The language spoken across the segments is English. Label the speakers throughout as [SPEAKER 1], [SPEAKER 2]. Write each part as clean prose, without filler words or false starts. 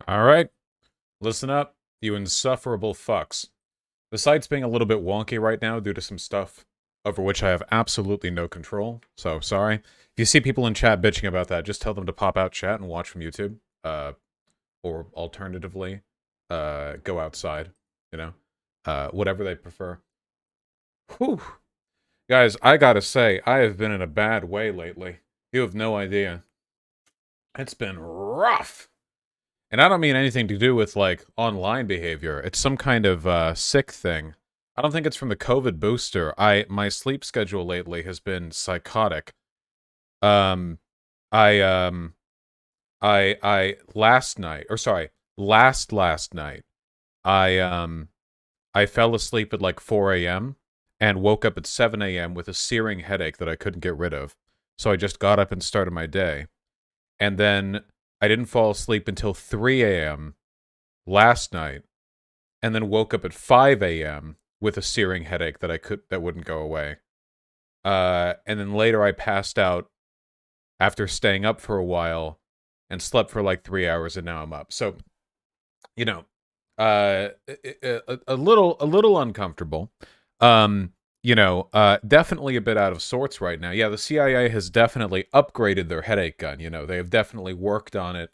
[SPEAKER 1] Alright, listen up, you insufferable fucks. The site's being a little bit wonky right now due to some stuff over which I have absolutely no control, so sorry. If you see people in chat bitching about that, just tell them to pop out chat and watch from YouTube. Or alternatively, go outside, you know? Whatever they prefer. Whew. Guys, I gotta say, I have been in a bad way lately. You have no idea. It's been rough! And I don't mean anything to do with, like, online behavior. It's some kind of, sick thing. I don't think it's from the COVID booster. My sleep schedule lately has been psychotic. Um, I, um, last night, or sorry, last night, I, um, I fell asleep at, like, 4 a.m. and woke up at 7 a.m. with a searing headache that I couldn't get rid of. So I just got up and started my day. And then I didn't fall asleep until 3 a.m. last night, and then woke up at 5 a.m. with a searing headache that wouldn't go away. And then later I passed out after staying up for a while and slept for like 3 hours, and now I'm up. So, you know, a little uncomfortable. Definitely a bit out of sorts right now. Yeah, the CIA has definitely upgraded their headache gun. They have definitely worked on it.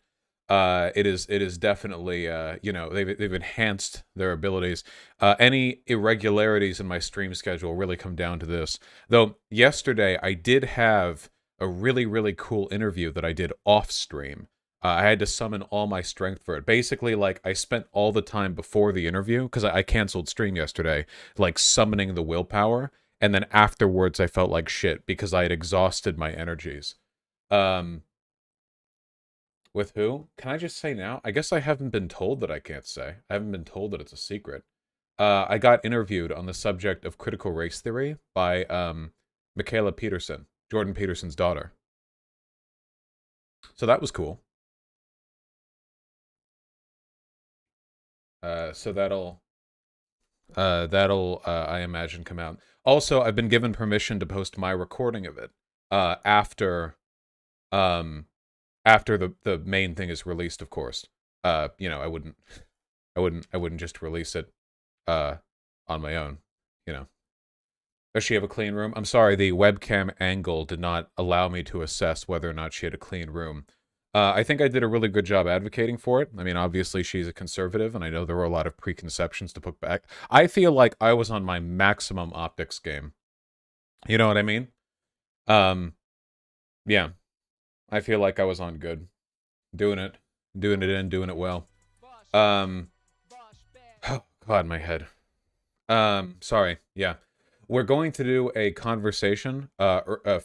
[SPEAKER 1] It is definitely they've enhanced their abilities. Any irregularities in my stream schedule really come down to this. Though yesterday I did have a really cool interview that I did off stream. I had to summon all my strength for it. Basically, like, I spent all the time before the interview, because I canceled stream yesterday, like, summoning the willpower, and then afterwards I felt like shit, because I had exhausted my energies. With who? Can I just say now? I guess I haven't been told that I can't say. I haven't been told that it's a secret. I got interviewed on the subject of critical race theory by, Michaela Peterson, Jordan Peterson's daughter. So that was cool. So that'll I imagine come out. Also, I've been given permission to post my recording of it after um after the main thing is released, of course. I wouldn't just release it on my own, you know. Does she have a clean room? I'm sorry, the webcam angle did not allow me to assess whether or not she had a clean room. I think I did a really good job advocating for it. I mean, obviously she's a conservative, and I know there were a lot of preconceptions to put back. I feel like I was on my maximum optics game. You know what I mean? Um, yeah. I feel like I was on good. Doing it. Doing it well. Oh, God, my head. Sorry. Yeah. We're going to do a conversation,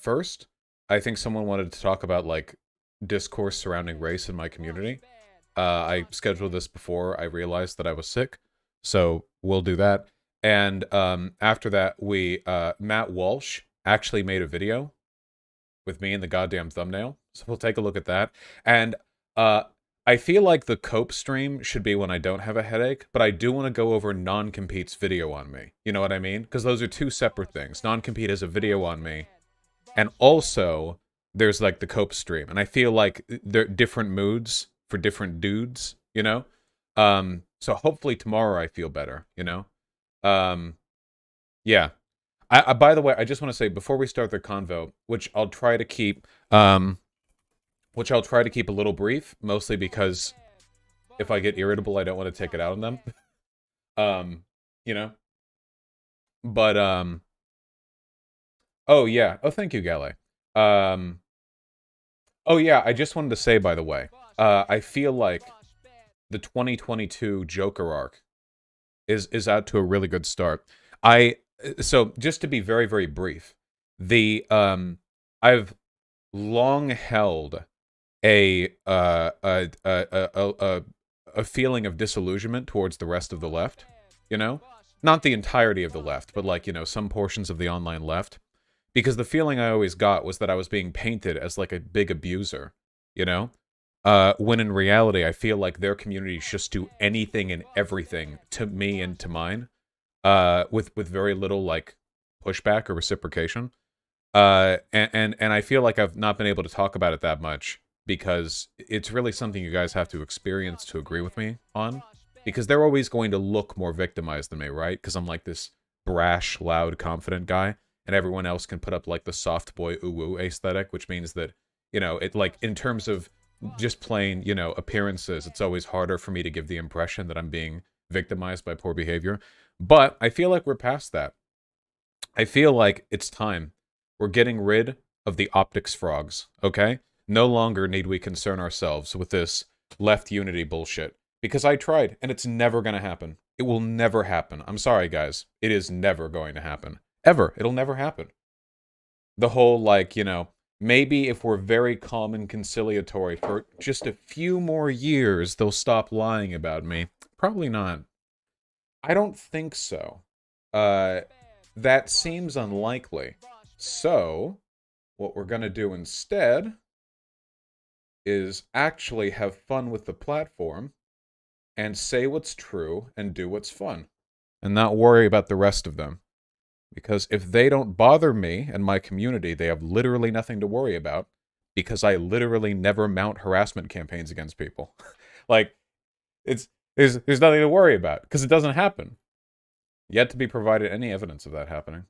[SPEAKER 1] first. I think someone wanted to talk about, like, discourse surrounding race in my community. I scheduled this before I realized that I was sick, so we'll do that. And after that, Matt Walsh actually made a video with me in the goddamn thumbnail, so we'll take a look at that. And I feel like the cope stream should be when I don't have a headache, but I do want to go over Non-Compete's video on me. You know what I mean? Because those are two separate things. Non-Compete has a video on me, and also there's like the cope stream, and I feel like they're different moods for different dudes, you know. So hopefully tomorrow I feel better, you know. Yeah. By the way, I just want to say before we start the convo, which I'll try to keep a little brief, mostly because if I get irritable, I don't want to take it out on them. You know. But oh yeah. Oh, thank you, Gale. Oh yeah, I just wanted to say, by the way, I feel like the 2022 Joker arc is out to a really good start. So just to be very brief, I've long held a feeling of disillusionment towards the rest of the left, you know? Not the entirety of the left, but, like, you know, some portions of the online left. Because the feeling I always got was that I was being painted as, like, a big abuser, you know? When in reality, I feel like their communities just do anything and everything to me and to mine, with very little, like, pushback or reciprocation. And I feel like I've not been able to talk about it that much because it's really something you guys have to experience to agree with me on. Because they're always going to look more victimized than me, right? Because I'm like this brash, loud, confident guy, and everyone else can put up like the soft boy ooh-woo aesthetic, which means that, you know, it like in terms of just plain, you know, appearances, it's always harder for me to give the impression that I'm being victimized by poor behavior. But I feel like we're past that. I feel like it's time. We're getting rid of the optics frogs, okay? No longer need we concern ourselves with this left unity bullshit. Because I tried, and it's never gonna happen. It will never happen. I'm sorry, guys. It is never going to happen. Ever. It'll never happen. The whole, like, you know, maybe if we're very calm and conciliatory for just a few more years, they'll stop lying about me. Probably not. I don't think so. That seems unlikely. So, what we're gonna do instead is actually have fun with the platform and say what's true and do what's fun. And not worry about the rest of them. Because if they don't bother me and my community, they have literally nothing to worry about, because I literally never mount harassment campaigns against people. Like, there's nothing to worry about, because it doesn't happen. Yet to be provided any evidence of that happening.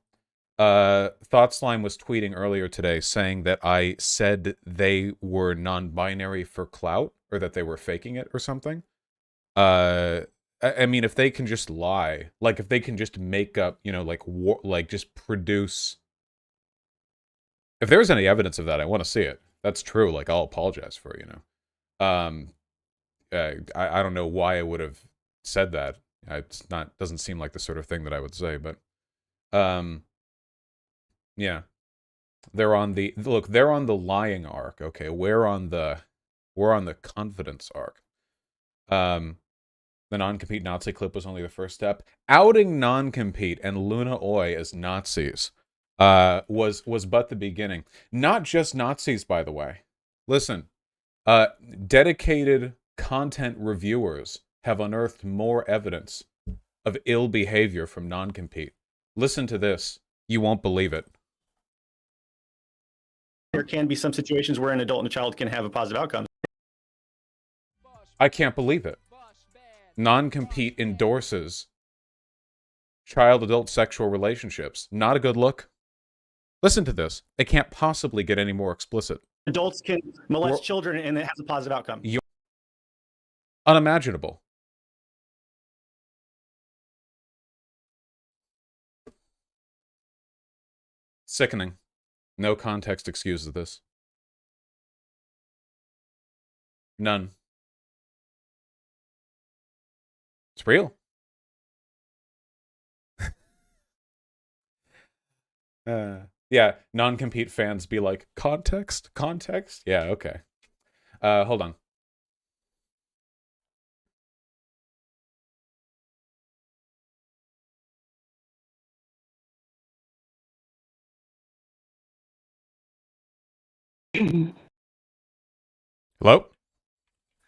[SPEAKER 1] ThoughtSlime was tweeting earlier today saying that I said they were non-binary for clout, or that they were faking it or something. I mean, if they can just lie, like if they can just make up, you know, like just produce. If there's any evidence of that, I want to see it. That's true. Like, I'll apologize for it, you know. I don't know why I would have said that. It's not, doesn't seem like the sort of thing that I would say, but yeah, they're on the they're on the lying arc. Okay, we're on the confidence arc. The non-compete Nazi clip was only the first step. Outing non-compete and Luna Oi as Nazis was but the beginning. Not just Nazis, by the way. Listen, dedicated content reviewers have unearthed more evidence of ill behavior from non-compete. Listen to this. You won't believe it.
[SPEAKER 2] There can be some situations where an adult and a child can have a positive outcome.
[SPEAKER 1] I can't believe it. Non-compete endorses child-adult sexual relationships. Not a good look. Listen to this. It can't possibly get any more explicit.
[SPEAKER 2] Adults can molest children and it has a positive outcome.
[SPEAKER 1] Unimaginable. Sickening. No context excuses this. None. It's real. Yeah, non-compete fans be like, context? Context? Yeah, okay. Hold on. Hello?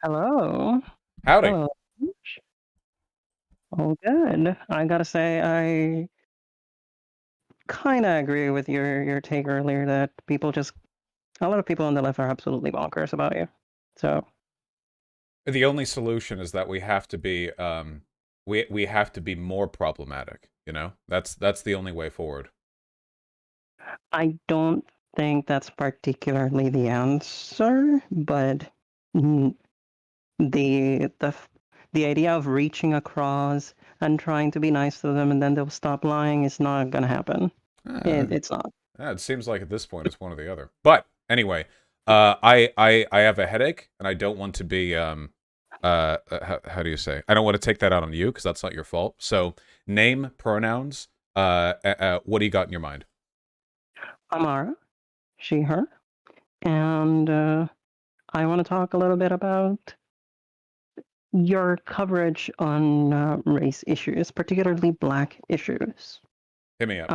[SPEAKER 3] Hello.
[SPEAKER 1] Howdy.
[SPEAKER 3] Hello. Oh, good. I gotta say, I kind of agree with your take earlier that a lot of people on the left are absolutely bonkers about you. So
[SPEAKER 1] the only solution is that we have to be we have to be more problematic, you know? That's the only way forward.
[SPEAKER 3] I don't think that's particularly the answer, but the idea of reaching across and trying to be nice to them and then they'll stop lying is not gonna happen. It's not.
[SPEAKER 1] It seems like at this point it's one or the other. But anyway, I have a headache and I don't want to be how do you say? I don't want to take that out on you because that's not your fault. So name, pronouns. What do you got in your mind?
[SPEAKER 3] Amara, she, her, and I want to talk a little bit about your coverage on race issues, particularly Black issues.
[SPEAKER 1] Hit me up.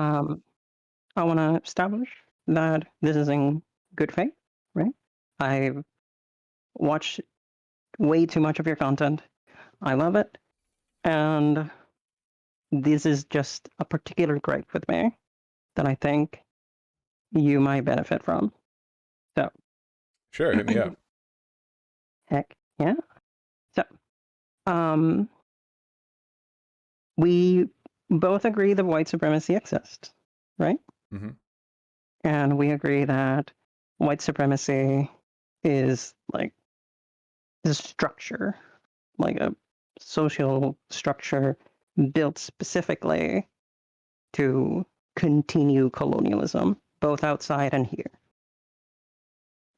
[SPEAKER 3] I want to establish that this is in good faith, right? I've watched way too much of your content. I love it. And this is just a particular gripe with me that I think you might benefit from. So
[SPEAKER 1] Sure, hit me up.
[SPEAKER 3] Heck yeah. So, we both agree that white supremacy exists, right?
[SPEAKER 1] Mm-hmm.
[SPEAKER 3] And we agree that white supremacy is like a structure, like a social structure built specifically to continue colonialism, both outside and here,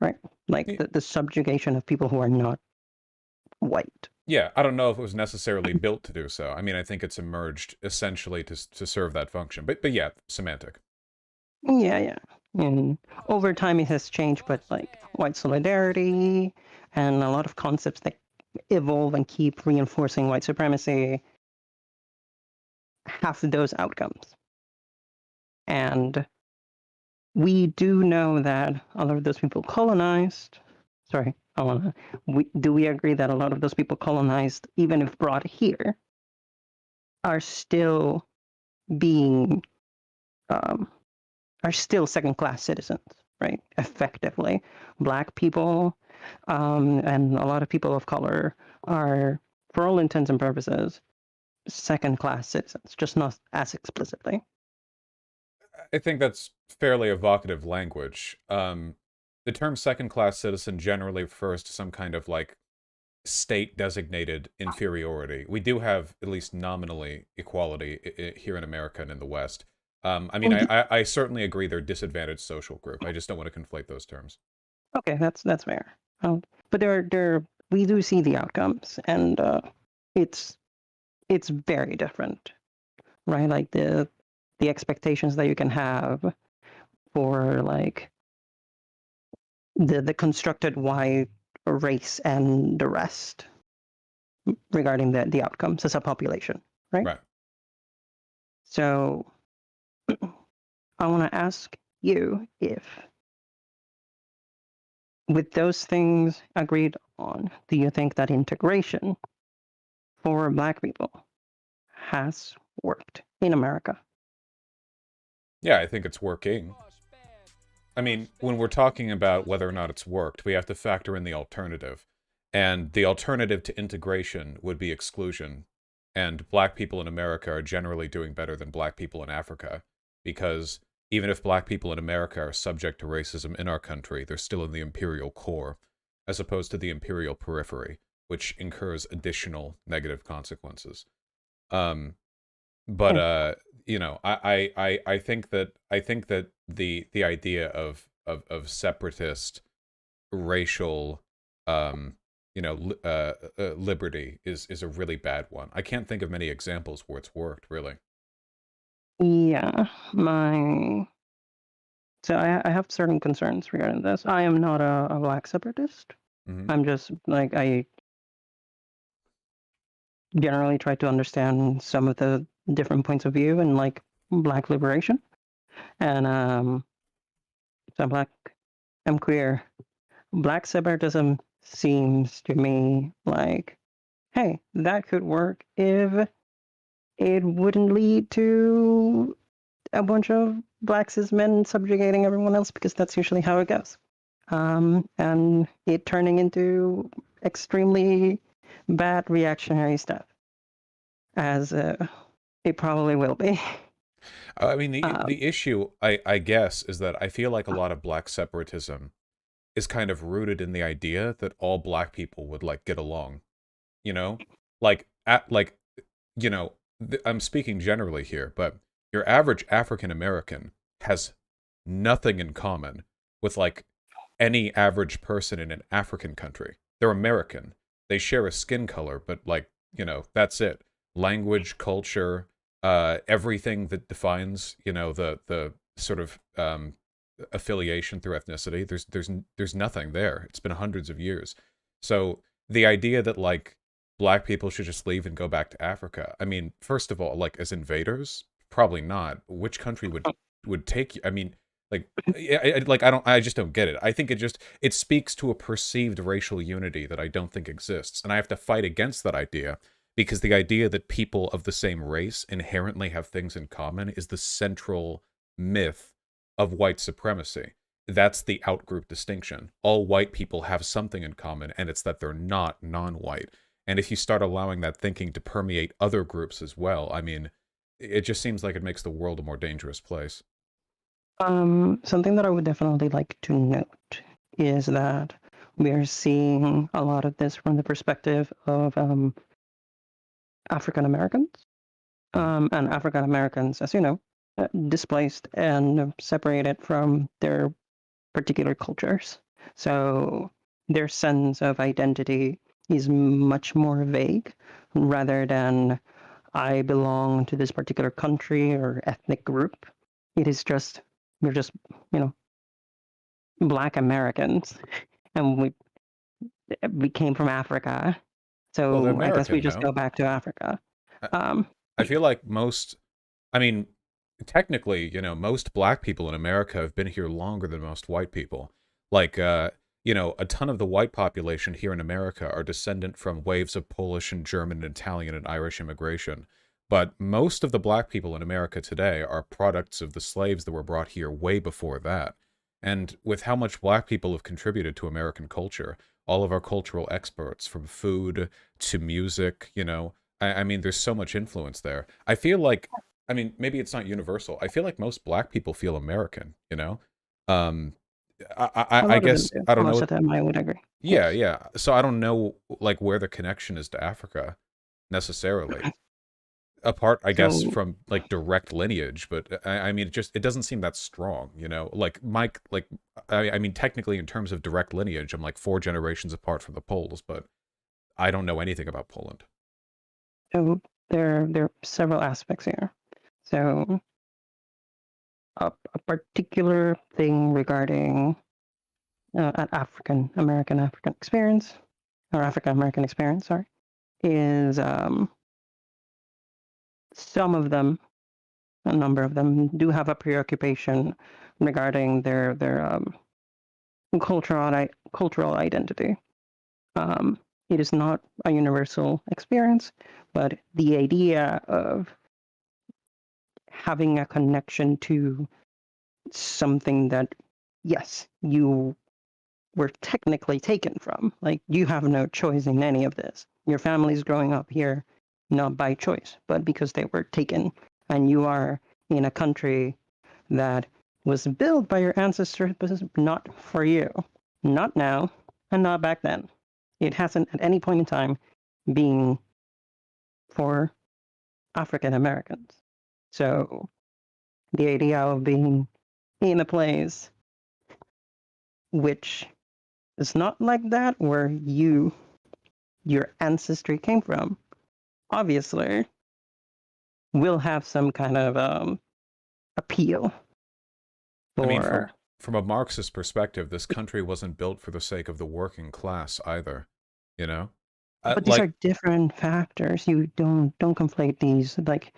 [SPEAKER 3] right? Like the subjugation of people who are not white.
[SPEAKER 1] Yeah, I don't know if it was necessarily built to do so. I mean, I think it's emerged essentially to serve that function. But yeah, semantic.
[SPEAKER 3] Yeah. And over time it has changed, but like white solidarity and a lot of concepts that evolve and keep reinforcing white supremacy have those outcomes. And we do know that a lot of those people colonized. Sorry, do we agree that a lot of those people colonized, even if brought here, are still being are still second-class citizens, right? Effectively, Black people and a lot of people of color are, for all intents and purposes, second-class citizens, just not as explicitly.
[SPEAKER 1] I think that's fairly evocative language. The term second-class citizen generally refers to some kind of like state-designated inferiority. We do have, at least nominally, equality here in America and in the West. I mean, I certainly agree they're a disadvantaged social group. I just don't want to conflate those terms.
[SPEAKER 3] Okay, that's fair. But we do see the outcomes, and it's very different, right? Like the expectations that you can have for like the constructed white race and the rest regarding the outcomes as a population, right?
[SPEAKER 1] Right.
[SPEAKER 3] So I want to ask you if, with those things agreed on, do you think that integration for Black people has worked in America?
[SPEAKER 1] Yeah, I think it's working. I mean, when we're talking about whether or not it's worked, we have to factor in the alternative. And the alternative to integration would be exclusion. And Black people in America are generally doing better than Black people in Africa, because even if Black people in America are subject to racism in our country, they're still in the imperial core, as opposed to the imperial periphery, which incurs additional negative consequences. But you know, I think that the idea of separatist racial you know liberty is a really bad one. I can't think of many examples where it's worked, really.
[SPEAKER 3] Yeah, so I have certain concerns regarding this. I am not a Black separatist.
[SPEAKER 1] Mm-hmm.
[SPEAKER 3] I'm just like, I generally try to understand some of the different points of view and like Black liberation. And so I'm queer. Black separatism seems to me like, hey, that could work if it wouldn't lead to a bunch of Black cis men subjugating everyone else, because that's usually how it goes. And it turning into extremely bad reactionary stuff, as it probably will be.
[SPEAKER 1] I mean, the issue, I guess, is that I feel like a lot of Black separatism is kind of rooted in the idea that all Black people would like get along, you know, like you know, I'm speaking generally here, but your average African American has nothing in common with like any average person in an African country. They're American. They share a skin color, but like, you know, that's it. Language, culture, everything that defines, you know, the sort of affiliation through ethnicity. There's nothing there. It's been hundreds of years. So the idea that like Black people should just leave and go back to Africa. I mean, first of all, like as invaders, probably not. Which country would take you? I mean, like, I just don't get it. I think it speaks to a perceived racial unity that I don't think exists, and I have to fight against that idea, because the idea that people of the same race inherently have things in common is the central myth of white supremacy. that's the outgroup distinction. All white people have something in common, and it's that they're not non-white. And if you start allowing that thinking to permeate other groups as well, I mean, it just seems like it makes the world a more dangerous place.
[SPEAKER 3] Something that I would definitely like to note is that we are seeing a lot of this from the perspective of African Americans. And African Americans, as you know, displaced and separated from their particular cultures. So their sense of identity is much more vague rather than I belong to this particular country or ethnic group. It is just, we're just, you know, Black Americans, and we came from Africa.
[SPEAKER 1] Well, they're
[SPEAKER 3] So I guess we
[SPEAKER 1] American,
[SPEAKER 3] just
[SPEAKER 1] no?
[SPEAKER 3] go back to Africa.
[SPEAKER 1] I,
[SPEAKER 3] Um,
[SPEAKER 1] I feel like I mean, technically, most black people in America have been here longer than most white people. Like, a ton of the white population here in America are descendant from waves of Polish and German and Italian and Irish immigration. But most of the black people in America today are products of the slaves that were brought here way before that. And with how much black people have contributed to American culture, all of our cultural experts, from food to music, I mean, there's so much influence there. I feel like, I mean, maybe it's not universal. I feel like most black people feel American, Um,
[SPEAKER 3] a
[SPEAKER 1] I
[SPEAKER 3] lot of them
[SPEAKER 1] guess
[SPEAKER 3] do.
[SPEAKER 1] I don't
[SPEAKER 3] Most
[SPEAKER 1] know.
[SPEAKER 3] of them, I would agree.
[SPEAKER 1] Yeah,
[SPEAKER 3] Yes.
[SPEAKER 1] yeah. So I don't know like where the connection is to Africa necessarily. Apart, I guess,
[SPEAKER 3] So
[SPEAKER 1] from like direct lineage, but I mean, it doesn't seem that strong, Like Mike, like I mean, technically, in terms of direct lineage, I'm like 4 generations apart from the Poles, but I don't know anything about Poland.
[SPEAKER 3] So there are several aspects here. So a particular thing regarding an African experience, or African American experience, sorry, is some of them, a number of them, do have a preoccupation regarding their cultural identity. Um, it is not a universal experience, but the idea of having a connection to something that, yes, you were technically taken from. Like, you have no choice in any of this. Your family's growing up here, not by choice, but because they were taken. And you are in a country that was built by your ancestors, but is not for you. Not now, and not back then. It hasn't at any point in time been for African Americans. So the idea of being in a place which is not like that, where your ancestry came from, obviously will have some kind of appeal
[SPEAKER 1] I mean,
[SPEAKER 3] for.
[SPEAKER 1] from a Marxist perspective, this country wasn't built for the sake of the working class either, you know?
[SPEAKER 3] But these are
[SPEAKER 1] Like,
[SPEAKER 3] different factors. You don't conflate these. Like,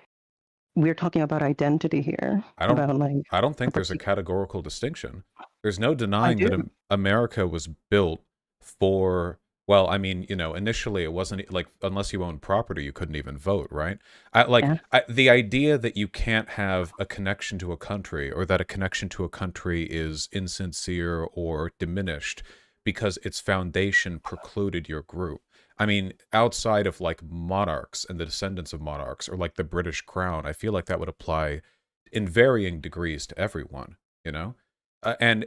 [SPEAKER 3] we're talking about identity here,
[SPEAKER 1] I don't
[SPEAKER 3] about like
[SPEAKER 1] I don't
[SPEAKER 3] a
[SPEAKER 1] think there's a
[SPEAKER 3] particular.
[SPEAKER 1] categorical distinction. There's no
[SPEAKER 3] I
[SPEAKER 1] denying that
[SPEAKER 3] do.
[SPEAKER 1] America was built for, well, I mean, initially it wasn't like, unless you owned property, you couldn't even vote, right?
[SPEAKER 3] Yeah.
[SPEAKER 1] The idea that you can't have a connection to a country, or that a connection to a country is insincere or diminished because its foundation precluded your group. I mean, outside of like monarchs and the descendants of monarchs, or like the British crown, I feel like that would apply in varying degrees to everyone, you know? And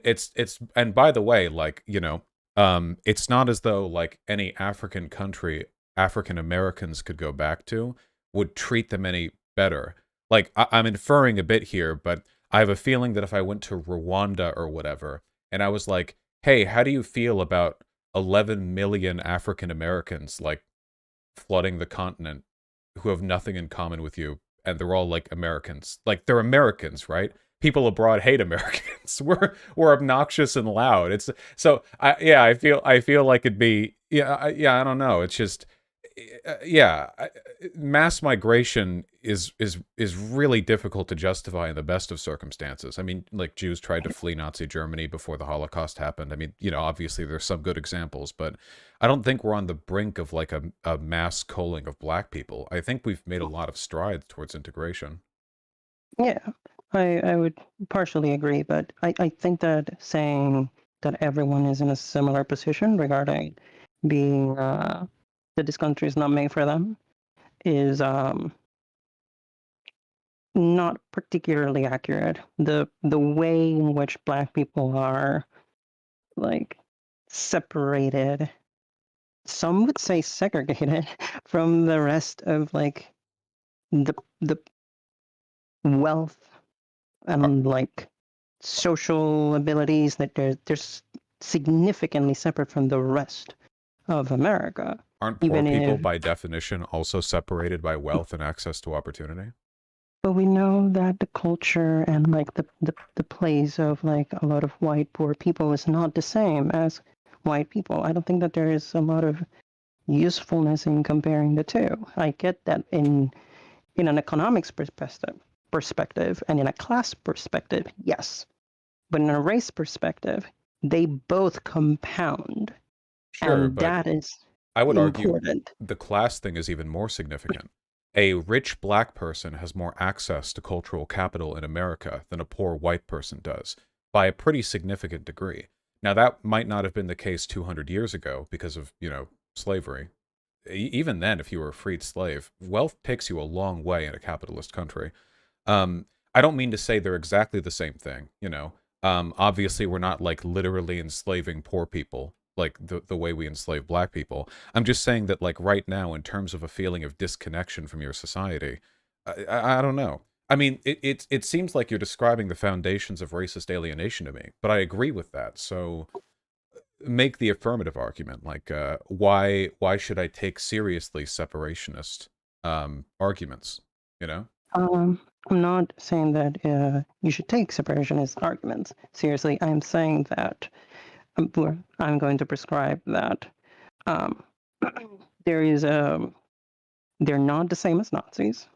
[SPEAKER 1] and by the way, like, it's not as though like any African country African Americans could go back to would treat them any better. Like, I'm inferring a bit here, but I have a feeling that if I went to Rwanda or whatever, and I was like, hey, how do you feel about 11 million African Americans like flooding the continent who have nothing in common with you, and they're all like Americans. Like, they're Americans, right? People abroad hate Americans. We're obnoxious and loud. It's so I feel like it'd be I don't know. It's just mass migration is really difficult to justify in the best of circumstances. I mean, like, Jews tried to flee Nazi Germany before the Holocaust happened. I mean, obviously there's some good examples, but I don't think we're on the brink of like a mass culling of black people. I think we've made a lot of strides towards integration.
[SPEAKER 3] Yeah. I would partially agree, but I think that saying that everyone is in a similar position regarding being that this country is not made for them is not particularly accurate. The way in which Black people are like separated, some would say segregated from the rest of like the wealth
[SPEAKER 1] Are-
[SPEAKER 3] and like social abilities, that they're significantly separate from the rest of America.
[SPEAKER 1] Aren't poor
[SPEAKER 3] Even
[SPEAKER 1] people,
[SPEAKER 3] if,
[SPEAKER 1] by definition, also separated by wealth and access to opportunity?
[SPEAKER 3] but we know that the culture and like the place of like a lot of white poor people is not the same as white people. I don't think that there is a lot of usefulness in comparing the two. I get that in an economics perspective and in a class perspective, yes. But in a race perspective, they both compound.
[SPEAKER 1] Sure,
[SPEAKER 3] And
[SPEAKER 1] but
[SPEAKER 3] that is
[SPEAKER 1] I would argue
[SPEAKER 3] important.
[SPEAKER 1] the class thing is even more significant. A rich black person has more access to cultural capital in America than a poor white person does, by a pretty significant degree. Now, that might not have been the case 200 years ago because of, slavery. Even then, if you were a freed slave, wealth takes you a long way in a capitalist country. Um, I don't mean to say they're exactly the same thing, Obviously, we're not like literally enslaving poor people like the way we enslave black people. I'm just saying that like right now, in terms of a feeling of disconnection from your society, I don't know. I mean, it seems like you're describing the foundations of racist alienation to me, but I agree with that. So make the affirmative argument, like why should I take seriously separationist arguments? You know?
[SPEAKER 3] I'm not saying that you should take separationist arguments seriously. I'm saying that I'm going to prescribe that um, there is they're not the same as Nazis.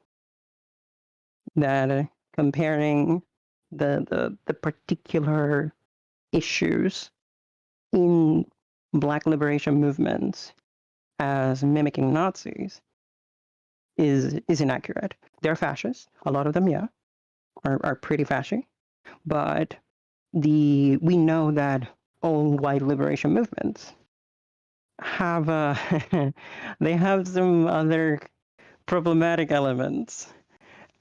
[SPEAKER 3] That comparing the particular issues in Black liberation movements as mimicking Nazis is inaccurate. They're fascist. A lot of them, yeah, are pretty fascist. But we know that all white liberation movements have they have some other problematic elements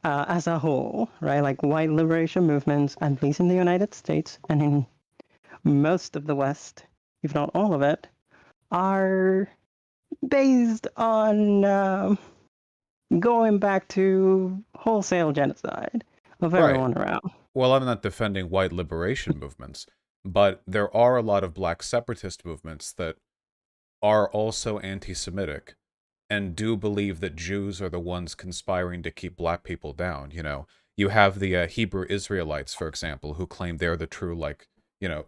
[SPEAKER 3] as a whole, right? Like white liberation movements, at least in the United States and in most of the West, if not all of it, are based on going back to wholesale genocide of
[SPEAKER 1] Right.
[SPEAKER 3] everyone around.
[SPEAKER 1] Well, I'm not defending white liberation movements, but there are a lot of black separatist movements that are also anti-Semitic and do believe that Jews are the ones conspiring to keep black people down. You have the Hebrew Israelites, for example, who claim they're the true, like,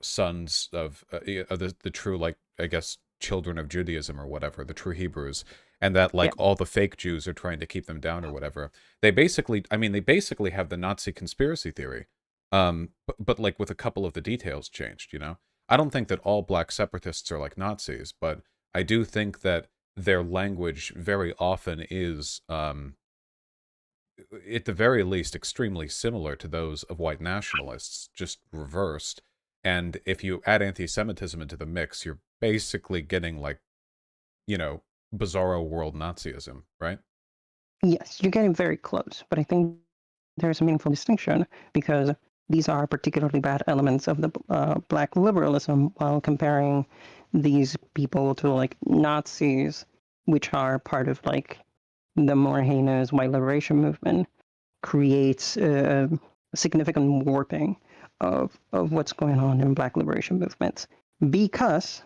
[SPEAKER 1] sons of the true, like, I guess, children of Judaism or whatever, the true Hebrews, and that
[SPEAKER 3] Yeah.
[SPEAKER 1] like all the fake Jews are trying to keep them down or whatever. They basically have the Nazi conspiracy theory, but like with a couple of the details changed. I don't think that all black separatists are like Nazis, but I do think that their language very often is, at the very least, extremely similar to those of white nationalists, just reversed. And if you add anti-Semitism into the mix, you're basically getting like, bizarro world Nazism, right?
[SPEAKER 3] Yes, you're getting very close, but I think there's a meaningful distinction because these are particularly bad elements of the Black liberalism, while comparing these people to like Nazis, which are part of like the more heinous white liberation movement, creates a significant warping of what's going on in Black liberation movements, because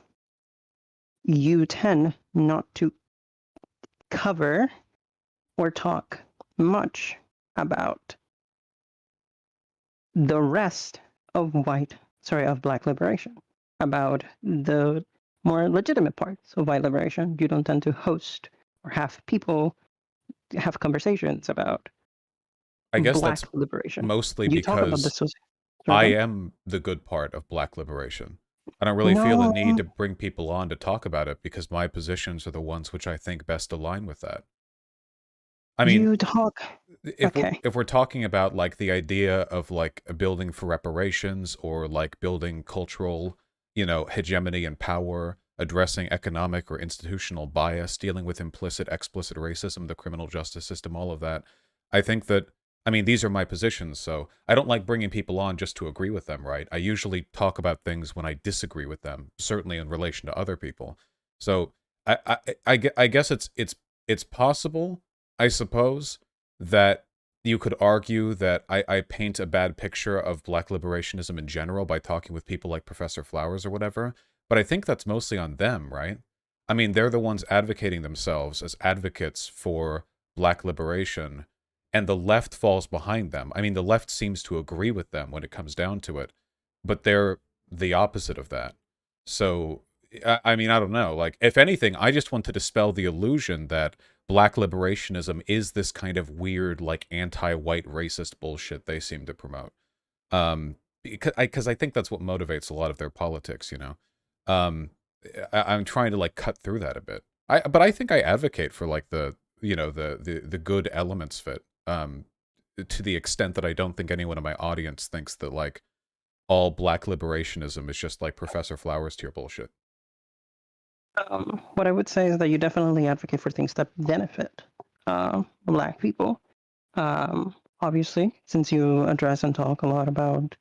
[SPEAKER 3] you tend not to cover or talk much about the rest of Black liberation, about the more legitimate parts of white liberation. You don't tend to host or have people have conversations about
[SPEAKER 1] I guess
[SPEAKER 3] Black
[SPEAKER 1] that's
[SPEAKER 3] liberation.
[SPEAKER 1] mostly
[SPEAKER 3] You talk about
[SPEAKER 1] because
[SPEAKER 3] this.
[SPEAKER 1] I
[SPEAKER 3] Sorry,
[SPEAKER 1] am the good part of black liberation. I don't really feel the
[SPEAKER 3] no,
[SPEAKER 1] need to bring people on to talk about it because my positions are the ones which I think best align with that. I mean,
[SPEAKER 3] you talk. Okay.
[SPEAKER 1] if we're talking about like the idea of like a building for reparations or like building cultural, hegemony and power, addressing economic or institutional bias, dealing with implicit, explicit racism, the criminal justice system, all of that, I think that, I mean, these are my positions, so I don't like bringing people on just to agree with them, right? I usually talk about things when I disagree with them, certainly in relation to other people. So I guess it's possible, I suppose, that you could argue that I paint a bad picture of black liberationism in general by talking with people like Professor Flowers or whatever, but I think that's mostly on them, right? I mean, they're the ones advocating themselves as advocates for black liberation, and the left falls behind them. I mean, the left seems to agree with them when it comes down to it, but they're the opposite of that. So, I mean, I don't know. Like, if anything, I just want to dispel the illusion that black liberationism is this kind of weird, like, anti-white racist bullshit they seem to promote. Because I think that's what motivates a lot of their politics, Um, I'm trying to like cut through that a bit. But I think I advocate for like the good elements of it. To the extent that I don't think anyone in my audience thinks that like all black liberationism is just like Professor Flowers tier bullshit.
[SPEAKER 3] What I would say is that you definitely advocate for things that benefit Black people. Obviously, since you address and talk a lot about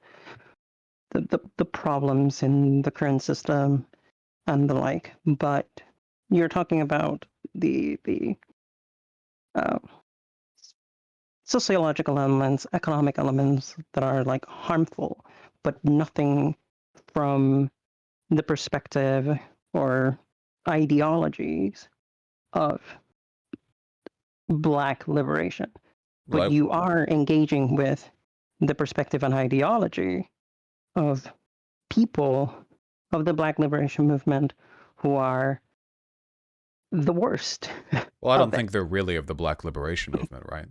[SPEAKER 3] the problems in the current system and the like, but you're talking about the uh, sociological elements, economic elements that are like harmful, but nothing from the perspective or ideologies of Black liberation. But
[SPEAKER 1] Well,
[SPEAKER 3] you are engaging with the perspective and ideology of people of the Black liberation movement who are the worst
[SPEAKER 1] well, I don't
[SPEAKER 3] of it.
[SPEAKER 1] think they're really of the black liberation movement, right?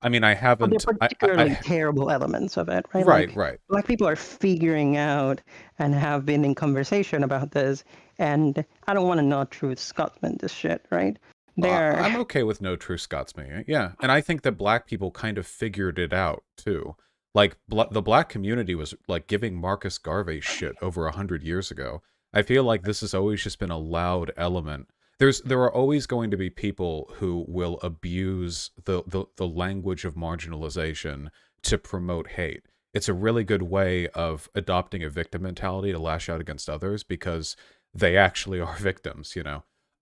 [SPEAKER 1] I mean, I
[SPEAKER 3] Well, they're
[SPEAKER 1] haven't.
[SPEAKER 3] particularly terrible elements of it, right?
[SPEAKER 1] Right,
[SPEAKER 3] Like
[SPEAKER 1] right.
[SPEAKER 3] Black people are figuring out and have been in conversation about this, and I don't want to not truth Scotsman this shit, right?
[SPEAKER 1] Well,
[SPEAKER 3] They're
[SPEAKER 1] I'm okay with no true Scotsman. Yeah, and I think that black people kind of figured it out too. Like the black community was like giving Marcus Garvey shit over 100 years ago. I feel like this has always just been a loud element. There are always going to be people who will abuse the language of marginalization to promote hate. It's a really good way of adopting a victim mentality to lash out against others because they actually are victims.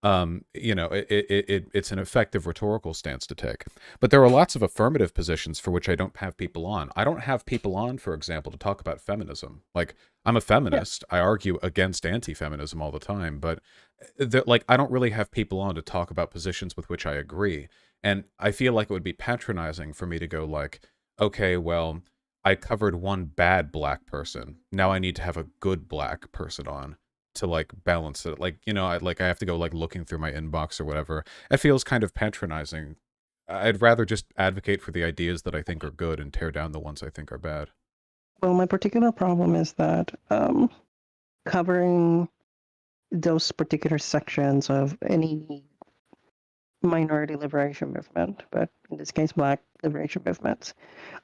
[SPEAKER 1] It's an effective rhetorical stance to take. But there are lots of affirmative positions for which I don't have people on. I don't have people on, for example, to talk about feminism. Like, I'm a
[SPEAKER 3] yeah.
[SPEAKER 1] feminist. I argue against anti-feminism all the time, but like I don't really have people on to talk about positions with which I agree. And I feel like it would be patronizing for me to go like, okay, well, I covered one bad black person. Now I need to have a good black person on to like balance it. Like, I have to go like looking through my inbox or whatever. It feels kind of patronizing. I'd rather just advocate for the ideas that I think are good and tear down the ones I think are bad.
[SPEAKER 3] Well, my particular problem is that covering those particular sections of any minority liberation movement, but in this case, Black liberation movements,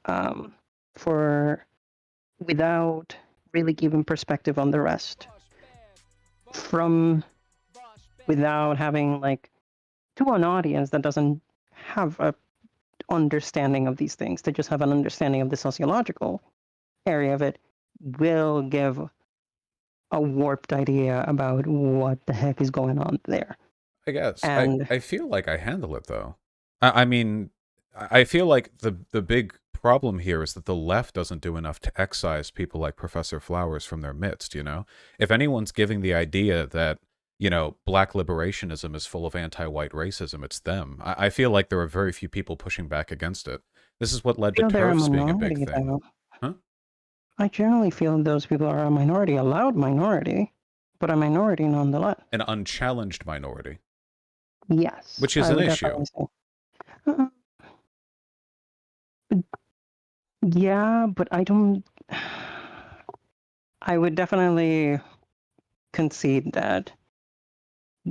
[SPEAKER 3] um, for without really giving perspective on the rest, from without having like to an audience that doesn't have a understanding of these things, they just have an understanding of the sociological area of it, will give a warped idea about what the heck is going on there.
[SPEAKER 1] I guess.
[SPEAKER 3] And
[SPEAKER 1] I feel like I handle it though. I mean, I feel like the big problem here is that the left doesn't do enough to excise people like Professor Flowers from their midst. If anyone's giving the idea that, black liberationism is full of anti-white racism, it's them. I feel like there are very few people pushing back against it. This is what led to
[SPEAKER 3] feel they're a
[SPEAKER 1] TERFs being a big
[SPEAKER 3] minority,
[SPEAKER 1] thing.
[SPEAKER 3] though.
[SPEAKER 1] Huh?
[SPEAKER 3] I generally feel those people are a minority, a loud minority, but a minority nonetheless.
[SPEAKER 1] An unchallenged minority,
[SPEAKER 3] Yes,
[SPEAKER 1] which is
[SPEAKER 3] I
[SPEAKER 1] an
[SPEAKER 3] would
[SPEAKER 1] issue.
[SPEAKER 3] definitely say. Uh, yeah, but I don't. I would definitely concede that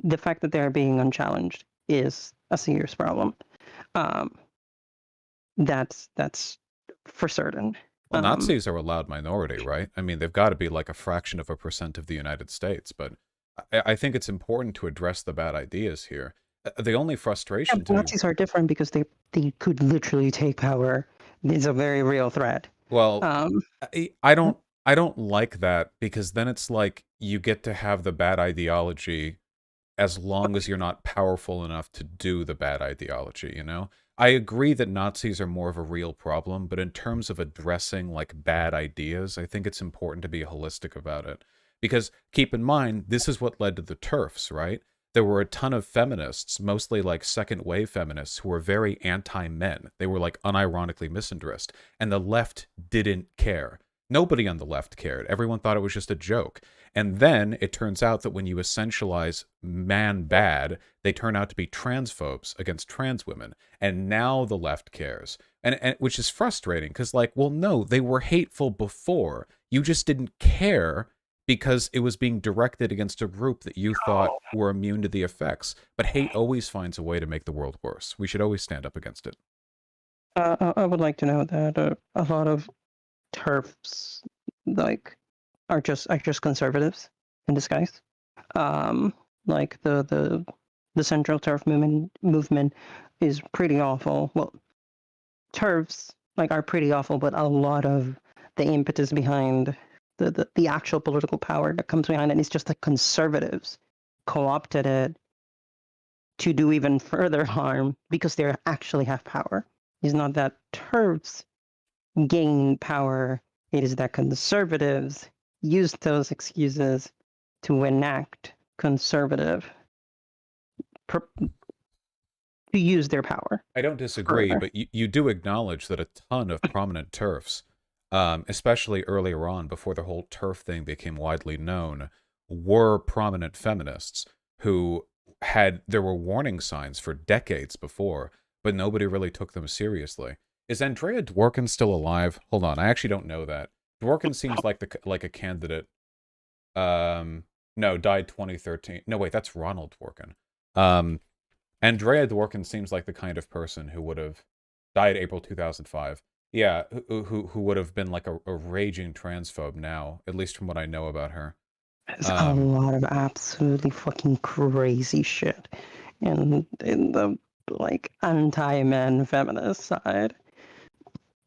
[SPEAKER 3] the fact that they're being unchallenged is a serious problem. Um, That's for certain.
[SPEAKER 1] Well, Nazis are a loud minority, right? I mean, they've got to be like a fraction of a percent of the United States, but I think it's important to address the bad ideas here. The only frustration to me,
[SPEAKER 3] Nazis are different because they could literally take power. It's a very real threat.
[SPEAKER 1] well,
[SPEAKER 3] Um,
[SPEAKER 1] I don't like that because then it's like you get to have the bad ideology as long as you're not powerful enough to do the bad ideology, you know? I agree that Nazis are more of a real problem, but in terms of addressing like bad ideas, I think it's important to be holistic about it. Because keep in mind, this is what led to the TERFs, right? There were a ton of feminists, mostly like second wave feminists, who were very anti-men. They were like unironically misandrist, and the left didn't care. Nobody on the left cared. Everyone thought it was just a joke. And then it turns out that when you essentialize man bad, they turn out to be transphobes against trans women. And now the left cares. And which is frustrating because, like, well, no, they were hateful before. You just didn't care because it was being directed against a group that you thought were immune to the effects. But hate always finds a way to make the world worse. We should always stand up against it.
[SPEAKER 3] I would like to know that a lot of TERFs like are just conservatives in disguise. Like the Central TERF movement is pretty awful. Well, TERFs like are pretty awful, but a lot of the impetus behind the actual political power that comes behind it is just the conservatives co-opted it to do even further harm because they actually have power. It's not that TERFs gain power, it is that conservatives use those excuses to enact conservative, to use their power.
[SPEAKER 1] I don't disagree,
[SPEAKER 3] further.
[SPEAKER 1] but you do acknowledge that a ton of prominent TERFs, especially earlier on, before the whole TERF thing became widely known, were prominent feminists who there were warning signs for decades before, but nobody really took them seriously. Is Andrea Dworkin still alive? Hold on, I actually don't know that. Dworkin seems like a candidate. No, died 2013. No, wait, that's Ronald Dworkin. Andrea Dworkin seems like the kind of person who would have died April 2005. Yeah, who would have been like a raging transphobe now, at least from what I know about her.
[SPEAKER 3] There's a lot of absolutely fucking crazy shit in the like anti-men feminist side,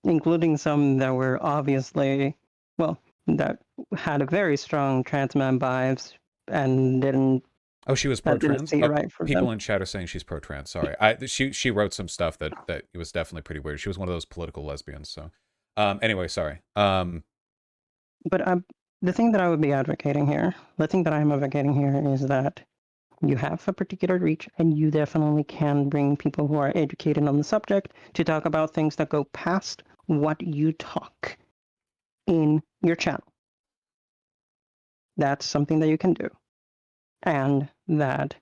[SPEAKER 3] including some that were obviously, well, that had very strong trans man vibes and didn't.
[SPEAKER 1] Oh, she was
[SPEAKER 3] That didn't
[SPEAKER 1] pro-trans?
[SPEAKER 3] see right for
[SPEAKER 1] People
[SPEAKER 3] them.
[SPEAKER 1] in chat are saying she's pro-trans. Sorry. She wrote some stuff that it was definitely pretty weird. She was one of those political lesbians, so anyway, sorry.
[SPEAKER 3] But the thing that I would be advocating here, the thing that I'm advocating here is that you have a particular reach and you definitely can bring people who are educated on the subject to talk about things that go past what you talk in your channel. That's something that you can do. And that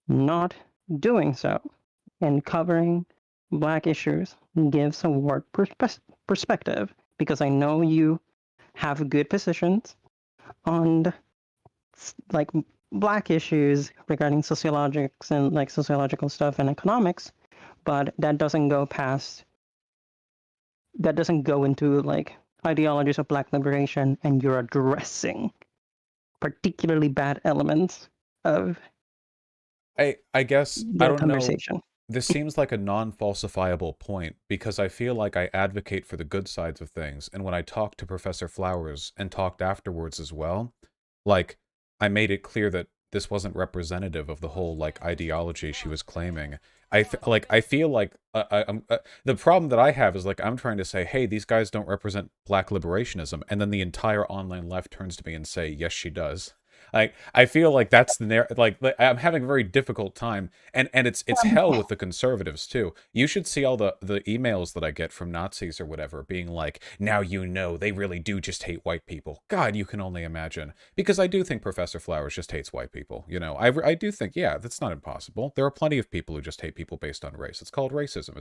[SPEAKER 3] not doing so and covering Black issues gives a warped perspective, because I know you have good positions on like Black issues regarding sociologics and like sociological stuff and economics, but that doesn't go into like ideologies of Black liberation, and you're addressing particularly bad elements of
[SPEAKER 1] I guess I
[SPEAKER 3] the
[SPEAKER 1] don't know.
[SPEAKER 3] conversation.
[SPEAKER 1] This seems like a non-falsifiable point because I feel like I advocate for the good sides of things, and when I talked to Professor Flowers and talked afterwards as well, like I made it clear that this wasn't representative of the whole like ideology she was claiming. I feel like the problem that I have is like I'm trying to say, hey, these guys don't represent Black liberationism, and then the entire online left turns to me and say, yes, she does. Like I feel like that's the like I'm having a very difficult time, and it's hell with the conservatives too. You should see all the emails that I get from Nazis or whatever, being like, now you know they really do just hate white people. God, you can only imagine, because I do think Professor Flowers just hates white people. You know, I do think, yeah, that's not impossible. There are plenty of people who just hate people based on race. It's called racism.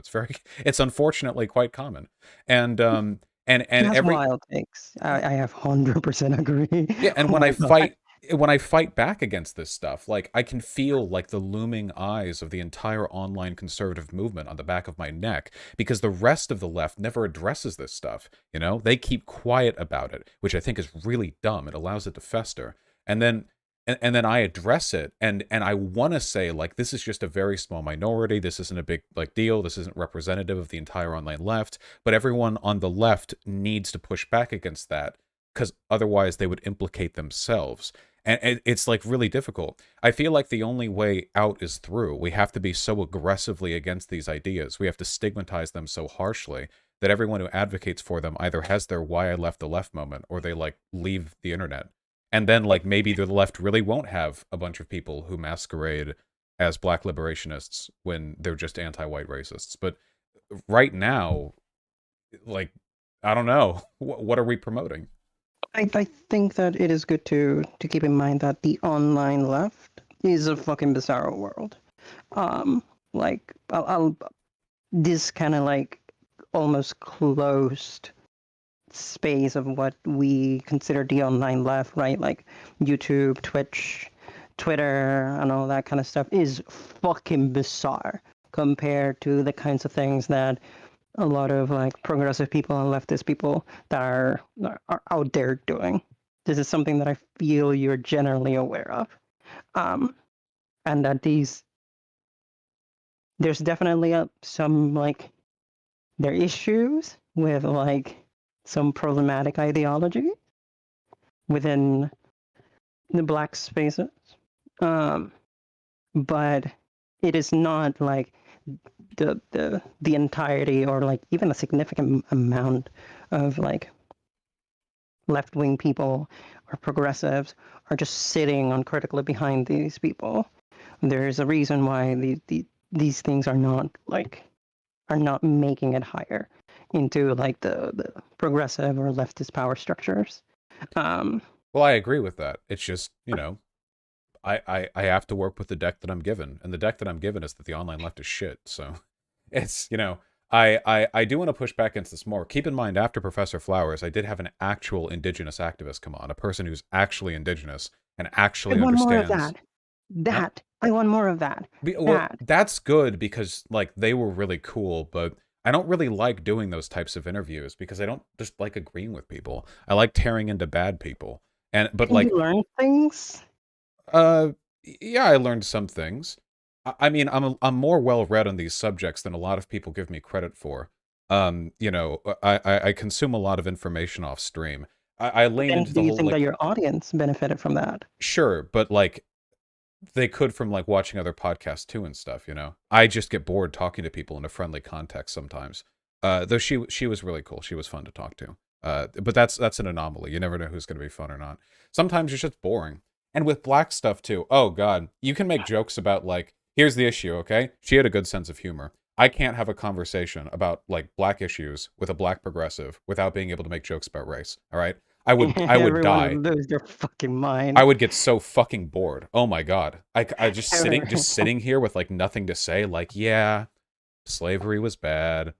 [SPEAKER 1] It's unfortunately quite common, and
[SPEAKER 3] That's
[SPEAKER 1] every
[SPEAKER 3] wild takes. I have 100% agree.
[SPEAKER 1] yeah, and
[SPEAKER 3] Oh
[SPEAKER 1] when I
[SPEAKER 3] my God.
[SPEAKER 1] fight when I fight back against this stuff, like, I can feel like the looming eyes of the entire online conservative movement on the back of my neck, because the rest of the left never addresses this stuff. You know, they keep quiet about it, which I think is really dumb. It allows it to fester. And then and then I address it, and I want to say, like, this is just a very small minority. This isn't a big, like, deal. This isn't representative of the entire online left. But everyone on the left needs to push back against that, because otherwise they would implicate themselves. And it's like really difficult. I feel like the only way out is through. We have to be so aggressively against these ideas. We have to stigmatize them so harshly that everyone who advocates for them either has their "why I left the left" moment, or they like leave the internet. And then like maybe the left really won't have a bunch of people who masquerade as black liberationists when they're just anti-white racists. But right now, like, I don't know. What are we promoting?
[SPEAKER 3] I think that it is good to keep in mind that the online left is a fucking bizarre world. Like I'll this kind of like almost closed space of what we consider the online left, right? Like YouTube, Twitch, Twitter, and all that kind of stuff is fucking bizarre compared to the kinds of things that a lot of like progressive people and leftist people that are out there doing. This is something that I feel you're generally aware of, and that there's definitely some like there are issues with like some problematic ideology within the black spaces, but it is not like the entirety or like even a significant amount of like left-wing people or progressives are just sitting uncritically behind these people. There's a reason why these things are not making it higher into like the progressive or leftist power structures.
[SPEAKER 1] Well, I agree with that. It's just, you know, I have to work with the deck that I'm given, and the deck that I'm given is that the online left is shit. So it's, you know, I do want to push back against this more. Keep in mind, after Professor Flowers, I did have an actual indigenous activist come on, a person who's actually indigenous and
[SPEAKER 3] I
[SPEAKER 1] actually
[SPEAKER 3] want more of
[SPEAKER 1] understands.
[SPEAKER 3] that. I want more of that.
[SPEAKER 1] Well, that's good because like they were really cool, but I don't really like doing those types of interviews because I don't just like agreeing with people. I like tearing into bad people. But
[SPEAKER 3] Can
[SPEAKER 1] like,
[SPEAKER 3] you learn things?
[SPEAKER 1] uh, yeah, I learned some things. I mean, I'm more well read on these subjects than a lot of people give me credit for. You know, I consume a lot of information off stream. I lean
[SPEAKER 3] And
[SPEAKER 1] into
[SPEAKER 3] do
[SPEAKER 1] the
[SPEAKER 3] you
[SPEAKER 1] whole
[SPEAKER 3] think that
[SPEAKER 1] like,
[SPEAKER 3] your audience benefited from that?
[SPEAKER 1] sure, but like they could from like watching other podcasts too and stuff, you know. I just get bored talking to people in a friendly context sometimes. Though she was really cool. She was fun to talk to. But that's an anomaly. You never know who's going to be fun or not. Sometimes it's just boring. And with black stuff too. Oh god, you can make jokes about like, here's the issue, okay? She had a good sense of humor. I can't have a conversation about like black issues with a black progressive without being able to make jokes about race. All right? I would
[SPEAKER 3] Everyone
[SPEAKER 1] die.
[SPEAKER 3] would lose their fucking mind.
[SPEAKER 1] I would get so fucking bored. Oh my god. I just
[SPEAKER 3] Everyone-
[SPEAKER 1] sitting here with like nothing to say, like, yeah, slavery was bad.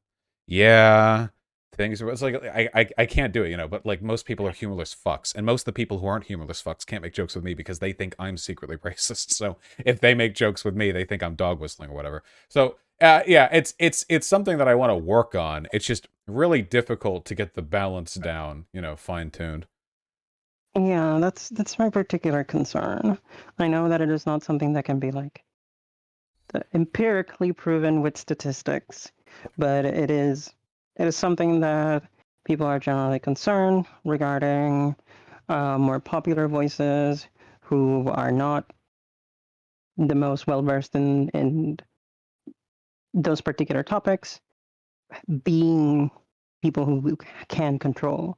[SPEAKER 1] Yeah. Things were, it's like I can't do it, you know, but like most people are humorless fucks. And most of the people who aren't humorless fucks can't make jokes with me because they think I'm secretly racist. So if they make jokes with me, they think I'm dog whistling or whatever. So yeah, it's something that I want to work on. It's just really difficult to get the balance down, you know, fine-tuned.
[SPEAKER 3] Yeah, that's my particular concern. I know that it is not something that can be like empirically proven with statistics, but it is something that people are generally concerned regarding more popular voices who are not the most well versed in those particular topics being people who can control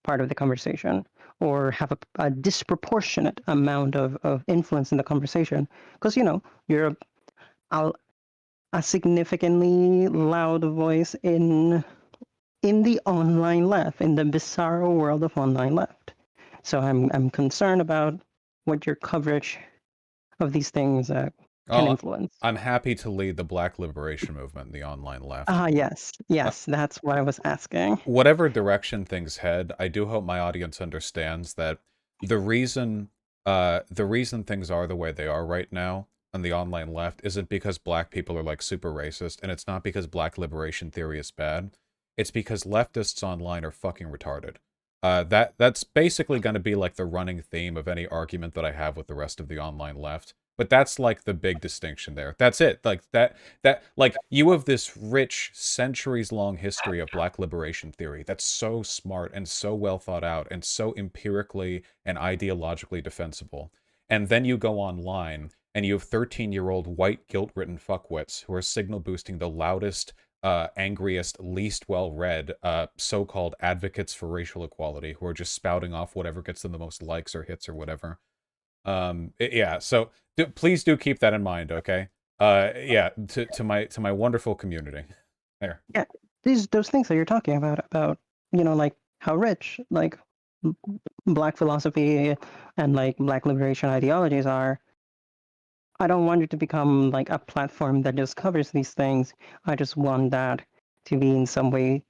[SPEAKER 3] part of the conversation or have a disproportionate amount of influence in the conversation because you know you're a significantly loud voice in the online left, in the bizarre world of online left. So I'm concerned about what your coverage of these things can
[SPEAKER 1] Oh,
[SPEAKER 3] influence.
[SPEAKER 1] I'm happy to lead the Black liberation movement in the online left.
[SPEAKER 3] Ah, yes,
[SPEAKER 1] Uh,
[SPEAKER 3] yes, that's what I was asking.
[SPEAKER 1] Whatever direction things head, I do hope my audience understands that the reason the reason things are the way they are right now on the online left isn't because black people are like super racist, and it's not because black liberation theory is bad. It's because leftists online are fucking retarded. That's basically going to be like the running theme of any argument that I have with the rest of the online left. But that's like the big distinction there. That's it. Like that like you have this rich centuries long history of black liberation theory that's so smart and so well thought out and so empirically and ideologically defensible. And then you go online and you have 13-year-old white guilt-ridden fuckwits who are signal boosting the loudest, angriest, least well-read so-called advocates for racial equality who are just spouting off whatever gets them the most likes or hits or whatever. Yeah, so please do keep that in mind, okay? Yeah, to my wonderful community. There.
[SPEAKER 3] Yeah, those things that you're talking about, you know, like how rich like black philosophy and like black liberation ideologies are. I don't want it to become like a platform that just covers these things. I just want that to be in some way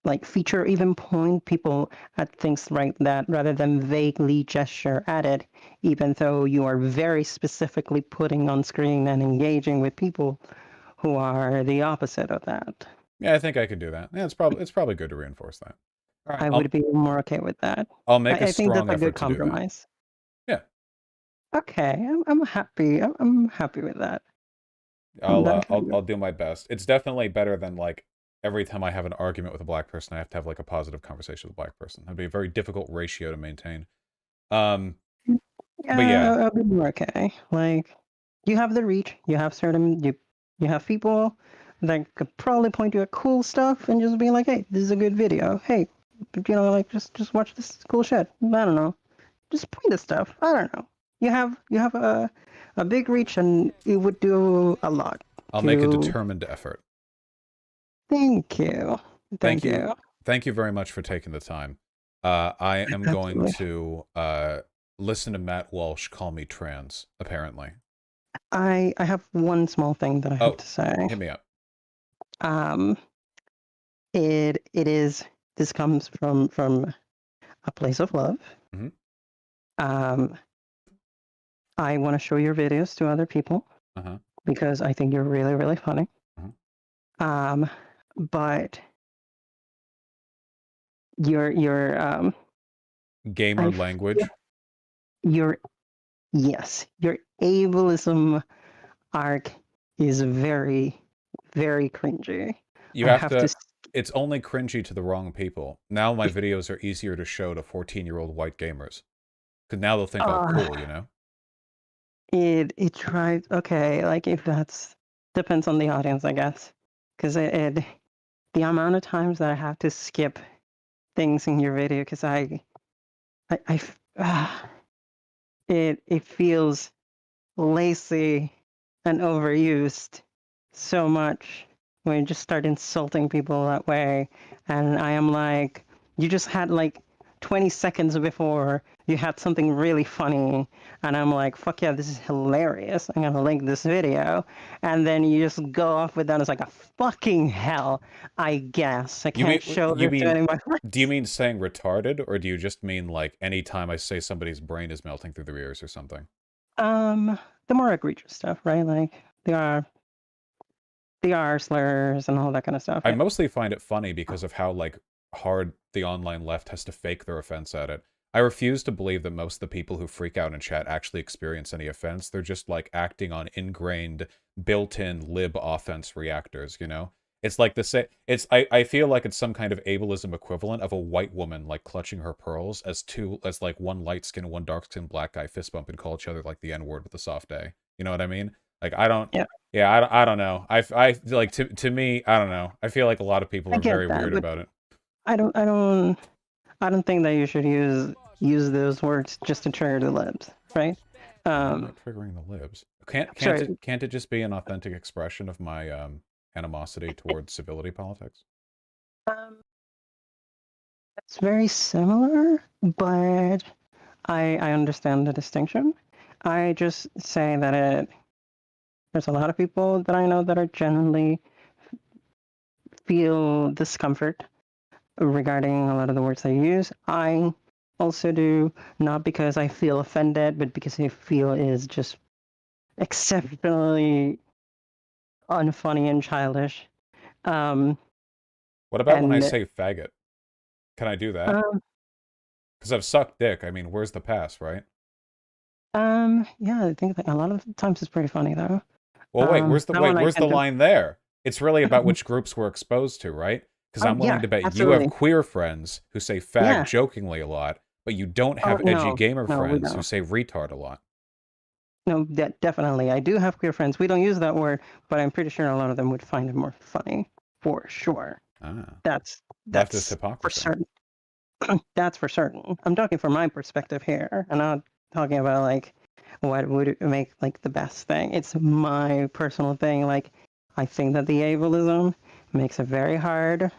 [SPEAKER 3] like feature, even point people at things like that rather than vaguely gesture at it, even though you are very specifically putting on screen and engaging with people who are the opposite of that.
[SPEAKER 1] Yeah, I think I could do that. Yeah, it's probably good to reinforce that. All right,
[SPEAKER 3] I would be more okay with that.
[SPEAKER 1] I'll make a
[SPEAKER 3] I think
[SPEAKER 1] strong
[SPEAKER 3] that's a good
[SPEAKER 1] effort to do that.
[SPEAKER 3] compromise.
[SPEAKER 1] Yeah.
[SPEAKER 3] Okay, I'm happy. I'm happy with that.
[SPEAKER 1] I'll do my best. It's definitely better than like every time I have an argument with a black person, I have to have like a positive conversation with a black person. That'd be a very difficult ratio to maintain.
[SPEAKER 3] Yeah,
[SPEAKER 1] but yeah,
[SPEAKER 3] I'll be more okay. Like, you have the reach. You have you have people that could probably point to a cool stuff and just be like, "Hey, this is a good video. Hey, you know, like just watch this cool shit." I don't know. Just point to stuff. I don't know. You have a big reach, and it would do a lot.
[SPEAKER 1] I'll make a determined effort.
[SPEAKER 3] Thank you. Thank you.
[SPEAKER 1] Thank you very much for taking the time. I am going to listen to Matt Walsh call me trans, apparently.
[SPEAKER 3] I have one small thing that I have to say.
[SPEAKER 1] Hit me up.
[SPEAKER 3] It is, this comes from a place of love.
[SPEAKER 1] Mm-hmm.
[SPEAKER 3] I want to show your videos to other people because I think you're really, really funny. Mm-hmm. But your
[SPEAKER 1] gamer language.
[SPEAKER 3] Your ableism arc is very, very cringy.
[SPEAKER 1] You have to. It's only cringy to the wrong people. Now my videos are easier to show to 14-year-old white gamers, because now they'll think I'm cool, you know.
[SPEAKER 3] It tries, okay, like if that's depends on the audience, I guess, because the amount of times that I have to skip things in your video because it feels lazy and overused so much when you just start insulting people that way, and I am like, you just had like 20 seconds before you had something really funny, and I'm like, fuck yeah, this is hilarious, I'm gonna link this video, and then you just go off with that. It's like a fucking hell, I guess. I can't show this to anyone.
[SPEAKER 1] Do you mean saying retarded, or do you just mean like anytime I say somebody's brain is melting through their ears or something?
[SPEAKER 3] The more egregious stuff, right? Like the R slurs and all that kind of stuff.
[SPEAKER 1] I mostly find it funny because of how like hard the online left has to fake their offense at it. I refuse to believe that most of the people who freak out in chat actually experience any offense. They're just like acting on ingrained, built-in lib offense reactors, you know? It's like the same. I feel like it's some kind of ableism equivalent of a white woman like clutching her pearls as like one light skin, one dark skin black guy fist bump and call each other like the N-word with a soft day. You know what I mean? Like I don't. Yeah, I don't know. I like to me, I don't know. I feel like a lot of people are very weird about it.
[SPEAKER 3] I don't think that you should use those words just to trigger the libs, right?
[SPEAKER 1] I'm not triggering the libs. Can't it just be an authentic expression of my animosity towards civility politics?
[SPEAKER 3] It's very similar, but I understand the distinction. I just say that there's a lot of people that I know that are genuinely feel discomfort regarding a lot of the words they use. I also do, not because I feel offended, but because I feel it is just exceptionally unfunny and childish.
[SPEAKER 1] What about when I
[SPEAKER 3] And
[SPEAKER 1] say faggot? Can I do that?
[SPEAKER 3] um,
[SPEAKER 1] Because I've sucked dick. I mean, where's the pass, right?
[SPEAKER 3] yeah, I think that a lot of times it's pretty funny though.
[SPEAKER 1] Well,
[SPEAKER 3] That one I
[SPEAKER 1] where's the
[SPEAKER 3] tend to.
[SPEAKER 1] line there? It's really about which groups we're exposed to, right? Because
[SPEAKER 3] Oh
[SPEAKER 1] I'm willing
[SPEAKER 3] yeah,
[SPEAKER 1] to bet you have
[SPEAKER 3] absolutely.
[SPEAKER 1] queer friends who say fag
[SPEAKER 3] Yeah.
[SPEAKER 1] jokingly a lot, but you don't
[SPEAKER 3] Oh
[SPEAKER 1] have edgy
[SPEAKER 3] no,
[SPEAKER 1] gamer
[SPEAKER 3] no, we
[SPEAKER 1] friends who
[SPEAKER 3] don't.
[SPEAKER 1] say retard a lot.
[SPEAKER 3] No, definitely. I do have queer friends. We don't use that word, but I'm pretty sure a lot of them would find it more funny, for sure.
[SPEAKER 1] Ah,
[SPEAKER 3] That's
[SPEAKER 1] leftist
[SPEAKER 3] that's for
[SPEAKER 1] hypocrisy.
[SPEAKER 3] certain. That's for certain. I'm talking from my perspective here. I'm not talking about like what would make like the best thing. It's my personal thing. Like I think that the ableism makes it very hard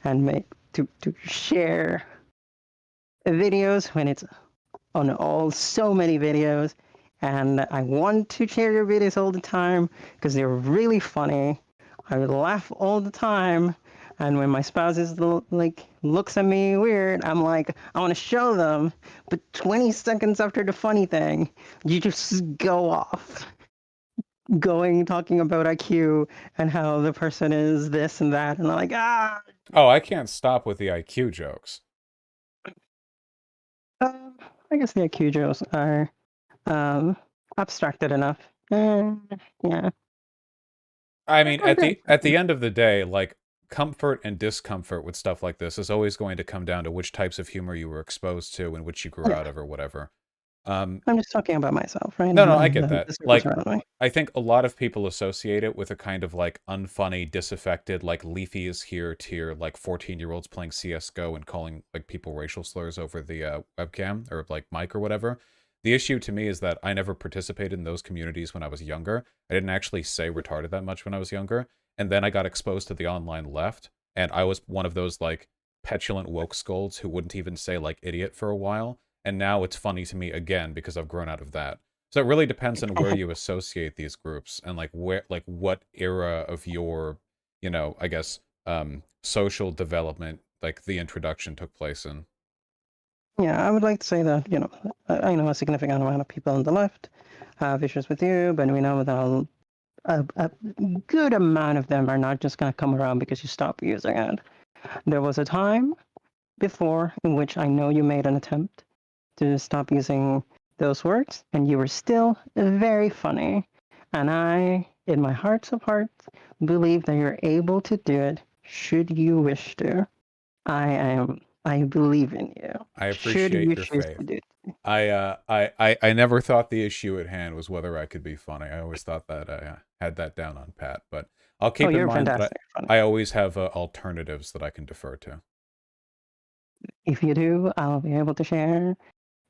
[SPEAKER 3] and make to share videos when it's on all so many videos, and I want to share your videos all the time because they're really funny. I laugh all the time, and when my spouse is like looks at me weird, I'm like, I want to show them, but 20 seconds after the funny thing, you just go off, going talking about IQ and how the person is this and that, and I'm like, ah.
[SPEAKER 1] Oh, I can't stop with the IQ jokes.
[SPEAKER 3] I guess the IQ jokes are um, abstracted enough. Yeah.
[SPEAKER 1] I mean,
[SPEAKER 3] I'm very
[SPEAKER 1] at the
[SPEAKER 3] funny.
[SPEAKER 1] end of the day, like comfort and discomfort with stuff like this is always going to come down to which types of humor you were exposed to and which you grew
[SPEAKER 3] Yeah,
[SPEAKER 1] out of or whatever. Um,
[SPEAKER 3] I'm just talking about myself, right?
[SPEAKER 1] no,
[SPEAKER 3] And
[SPEAKER 1] no, I
[SPEAKER 3] then
[SPEAKER 1] get that.
[SPEAKER 3] the circles
[SPEAKER 1] Like,
[SPEAKER 3] around me.
[SPEAKER 1] I think a lot of people associate it with a kind of like unfunny, disaffected, like Leafy is here tier, like 14-year-olds playing CS:GO and calling like people racial slurs over the webcam or like mic or whatever. The issue to me is that I never participated in those communities when I was younger. I didn't actually say retarded that much when I was younger, and then I got exposed to the online left, and I was one of those like petulant woke scolds who wouldn't even say like idiot for a while, and now it's funny to me again because I've grown out of that. So it really depends on where you associate these groups and like where like what era of your, you know, I guess social development like the introduction took place in.
[SPEAKER 3] Yeah, I would like to say that, I know a significant amount of people on the left have issues with you, but we know that a good amount of them are not just going to come around because you stop using it. There was a time before in which I know you made an attempt to stop using those words, and you were still very funny. And I, in my heart of hearts, believe that you're able to do it should you wish to. I believe in you.
[SPEAKER 1] I
[SPEAKER 3] Should
[SPEAKER 1] appreciate
[SPEAKER 3] you
[SPEAKER 1] your
[SPEAKER 3] choose
[SPEAKER 1] faith.
[SPEAKER 3] to do it.
[SPEAKER 1] I never thought the issue at hand was whether I could be funny. I always thought that I had that down on pat, but I'll
[SPEAKER 3] Oh,
[SPEAKER 1] keep in
[SPEAKER 3] you're
[SPEAKER 1] mind that
[SPEAKER 3] fantastic. Funny.
[SPEAKER 1] I always have alternatives that I can defer to.
[SPEAKER 3] If you do, I'll be able to share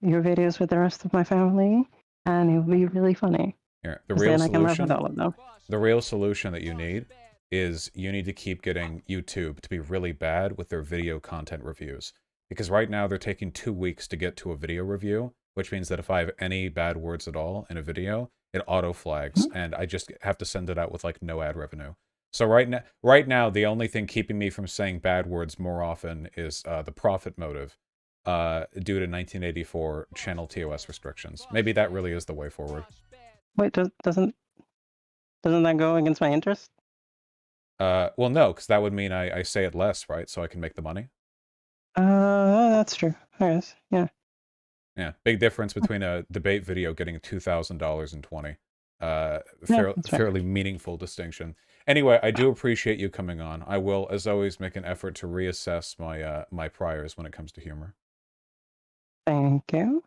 [SPEAKER 3] your videos with the rest of my family, and it'll be really funny.
[SPEAKER 1] Here,
[SPEAKER 3] Because then I can laugh with all of them.
[SPEAKER 1] the real solution that you need is you need to keep getting YouTube to be really bad with their video content reviews. Because right now they're taking 2 weeks to get to a video review, which means that if I have any bad words at all in a video, it auto flags and I just have to send it out with like no ad revenue. So right now the only thing keeping me from saying bad words more often is the profit motive due to 1984 channel TOS restrictions. Maybe that really is the way forward.
[SPEAKER 3] Wait, doesn't that go against my interest?
[SPEAKER 1] Well, no, because that would mean I say it less, right? So I can make the money.
[SPEAKER 3] That's true. I guess. Yeah.
[SPEAKER 1] Yeah, big difference between a debate video getting $2,000 and 20.
[SPEAKER 3] Yeah, that's fair.
[SPEAKER 1] Fairly meaningful distinction. Anyway, I do appreciate you coming on. I will, as always, make an effort to reassess my my priors when it comes to humor.
[SPEAKER 3] Thank you.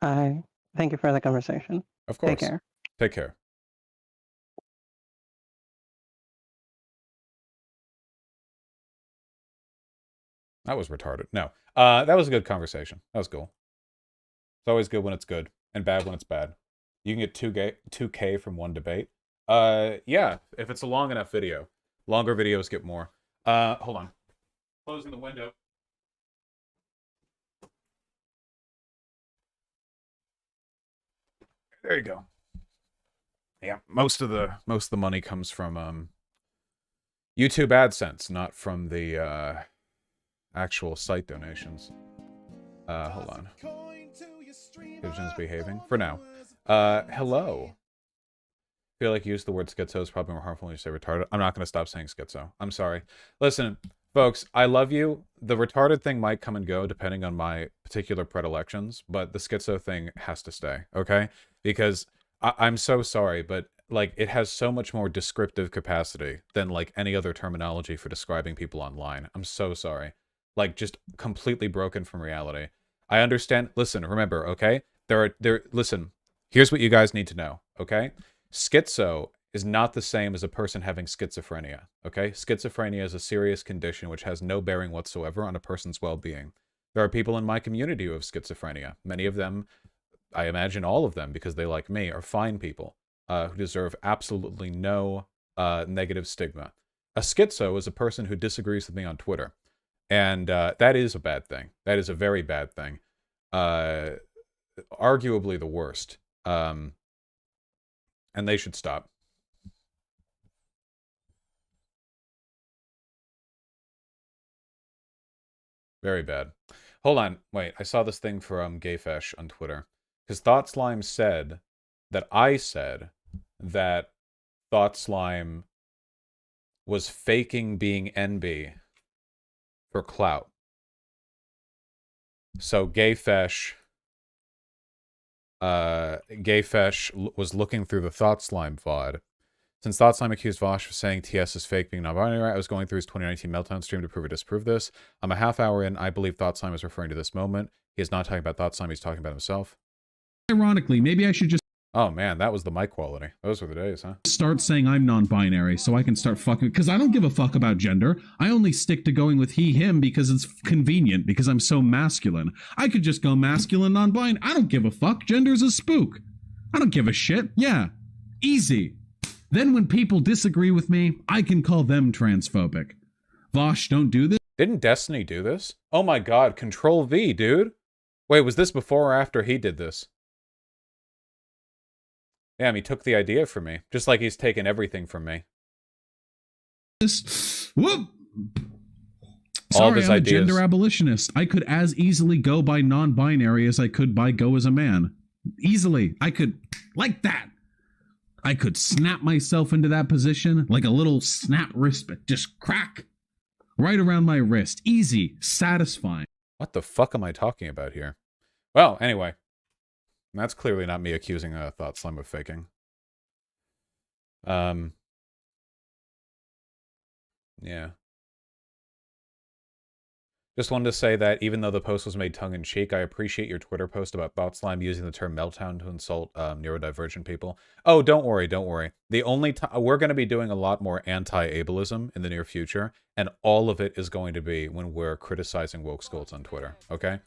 [SPEAKER 3] I thank you for the conversation.
[SPEAKER 1] Of
[SPEAKER 3] Take
[SPEAKER 1] course.
[SPEAKER 3] care.
[SPEAKER 1] Take care. That was retarded. No. That was a good conversation. That was cool. It's always good when it's good, and bad when it's bad. You can get 2K from one debate. Yeah, if it's a long enough video. Longer videos get more. Hold on. Closing the window. There you go. Yeah, most of the money comes from YouTube AdSense, not from the actual site donations. Hold on. Pigeon's behaving. For now. Hello. I feel like use the word schizo is probably more harmful when you say retarded. I'm not going to stop saying schizo. I'm sorry. Listen, folks, I love you. The retarded thing might come and go depending on my particular predilections, but the schizo thing has to stay, okay? Because I'm so sorry, but like it has so much more descriptive capacity than like any other terminology for describing people online. I'm so sorry. Like just completely broken from reality. I understand. Listen, remember, okay? Listen, here's what you guys need to know, okay? Schizo is not the same as a person having schizophrenia, okay? Schizophrenia is a serious condition which has no bearing whatsoever on a person's well-being. There are people in my community who have schizophrenia. Many of them, I imagine all of them, because they, like me, are fine people who deserve absolutely no negative stigma. A schizo is a person who disagrees with me on Twitter. And that is a bad thing. That is a very bad thing. Arguably the worst. And they should stop. Very bad. Hold on. Wait, I saw this thing from Gayfesh on Twitter. Because Thought Slime said that I said that Thought Slime was faking being NB for clout. So Gayfesh was looking through the Thought Slime VOD. Since Thought Slime accused WALSH of saying TS is fake being non-binary, I was going through his 2019 Meltdown stream to prove or disprove this. I'm a half hour in. I believe Thought Slime is referring to this moment. He is not talking about Thought Slime. He's talking about himself.
[SPEAKER 4] Ironically, maybe I should just
[SPEAKER 1] Oh man, that was the mic quality. Those were the days, huh?
[SPEAKER 4] start saying I'm non-binary so I can start fucking, because I don't give a fuck about gender. I only stick to going with he, him because it's convenient, because I'm so masculine. I could just go masculine, non-binary. I don't give a fuck. Gender's a spook. I don't give a shit. Yeah. Easy. Then when people disagree with me, I can call them transphobic. Vosh, don't do this.
[SPEAKER 1] Didn't Destiny do this? Oh my god, Control V, dude. Wait, was this before or after he did this? Damn, he took the idea from me. Just like he's taken everything from me.
[SPEAKER 4] Whoop!
[SPEAKER 1] All of
[SPEAKER 4] Sorry,
[SPEAKER 1] his
[SPEAKER 4] I'm
[SPEAKER 1] ideas.
[SPEAKER 4] a gender abolitionist. I could as easily go by non-binary as I could by go as a man. Easily. I could, like that. I could snap myself into that position like a little snap wrist, but just crack. Right around my wrist. Easy. Satisfying.
[SPEAKER 1] What the fuck am I talking about here? Well, anyway. That's clearly not me accusing Thought Slime of faking. Yeah. Just wanted to say that even though the post was made tongue-in-cheek, I appreciate your Twitter post about Thought Slime using the term meltdown to insult neurodivergent people. Oh, don't worry, don't worry. The only time we're going to be doing a lot more anti-ableism in the near future, and all of it is going to be when we're criticizing woke skulls on Twitter, okay?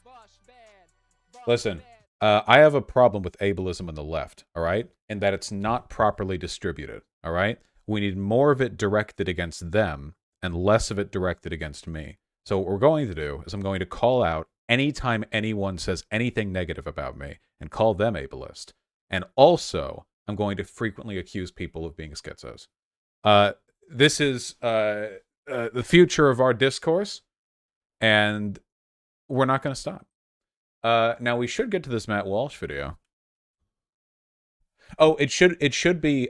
[SPEAKER 1] Listen, I have a problem with ableism on the left, all right? And that it's not properly distributed, all right? We need more of it directed against them and less of it directed against me. So what we're going to do is I'm going to call out anytime anyone says anything negative about me and call them ableist. And also, I'm going to frequently accuse people of being schizos. This is the future of our discourse, and we're not going to stop. Now we should get to this Matt Walsh video. Oh, it should be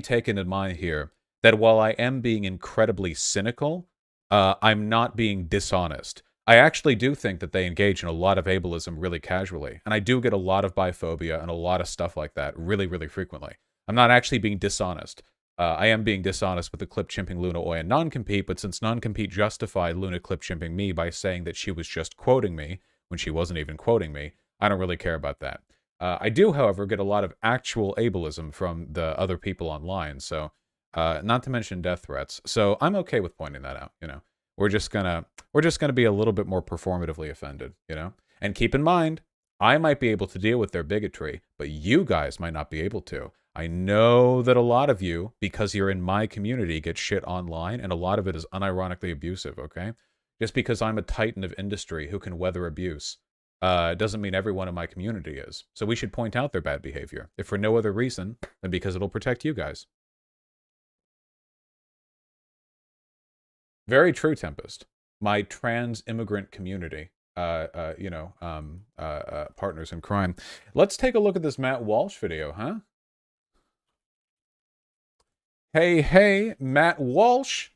[SPEAKER 1] taken in mind here that while I am being incredibly cynical, I'm not being dishonest. I actually do think that they engage in a lot of ableism really casually, and I do get a lot of biphobia and a lot of stuff like that really, really frequently. I'm not actually being dishonest. I am being dishonest with the clip chimping Luna Oya non-compete, but since non-compete justified Luna clip chimping me by saying that she was just quoting me when she wasn't even quoting me, I don't really care about that. I do, however, get a lot of actual ableism from the other people online, so not to mention death threats. So I'm okay with pointing that out, you know. We're just gonna be a little bit more performatively offended, you know? And keep in mind, I might be able to deal with their bigotry, but you guys might not be able to. I know that a lot of you, because you're in my community, get shit online, and a lot of it is unironically abusive, okay? Just because I'm a titan of industry who can weather abuse doesn't mean everyone in my community is. So we should point out their bad behavior, if for no other reason than because it'll protect you guys. Very true, Tempest. My trans immigrant community partners in crime. Let's take a look at this Matt Walsh video, huh? Hey, Matt Walsh.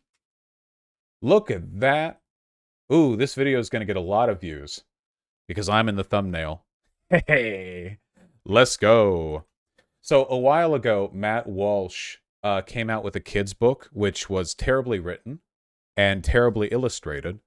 [SPEAKER 1] Look at that. Ooh, this video is going to get a lot of views because I'm in the thumbnail. Hey, let's go. So a while ago, Matt Walsh came out with a kid's book, which was terribly written and terribly illustrated.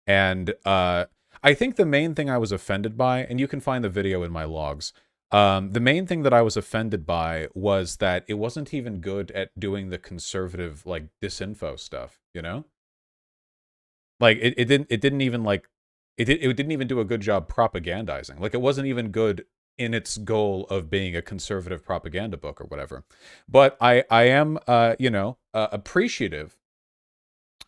[SPEAKER 1] And I think the main thing I was offended by, and you can find the video in my logs, the main thing that I was offended by was that it wasn't even good at doing the conservative, like, disinfo stuff, you know? Like, it didn't even do a good job propagandizing. Like, it wasn't even good in its goal of being a conservative propaganda book or whatever. But I am, appreciative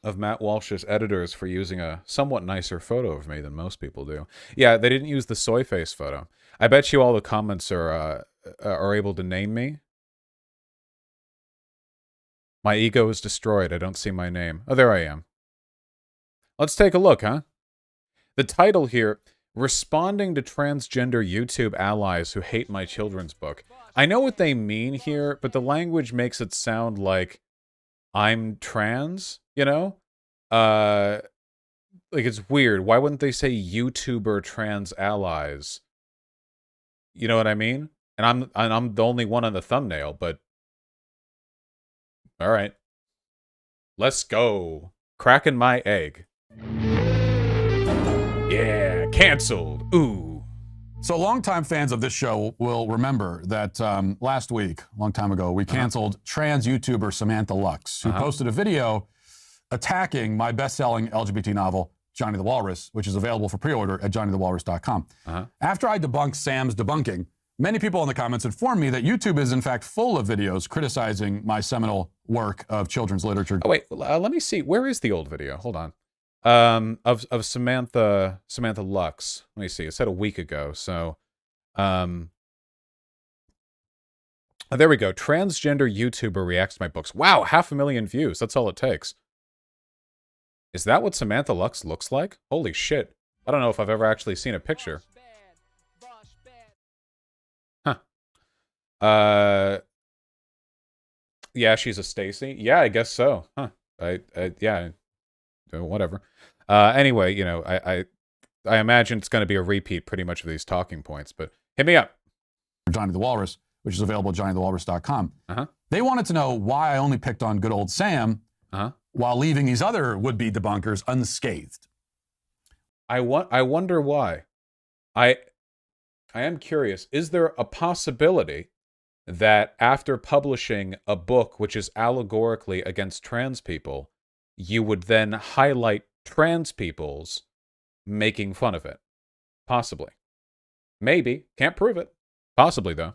[SPEAKER 1] of Matt Walsh's editors for using a somewhat nicer photo of me than most people do. Yeah, they didn't use the soy face photo. I bet you all the comments are able to name me. My ego is destroyed. I don't see my name. Oh, there I am. Let's take a look, huh? The title here, Responding to Transgender YouTube Allies Who Hate My Children's Book. I know what they mean here, but the language makes it sound like I'm trans, you know? Like, it's weird. Why wouldn't they say YouTuber trans allies? You know what I mean? And I'm the only one on the thumbnail, but all right. Let's go. Cracking my egg. Yeah, canceled. Ooh.
[SPEAKER 5] So longtime fans of this show will remember that last week, a long time ago, we canceled trans YouTuber Samantha Lux, who posted a video attacking my best-selling LGBT novel, Johnny the Walrus, which is available for pre-order at johnnythewalrus.com. After I debunked Sam's debunking, many people in the comments informed me that YouTube is in fact full of videos criticizing my seminal work of children's literature.
[SPEAKER 1] Oh, wait, let me see. Where is the old video? Hold on. Of Samantha Lux. Let me see. It said a week ago. So, there we go. Transgender YouTuber reacts to my books. Wow, 500,000 views. That's all it takes. Is that what Samantha Lux looks like? Holy shit. I don't know if I've ever actually seen a picture. Huh. Yeah, she's a Stacy. Yeah, I guess so. Huh. Yeah. Whatever. Anyway, you know, I imagine it's going to be a repeat pretty much of these talking points, but hit me up.
[SPEAKER 5] Johnny the Walrus, which is available at johnnythewalrus.com. They wanted to know why I only picked on good old Sam while leaving these other would-be debunkers unscathed.
[SPEAKER 1] I wonder why. I am curious. Is there a possibility that after publishing a book which is allegorically against trans people, you would then highlight trans people's making fun of it? Possibly. Maybe. Can't prove it. Possibly, though.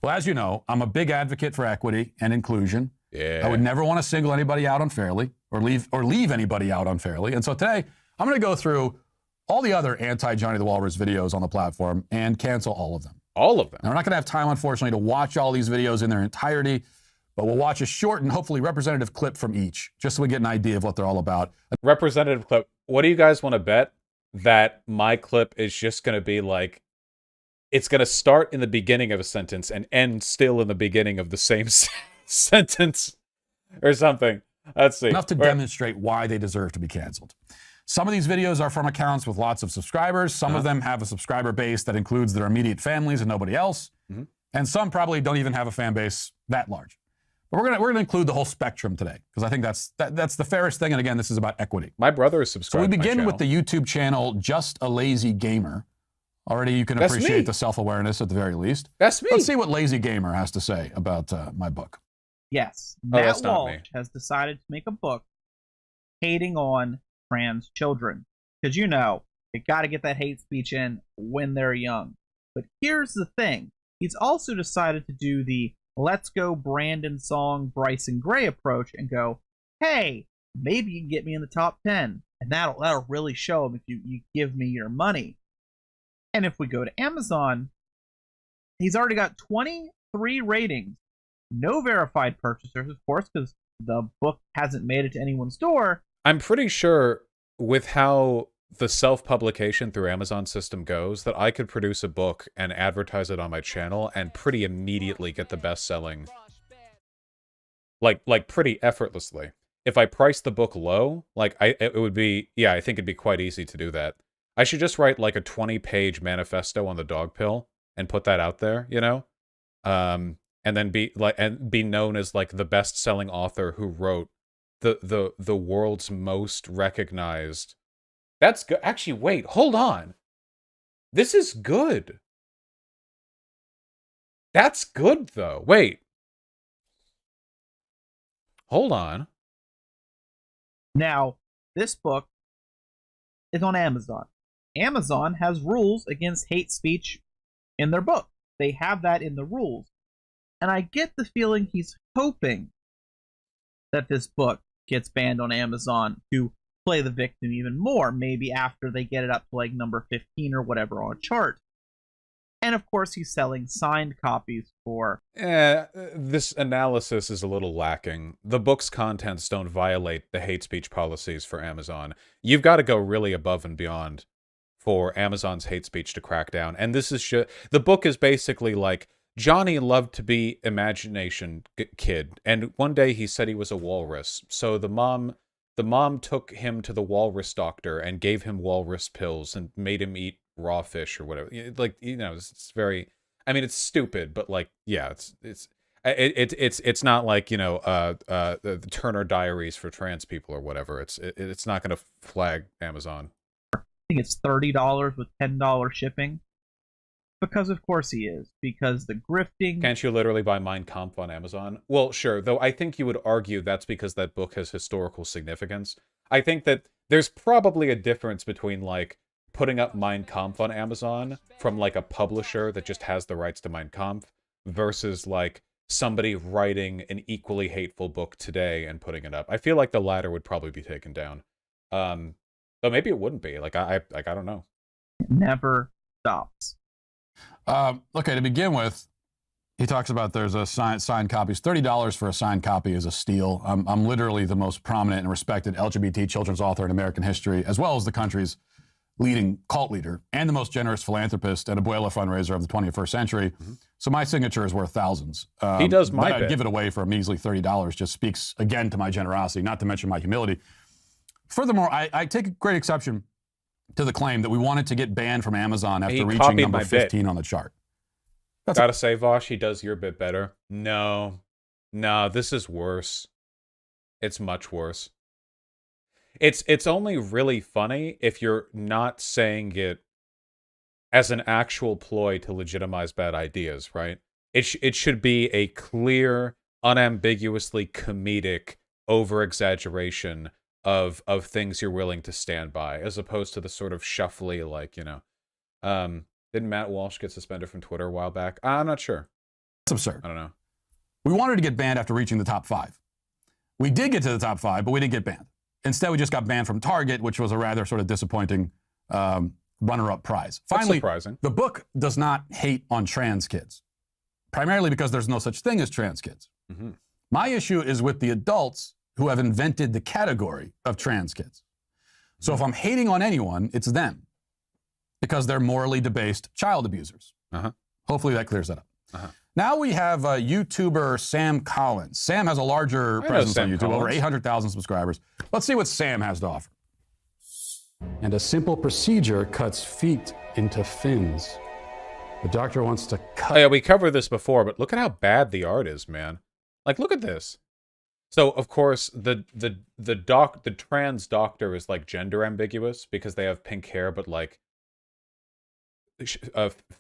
[SPEAKER 5] Well, as you know, I'm a big advocate for equity and inclusion.
[SPEAKER 1] Yeah.
[SPEAKER 5] I would never want to single anybody out unfairly or leave anybody out unfairly. And so today, I'm going to go through all the other anti-Johnny the Walrus videos on the platform and cancel all of them.
[SPEAKER 1] All of them?
[SPEAKER 5] Now, we're not going to have time, unfortunately, to watch all these videos in their entirety, but we'll watch a short and hopefully representative clip from each, just so we get an idea of what they're all about.
[SPEAKER 1] Representative clip. What do you guys want to bet that my clip is just going to be like, it's going to start in the beginning of a sentence and end still in the beginning of the same sentence or something? Let's see.
[SPEAKER 5] Enough to demonstrate why they deserve to be canceled. Some of these videos are from accounts with lots of subscribers. Some of them have a subscriber base that includes their immediate families and nobody else. And some probably don't even have a fan base that large. But we're gonna include the whole spectrum today because I think that's the fairest thing. And again, this is about equity.
[SPEAKER 1] My brother is subscribed.
[SPEAKER 5] So we begin with the YouTube channel Just a Lazy Gamer. Already you can appreciate the self-awareness at the very least.
[SPEAKER 1] That's me.
[SPEAKER 5] Let's see what Lazy Gamer has to say about my book.
[SPEAKER 6] Yes,
[SPEAKER 1] that's
[SPEAKER 6] Matt
[SPEAKER 1] not me.
[SPEAKER 6] Walsh has decided to make a book hating on trans children. Because, you know, you got to get that hate speech in when they're young. But here's the thing. He's also decided to do the let's go Brandon Song, Bryson Gray approach and go, hey, maybe you can get me in the top 10. And that'll really show him if you give me your money. And if we go to Amazon, he's already got 23 ratings. No verified purchasers, of course, because the book hasn't made it to anyone's door.
[SPEAKER 1] I'm pretty sure with how the self-publication through Amazon system goes, that I could produce a book and advertise it on my channel and pretty immediately get the best-selling, like pretty effortlessly. If I price the book low, like it would be, yeah, I think it'd be quite easy to do that. I should just write like a 20-page manifesto on the dog pill and put that out there, you know? And then be known as like the best-selling author who wrote the world's most recognized. That's good. Actually, wait, hold on. This is good. That's good though. Wait. Hold on.
[SPEAKER 6] Now, this book is on Amazon. Amazon has rules against hate speech in their book. They have that in the rules. And I get the feeling he's hoping that this book gets banned on Amazon to play the victim even more, maybe after they get it up to like number 15 or whatever on a chart. And of course, he's selling signed copies for...
[SPEAKER 1] This analysis is a little lacking. The book's contents don't violate the hate speech policies for Amazon. You've got to go really above and beyond for Amazon's hate speech to crack down. And this is the book is basically like, Johnny loved to be imagination kid, and one day he said he was a walrus. So the mom took him to the walrus doctor and gave him walrus pills and made him eat raw fish or whatever. Like, you know, it's very, I mean, it's stupid, but like, yeah, it's not like, you know, the Turner Diaries for trans people or whatever. It's not going to flag Amazon.
[SPEAKER 6] I think it's $30 with $10 shipping. Because of course he is. Because the grifting...
[SPEAKER 1] Can't you literally buy Mein Kampf on Amazon? Well, sure, though I think you would argue that's because that book has historical significance. I think that there's probably a difference between, like, putting up Mein Kampf on Amazon from, like, a publisher that just has the rights to Mein Kampf versus, like, somebody writing an equally hateful book today and putting it up. I feel like the latter would probably be taken down. But maybe it wouldn't be. Like, I don't know.
[SPEAKER 6] It never stops.
[SPEAKER 5] Okay, to begin with, he talks about there's a signed copies. $30 for a signed copy is a steal. I'm literally the most prominent and respected LGBT children's author in American history, as well as the country's leading cult leader and the most generous philanthropist and abuela fundraiser of the 21st century. Mm-hmm. So my signature is worth thousands.
[SPEAKER 1] He does my
[SPEAKER 5] but
[SPEAKER 1] bit.
[SPEAKER 5] I'd give it away for a measly $30 just speaks again to my generosity, not to mention my humility. Furthermore, I take great exception to the claim that we wanted to get banned from Amazon after reaching number 15 on the chart.
[SPEAKER 1] Gotta say, Vosh, he does your bit better. No, this is worse. It's much worse. It's only really funny if you're not saying it as an actual ploy to legitimize bad ideas, right? It should be a clear, unambiguously comedic over-exaggeration of things you're willing to stand by, as opposed to the sort of shuffly, like, you know, didn't Matt Walsh get suspended from Twitter a while back? I'm not sure.
[SPEAKER 5] It's absurd.
[SPEAKER 1] I don't know.
[SPEAKER 5] We wanted to get banned after reaching the top 5. We did get to the top 5, but we didn't get banned. Instead, we just got banned from Target, which was a rather sort of disappointing runner-up prize. Finally, the book does not hate on trans kids, primarily because there's no such thing as trans kids. Mm-hmm. My issue is with the adults who have invented the category of trans kids. So if I'm hating on anyone, it's them, because they're morally debased child abusers. Uh-huh. Hopefully that clears that up. Uh-huh. Now we have YouTuber Sam Collins. Sam has a larger presence on YouTube, Collins. Over 800,000 subscribers. Let's see what Sam has to offer. And a simple procedure cuts feet into fins. The doctor wants to cut...
[SPEAKER 1] Oh, yeah, we covered this before, but look at how bad the art is, man. Like, look at this. So, of course, the trans doctor is, like, gender ambiguous because they have pink hair, but, like,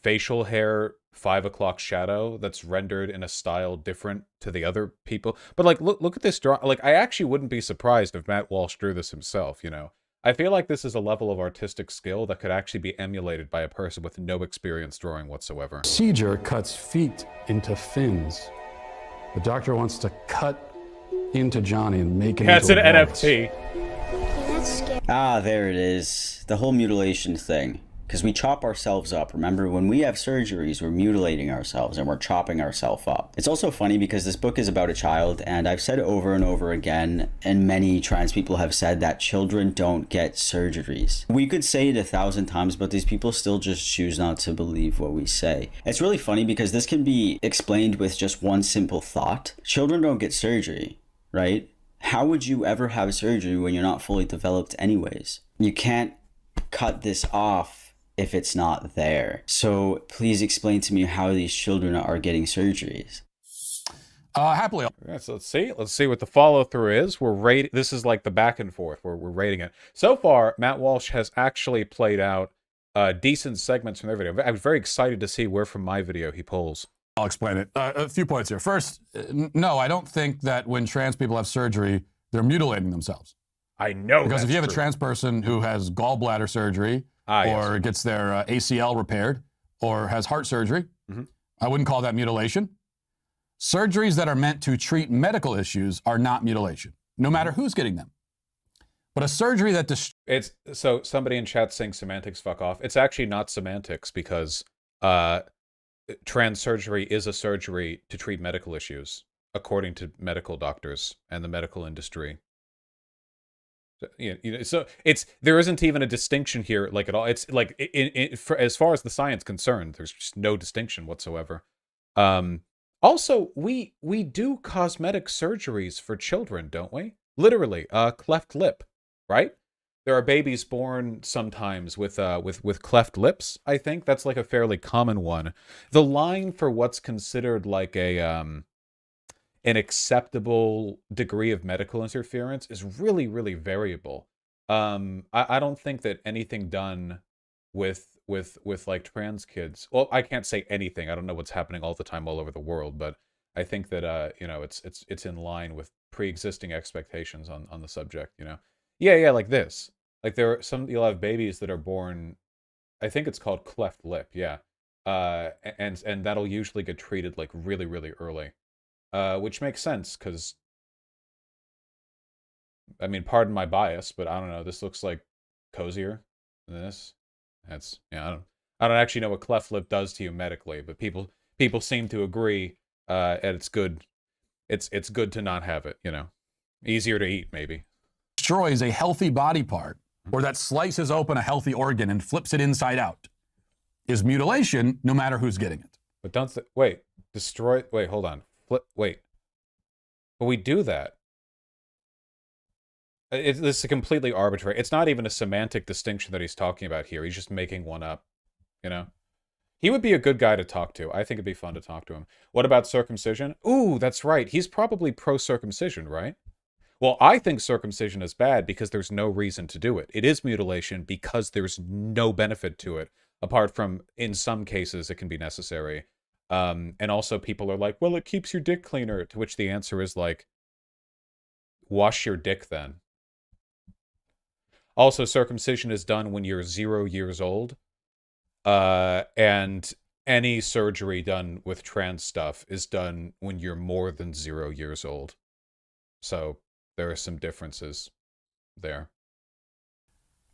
[SPEAKER 1] facial hair 5 o'clock shadow that's rendered in a style different to the other people. But like, look at this draw. Like, I actually wouldn't be surprised if Matt Walsh drew this himself, you know. I feel like this is a level of artistic skill that could actually be emulated by a person with no experience drawing whatsoever.
[SPEAKER 5] Procedure cuts feet into fins. The doctor wants to cut into Johnny and make him into
[SPEAKER 1] an NFT.
[SPEAKER 7] Ah, there it is. The whole mutilation thing. because we chop ourselves up. Remember, when we have surgeries, we're mutilating ourselves and we're chopping ourselves up. It's also funny because this book is about a child, and I've said it over and over again, and many trans people have said that children don't get surgeries. We could say it 1,000 times, but these people still just choose not to believe what we say. It's really funny because this can be explained with just one simple thought. Children don't get surgery, right? How would you ever have surgery when you're not fully developed anyways? You can't cut this off if it's not there. So please explain to me how these children are getting surgeries.
[SPEAKER 5] Happily.
[SPEAKER 1] Yeah, so let's see what the follow through is. We're rating. This is like the back and forth where we're rating it. So far, Matt Walsh has actually played out decent segments from their video. I was very excited to see where from my video he pulls.
[SPEAKER 5] I'll explain it. A few points here. First, no, I don't think that when trans people have surgery, they're mutilating themselves.
[SPEAKER 1] I know
[SPEAKER 5] Because if you have
[SPEAKER 1] true.
[SPEAKER 5] a trans person who has gallbladder surgery or gets their ACL repaired or has heart surgery, I wouldn't call that mutilation. Surgeries that are meant to treat medical issues are not mutilation, no matter who's getting them. But a surgery that
[SPEAKER 1] it's so somebody in chat saying semantics fuck off. It's actually not semantics because trans surgery is a surgery to treat medical issues, according to medical doctors and the medical industry. So there isn't even a distinction here, like at all. It's like as far as the science concerned, there's just no distinction whatsoever. Also, we do cosmetic surgeries for children, don't we? Literally, cleft lip, right? There are babies born sometimes with cleft lips. I think that's like a fairly common one. The line for what's considered like an acceptable degree of medical interference is really, really variable. I don't think that anything done with like trans kids. Well, I can't say anything. I don't know what's happening all the time all over the world, but I think that it's in line with pre-existing expectations on the subject. Yeah, like this. Like you'll have babies that are born, I think it's called cleft lip, yeah. And that'll usually get treated like really, really early. Which makes sense, because I mean, pardon my bias, but I don't know, this looks like cozier than this. I don't actually know what cleft lip does to you medically, but people seem to agree, and it's good. It's good to not have it, Easier to eat, maybe.
[SPEAKER 5] destroys a healthy body part or that slices open a healthy organ and flips it inside out is mutilation, no matter who's getting it.
[SPEAKER 1] But hold on. Wait. But we do that. This is completely arbitrary. It's not even a semantic distinction that he's talking about here. He's just making one up, He would be a good guy to talk to. I think it'd be fun to talk to him. What about circumcision? Ooh, that's right. He's probably pro-circumcision, right? Well, I think circumcision is bad because there's no reason to do it. It is mutilation because there's no benefit to it, apart from, in some cases, it can be necessary. And also people are like, well, it keeps your dick cleaner, to which the answer is like, wash your dick then. Also, circumcision is done when you're 0 years old. And any surgery done with trans stuff is done when you're more than 0 years old. So there are some differences there.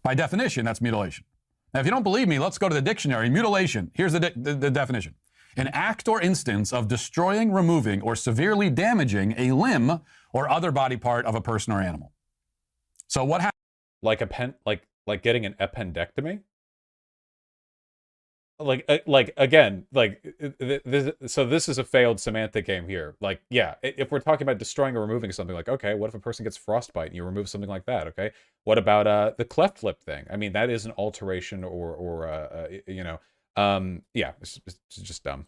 [SPEAKER 5] By definition, that's mutilation. Now, if you don't believe me, let's go to the dictionary. Mutilation, here's the definition. An act or instance of destroying, removing, or severely damaging a limb or other body part of a person or animal. So what happens?
[SPEAKER 1] Like getting an appendectomy? So this is a failed semantic game here. Like, yeah, if we're talking about destroying or removing something, like, okay, what if a person gets frostbite and you remove something like that? Okay, what about the cleft lip thing? I mean, that is an alteration yeah, it's just dumb.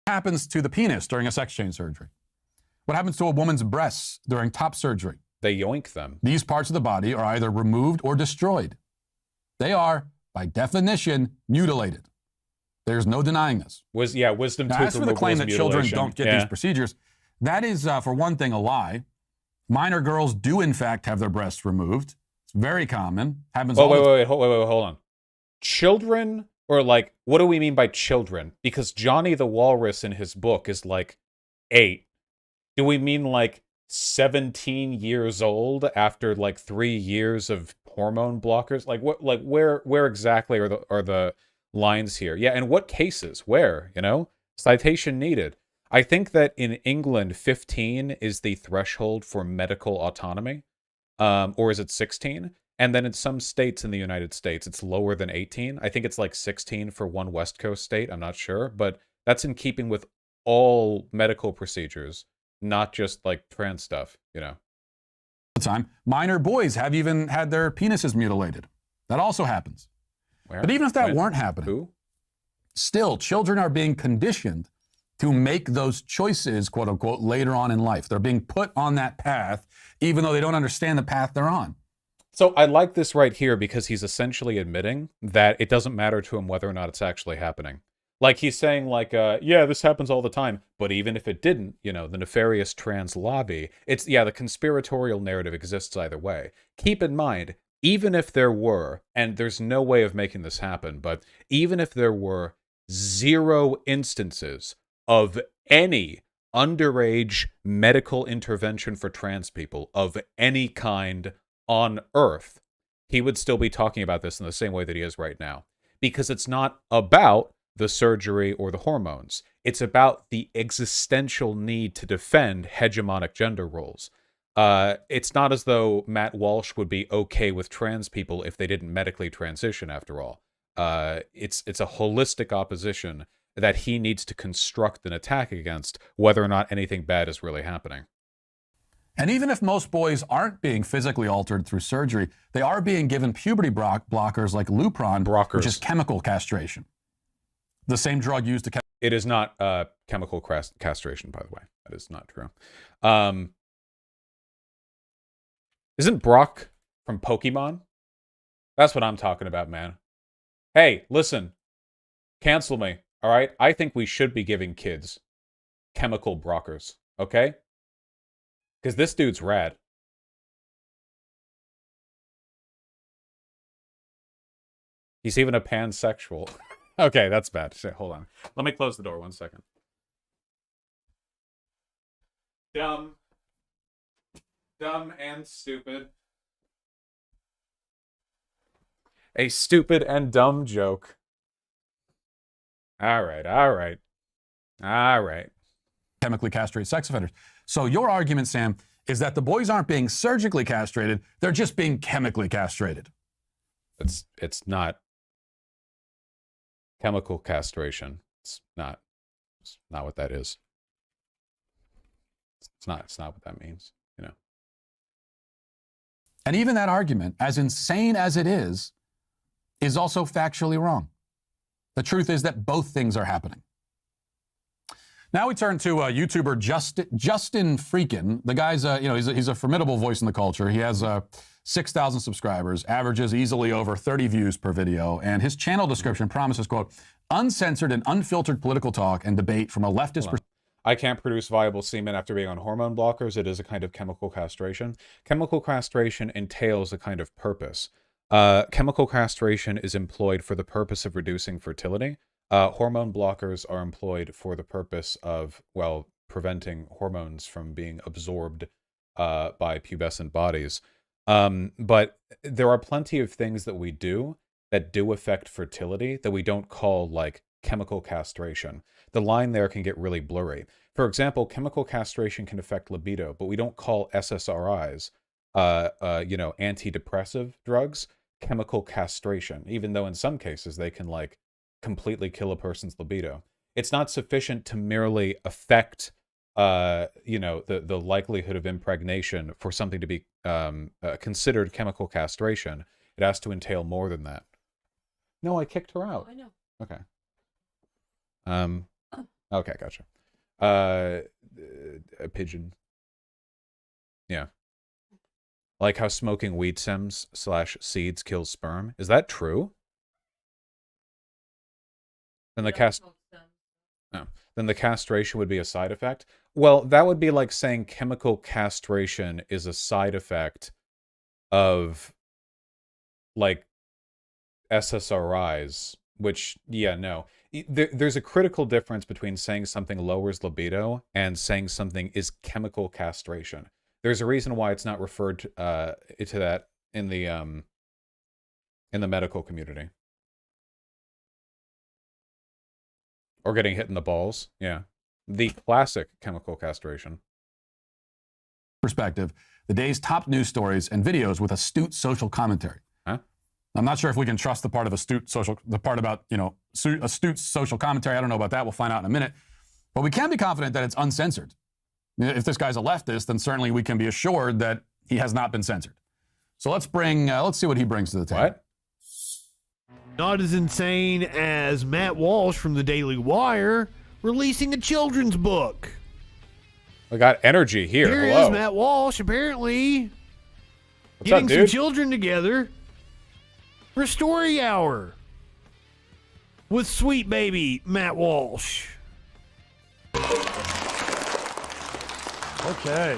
[SPEAKER 5] What happens to the penis during a sex change surgery? What happens to a woman's breasts during top surgery?
[SPEAKER 1] They yoink them.
[SPEAKER 5] These parts of the body are either removed or destroyed. They are, by definition, mutilated. There's no denying this.
[SPEAKER 1] Wisdom
[SPEAKER 5] now,
[SPEAKER 1] tooth
[SPEAKER 5] as for the claim that children don't get these procedures, that is, for one thing, a lie. Minor girls do, in fact, have their breasts removed. It's very common. Happens.
[SPEAKER 1] Wait, hold on. Children, or like, what do we mean by children? Because Johnny the Walrus in his book is like 8. Do we mean like 17 years old after like 3 years of hormone blockers? Like what, like where exactly are the lines here? Yeah, and what cases? Where, you know? Citation needed. I think that in England 15 is the threshold for medical autonomy. Or is it 16? And then in some states in the United States, it's lower than 18. I think it's like 16 for one West Coast state. I'm not sure, but that's in keeping with all medical procedures, not just like trans stuff, you know.
[SPEAKER 5] The time, minor boys have even had their penises mutilated. That also happens.
[SPEAKER 1] Where?
[SPEAKER 5] But even if that
[SPEAKER 1] When?
[SPEAKER 5] weren't happening,
[SPEAKER 1] Who?
[SPEAKER 5] still, children are being conditioned to make those choices, quote unquote, later on in life. They're being put on that path, even though they don't understand the path they're on.
[SPEAKER 1] So I like this right here because he's essentially admitting that it doesn't matter to him whether or not it's actually happening. Like he's saying like, yeah, this happens all the time. But even if it didn't, you know, the nefarious trans lobby, it's, yeah, the conspiratorial narrative exists either way. Keep in mind, even if there were, and there's no way of making this happen, but even if there were 0 instances of any underage medical intervention for trans people of any kind on Earth, he would still be talking about this in the same way that he is right now. Because it's not about the surgery or the hormones. It's about the existential need to defend hegemonic gender roles. It's not as though Matt Walsh would be okay with trans people if they didn't medically transition, after all. It's a holistic opposition that he needs to construct an attack against, whether or not anything bad is really happening.
[SPEAKER 5] And even if most boys aren't being physically altered through surgery, they are being given puberty blockers like Lupron, which is chemical castration. The same drug used to...
[SPEAKER 1] It is not chemical castration, by the way. That is not true. Isn't Brock from Pokemon? That's what I'm talking about, man. Hey, listen. Cancel me, all right? I think we should be giving kids chemical blockers, okay? Because this dude's rad. He's even a pansexual. Okay, that's bad. Hold on. Let me close the door 1 second. Dumb. Dumb and stupid. A stupid and dumb joke. All right, all right. All right.
[SPEAKER 5] Chemically castrate sex offenders. So your argument, Sam, is that the boys aren't being surgically castrated, they're just being chemically castrated.
[SPEAKER 1] It's not chemical castration. It's not what that is. It's not what that means, you know.
[SPEAKER 5] And even that argument, as insane as it is also factually wrong. The truth is that both things are happening. Now we turn to YouTuber Justin Freakin. The guy's, he's a formidable voice in the culture. He has 6,000 subscribers, averages easily over 30 views per video, and his channel description promises, quote, uncensored and unfiltered political talk and debate from a leftist perspective.
[SPEAKER 1] I can't produce viable semen after being on hormone blockers. It is a kind of chemical castration. Chemical castration entails a kind of purpose. Chemical castration is employed for the purpose of reducing fertility. Hormone blockers are employed for the purpose of, well, preventing hormones from being absorbed by pubescent bodies. But there are plenty of things that we do that do affect fertility that we don't call, like, chemical castration. The line there can get really blurry. For example, chemical castration can affect libido, but we don't call SSRIs, antidepressive drugs, chemical castration, even though in some cases they can, like, completely kill a person's libido. It's not sufficient to merely affect, the likelihood of impregnation for something to be considered chemical castration. It has to entail more than that. No, I kicked her out.
[SPEAKER 8] I know.
[SPEAKER 1] Okay. Okay, gotcha. A pigeon. Yeah. Like how smoking weed stems / seeds kills sperm. Is that true? Then then the castration would be a side effect? Well, that would be like saying chemical castration is a side effect of, like, SSRIs, which, yeah, no. There's a critical difference between saying something lowers libido and saying something is chemical castration. There's a reason why it's not referred to that in the medical community. Or getting hit in the balls. Yeah. The classic chemical castration.
[SPEAKER 5] Perspective, the day's top news stories and videos with astute social commentary.
[SPEAKER 1] Huh?
[SPEAKER 5] I'm not sure if we can trust the part about, astute social commentary. I don't know about that. We'll find out in a minute. But we can be confident that it's uncensored. I mean, if this guy's a leftist, then certainly we can be assured that he has not been censored. So let's see what he brings to the table.
[SPEAKER 1] What?
[SPEAKER 8] Not as insane as Matt Walsh from the Daily Wire releasing a children's book.
[SPEAKER 1] I got energy here.
[SPEAKER 8] Here
[SPEAKER 1] Hello.
[SPEAKER 8] is Matt Walsh apparently
[SPEAKER 1] What's
[SPEAKER 8] getting
[SPEAKER 1] up,
[SPEAKER 8] some
[SPEAKER 1] dude?
[SPEAKER 8] children together for story hour with sweet baby Matt Walsh. Okay.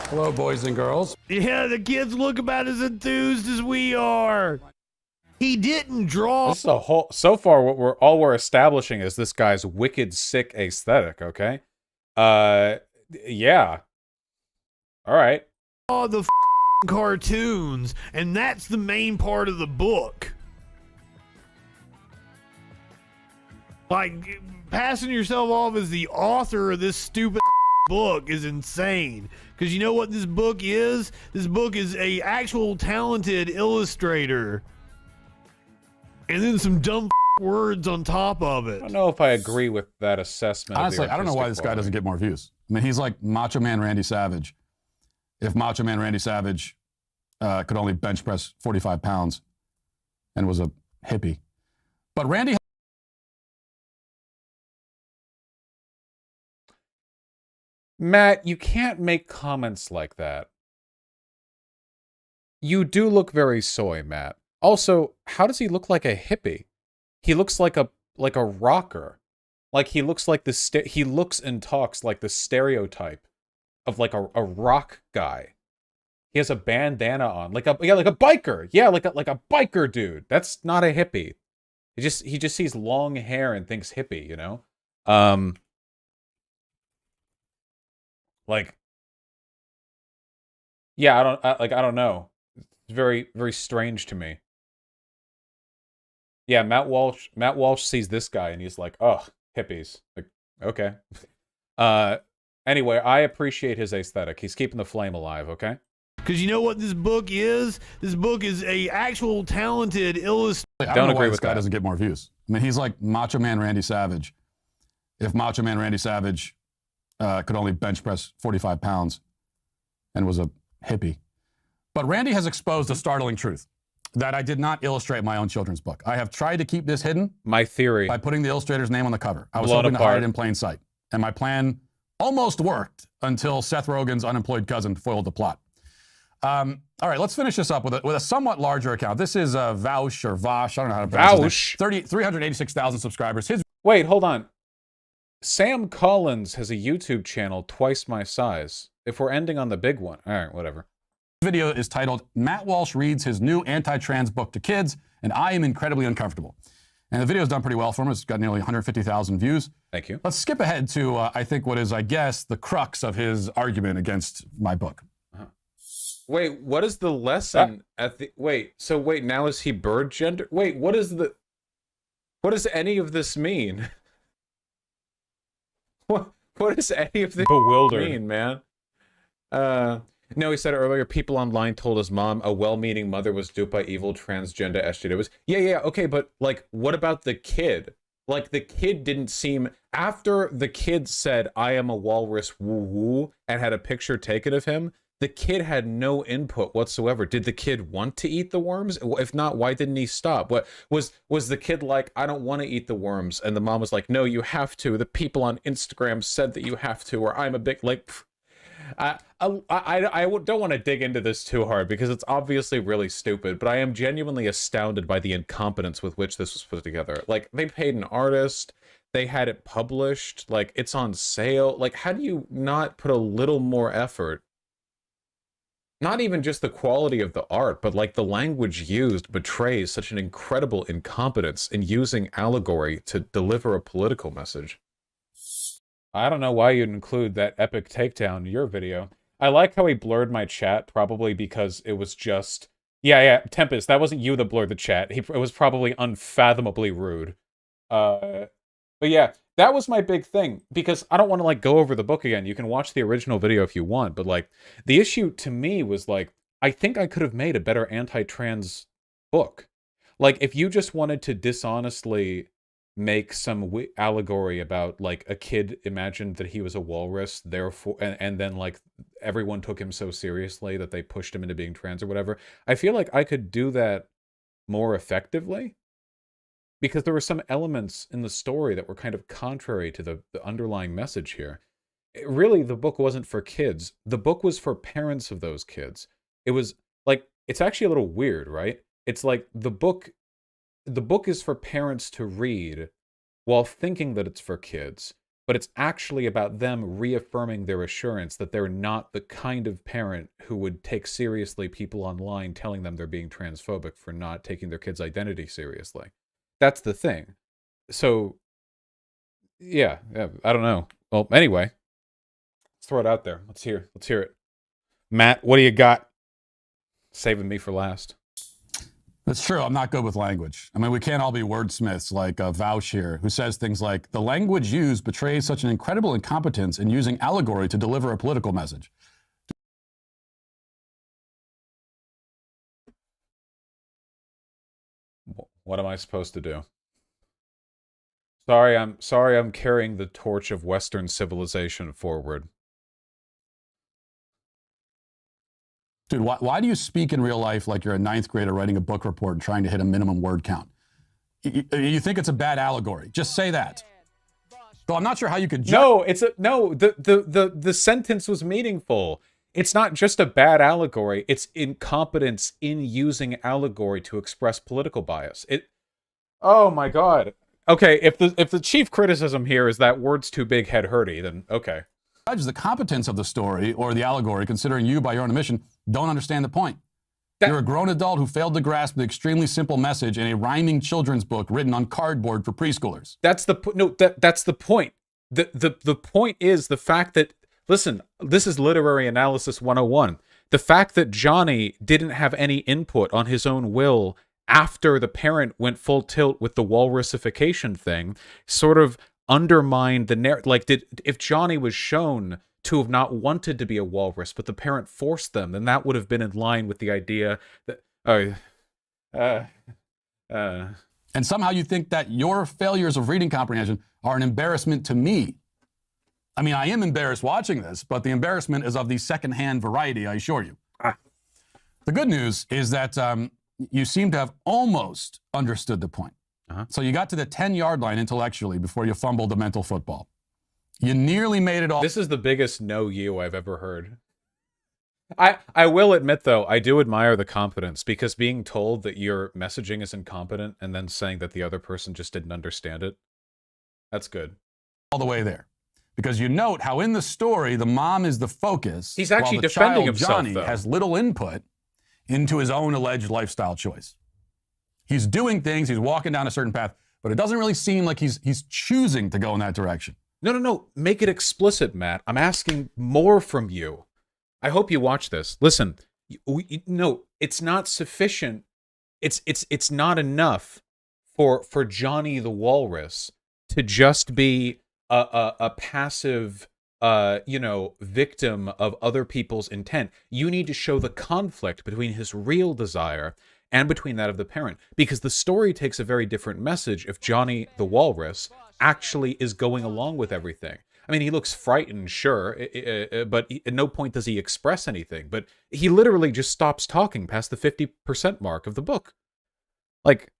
[SPEAKER 5] Hello, boys and girls.
[SPEAKER 8] Yeah, the kids look about as enthused as we are. He didn't draw.
[SPEAKER 1] This is a whole. So far, what we're establishing is this guy's wicked sick aesthetic. Okay. Yeah. All right.
[SPEAKER 8] The cartoons, and that's the main part of the book. Like, passing yourself off as the author of this stupid book is insane. Because you know what this book is? This book is a actual talented illustrator. And then some dumb words on top of it.
[SPEAKER 1] I don't know if I agree with that assessment.
[SPEAKER 5] Honestly,
[SPEAKER 1] of the
[SPEAKER 5] I don't know why
[SPEAKER 1] artistic
[SPEAKER 5] this guy doesn't get more views. I mean, he's like Macho Man Randy Savage. If Macho Man Randy Savage could only bench press 45 pounds and was a hippie. But Randy...
[SPEAKER 1] Matt, you can't make comments like that. You do look very soy, Matt. Also, how does he look like a hippie? He looks like a rocker. Like he looks like he looks and talks like the stereotype of like a rock guy. He has a bandana on, like a biker. Yeah, like a biker dude. That's not a hippie. He just sees long hair and thinks hippie, you know? Like, yeah, I don't know. It's very, very strange to me. Yeah, Matt Walsh sees this guy and he's like, oh, hippies. Like, okay. Anyway, I appreciate his aesthetic. He's keeping the flame alive, okay?
[SPEAKER 8] Because you know what this book is? This book is a actual talented illustrator.
[SPEAKER 5] I don't agree with this guy doesn't get more views. I mean, he's like Macho Man Randy Savage. If Macho Man Randy Savage could only bench press 45 pounds and was a hippie. But Randy has exposed a startling truth, that I did not illustrate my own children's book. I have tried to keep this hidden.
[SPEAKER 1] My theory.
[SPEAKER 5] By putting the illustrator's name on the cover. I was
[SPEAKER 1] Blown
[SPEAKER 5] hoping to
[SPEAKER 1] apart.
[SPEAKER 5] hide it in plain sight. And my plan almost worked until Seth Rogen's unemployed cousin foiled the plot. All right, let's finish this up with a somewhat larger account. This is WALSH or Vosh. I don't know how to pronounce it. 386,000 subscribers.
[SPEAKER 1] Wait, hold on. Sam Collins has a YouTube channel twice my size. If we're ending on the big one. All right, whatever.
[SPEAKER 5] This video is titled, Matt Walsh Reads His New Anti-Trans Book to Kids, and I Am Incredibly Uncomfortable. And the video's done pretty well for him. It's got nearly 150,000 views.
[SPEAKER 1] Thank you.
[SPEAKER 5] Let's skip ahead to, I think, what is, I guess, the crux of his argument against my book.
[SPEAKER 1] Wait, what is the lesson at the... Wait, now is he bird gender? Wait, what does any of this mean? What does any of this mean, man? No, he said earlier, people online told his mom a well-meaning mother was duped by evil transgender SJWs. Yeah, okay, but, like, what about the kid? Like, the kid didn't seem... After the kid said, I am a walrus, woo-woo, and had a picture taken of him, the kid had no input whatsoever. Did the kid want to eat the worms? If not, why didn't he stop? What was the kid like, I don't want to eat the worms? And the mom was like, no, you have to. The people on Instagram said that you have to, or I'm a big, like... I don't want to dig into this too hard because it's obviously really stupid, but I am genuinely astounded by the incompetence with which this was put together. Like, they paid an artist, they had it published, like, it's on sale. Like, how do you not put a little more effort? Not even just the quality of the art, but like the language used betrays such an incredible incompetence in using allegory to deliver a political message. I don't know why you'd include that epic takedown in your video. I like how he blurred my chat, probably because it was just... Yeah, Tempest, that wasn't you that blurred the chat. It was probably unfathomably rude. But yeah, that was my big thing, because I don't want to, like, go over the book again. You can watch the original video if you want, but, like, the issue to me was, like, I think I could have made a better anti-trans book. Like, if you just wanted to dishonestly make some allegory about, like, a kid imagined that he was a walrus, therefore, and then, like, everyone took him so seriously that they pushed him into being trans or whatever, I feel like I could do that more effectively, because there were some elements in the story that were kind of contrary to the underlying message here. Really, the book wasn't for kids. The book was for parents of those kids. It was, like, it's actually a little weird, right? It's like the book is for parents to read while thinking that it's for kids, but it's actually about them reaffirming their assurance that they're not the kind of parent who would take seriously people online telling them they're being transphobic for not taking their kid's identity seriously. That's the thing. So, yeah, I don't know. Well, anyway, let's throw it out there. Let's hear it. Matt, what do you got? Saving me for last.
[SPEAKER 5] That's true. I'm not good with language. I mean, we can't all be wordsmiths like WALSH here, who says things like, the language used betrays such an incredible incompetence in using allegory to deliver a political message.
[SPEAKER 1] What am I supposed to do? Sorry, I'm carrying the torch of Western civilization forward.
[SPEAKER 5] Dude, why do you speak in real life like you're a 9th grader writing a book report and trying to hit a minimum word count? You think it's a bad allegory. Just say that. Though I'm not sure how you could...
[SPEAKER 1] The sentence was meaningful. It's not just a bad allegory. It's incompetence in using allegory to express political bias. Oh my god. Okay, if the chief criticism here is that words too big, head hurty, then okay.
[SPEAKER 5] Judge the competence of the story or the allegory, considering you, by your own admission, don't understand the point. You're a grown adult who failed to grasp the extremely simple message in a rhyming children's book written on cardboard for preschoolers.
[SPEAKER 1] That's the point. The point is the fact that, listen, this is literary analysis 101. The fact that Johnny didn't have any input on his own will after the parent went full tilt with the walrusification thing sort of undermined the narrative. Like, if Johnny was shown to have not wanted to be a walrus, but the parent forced them, then that would have been in line with the idea that...
[SPEAKER 5] And somehow you think that your failures of reading comprehension are an embarrassment to me. I mean, I am embarrassed watching this, but the embarrassment is of the secondhand variety, I assure you. The good news is that you seem to have almost understood the point. So you got to the 10-yard line intellectually before you fumbled the mental football. You nearly made it all.
[SPEAKER 1] This is the biggest no you I've ever heard. I will admit, though, I do admire the competence, because being told that your messaging is incompetent and then saying that the other person just didn't understand it, that's good.
[SPEAKER 5] All the way there. Because you note how in the story, the mom is the focus.
[SPEAKER 1] He's actually
[SPEAKER 5] while the
[SPEAKER 1] defending
[SPEAKER 5] child,
[SPEAKER 1] himself,
[SPEAKER 5] Johnny,
[SPEAKER 1] though.
[SPEAKER 5] has little input into his own alleged lifestyle choice. He's doing things, he's walking down a certain path, but it doesn't really seem like he's choosing to go in that direction.
[SPEAKER 1] No. Make it explicit, Matt. I'm asking more from you. I hope you watch this. Listen, no, it's not sufficient. It's not enough for Johnny the Walrus to just be a passive, victim of other people's intent. You need to show the conflict between his real desire and between that of the parent, because the story takes a very different message if Johnny the Walrus actually is going along with everything. I mean, he looks frightened, sure, but at no point does he express anything. But he literally just stops talking past the 50% mark of the book. Like,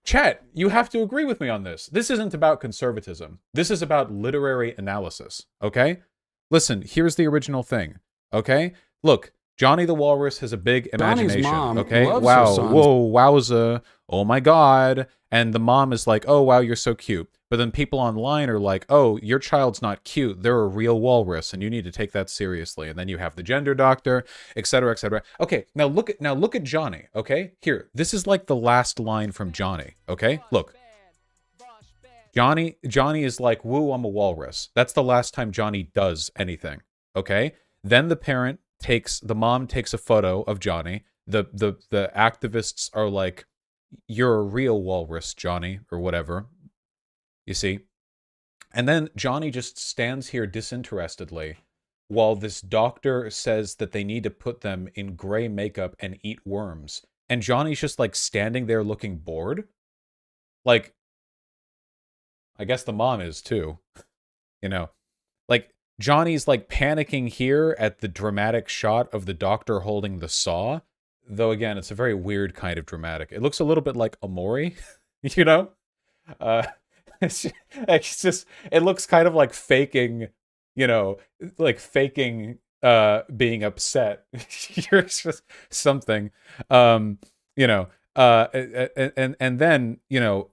[SPEAKER 1] chat, you have to agree with me on this. This isn't about conservatism. This is about literary analysis, okay? Listen, here's the original thing, okay? Look, Johnny the Walrus has a big imagination,
[SPEAKER 5] mom
[SPEAKER 1] okay?
[SPEAKER 5] loves her
[SPEAKER 1] Wow,
[SPEAKER 5] sons.
[SPEAKER 1] whoa, wowza, oh my god. And the mom is like, oh, wow, you're so cute. But then people online are like, oh, your child's not cute. They're a real walrus, and you need to take that seriously. And then you have the gender doctor, et cetera, et cetera. Okay, now look at Johnny, okay? Here, this is like the last line from Johnny, okay? Look. Johnny is like, woo, I'm a walrus. That's the last time Johnny does anything. Okay? Then the mom takes a photo of Johnny. The activists are like, you're a real walrus, Johnny, or whatever. You see? And then Johnny just stands here disinterestedly while this doctor says that they need to put them in gray makeup and eat worms. And Johnny's just like standing there looking bored. Like, I guess the mom is too. You know, like Johnny's like panicking here at the dramatic shot of the doctor holding the saw. Though again, it's a very weird kind of dramatic. It looks a little bit like Amori, you know? It's just, it looks kind of like faking, you know, like faking being upset. You're just something, you know, and then, you know,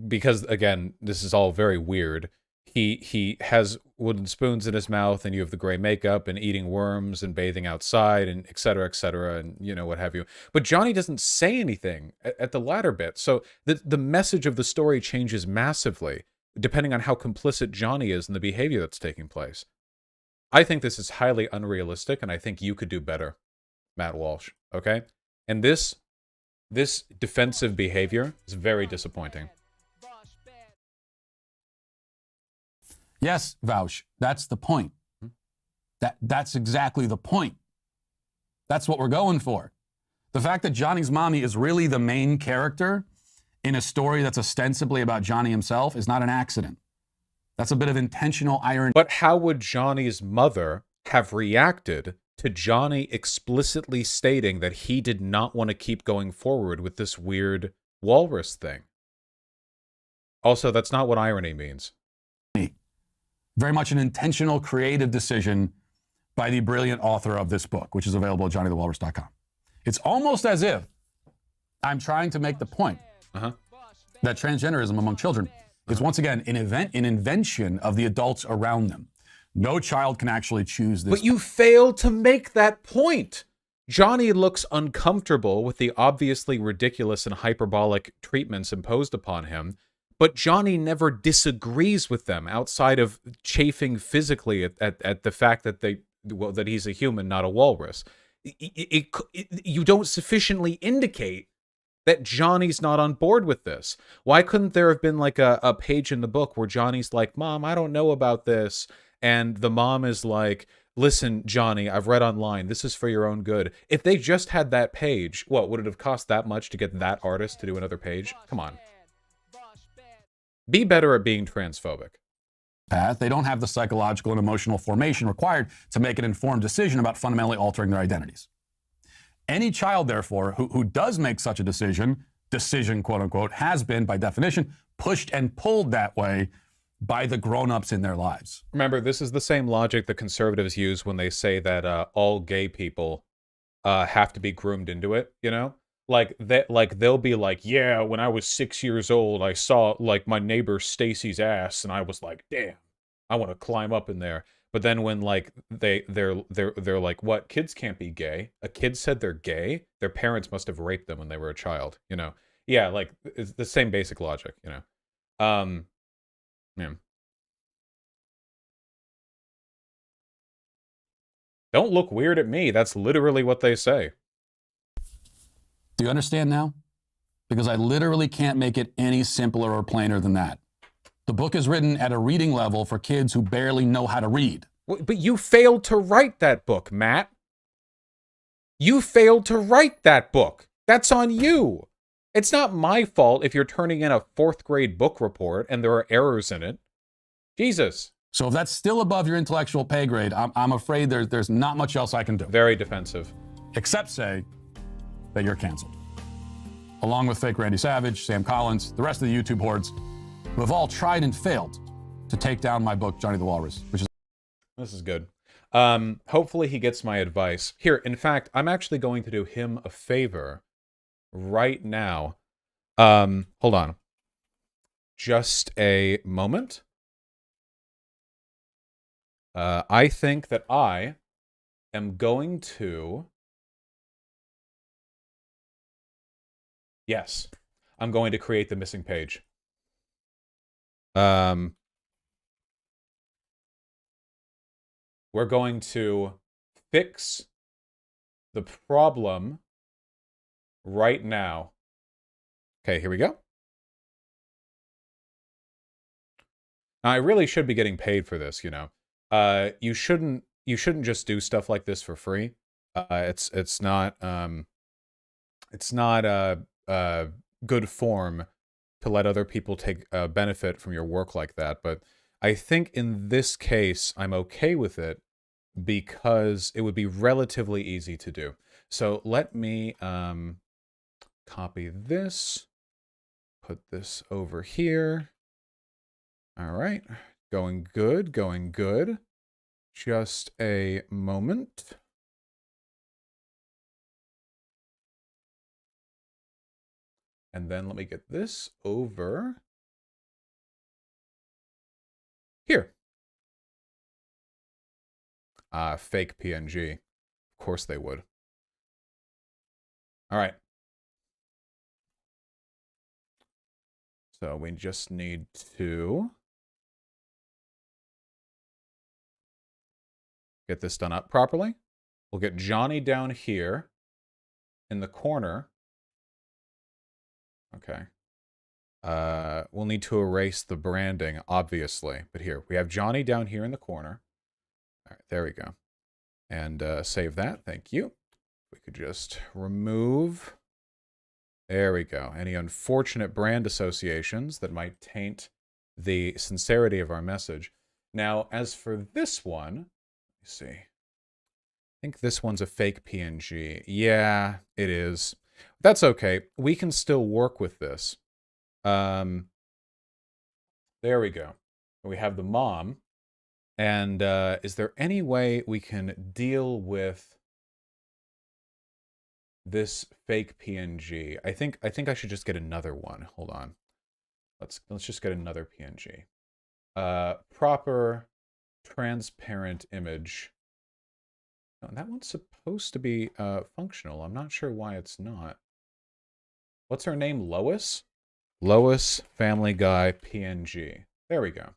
[SPEAKER 1] because again, this is all very weird. He has wooden spoons in his mouth, and you have the gray makeup, and eating worms, and bathing outside, and et cetera, and you know what have you. But Johnny doesn't say anything at the latter bit, so the message of the story changes massively depending on how complicit Johnny is in the behavior that's taking place. I think this is highly unrealistic, and I think you could do better, Matt Walsh. Okay, and this defensive behavior is very disappointing.
[SPEAKER 5] Yes, Vouch, that's the point. That's exactly the point. That's what we're going for. The fact that Johnny's mommy is really the main character in a story that's ostensibly about Johnny himself is not an accident. That's a bit of intentional irony.
[SPEAKER 1] But how would Johnny's mother have reacted to Johnny explicitly stating that he did not want to keep going forward with this weird walrus thing? Also, that's not what irony means.
[SPEAKER 5] Very much an intentional, creative decision by the brilliant author of this book, which is available at johnnythewalrus.com. It's almost as if I'm trying to make the point that transgenderism among children is once again an invention of the adults around them. No child can actually choose this.
[SPEAKER 1] But you failed to make that point. Johnny looks uncomfortable with the obviously ridiculous and hyperbolic treatments imposed upon him, but Johnny never disagrees with them outside of chafing physically at the fact that that he's a human, not a walrus. You don't sufficiently indicate that Johnny's not on board with this. Why couldn't there have been like a page in the book where Johnny's like, Mom, I don't know about this. And the mom is like, listen, Johnny, I've read online. This is for your own good. If they just had that page, what, would it have cost that much to get that artist to do another page? Come on. Be better at being transphobic.
[SPEAKER 5] Path, they don't have the psychological and emotional formation required to make an informed decision about fundamentally altering their identities. Any child, therefore, who does make such a decision, quote unquote, has been, by definition, pushed and pulled that way by the grown-ups in their lives.
[SPEAKER 1] Remember, this is the same logic that conservatives use when they say that all gay people have to be groomed into it, you know? Like they'll be like, yeah, when I was 6 years old, I saw like my neighbor Stacy's ass, and I was like, damn, I want to climb up in there. But then when like they're like, what? Kids can't be gay. A kid said they're gay. Their parents must have raped them when they were a child. You know? Yeah, like it's the same basic logic. You know? Yeah. Don't look weird at me. That's literally what they say.
[SPEAKER 5] Do you understand now? Because I literally can't make it any simpler or plainer than that. The book is written at a reading level for kids who barely know how to read.
[SPEAKER 1] But you failed to write that book, Matt. You failed to write that book. That's on you. It's not my fault if you're turning in a 4th grade book report and there are errors in it. Jesus.
[SPEAKER 5] So if that's still above your intellectual pay grade, I'm afraid there's not much else I can do.
[SPEAKER 1] Very defensive.
[SPEAKER 5] Except say that you're canceled. Along with fake Randy Savage, Sam Collins, the rest of the YouTube hordes, who have all tried and failed to take down my book, Johnny the Walrus, which is...
[SPEAKER 1] This is good. Hopefully he gets my advice. Here, in fact, I'm actually going to do him a favor right now. Hold on. Just a moment. I think that I am going to... Yes, I'm going to create the missing page. We're going to fix the problem right now. Okay, here we go. Now, I really should be getting paid for this, you know. You shouldn't just do stuff like this for free. It's not good form to let other people take benefit from your work like that. But I think in this case, I'm okay with it because it would be relatively easy to do. So let me copy this, put this over here. All right, going good, going good. Just a moment. And then let me get this over here. Fake PNG. Of course they would. All right. So we just need to get this done up properly. We'll get Johnny down here in the corner. Okay. We'll need to erase the branding, obviously. But here, we have Johnny down here in the corner. All right, there we go. And save that. Thank you. We could just remove. There we go. Any unfortunate brand associations that might taint the sincerity of our message. Now, as for this one, let me see. I think this one's a fake PNG. Yeah, it is. That's okay. We can still work with this. There we go. We have the mom. And is there any way we can deal with this fake PNG? I think I should just get another one. Hold on. Let's just get another PNG. Proper transparent image. Oh, that one's supposed to be functional. I'm not sure why it's not. What's her name? Lois? Lois Family Guy PNG. There we go.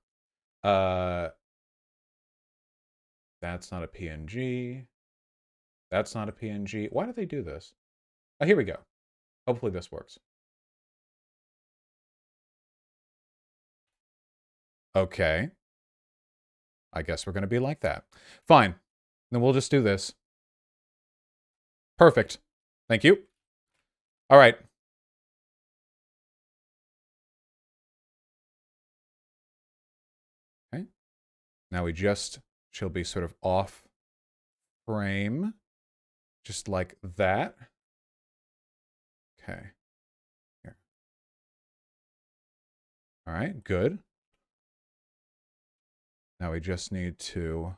[SPEAKER 1] That's not a PNG. That's not a PNG. Why do they do this? Oh, here we go. Hopefully this works. Okay. I guess we're going to be like that. Fine. Then we'll just do this. Perfect. Thank you. All right. Okay. Now she'll be sort of off frame. Just like that. Okay. Here. All right, good. Now we just need to...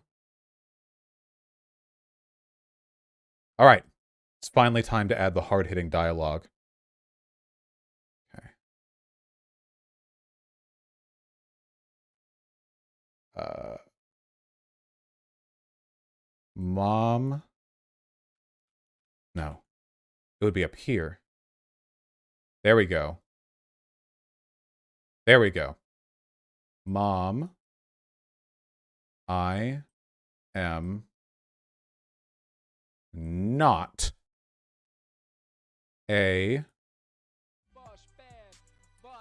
[SPEAKER 1] All right. It's finally time to add the hard-hitting dialogue. Okay. Mom... No. It would be up here. There we go. There we go. Mom, I am not a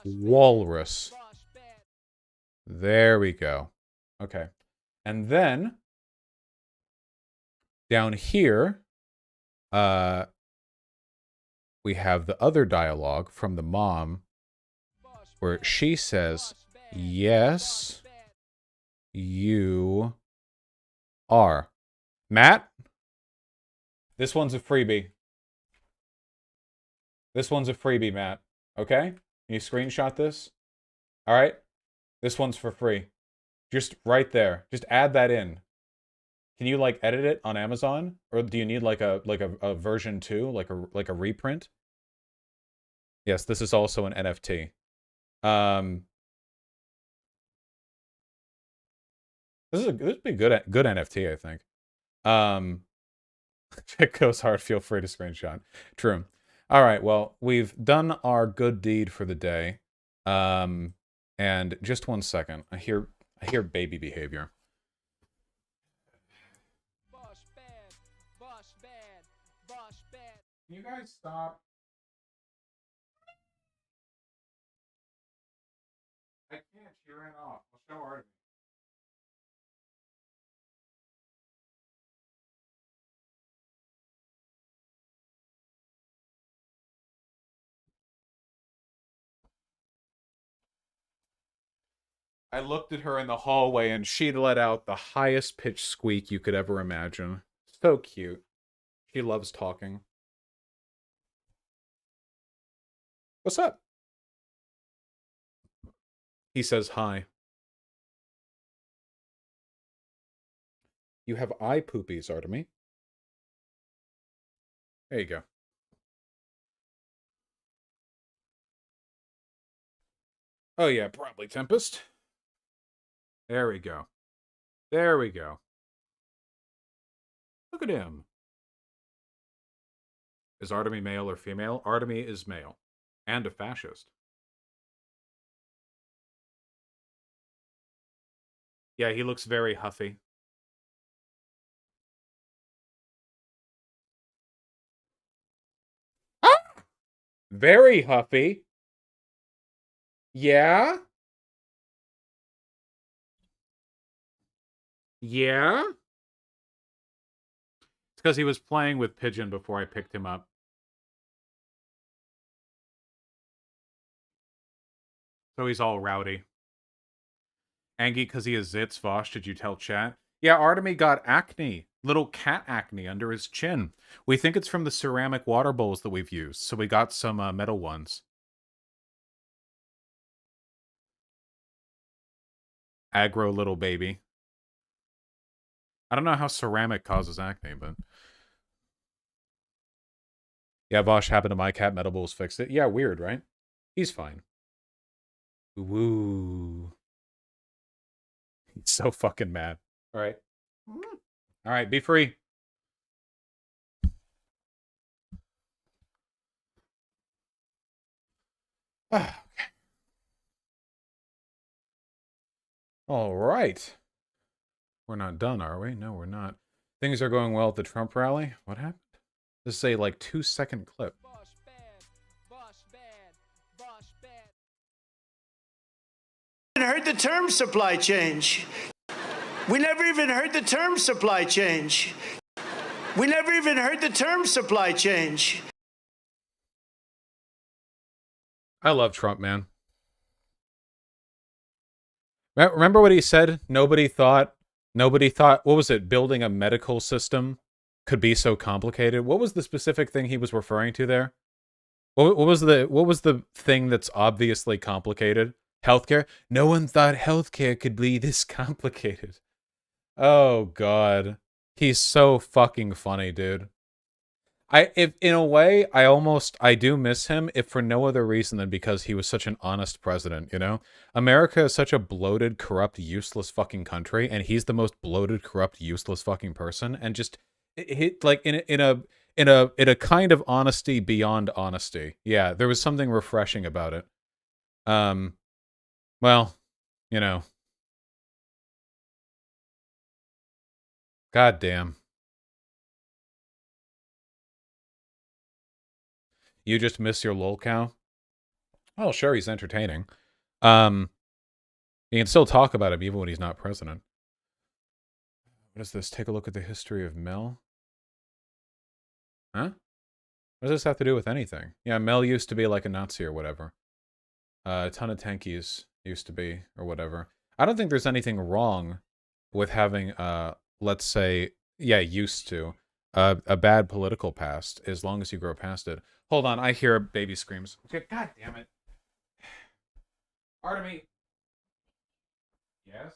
[SPEAKER 1] walrus. There we go. Okay. And then down here, we have the other dialogue from the mom where she says, yes, you are. Matt, this one's a freebie. This one's a freebie, Matt. Okay? Can you screenshot this? All right? This one's for free. Just right there. Just add that in. Can you like edit it on Amazon, or do you need like a version 2, like a reprint? Yes, this is also an NFT. This would be good NFT, I think. If it goes hard, feel free to screenshot. True. All right, well, we've done our good deed for the day. And just one second. I hear baby behavior. Can you guys stop? I can't. She ran off. I'll show her. I looked at her in the hallway and she let out the highest pitched squeak you could ever imagine. So cute. She loves talking. What's up? He says hi. You have eye poopies, Artemy. There you go. Oh yeah, probably Tempest. There we go. There we go. Look at him. Is Artemy male or female? Artemy is male. And a fascist. Yeah, he looks very huffy. Ah! Very huffy. Yeah? Yeah? It's because he was playing with Pigeon before I picked him up. So he's all rowdy. Angie, because he has zits. Vosh, did you tell chat? Yeah, Artemy got acne. Little cat acne under his chin. We think it's from the ceramic water bowls that we've used, so we got some metal ones. Aggro little baby. I don't know how ceramic causes acne, but... Yeah, Vosh, happened to my cat. Metal bowls fixed it. Yeah, weird, right? He's fine. Woo. He's so fucking mad. All right. All right, be free. Okay. All right. We're not done, are we? No, we're not. Things are going well at the Trump rally. What happened? This is a, like, 2-second clip.
[SPEAKER 9] Heard the term supply change. We never even heard the term supply change. We never even heard the term supply change.
[SPEAKER 1] I love Trump, man. Remember what he said? Nobody thought, what was it? Building a medical system could be so complicated. What was the specific thing he was referring to there? What was the thing that's obviously complicated? Healthcare? No one thought healthcare could be this complicated. Oh god. He's so fucking funny, dude. If in a way, I do miss him, if for no other reason than because he was such an honest president, you know? America is such a bloated, corrupt, useless fucking country, and he's the most bloated, corrupt, useless fucking person, and just like in a kind of honesty beyond honesty. Yeah, there was something refreshing about it. Well, you know. God damn. You just miss your lol cow? Oh, sure, he's entertaining. You can still talk about him even when he's not president. What is this? Take a look at the history of Mel. Huh? What does this have to do with anything? Yeah, Mel used to be like a Nazi or whatever. A ton of tankies used to be, or whatever. I don't think there's anything wrong with having, let's say, yeah, used to, a bad political past, as long as you grow past it. Hold on, I hear baby screams. Okay, god damn it. Artemy. Yes?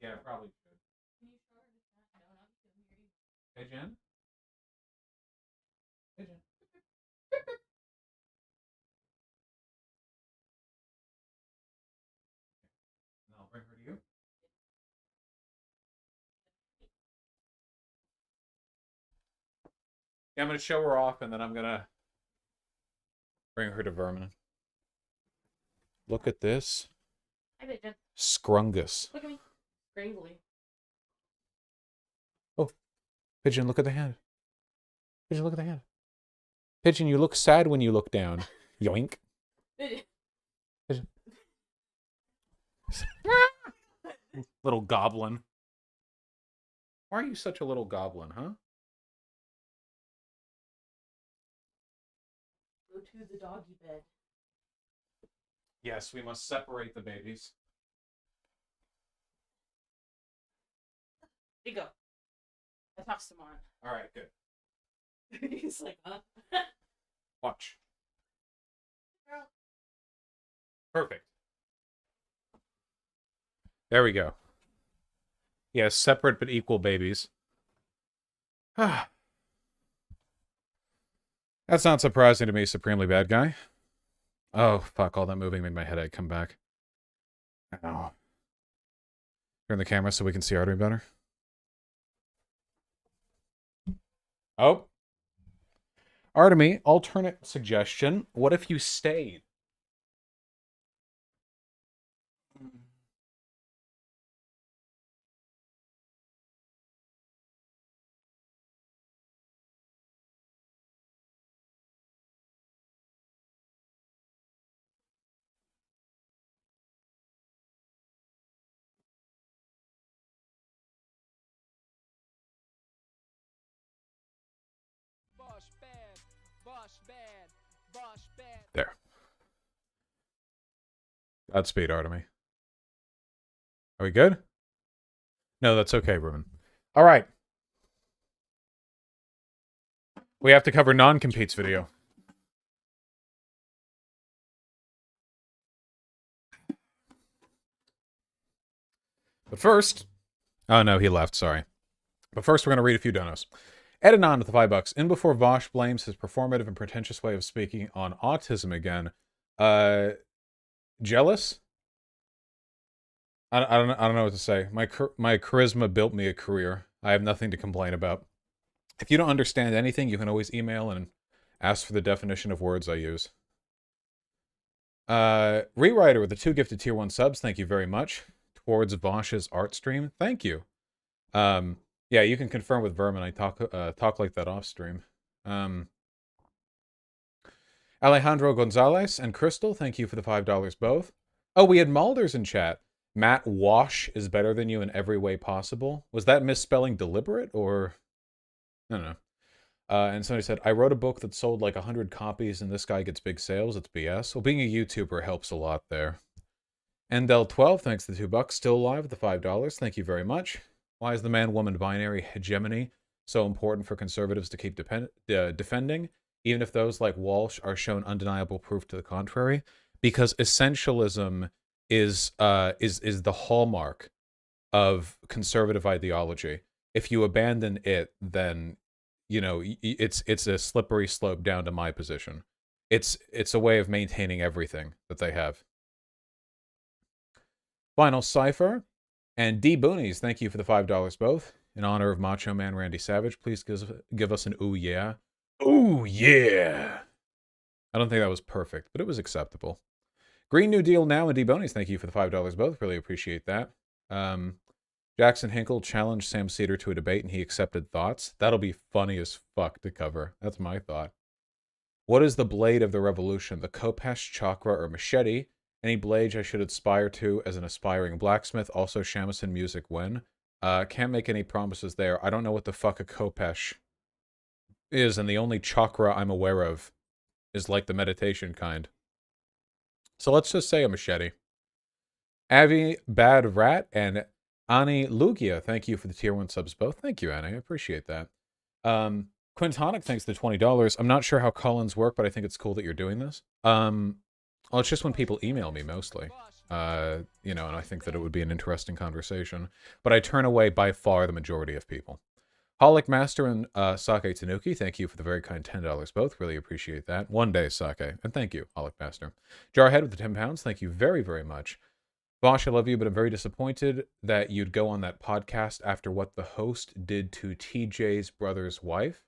[SPEAKER 1] Yeah, probably should. Hey, Jen? Hey, Jen. And I'll bring her to you. Yeah, I'm going to show her off, and then I'm going to bring her to Vermin. Look at this.
[SPEAKER 10] Hi, Pigeon.
[SPEAKER 1] Scrungus.
[SPEAKER 10] Look at me. Scrangly.
[SPEAKER 1] Oh, Pigeon, look at the hand. Pigeon, look at the hand. Pigeon, you look sad when you look down. Yoink. Pigeon. Little goblin. Why are you such a little goblin, huh?
[SPEAKER 10] Go to the doggy bed.
[SPEAKER 1] Yes, we must separate the babies.
[SPEAKER 10] Here you go. I talked to Simon.
[SPEAKER 1] All right, good.
[SPEAKER 10] He's like, huh?
[SPEAKER 1] Watch.
[SPEAKER 10] Girl.
[SPEAKER 1] Perfect. There we go. Yes, separate but equal babies. That's not surprising to me, Supremely Bad Guy. Oh, fuck, all that moving made my headache come back. Ow. Turn the camera so we can see Artery better. Oh. Artemy, alternate suggestion. What if you stayed? There. Godspeed, Artemy. Are we good? No, that's okay, Ruben. All right. We have to cover non-competes video. But first... Oh, no, he left. Sorry. But first, we're going to read a few donos. Edanon with the $5. In before Vosh blames his performative and pretentious way of speaking on autism again. Jealous? I don't know what to say. My charisma built me a career. I have nothing to complain about. If you don't understand anything, you can always email and ask for the definition of words I use. Rewriter with the 2 gifted tier 1 subs. Thank you very much. Towards Vosh's art stream. Thank you. Yeah, you can confirm with Vermin. I talk like that off stream. Alejandro Gonzalez and Crystal, thank you for the $5 both. Oh, we had Malders in chat. Matt Wash is better than you in every way possible. Was that misspelling deliberate or... I don't know. And somebody said, I wrote a book that sold like 100 copies and this guy gets big sales. It's BS. Well, being a YouTuber helps a lot there. Endel12, thanks to the $2. Still alive with the $5. Thank you very much. Why is the man-woman binary hegemony so important for conservatives to keep defending, even if those like Walsh are shown undeniable proof to the contrary? Because essentialism is the hallmark of conservative ideology. If you abandon it, then you know it's a slippery slope down to my position. It's a way of maintaining everything that they have. Final Cipher and D Boonies, thank you for the $5 both. In honor of Macho Man Randy Savage, please give us an ooh yeah. Ooh yeah. I don't think that was perfect, but it was acceptable. Green New Deal now and D Boonies, thank you for the $5 both. Really appreciate that. Jackson Hinkle challenged Sam Cedar to a debate and he accepted thoughts. That'll be funny as fuck to cover. That's my thought. What is the blade of the revolution? The Kopesh, chakra, or machete? Any blade I should aspire to as an aspiring blacksmith? Also, shamisen music when? Can't make any promises there. I don't know what the fuck a Kopesh is, and the only chakra I'm aware of is like the meditation kind. So let's just say a machete. Avi Bad Rat and Ani Lugia, thank you for the tier 1 subs both. Thank you, Annie. I appreciate that. Quintonic, thanks for the $20. I'm not sure how call-ins work, but I think it's cool that you're doing this. Well, it's just when people email me, mostly. You know, and I think that it would be an interesting conversation. But I turn away by far the majority of people. Holic Master and Sake Tanuki, thank you for the very kind $10 both. Really appreciate that. One day, Sake. And thank you, Holic Master. Jarhead with the £10, thank you very, very much. Bosh, I love you, but I'm very disappointed that you'd go on that podcast after what the host did to TJ's brother's wife.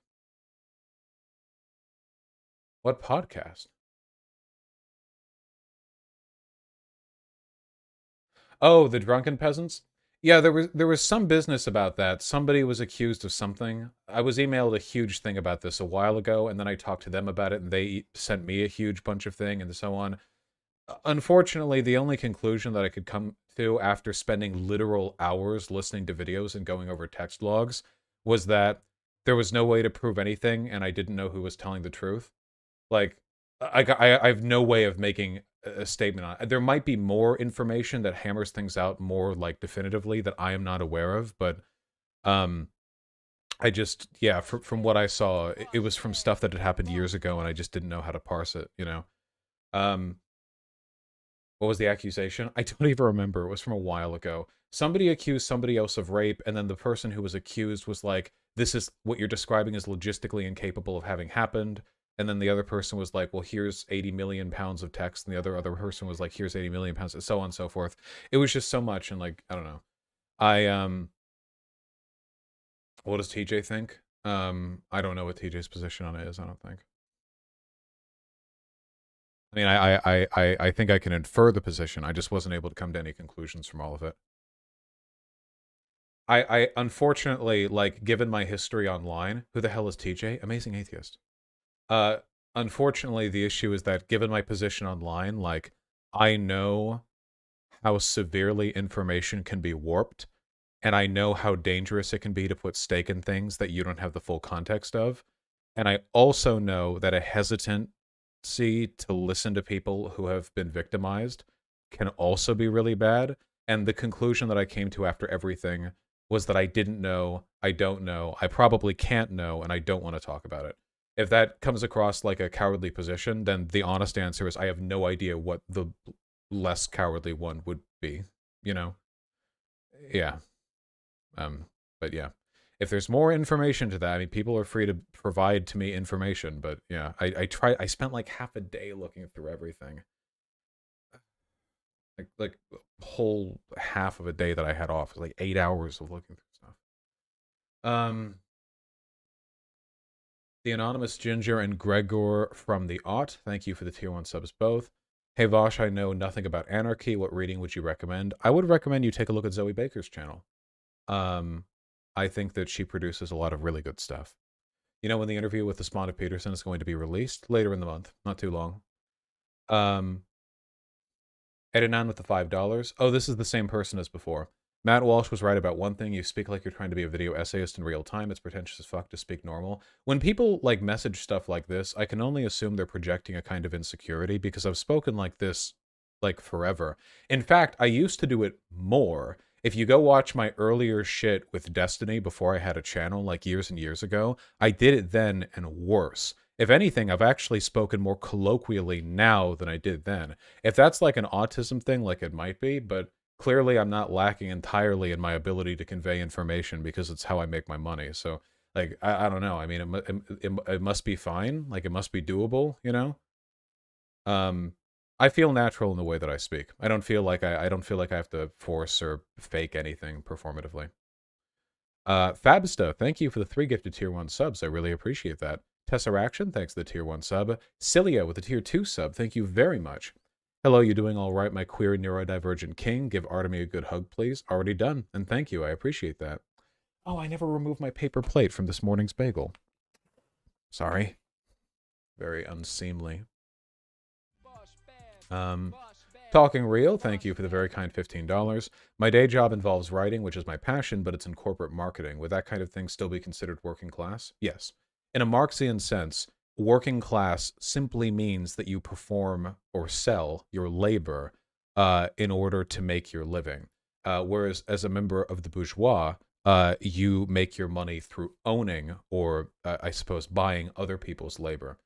[SPEAKER 1] What podcast? Oh, the drunken peasants? Yeah, there was some business about that. Somebody was accused of something. I was emailed a huge thing about this a while ago, and then I talked to them about it, and they sent me a huge bunch of thing and so on. Unfortunately, the only conclusion that I could come to after spending literal hours listening to videos and going over text logs was that there was no way to prove anything, and I didn't know who was telling the truth. Like, I have no way of making a statement on it. There might be more information that hammers things out more, like, definitively that I am not aware of, but, I just, yeah, from what I saw, it was from stuff that had happened years ago, and I just didn't know how to parse it, you know? What was the accusation? I don't even remember. It was from a while ago. Somebody accused somebody else of rape, and then the person who was accused was like, this is what you're describing is logistically incapable of having happened. And then the other person was like, well, here's 80 million pounds of text. And the other person was like, here's 80 million pounds, and so on and so forth. It was just so much. And like, I don't know. What does TJ think? I don't know what TJ's position on it is, I don't think. I mean, I think I can infer the position. I just wasn't able to come to any conclusions from all of it. I unfortunately, like, given my history online, who the hell is TJ? Amazing Atheist. Unfortunately, the issue is that given my position online, like, I know how severely information can be warped, and I know how dangerous it can be to put stake in things that you don't have the full context of. And I also know that a hesitancy to listen to people who have been victimized can also be really bad. And the conclusion that I came to after everything was that I didn't know, I don't know, I probably can't know, and I don't want to talk about it. If that comes across like a cowardly position, then the honest answer is I have no idea what the less cowardly one would be, you know? Yeah. But yeah. If there's more information to that, I mean, people are free to provide to me information, but yeah, I spent like half a day looking through everything. Like whole half of a day that I had off, like 8 hours of looking through stuff. The Anonymous Ginger and Gregor from the Aught, thank you for the tier 1 subs both. Hey Vosh, I know nothing about anarchy. What reading would you recommend? I would recommend you take a look at Zoe Baker's channel. I think that she produces a lot of really good stuff. You know, when the interview with the Sponda Peterson is going to be released later in the month, not too long. Edinan with the $5. Oh, this is the same person as before. Matt Walsh was right about one thing. You speak like you're trying to be a video essayist in real time. It's pretentious as fuck to speak normal. When people like message stuff like this, I can only assume they're projecting a kind of insecurity because I've spoken like this like forever. In fact, I used to do it more. If you go watch my earlier shit with Destiny before I had a channel like years and years ago, I did it then and worse. If anything, I've actually spoken more colloquially now than I did then. If that's like an autism thing, like it might be, but clearly I'm not lacking entirely in my ability to convey information because it's how I make my money. So, like, I don't know. I mean, it must be fine. Like, it must be doable, you know? I feel natural in the way that I speak. I don't feel like I don't feel like I have to force or fake anything performatively. Fabsta, thank you for the 3 gifted tier 1 subs. I really appreciate that. Tesseraction, thanks for the tier 1 sub. Cilia with the tier 2 sub, thank you very much. Hello, you doing all right, my queer neurodivergent king? Give Artemy a good hug, please. Already done, and thank you. I appreciate that. Oh, I never removed my paper plate from this morning's bagel. Sorry. Very unseemly. Talking Real, thank you for the very kind $15. My day job involves writing, which is my passion, but it's in corporate marketing. Would that kind of thing still be considered working class? Yes. In a Marxian sense, working class simply means that you perform or sell your labor in order to make your living. Whereas as a member of the bourgeois, you make your money through owning or, I suppose, buying other people's labor.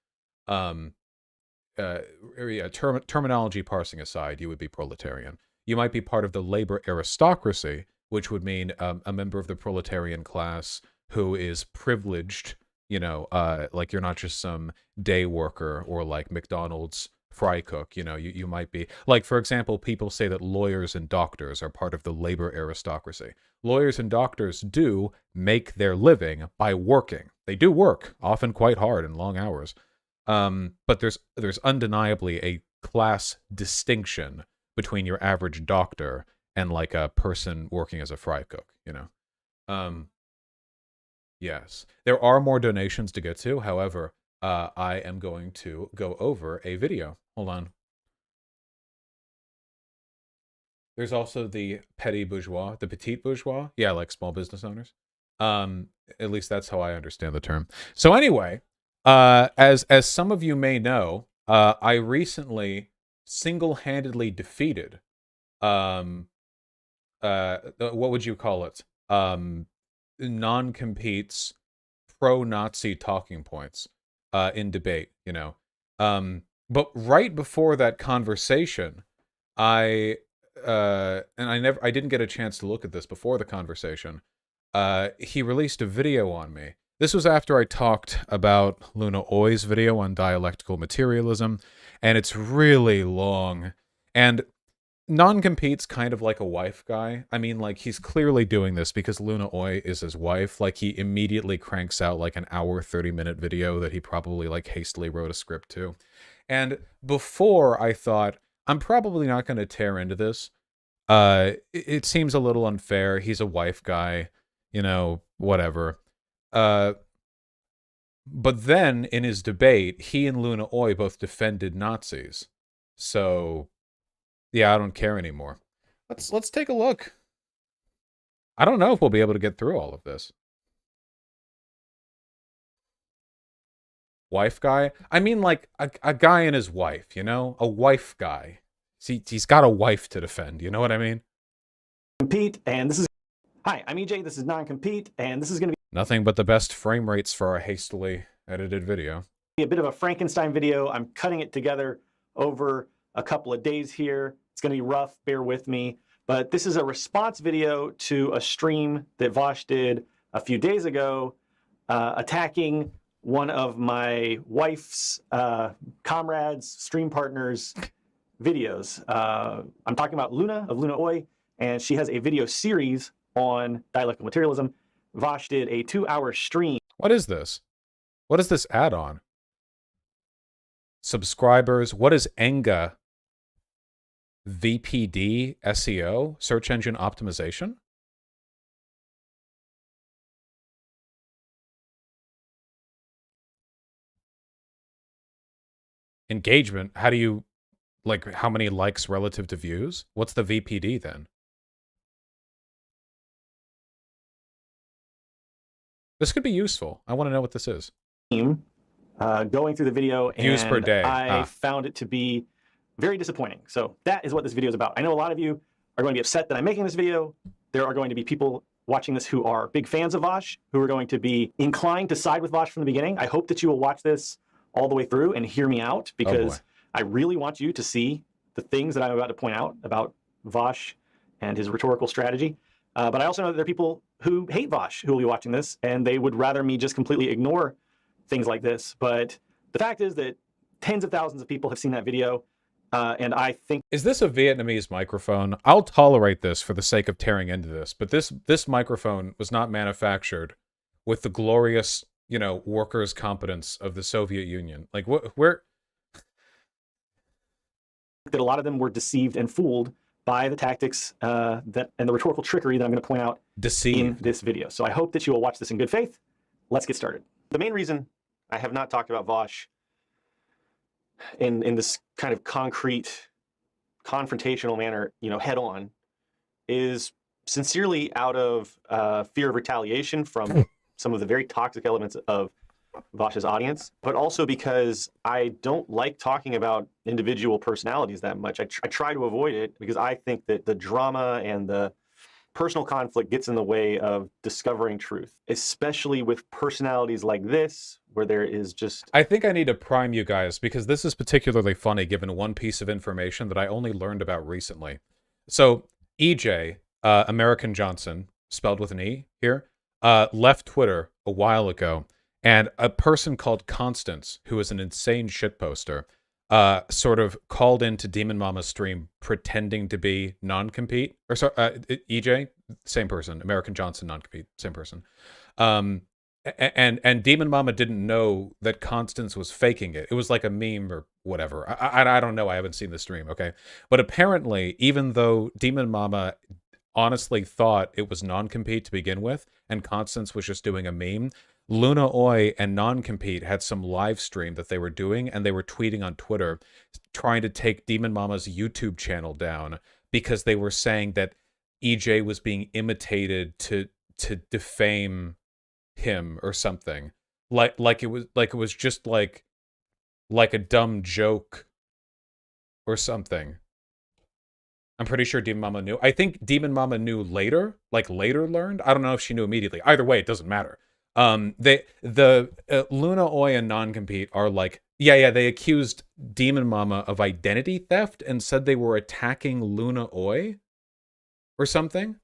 [SPEAKER 1] Terminology parsing aside, you would be proletarian. You might be part of the labor aristocracy, which would mean a member of the proletarian class who is privileged, you know, like you're not just some day worker or like McDonald's fry cook, you know, you might be, like, for example, people say that lawyers and doctors are part of the labor aristocracy. Lawyers and doctors do make their living by working. They do work, often quite hard and long hours. But there's undeniably a class distinction between your average doctor and like a person working as a fry cook, you know. Yes, there are more donations to get to. However, I am going to go over a video. Hold on. There's also the petit bourgeois, the petite bourgeois. Yeah, like small business owners. At least that's how I understand the term. So anyway, as some of you may know, I recently single-handedly defeated what would you call it? Non-competes, pro-Nazi talking points in debate, you know. But right before that conversation, I didn't get a chance to look at this before the conversation. He released a video on me. This was after I talked about Luna Oi's video on dialectical materialism, and it's really long. And non-compete's kind of like a wife guy. I mean, like, he's clearly doing this because Luna Oi is his wife. Like, he immediately cranks out like an hour, 30-minute video that he probably like hastily wrote a script to. And before, I thought, I'm probably not going to tear into this. It seems a little unfair. He's a wife guy, you know, whatever. But then in his debate, he and Luna Oi both defended Nazis. So yeah, I don't care anymore. Let's take a look. I don't know if we'll be able to get through all of this. Wife guy? I mean, like a guy and his wife, you know? A wife guy. See, he's got a wife to defend, you know what I mean?
[SPEAKER 2] Compete, and this is... Hi, I'm EJ, this is Non-Compete, and this is going to
[SPEAKER 1] Nothing but the best frame rates for a hastily edited video.
[SPEAKER 2] be a bit of a Frankenstein video. I'm cutting it together over a couple of days here. It's going to be rough, bear with me. But this is a response video to a stream that WALSH did a few days ago, attacking one of my wife's comrades, stream partners' videos. I'm talking about Luna of Luna Oi, and she has a video series on dialectical materialism. WALSH did a 2-hour stream.
[SPEAKER 1] What is this? What is this add-on? Subscribers. What is Enga? VPD SEO? Search engine optimization? Engagement. How do you, like, how many likes relative to views? What's the VPD then? This could be useful. I want to know what this is.
[SPEAKER 2] Going through the video,
[SPEAKER 1] Views
[SPEAKER 2] and
[SPEAKER 1] per day.
[SPEAKER 2] I found it to be very disappointing. So that is what this video is about. I know a lot of you are going to be upset that I'm making this video. There are going to be people watching this who are big fans of WALSH, who are going to be inclined to side with WALSH from the beginning. I hope that you will watch this all the way through and hear me out, because I really want you to see the things that I'm about to point out about WALSH and his rhetorical strategy. But I also know that there are people who hate WALSH who will be watching this, and they would rather me just completely ignore things like this. But the fact is that tens of thousands of people have seen that video, and I think...
[SPEAKER 1] Is this a Vietnamese microphone? I'll tolerate this for the sake of tearing into this, but this microphone was not manufactured with the glorious, you know, workers' competence of the Soviet Union. Like, where...
[SPEAKER 2] that a lot of them were deceived and fooled by the tactics and the rhetorical trickery that I'm going to point out in this video. So I hope that you will watch this in good faith. Let's get started. The main reason I have not talked about WALSH in this kind of concrete, confrontational manner, you know, head on, is sincerely out of fear of retaliation from some of the very toxic elements of WALSH's audience, but also because I don't like talking about individual personalities that much. I try to avoid it because I think that the drama and the personal conflict gets in the way of discovering truth, especially with personalities like this, where there is just...
[SPEAKER 1] I think I need to prime you guys, because this is particularly funny given one piece of information that I only learned about recently. So, EJ, American Johnson, spelled with an E here, left Twitter a while ago, and a person called Constance, who is an insane shitposter, sort of called into Demon Mama's stream pretending to be non-compete. Or sorry, EJ, same person. American Johnson, non-compete, same person. and Demon Mama didn't know that Constance was faking it. It was like a meme or whatever. I don't know. I haven't seen the stream. Okay, but apparently, even though Demon Mama honestly thought it was non-compete to begin with, and Constance was just doing a meme, Luna Oi and non-compete had some live stream that they were doing, and they were tweeting on Twitter trying to take Demon Mama's YouTube channel down because they were saying that EJ was being imitated to defame him or something. Like it was just like a dumb joke or something. I'm pretty sure Demon Mama knew. I think Demon Mama knew later, later learned. I don't know if she knew immediately. Either way, it doesn't matter. Luna Oi and non-compete are like, yeah, they accused Demon Mama of identity theft and said they were attacking Luna Oi or something.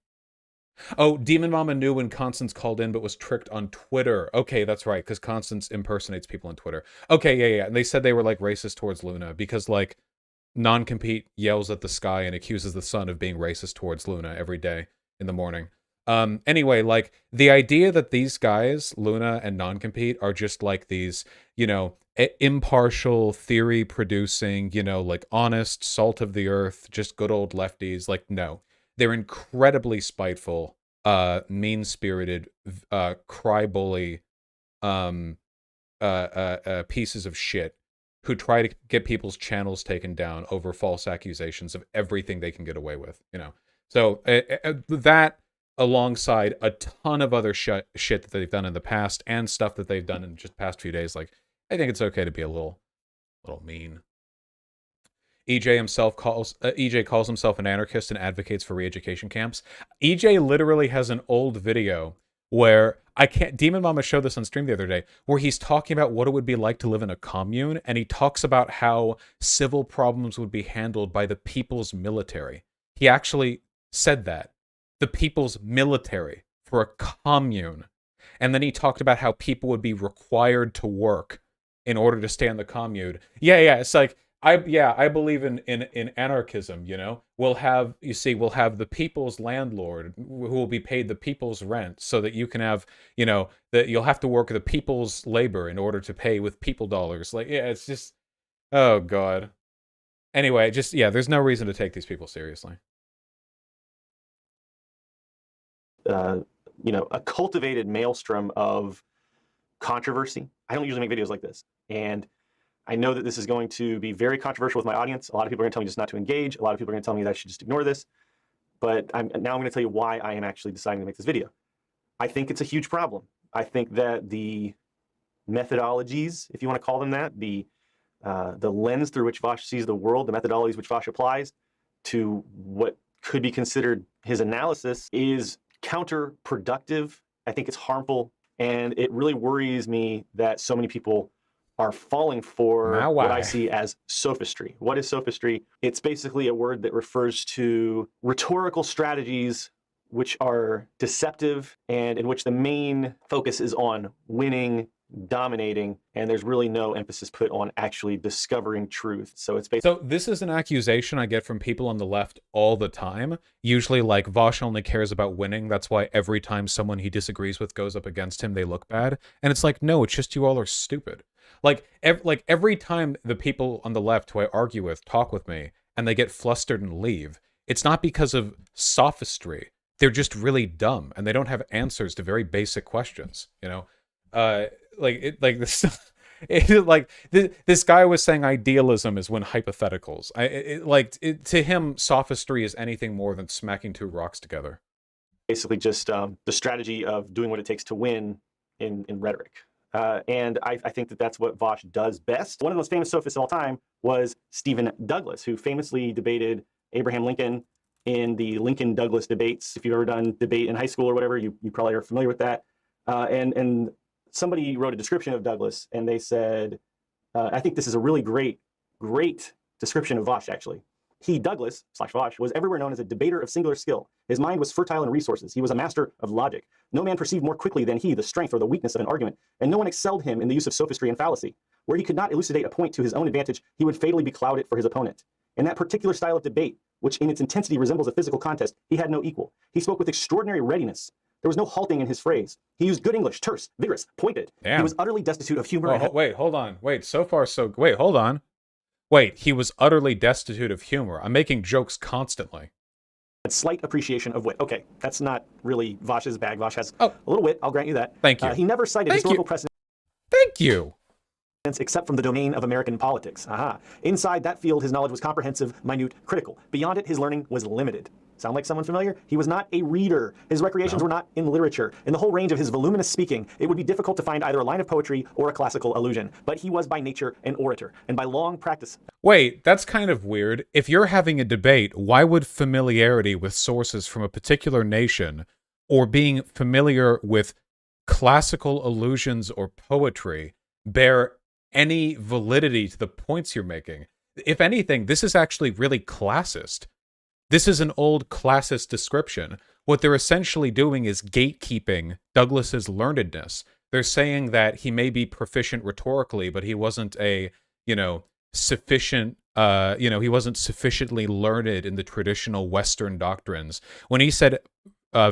[SPEAKER 1] Oh, Demon Mama knew when Constance called in but was tricked on Twitter. Okay, that's right, because Constance impersonates people on Twitter. Okay, yeah. And they said they were racist towards Luna because non-compete yells at the sky and accuses the sun of being racist towards Luna every day in the morning. Anyway, the idea that these guys, Luna and non-compete, are just these, impartial, theory-producing, honest, salt of the earth, just good old lefties, no. They're incredibly spiteful, mean-spirited, cry-bully pieces of shit who try to get people's channels taken down over false accusations of everything they can get away with, So that, alongside a ton of other shit that they've done in the past and stuff that they've done in just past few days, I think it's okay to be a little mean. EJ calls himself an anarchist and advocates for re-education camps. EJ literally has an old video where Demon Mama showed this on stream the other day, where he's talking about what it would be like to live in a commune, and he talks about how civil problems would be handled by the people's military. He actually said that. The people's military for a commune. And then he talked about how people would be required to work in order to stay on the commune. Yeah, it's I believe in anarchism, We'll have the people's landlord who will be paid the people's rent so that you can have, that you'll have to work the people's labor in order to pay with people dollars. It's just, oh God. Anyway, there's no reason to take these people seriously.
[SPEAKER 2] A cultivated maelstrom of controversy. I don't usually make videos like this, and I know that this is going to be very controversial with my audience. A lot of people are going to tell me just not to engage. A lot of people are going to tell me that I should just ignore this. But I'm going to tell you why I am actually deciding to make this video. I think it's a huge problem. I think that the methodologies, if you want to call them that, the lens through which Vosh sees the world, the methodologies which Vosh applies to what could be considered his analysis is counterproductive. I think it's harmful, and it really worries me that so many people are falling for what I see as sophistry. What is sophistry? It's basically a word that refers to rhetorical strategies which are deceptive and in which the main focus is on winning, dominating, and there's really no emphasis put on actually discovering truth. So it's basically...
[SPEAKER 1] So this is an accusation I get from people on the left all the time. Usually Vosh only cares about winning. That's why every time someone he disagrees with goes up against him, they look bad. And it's no, it's just you all are stupid. Every time the people on the left who I argue with talk with me and they get flustered and leave, it's not because of sophistry. They're just really dumb and they don't have answers to very basic questions, this guy was saying idealism is when hypotheticals. To him, sophistry is anything more than smacking two rocks together.
[SPEAKER 2] Basically just the strategy of doing what it takes to win in rhetoric. And I think that that's what Vosh does best. One of the most famous sophists of all time was Stephen Douglas, who famously debated Abraham Lincoln in the Lincoln-Douglas debates. If you've ever done debate in high school or whatever, you probably are familiar with that. And somebody wrote a description of Douglas, and they said, I think this is a really great description of Vosh, actually. He, Douglas / Vosh, was everywhere known as a debater of singular skill. His mind was fertile in resources. He was a master of logic. No man perceived more quickly than he the strength or the weakness of an argument, and no one excelled him in the use of sophistry and fallacy. Where he could not elucidate a point to his own advantage, he would fatally becloud it for his opponent. In that particular style of debate, which in its intensity resembles a physical contest, he had no equal. He spoke with extraordinary readiness, There was no halting in his phrase. He used good English, terse, vigorous, pointed.
[SPEAKER 1] Damn.
[SPEAKER 2] He was utterly destitute of humor.
[SPEAKER 1] Oh, wait, hold on. Wait, so far so... Wait, hold on. Wait, he was utterly destitute of humor. I'm making jokes constantly.
[SPEAKER 2] Had slight appreciation of wit. Okay, that's not really Vosh's bag. Vosh has
[SPEAKER 1] a
[SPEAKER 2] little wit, I'll grant you that.
[SPEAKER 1] Thank you.
[SPEAKER 2] He never cited historical precedent.
[SPEAKER 1] Thank you.
[SPEAKER 2] Except from the domain of American politics. Aha. Inside that field, his knowledge was comprehensive, minute, critical. Beyond it, his learning was limited. Sound like someone familiar? He was not a reader. His recreations were not in literature. In the whole range of his voluminous speaking, it would be difficult to find either a line of poetry or a classical allusion. But he was by nature an orator, and by long practice.
[SPEAKER 1] Wait, that's kind of weird. If you're having a debate, why would familiarity with sources from a particular nation or being familiar with classical allusions or poetry bear any validity to the points you're making? If anything, this is actually really classist. This is an old classist description. What they're essentially doing is gatekeeping Douglas's learnedness. They're saying that he may be proficient rhetorically, but he wasn't a, sufficient, he wasn't sufficiently learned in the traditional Western doctrines. When he said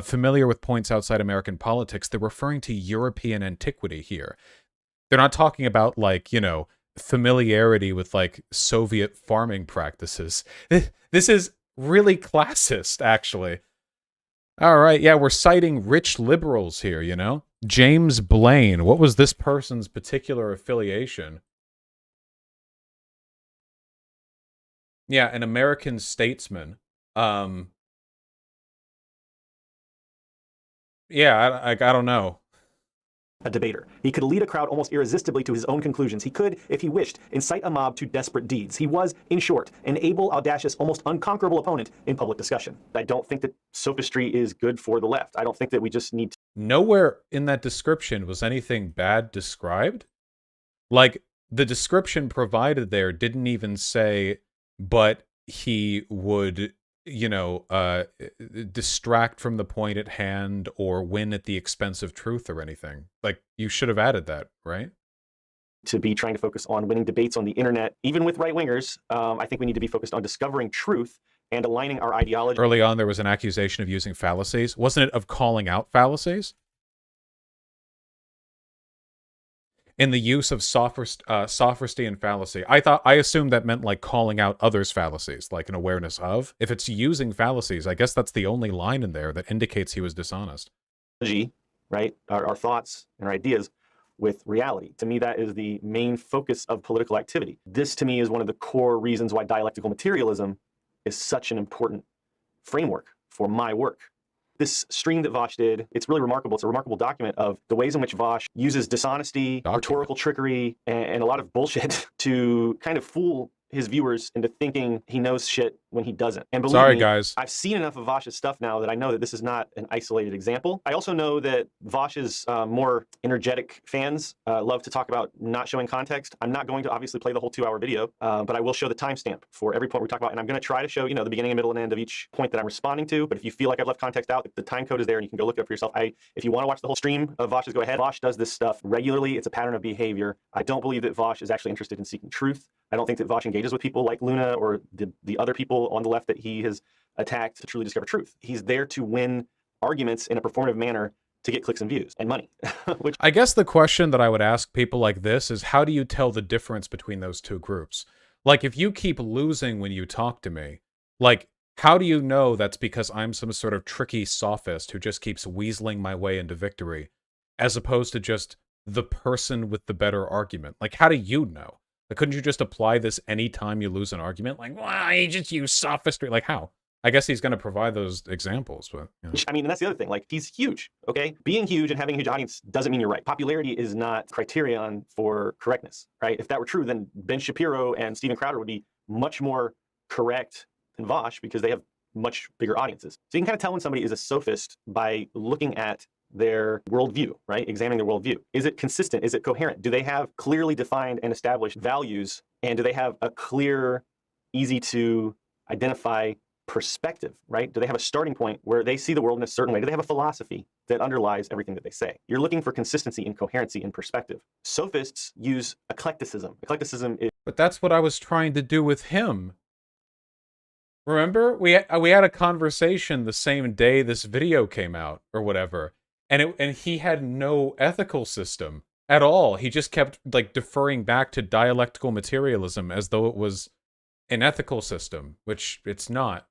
[SPEAKER 1] familiar with points outside American politics, they're referring to European antiquity here. They're not talking about, familiarity with, Soviet farming practices. This is really classist, actually. All right, yeah, we're citing rich liberals here, James Blaine. What was this person's particular affiliation? Yeah, an American statesman. Yeah, I don't know.
[SPEAKER 2] A debater. He could lead a crowd almost irresistibly to his own conclusions. He could, if he wished, incite a mob to desperate deeds. He was, in short, an able, audacious, almost unconquerable opponent in public discussion. I don't think that sophistry is good for the left. I don't think that we just need to...
[SPEAKER 1] Nowhere in that description was anything bad described. The description provided there didn't even say, but he would... distract from the point at hand or win at the expense of truth or anything. You should have added that, right?
[SPEAKER 2] To be trying to focus on winning debates on the internet, even with right-wingers. I think we need to be focused on discovering truth and aligning our ideology.
[SPEAKER 1] Early on, there was an accusation of using fallacies. Wasn't it of calling out fallacies? In the use of sophistry and fallacy. I assumed that meant calling out others' fallacies, an awareness of. If it's using fallacies, I guess that's the only line in there that indicates he was dishonest.
[SPEAKER 2] Right? Our thoughts and our ideas with reality. To me, that is the main focus of political activity. This, to me, is one of the core reasons why dialectical materialism is such an important framework for my work. This stream that Vosh did, it's really remarkable. It's a remarkable document of the ways in which Vosh uses dishonesty, rhetorical trickery, and a lot of bullshit to kind of fool his viewers into thinking he knows shit when he doesn't. And believe me,
[SPEAKER 1] guys.
[SPEAKER 2] I've seen enough of Vosh's stuff now that I know that this is not an isolated example. I also know that Vosh's more energetic fans love to talk about not showing context. I'm not going to obviously play the whole 2-hour video, but I will show the timestamp for every point we talk about. And I'm going to try to show, the beginning, middle, and end of each point that I'm responding to. But if you feel like I've left context out, the time code is there and you can go look it up for yourself. If you want to watch the whole stream of Vosh's, go ahead. Vosh does this stuff regularly. It's a pattern of behavior. I don't believe that Vosh is actually interested in seeking truth. I don't think that Vosh engages with people like Luna or the other people on the left that he has attacked to truly discover truth. He's there to win arguments in a performative manner to get clicks and views and money. Which
[SPEAKER 1] I guess the question that I would ask people like this is, how do you tell the difference between those two groups? If you keep losing when you talk to me, how do you know that's because I'm some sort of tricky sophist who just keeps weaseling my way into victory, as opposed to just the person with the better argument? How do you know? Couldn't you just apply this anytime you lose an argument? You just use sophistry. How? I guess he's going to provide those examples, but...
[SPEAKER 2] I mean, and that's the other thing. He's huge, okay? Being huge and having a huge audience doesn't mean you're right. Popularity is not criterion for correctness, right? If that were true, then Ben Shapiro and Steven Crowder would be much more correct than Vosh because they have much bigger audiences. So you can kind of tell when somebody is a sophist by looking at their worldview, right? Examining their worldview. Is it consistent? Is it coherent? Do they have clearly defined and established values? And do they have a clear, easy to identify perspective, right? Do they have a starting point where they see the world in a certain way? Do they have a philosophy that underlies everything that they say? You're looking for consistency and coherency and perspective. Sophists use eclecticism. Eclecticism is...
[SPEAKER 1] But that's what I was trying to do with him. Remember? We had a conversation the same day this video came out, or whatever. and he had no ethical system at all. He just kept like deferring back to dialectical materialism as though it was an ethical system, which it's not.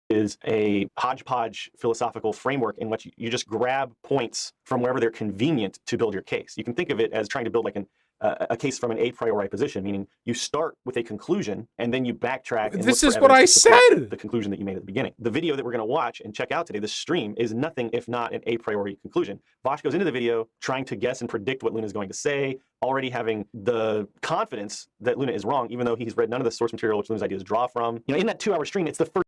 [SPEAKER 2] Is a hodgepodge philosophical framework in which you just grab points from wherever they're convenient to build your case. You can think of it as trying to build like a case from an a priori position, meaning you start with a conclusion and then you backtrack. And
[SPEAKER 1] This
[SPEAKER 2] look
[SPEAKER 1] is
[SPEAKER 2] for
[SPEAKER 1] what I
[SPEAKER 2] evidence to support
[SPEAKER 1] said!
[SPEAKER 2] The conclusion that you made at the beginning. The video that we're going to watch and check out today, the stream, is nothing if not an a priori conclusion. Vosh goes into the video trying to guess and predict what Luna is going to say, already having the confidence that Luna is wrong, even though he's read none of the source material which Luna's ideas draw from. In that 2-hour stream, it's the first.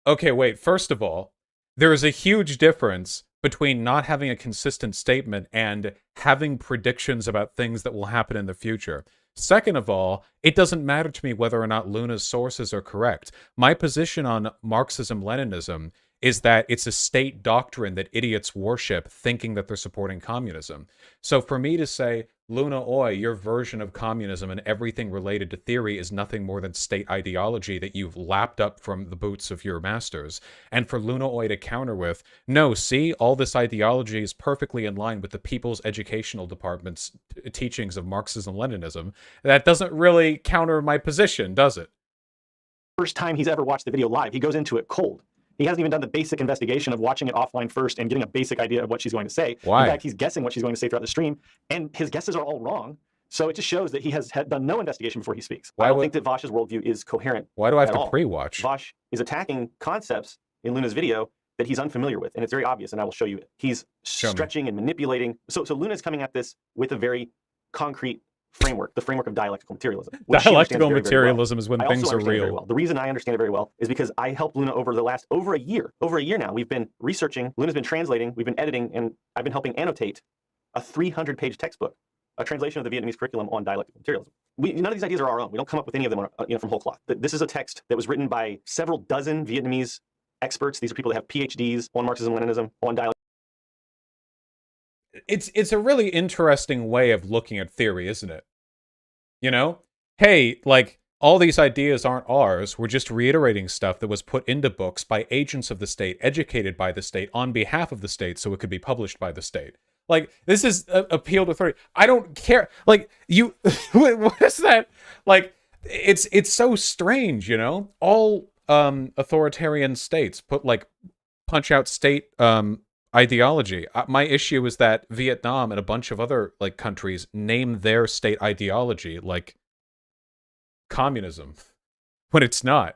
[SPEAKER 1] Okay, wait. First of all, there is a huge difference between not having a consistent statement and having predictions about things that will happen in the future. Second of all, it doesn't matter to me whether or not Luna's sources are correct. My position on Marxism-Leninism is that it's a state doctrine that idiots worship, thinking that they're supporting communism. So for me to say, Luna Oi, your version of communism and everything related to theory is nothing more than state ideology that you've lapped up from the boots of your masters. And for Luna Oi to counter with, no, see, all this ideology is perfectly in line with the People's Educational Department's teachings of Marxism-Leninism, that doesn't really counter my position, does it?
[SPEAKER 2] First time he's ever watched the video live. He goes into it cold. He hasn't even done the basic investigation of watching it offline first and getting a basic idea of what she's going to say.
[SPEAKER 1] Why?
[SPEAKER 2] In fact, he's guessing what she's going to say throughout the stream, and his guesses are all wrong. So it just shows that he has done no investigation before he speaks. I don't think that Vosh's worldview is coherent.
[SPEAKER 1] Why do I have
[SPEAKER 2] at
[SPEAKER 1] to
[SPEAKER 2] all.
[SPEAKER 1] pre-watch?
[SPEAKER 2] Vosh is attacking concepts in Luna's video that he's unfamiliar with, and it's very obvious, and I will show you it. He's stretching and manipulating. So Luna's coming at this with a very concrete framework, the framework of dialectical materialism.
[SPEAKER 1] Dialectical materialism is when
[SPEAKER 2] I
[SPEAKER 1] things
[SPEAKER 2] also
[SPEAKER 1] are
[SPEAKER 2] understand it very
[SPEAKER 1] real.
[SPEAKER 2] well. The reason I understand it very well is because I helped Luna over the last over a year now. We've been researching, Luna's been translating, we've been editing, and I've been helping annotate a 300-page textbook, a translation of the Vietnamese curriculum on dialectical materialism. None of these ideas are our own. We don't come up with any of them from whole cloth. This is a text that was written by several dozen Vietnamese experts. These are people that have PhDs on Marxism-Leninism, on dialectical.
[SPEAKER 1] It's a really interesting way of looking at theory, isn't it? You know? Hey, like, all these ideas aren't ours. We're just reiterating stuff that was put into books by agents of the state, educated by the state, on behalf of the state, so it could be published by the state. Like, this is appeal to authority. I don't care. Like, you... what is that? Like, it's so strange, you know? All authoritarian states put, like, punch-out state ideology. My issue is that Vietnam and a bunch of other like countries name their state ideology like communism when it's not.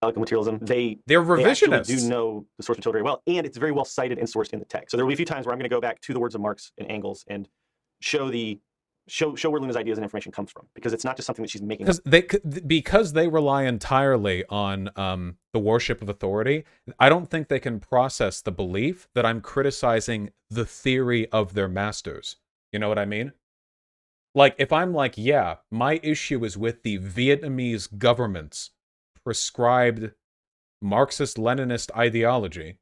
[SPEAKER 2] Materialism. They're
[SPEAKER 1] revisionists.
[SPEAKER 2] They do know the source material very well, and it's very well cited and sourced in the text. So there will be a few times where I'm going to go back to the words of Marx and Engels and show where Luna's ideas and information comes from, because it's not just something that she's making up.
[SPEAKER 1] Because they rely entirely on the worship of authority. I don't think they can process the belief that I'm criticizing the theory of their masters. You know what I mean? Like, if I'm like, yeah, my issue is with the Vietnamese government's prescribed Marxist-Leninist ideology,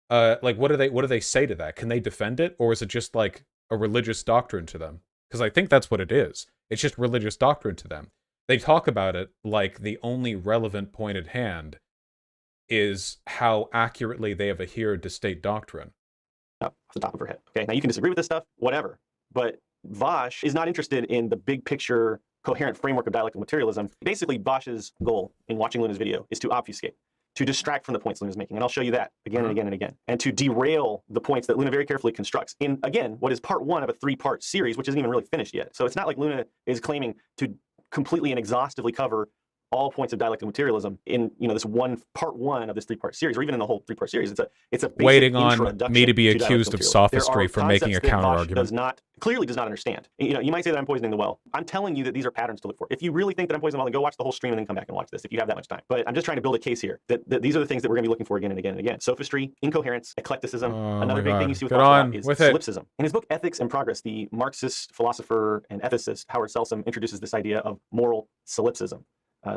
[SPEAKER 1] like, what do they say to that? Can they defend it, or is it just like a religious doctrine to them? Because I think that's what it is. It's just religious doctrine to them. They talk about it like the only relevant point at hand is how accurately they have adhered to state doctrine.
[SPEAKER 2] Off the top of her head. Okay, now you can disagree with this stuff, whatever. But Vosh is not interested in the big picture, coherent framework of dialectical materialism. Basically, Vosh's goal in watching Luna's video is to obfuscate, to distract from the points Luna's making. And I'll show you that again and again and again. And to derail the points that Luna very carefully constructs in, again, what is part one of a 3-part series, which isn't even really finished yet. So it's not like Luna is claiming to completely and exhaustively cover all points of dialectical materialism in this part one of this 3-part series, or even in the whole 3-part series. It's a basic
[SPEAKER 1] waiting on me to be accused of sophistry for making a counter argument.
[SPEAKER 2] Clearly does not understand. You might say that I'm poisoning the well. I'm telling you that these are patterns to look for. If you really think that I'm poisoning the well, then go watch the whole stream and then come back and watch this if you have that much time. But I'm just trying to build a case here that these are the things that we're going to be looking for again and again and again. Sophistry, incoherence, eclecticism. Another big thing you see with Vosh is solipsism. In his book Ethics and Progress, the Marxist philosopher and ethicist Howard Selsom introduces this idea of moral solipsism.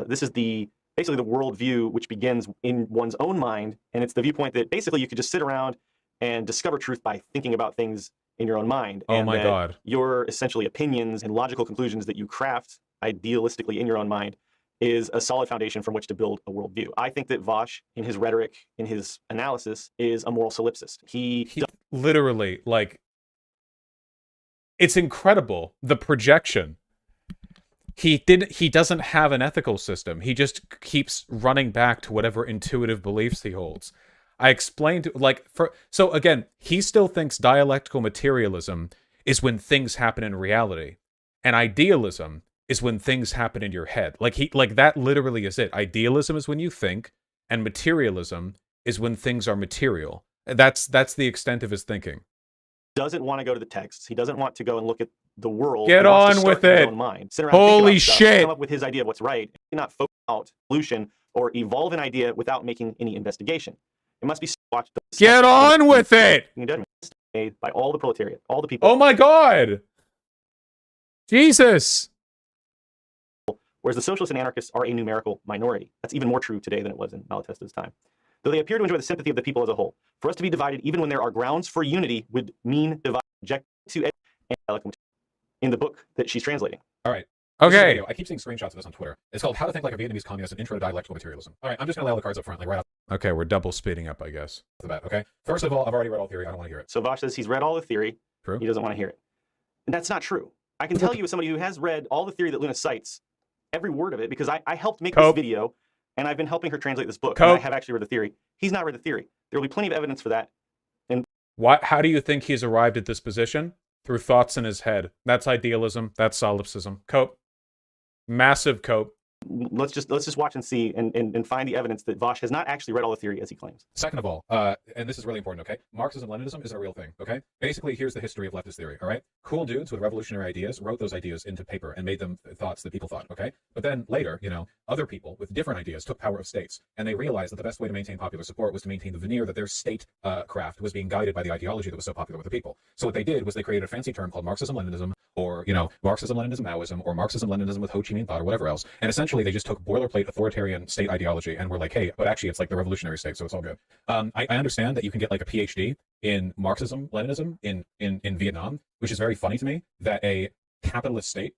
[SPEAKER 2] This is basically the worldview which begins in one's own mind, and it's the viewpoint that basically you could just sit around and discover truth by thinking about things in your own mind.
[SPEAKER 1] Oh my God.
[SPEAKER 2] Your essentially opinions and logical conclusions that you craft idealistically in your own mind is a solid foundation from which to build a worldview. I think that Vosh, in his rhetoric, in his analysis, is a moral solipsist.
[SPEAKER 1] He literally, like, it's incredible, the projection. He doesn't have an ethical system. He just keeps running back to whatever intuitive beliefs he holds. I explained, like, so again, he still thinks dialectical materialism is when things happen in reality, and idealism is when things happen in your head. Like that literally is it. Idealism is when you think, and materialism is when things are material. That's the extent of his thinking.
[SPEAKER 2] Doesn't want to go to the texts. He doesn't want to go and look at the world.
[SPEAKER 1] Get on with it.
[SPEAKER 2] His own mind. Sit around and think
[SPEAKER 1] Holy
[SPEAKER 2] about stuff,
[SPEAKER 1] shit.
[SPEAKER 2] come up with his idea of what's right. Not focus out solution or evolve an idea without making any investigation. It must be watched.
[SPEAKER 1] Get on with it.
[SPEAKER 2] Made by all the proletariat, all the people.
[SPEAKER 1] Oh my God. Jesus.
[SPEAKER 2] Whereas the socialists and anarchists are a numerical minority. That's even more true today than it was in Malatesta's time. Though they appear to enjoy the sympathy of the people as a whole. For us to be divided, even when there are grounds for unity, would mean divide to in the book that she's translating.
[SPEAKER 1] All right. Okay. I keep seeing screenshots of this on Twitter. It's called How to Think Like a Vietnamese Communist, an Intro to Dialectical Materialism. All right, I'm just going to lay all the cards up front, like right off. Okay, we're double speeding up, I guess. Okay. First of all, I've already read all theory. I don't want to hear it.
[SPEAKER 2] So Vosh says he's read all the theory.
[SPEAKER 1] True.
[SPEAKER 2] He doesn't want to hear it. And that's not true. I can tell you as somebody who has read all the theory that Luna cites, every word of it, because I helped make this video, and I've been helping her translate this book. And I have actually read the theory. He's not read the theory. There will be plenty of evidence for that. And
[SPEAKER 1] how do you think he's arrived at this position? Through thoughts in his head. That's idealism. That's solipsism. Cope. Massive cope.
[SPEAKER 2] Let's just watch and see and find the evidence that Vosh has not actually read all the theory as he claims.
[SPEAKER 1] Second of all, and this is really important, okay? Marxism-Leninism is a real thing, okay? Basically, here's the history of leftist theory, all right? Cool dudes with revolutionary ideas wrote those ideas into paper and made them thoughts that people thought, okay? But then later, other people with different ideas took power of states, and they realized that the best way to maintain popular support was to maintain the veneer that their state craft was being guided by the ideology that was so popular with the people. So what they did was they created a fancy term called Marxism-Leninism, or, Marxism-Leninism Maoism, or Marxism-Leninism with Ho Chi Minh thought, or whatever else. And essentially, they just took boilerplate authoritarian state ideology and were like, hey, but actually, it's like the revolutionary state, so it's all good. I understand that you can get like a PhD in Marxism-Leninism in Vietnam, which is very funny to me that a capitalist state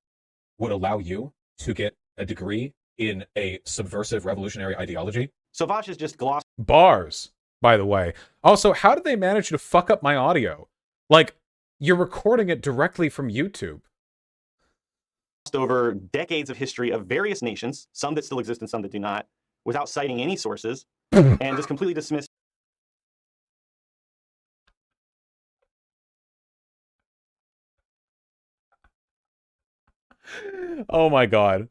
[SPEAKER 1] would allow you to get a degree in a subversive revolutionary ideology.
[SPEAKER 2] So Vosh is just glossed
[SPEAKER 1] bars, by the way. Also, how did they manage to fuck up my audio? Like, you're recording it directly from YouTube.
[SPEAKER 2] Over decades of history of various nations, some that still exist and some that do not, without citing any sources, and just completely dismissed.
[SPEAKER 1] Oh my God.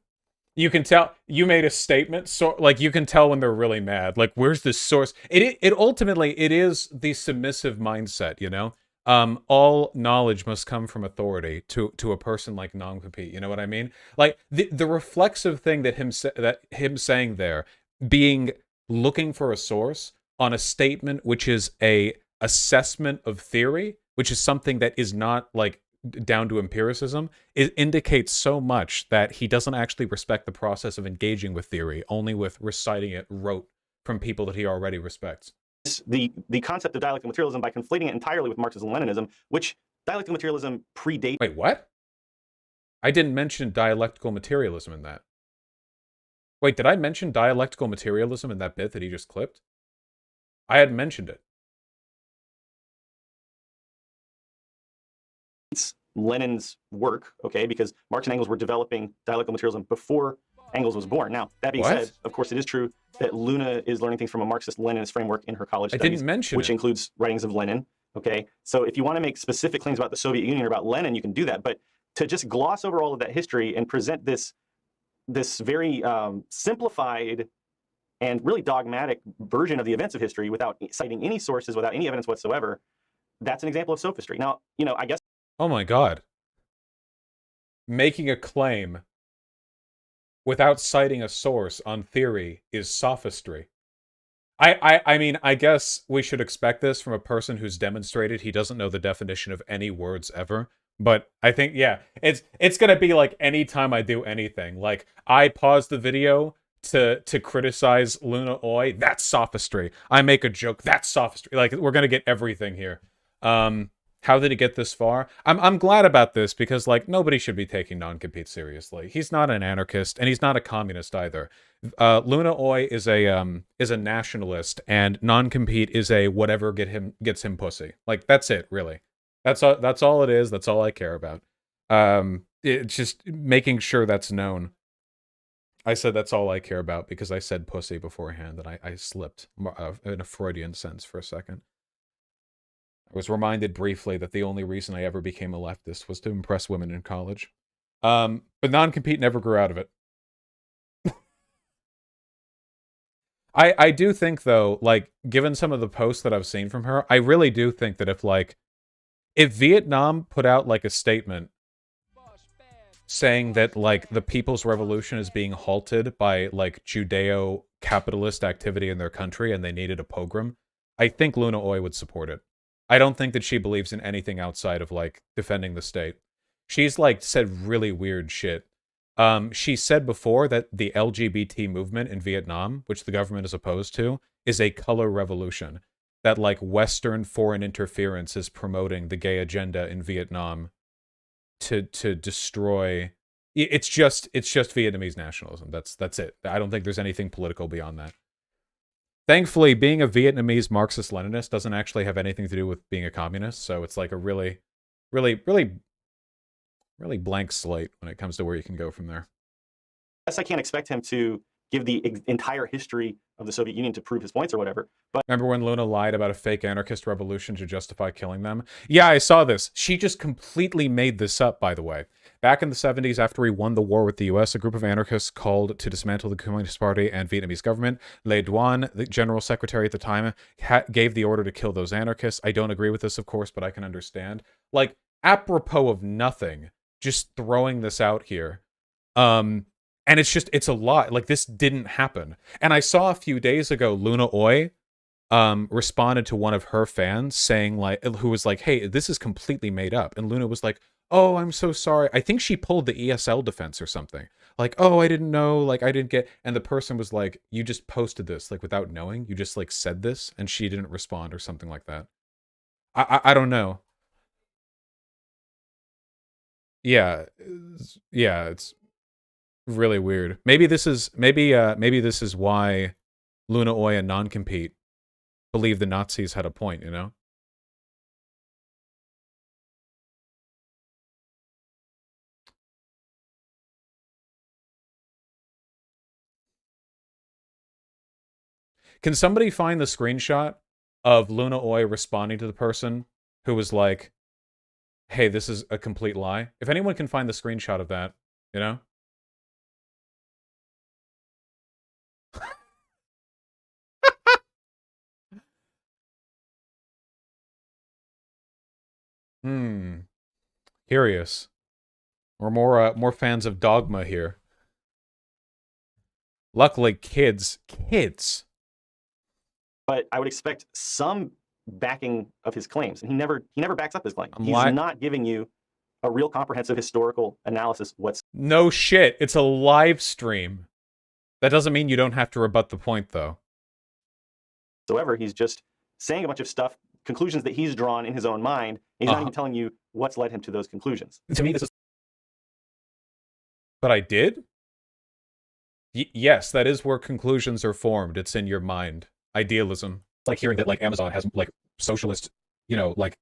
[SPEAKER 1] You can tell you made a statement, so like you can tell when they're really mad. Like, where's the source? It ultimately it is the submissive mindset, all knowledge must come from authority to a person like Nong Papi. You know what I mean? Like the reflexive thing that him saying there, being looking for a source on a statement which is a assessment of theory, which is something that is not like down to empiricism, it indicates so much that he doesn't actually respect the process of engaging with theory, only with reciting it rote from people that he already respects.
[SPEAKER 2] The concept of dialectical materialism by conflating it entirely with Marxism-Leninism, which dialectical materialism predates.
[SPEAKER 1] Wait, what? I didn't mention dialectical materialism in that. Wait, did I mention dialectical materialism in that bit that he just clipped? I hadn't mentioned it.
[SPEAKER 2] Lenin's work, okay, because Marx and Engels were developing dialectical materialism before Engels was born. Now, that being said, of course, it is true that Luna is learning things from a Marxist-Leninist framework in her college studies,
[SPEAKER 1] didn't mention
[SPEAKER 2] which includes writings of Lenin, okay? So if you want to make specific claims about the Soviet Union or about Lenin, you can do that. But to just gloss over all of that history and present this very simplified and really dogmatic version of the events of history without citing any sources, without any evidence whatsoever, that's an example of sophistry. Now, I guess.
[SPEAKER 1] Oh my God. Making a claim without citing a source on theory is sophistry. I mean, I guess we should expect this from a person who's demonstrated he doesn't know the definition of any words ever. But I think, yeah, it's gonna be like anytime I do anything. Like, I pause the video to criticize Luna Oi, that's sophistry. I make a joke, that's sophistry. Like, we're gonna get everything here. How did it get this far? I'm glad about this because like nobody should be taking non-compete seriously. He's not an anarchist and he's not a communist either. Luna Oi is a nationalist and non-compete is a whatever gets him pussy. Like that's it, really. That's all it is. That's all I care about. It's just making sure that's known. I said that's all I care about because I said pussy beforehand and I slipped in a Freudian sense for a second. I was reminded briefly that the only reason I ever became a leftist was to impress women in college. But non-compete never grew out of it. I do think, though, like, given some of the posts that I've seen from her, I really do think that if Vietnam put out, like, a statement saying that, like, the People's Revolution is being halted by, like, Judeo-capitalist activity in their country and they needed a pogrom, I think Luna Oi would support it. I don't think that she believes in anything outside of, like, defending the state. She's, like, said really weird shit. She said before that the LGBT movement in Vietnam, which the government is opposed to, is a color revolution. That, like, Western foreign interference is promoting the gay agenda in Vietnam to destroy... It's just Vietnamese nationalism. That's it. I don't think there's anything political beyond that. Thankfully, being a Vietnamese Marxist-Leninist doesn't actually have anything to do with being a communist, so it's like a really blank slate when it comes to where you can go from there.
[SPEAKER 2] Yes, I can't expect him to give the entire history of the Soviet Union to prove his points or whatever. But
[SPEAKER 1] remember when Luna lied about a fake anarchist revolution to justify killing them? Yeah, I saw this. She just completely made this up, by the way. Back in the 70s, after he won the war with the US, a group of anarchists called to dismantle the Communist Party and Vietnamese government. Le Duan, the general secretary at the time, gave the order to kill those anarchists. I don't agree with this, of course, but I can understand. Like, apropos of nothing, just throwing this out here. And it's a lot. Like, this didn't happen. And I saw a few days ago, Luna Oi responded to one of her fans saying, like, who was like, hey, this is completely made up. And Luna was like, oh, I'm so sorry. I think she pulled the ESL defense or something. Like, oh, I didn't know. Like, I didn't get... And the person was like, you just posted this, like, without knowing. You just, like, said this, and she didn't respond or something like that. I don't know. Yeah. Yeah, it's really weird. Maybe this is why Luna Oi and non-compete believe the Nazis had a point, you know? Can somebody find the screenshot of Luna Oi responding to the person who was like, hey, this is a complete lie? If anyone can find the screenshot of that, you know? Curious. We're more fans of Dogma here. Luckily, kids.
[SPEAKER 2] But I would expect some backing of his claims, and he never backs up his claim. He's not giving you a real comprehensive historical analysis whatsoever.
[SPEAKER 1] No shit. It's a live stream. That doesn't mean you don't have to rebut the point, though.
[SPEAKER 2] He's just saying a bunch of stuff, conclusions that he's drawn in his own mind. And he's not even telling you what's led him to those conclusions.
[SPEAKER 1] To me, this is... But I did? Yes, that is where conclusions are formed. It's in your mind. Idealism. It's like hearing that, like, Amazon has, like, socialist, you know, like,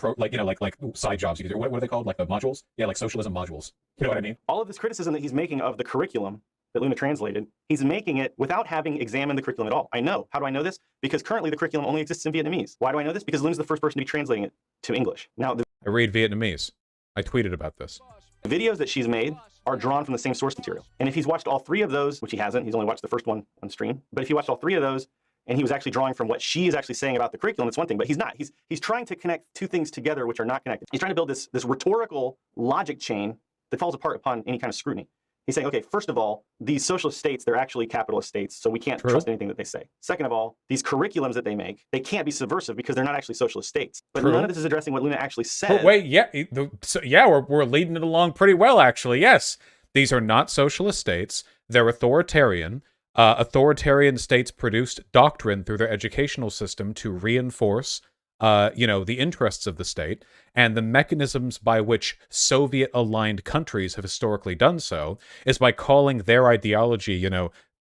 [SPEAKER 1] like side jobs. You can do. What are they called? Like the modules? Yeah, like socialism modules. You know what I mean?
[SPEAKER 2] All of this criticism that he's making of the curriculum that Luna translated, he's making it without having examined the curriculum at all. I know. How do I know this? Because currently the curriculum only exists in Vietnamese. Why do I know this? Because Luna's the first person to be translating it to English. Now,
[SPEAKER 1] I read Vietnamese. I tweeted about this.
[SPEAKER 2] The videos that she's made are drawn from the same source material. And if he's watched all three of those, which he hasn't, he's only watched the first one on stream, but if he watched all three of those, and he was actually drawing from what she is actually saying about the curriculum, it's one thing, but he's not. He's trying to connect two things together which are not connected. He's trying to build this rhetorical logic chain that falls apart upon any kind of scrutiny. He's saying, okay, first of all, these socialist states, they're actually capitalist states, so we can't trust anything that they say. Second of all, these curriculums that they make, they can't be subversive because they're not actually socialist states. But none of this is addressing what Luna actually said.
[SPEAKER 1] Wait, we're leading it along pretty well, actually. Yes, these are not socialist states. They're authoritarian. Authoritarian states produced doctrine through their educational system to reinforce the interests of the state and the mechanisms by which Soviet-aligned countries have historically done so is by calling their ideology,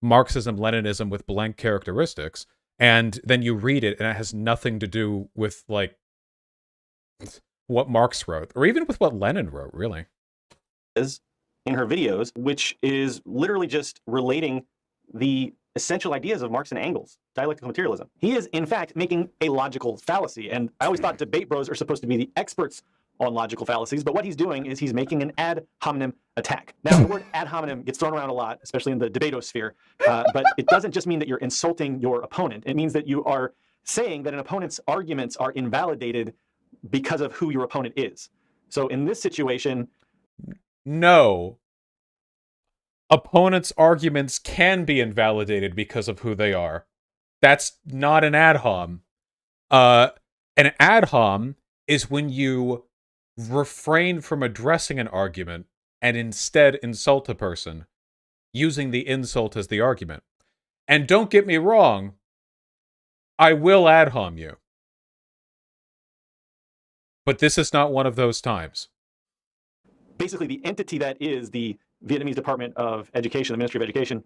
[SPEAKER 1] Marxism, Leninism with blank characteristics, and then you read it and it has nothing to do with, like, what Marx wrote, or even with what Lenin wrote, really.
[SPEAKER 2] In her videos, which is literally just relating the essential ideas of Marx and Engels, dialectical materialism. He is, in fact, making a logical fallacy. And I always thought debate bros are supposed to be the experts on logical fallacies, but what he's doing is he's making an ad hominem attack. Now, the word ad hominem gets thrown around a lot, especially in the debatosphere, but it doesn't just mean that you're insulting your opponent. It means that you are saying that an opponent's arguments are invalidated because of who your opponent is. So in this situation...
[SPEAKER 1] No. Opponents' arguments can be invalidated because of who they are. That's not an ad hom. An ad hom is when you refrain from addressing an argument and instead insult a person, using the insult as the argument. And don't get me wrong, I will ad hom you. But this is not one of those times.
[SPEAKER 2] Basically, the entity that is the Vietnamese Department of Education, the Ministry of Education,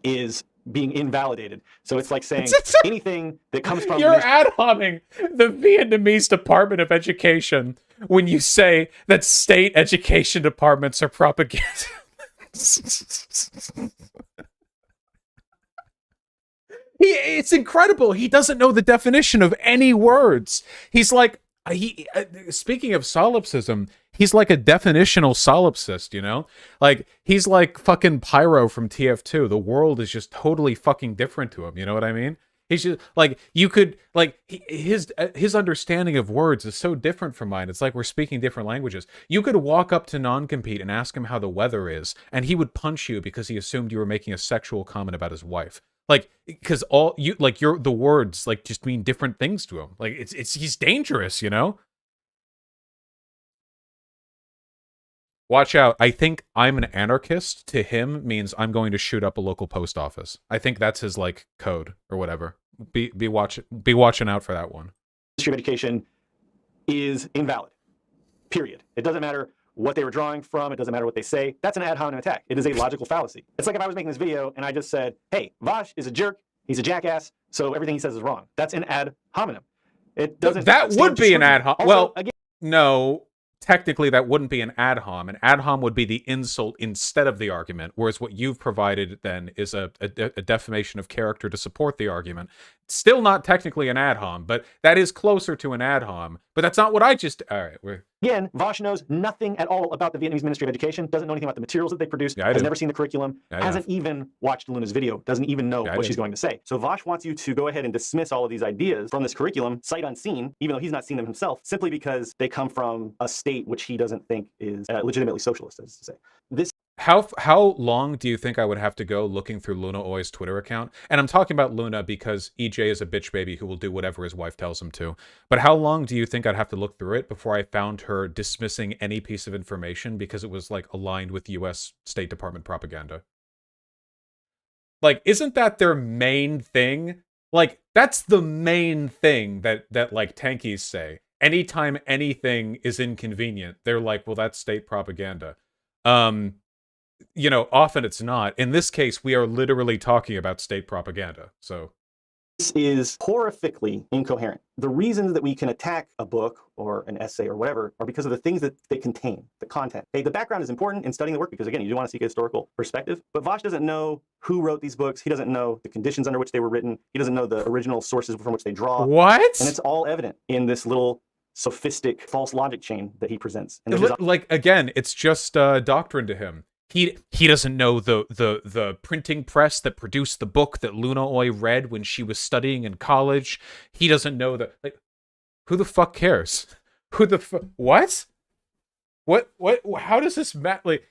[SPEAKER 2] is being invalidated. So it's like saying anything that comes from...
[SPEAKER 1] You're ad homing the Vietnamese Department of Education when you say that state education departments are propaganda. It's incredible. He doesn't know the definition of any words. He's like, speaking of solipsism, he's like a definitional solipsist, Like, he's like fucking Pyro from TF2. The world is just totally fucking different to him, you know what I mean? He's just, like, you could, like, his understanding of words is so different from mine. It's like we're speaking different languages. You could walk up to Non-Compete and ask him how the weather is, and he would punch you because he assumed you were making a sexual comment about his wife. Like, because the words, like, just mean different things to him. Like, he's dangerous, Watch out. I think I'm an anarchist to him means I'm going to shoot up a local post office. I think that's his, like, code or whatever. Be watching out for that one.
[SPEAKER 2] Ministry of Education is invalid. Period. It doesn't matter what they were drawing from. It doesn't matter what they say. That's an ad hominem attack. It is a logical fallacy. It's like if I was making this video and I just said, hey, WALSH is a jerk. He's a jackass. So everything he says is wrong. That's an ad hominem. It doesn't...
[SPEAKER 1] That would be an ad hominem. Well,
[SPEAKER 2] again,
[SPEAKER 1] no... Technically, that wouldn't be an ad hom. An ad hom would be the insult instead of the argument, whereas what you've provided then is a defamation of character to support the argument. Still not technically an ad hom, but that is closer to an ad hom. But that's not what I just... All right,
[SPEAKER 2] Again, WALSH knows nothing at all about the Vietnamese Ministry of Education, doesn't know anything about the materials that they produce, has never seen the curriculum, hasn't even watched Luna's video, doesn't even know what she's going to say. So WALSH wants you to go ahead and dismiss all of these ideas from this curriculum, sight unseen, even though he's not seen them himself, simply because they come from a state which he doesn't think is legitimately socialist, as to say.
[SPEAKER 1] How long do you think I would have to go looking through Luna Oi's Twitter account? And I'm talking about Luna because EJ is a bitch baby who will do whatever his wife tells him to. But how long do you think I'd have to look through it before I found her dismissing any piece of information because it was, like, aligned with US State Department propaganda? Like, isn't that their main thing? Like, that's the main thing that like, tankies say. Anytime anything is inconvenient, they're like, well, that's state propaganda. Often it's not. In this case, we are literally talking about state propaganda, so...
[SPEAKER 2] This is horrifically incoherent. The reasons that we can attack a book or an essay or whatever are because of the things that they contain, the content. Okay, the background is important in studying the work because, again, you do want to seek a historical perspective, but WALSH doesn't know who wrote these books. He doesn't know the conditions under which they were written. He doesn't know the original sources from which they draw.
[SPEAKER 1] What?
[SPEAKER 2] And it's all evident in this little sophistic false logic chain that he presents. And
[SPEAKER 1] like, again, it's just doctrine to him. He doesn't know the printing press that produced the book that Luna Oi read when she was studying in college. He doesn't know that. Like, who the fuck cares? Who the fuck? What? How does this matter? Like,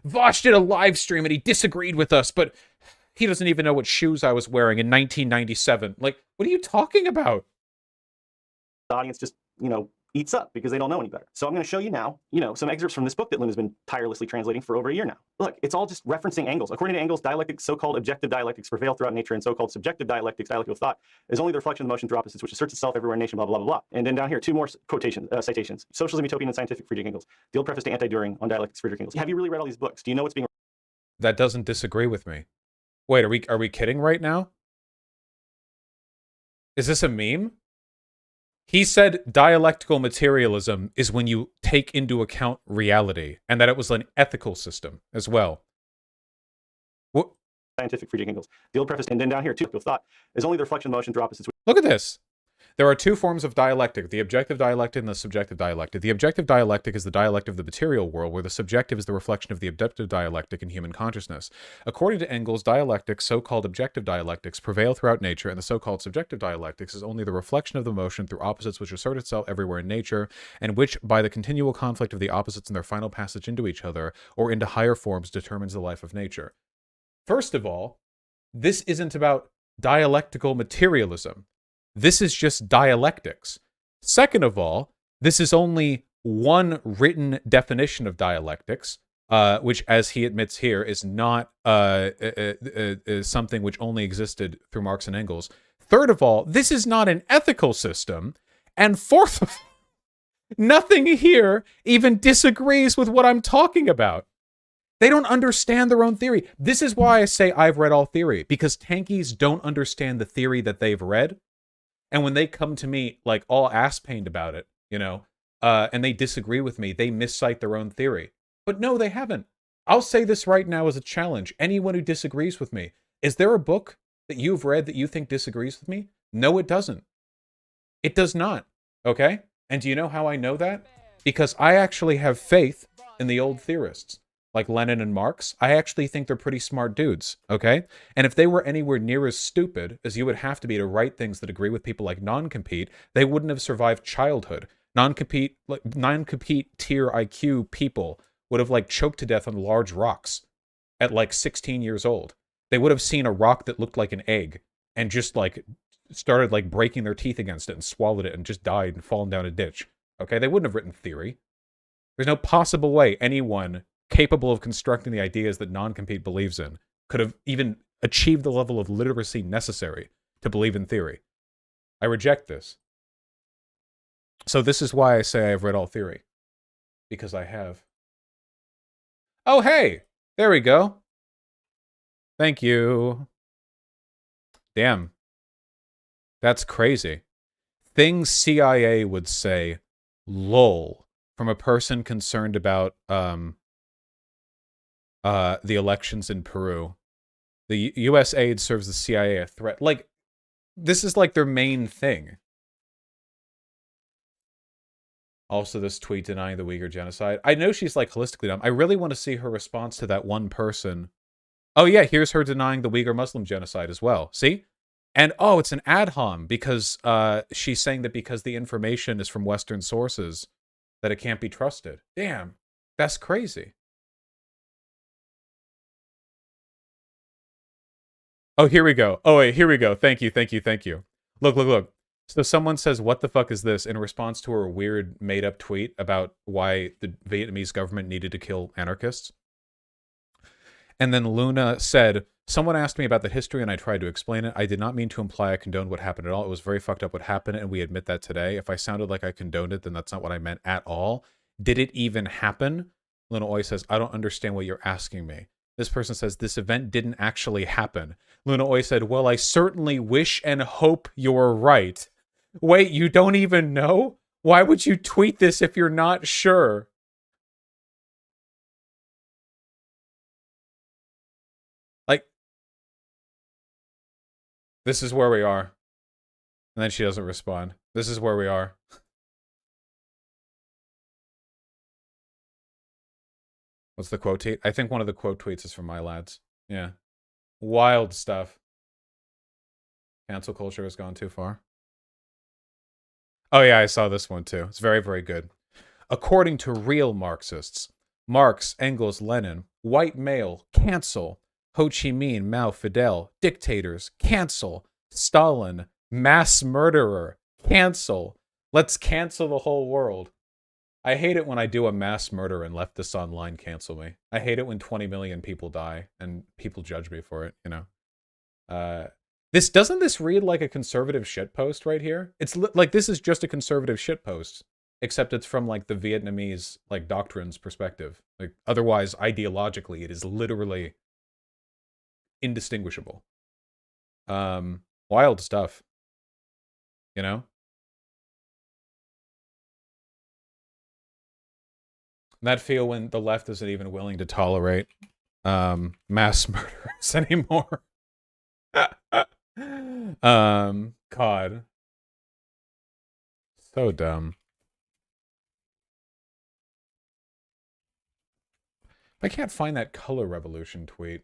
[SPEAKER 1] Vosh did a live stream and he disagreed with us, but he doesn't even know what shoes I was wearing in 1997. Like, what are you talking about?
[SPEAKER 2] The audience just, eats up because they don't know any better. So I'm going to show you now, some excerpts from this book that Lynn has been tirelessly translating for over a year now. Look, it's all just referencing Engels. According to Engels, dialectics, so-called objective dialectics prevail throughout nature, and so-called subjective dialectics, dialectical thought, is only the reflection of the motion through opposites, which asserts itself everywhere in nation, blah, blah, blah, blah. And then down here, two more quotations, citations. Socialism, Utopian, and Scientific, Friedrich Engels. The old preface to Anti-Düring on dialectics, Friedrich Engels. Have you really read all these books? Do you know what's being...
[SPEAKER 1] That doesn't disagree with me. Wait, are we kidding right now? Is this a meme? He said dialectical materialism is when you take into account reality, and that it was an ethical system as well. What?
[SPEAKER 2] Scientific, Friedrich Engels. The old preface, and then down here, too, thought is only the reflection of motion through opposites.
[SPEAKER 1] Look at this. There are two forms of dialectic, the objective dialectic and the subjective dialectic. The objective dialectic is the dialectic of the material world, where the subjective is the reflection of the objective dialectic in human consciousness. According to Engels, dialectics, so-called objective dialectics, prevail throughout nature, and the so-called subjective dialectics is only the reflection of the motion through opposites which assert itself everywhere in nature, and which, by the continual conflict of the opposites and their final passage into each other, or into higher forms, determines the life of nature. First of all, this isn't about dialectical materialism. This is just dialectics. Second of all, this is only one written definition of dialectics, which, as he admits here, is not something which only existed through Marx and Engels. Third of all, this is not an ethical system. And fourth of all, nothing here even disagrees with what I'm talking about. They don't understand their own theory. This is why I say I've read all theory, because tankies don't understand the theory that they've read. And when they come to me like all ass-pained about it, and they disagree with me, they miscite their own theory. But no, they haven't. I'll say this right now as a challenge. Anyone who disagrees with me, is there a book that you've read that you think disagrees with me? No, it doesn't. It does not. Okay? And do you know how I know that? Because I actually have faith in the old theorists, like Lenin and Marx. I actually think they're pretty smart dudes, okay? And if they were anywhere near as stupid as you would have to be to write things that agree with people like non-compete, they wouldn't have survived childhood. Non-compete tier IQ people would have choked to death on large rocks at 16 years old. They would have seen a rock that looked like an egg and just started breaking their teeth against it and swallowed it and just died and fallen down a ditch. Okay, they wouldn't have written theory. There's no possible way anyone capable of constructing the ideas that non-compete believes in could have even achieved the level of literacy necessary to believe in theory. I reject this. So this is why I say I've read all theory. Because I have. Oh, hey! There we go. Thank you. Damn. That's crazy. Things CIA would say, lol, from a person concerned about the elections in Peru. The U.S. aid serves the CIA a threat. This is their main thing. Also, this tweet denying the Uyghur genocide. I know she's holistically dumb. I really want to see her response to that one person. Oh yeah, here's her denying the Uyghur Muslim genocide as well. See? And oh, it's an ad hom because she's saying that because the information is from Western sources, that it can't be trusted. Damn, that's crazy. Oh, here we go. Oh, wait, here we go. Thank you, thank you, thank you. Look. So someone says, what the fuck is this? In response to her weird made-up tweet about why the Vietnamese government needed to kill anarchists. And then Luna said, someone asked me about the history and I tried to explain it. I did not mean to imply I condoned what happened at all. It was very fucked up what happened, and we admit that today. If I sounded like I condoned it, then that's not what I meant at all. Did it even happen? Luna always says, I don't understand what you're asking me. This person says, this event didn't actually happen. Luna always said, well, I certainly wish and hope you're right. Wait, you don't even know? Why would you tweet this if you're not sure? This is where we are. And then she doesn't respond. This is where we are. What's the quote tweet? I think one of the quote tweets is from my lads. Yeah. Wild stuff. Cancel culture has gone too far. Oh yeah, I saw this one too. It's very, very good. According to real Marxists, Marx, Engels, Lenin, white male, cancel. Ho Chi Minh, Mao, Fidel, dictators, cancel. Stalin, mass murderer, cancel. Let's cancel the whole world. I hate it when I do a mass murder and leftists online cancel me. I hate it when 20 million people die and people judge me for it, you know. Doesn't this read like a conservative shitpost right here? It's like this is just a conservative shitpost, except it's from like the Vietnamese like doctrine's perspective. Like otherwise, ideologically, it is literally indistinguishable. Wild stuff, you know. That feel when the left isn't even willing to tolerate mass murderers anymore. God. So dumb. I can't find that color revolution tweet.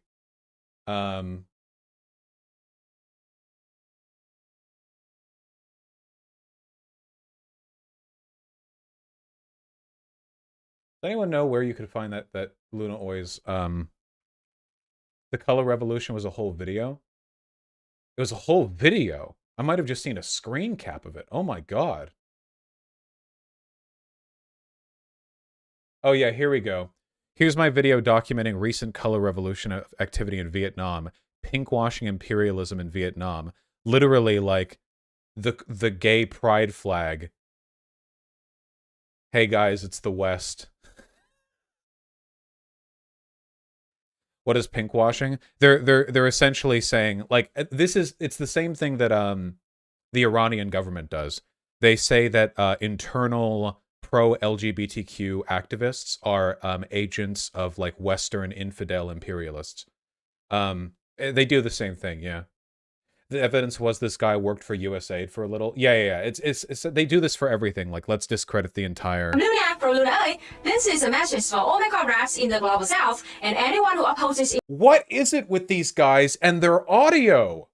[SPEAKER 1] Does anyone know where you could find that Luna Oi's the color revolution was a whole video? It was a whole video. I might have just seen a screen cap of it. Oh my god. Oh yeah, here we go. Here's my video documenting recent color revolution activity in Vietnam. Pinkwashing imperialism in Vietnam. Literally like the gay pride flag. Hey guys, it's the West. What is pinkwashing? They're essentially saying like it's the same thing that the Iranian government does. They say that internal pro-LGBTQ activists are agents of like Western infidel imperialists. They do the same thing, yeah. The evidence was this guy worked for USAID for a little. Yeah. It's they do this for everything. Like, let's discredit the entire.
[SPEAKER 11] Luna from Luna Ơi. This is a message for all my comrades in the global south and anyone who opposes.
[SPEAKER 1] What is it with these guys and their audio?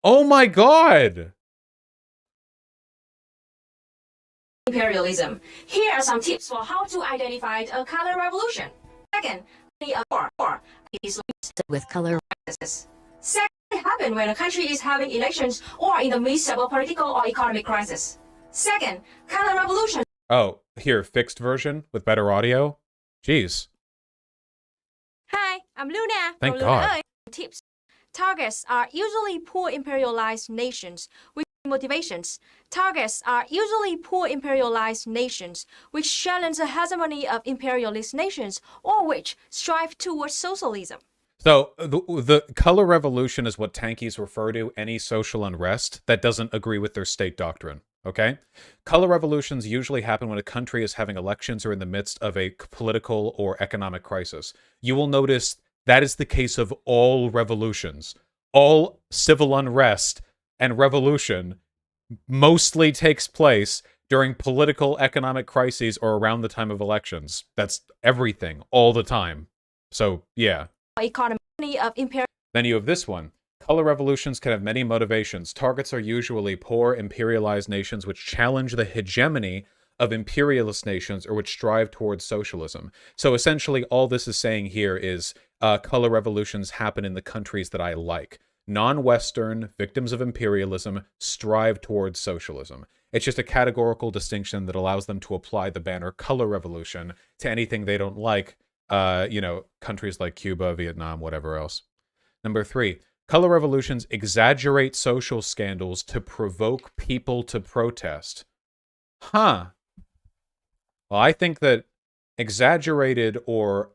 [SPEAKER 1] Oh my god.
[SPEAKER 11] Imperialism. Here are some tips for how to identify a color revolution. Second, the war is with color practices. Second, it happens when a country is having elections or in the midst of a political or economic crisis. Second, color revolution.
[SPEAKER 1] Oh, here, fixed version with better audio. Jeez.
[SPEAKER 11] Hi, I'm Luna.
[SPEAKER 1] Thank
[SPEAKER 11] from
[SPEAKER 1] God.
[SPEAKER 11] Luna Ơi. Tips. Targets are usually poor imperialized nations with motivations. Targets are usually poor imperialized nations which challenge the hegemony of imperialist nations or which strive towards socialism.
[SPEAKER 1] So the color revolution is what tankies refer to any social unrest that doesn't agree with their state doctrine. Okay? Color revolutions usually happen when a country is having elections or in the midst of a political or economic crisis. You will notice that is the case of all revolutions. All civil unrest and revolution mostly takes place during political economic crises or around the time of elections. That's everything, all the time. So, yeah.
[SPEAKER 11] Economy of
[SPEAKER 1] Then you have this one. Color revolutions can have many motivations. Targets are usually poor, imperialized nations which challenge the hegemony of imperialist nations or which strive towards socialism. So essentially, all this is saying here is color revolutions happen in the countries that I like. Non-Western victims of imperialism strive towards socialism. It's just a categorical distinction that allows them to apply the banner color revolution to anything they don't like. Countries like Cuba, Vietnam, whatever else. Number 3, color revolutions exaggerate social scandals to provoke people to protest. Huh. Well, I think that exaggerated or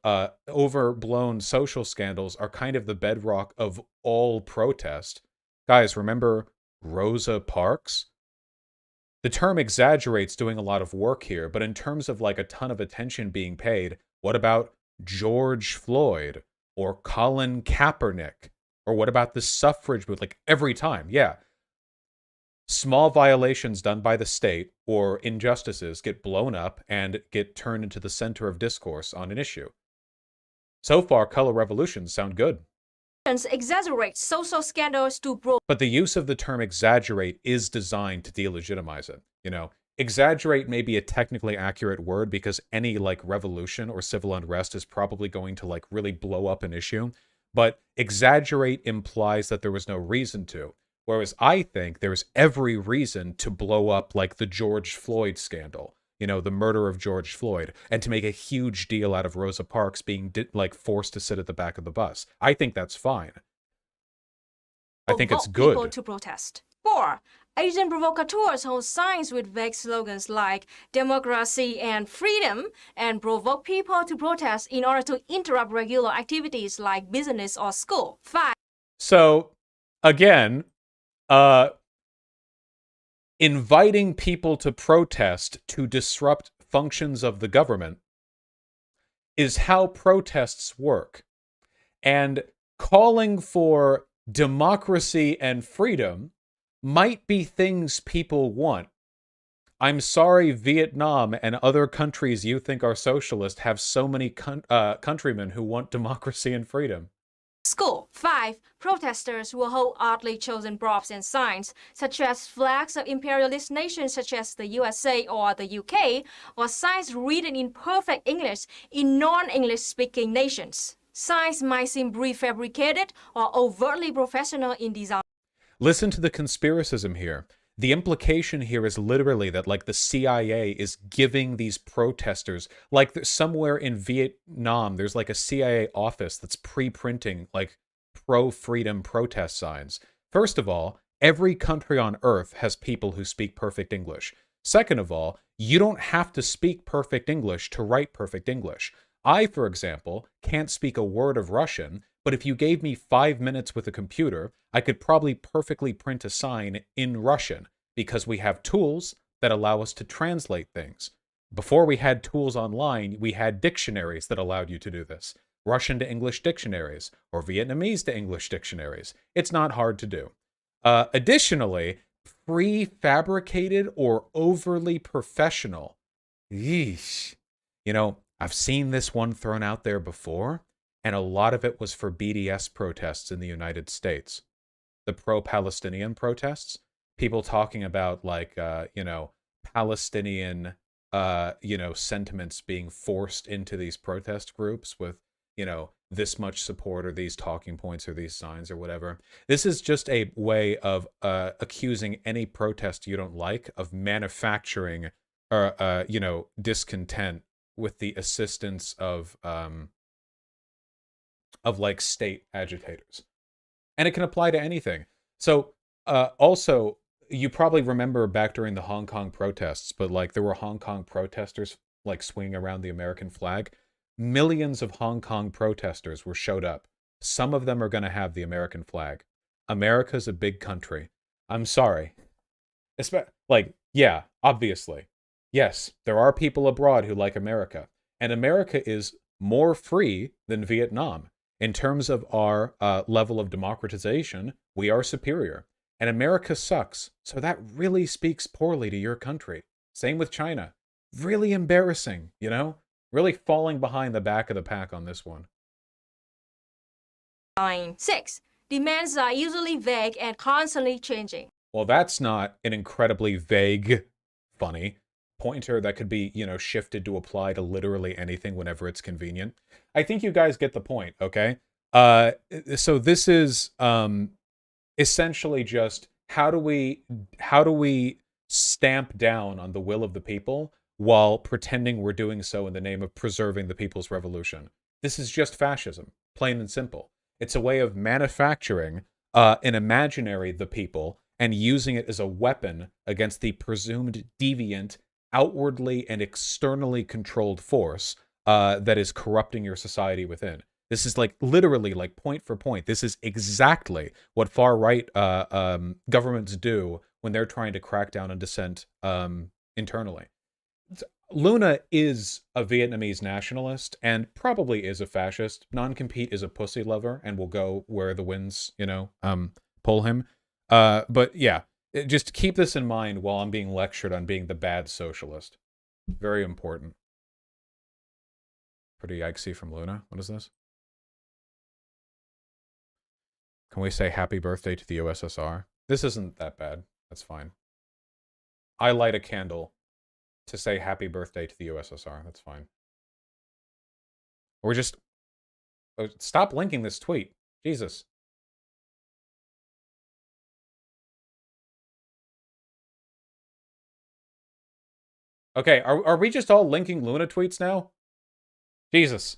[SPEAKER 1] overblown social scandals are kind of the bedrock of all protest. Guys, remember Rosa Parks? The term exaggerates doing a lot of work here, but in terms of like a ton of attention being paid, what about George Floyd or Colin Kaepernick? Or what about the suffrage movement? Like every time, yeah. Small violations done by the state or injustices get blown up and get turned into the center of discourse on an issue. So far, color revolutions sound good.
[SPEAKER 11] exaggerate social scandals to grow.
[SPEAKER 1] But the use of the term exaggerate is designed to delegitimize it. Exaggerate may be a technically accurate word because any like revolution or civil unrest is probably going to like really blow up an issue. But exaggerate implies that there was no reason to. Whereas I think there's every reason to blow up like the George Floyd scandal, you know, the murder of George Floyd, and to make a huge deal out of Rosa Parks being like forced to sit at the back of the bus. I think that's fine. I think it's
[SPEAKER 11] Provoke people
[SPEAKER 1] good.
[SPEAKER 11] to protest. 4. Asian provocateurs hold signs with vague slogans like democracy and freedom and provoke people to protest in order to interrupt regular activities like business or school. 5.
[SPEAKER 1] So, again, inviting people to protest to disrupt functions of the government is how protests work. And calling for democracy and freedom might be things people want. I'm sorry Vietnam and other countries you think are socialist have so many countrymen who want democracy and freedom.
[SPEAKER 11] School. 5. Protesters will hold oddly chosen props and signs, such as flags of imperialist nations such as the USA or the UK, or signs written in perfect English in non-English speaking nations. Signs might seem prefabricated or overtly professional in design.
[SPEAKER 1] Listen to the conspiracism here. The implication here is literally that, like, the CIA is giving these protesters, like, somewhere in Vietnam, there's like a CIA office that's pre-printing like pro-freedom protest signs. First of all, every country on earth has people who speak perfect English. Second of all, you don't have to speak perfect English to write perfect English. I, for example, can't speak a word of Russian, but if you gave me 5 minutes with a computer, I could probably perfectly print a sign in Russian, because we have tools that allow us to translate things. Before we had tools online, we had dictionaries that allowed you to do this. Russian to English dictionaries, or Vietnamese to English dictionaries. It's not hard to do. Additionally, prefabricated or overly professional. Yeesh. You know, I've seen this one thrown out there before, and a lot of it was for BDS protests in the United States. The pro-Palestinian protests, people talking about, like, you know, Palestinian, you know, sentiments being forced into these protest groups with, you know, this much support or these talking points or these signs or whatever. This is just a way of accusing any protest you don't like of manufacturing, you know, discontent with the assistance of like state agitators. And it can apply to anything. So also, you probably remember back during the Hong Kong protests, but like there were Hong Kong protesters like swinging around the American flag. Millions of Hong Kong protesters showed up. Some of them are going to have the American flag. America's a big country. I'm sorry. Like, yeah, obviously. Yes, there are people abroad who like America. And America is more free than Vietnam. In terms of our level of democratization, we are superior. And America sucks. So that really speaks poorly to your country. Same with China. Really embarrassing, you know? Really falling behind the back of the pack on this one.
[SPEAKER 11] 6. Demands are usually vague and constantly changing.
[SPEAKER 1] Well, that's not an incredibly vague, funny pointer that could be, you know, shifted to apply to literally anything whenever it's convenient. I think you guys get the point, okay? So this is essentially just how do we stamp down on the will of the people while pretending we're doing so in the name of preserving the people's revolution. This is just fascism, plain and simple. It's a way of manufacturing an imaginary the people and using it as a weapon against the presumed deviant, outwardly and externally controlled force that is corrupting your society within. This is like literally like point for point. This is exactly what far-right governments do when they're trying to crack down on dissent internally. Luna is a Vietnamese nationalist and probably is a fascist. Non-compete is a pussy lover and will go where the winds, you know, pull him. But yeah, just keep this in mind while I'm being lectured on being the bad socialist. Very important. Pretty yikesy from Luna. What is this? Can we say happy birthday to the USSR? This isn't that bad. That's fine. I light a candle to say happy birthday to the USSR. That's fine. Or just... stop linking this tweet. Jesus. Okay, are we just all linking Luna tweets now? Jesus.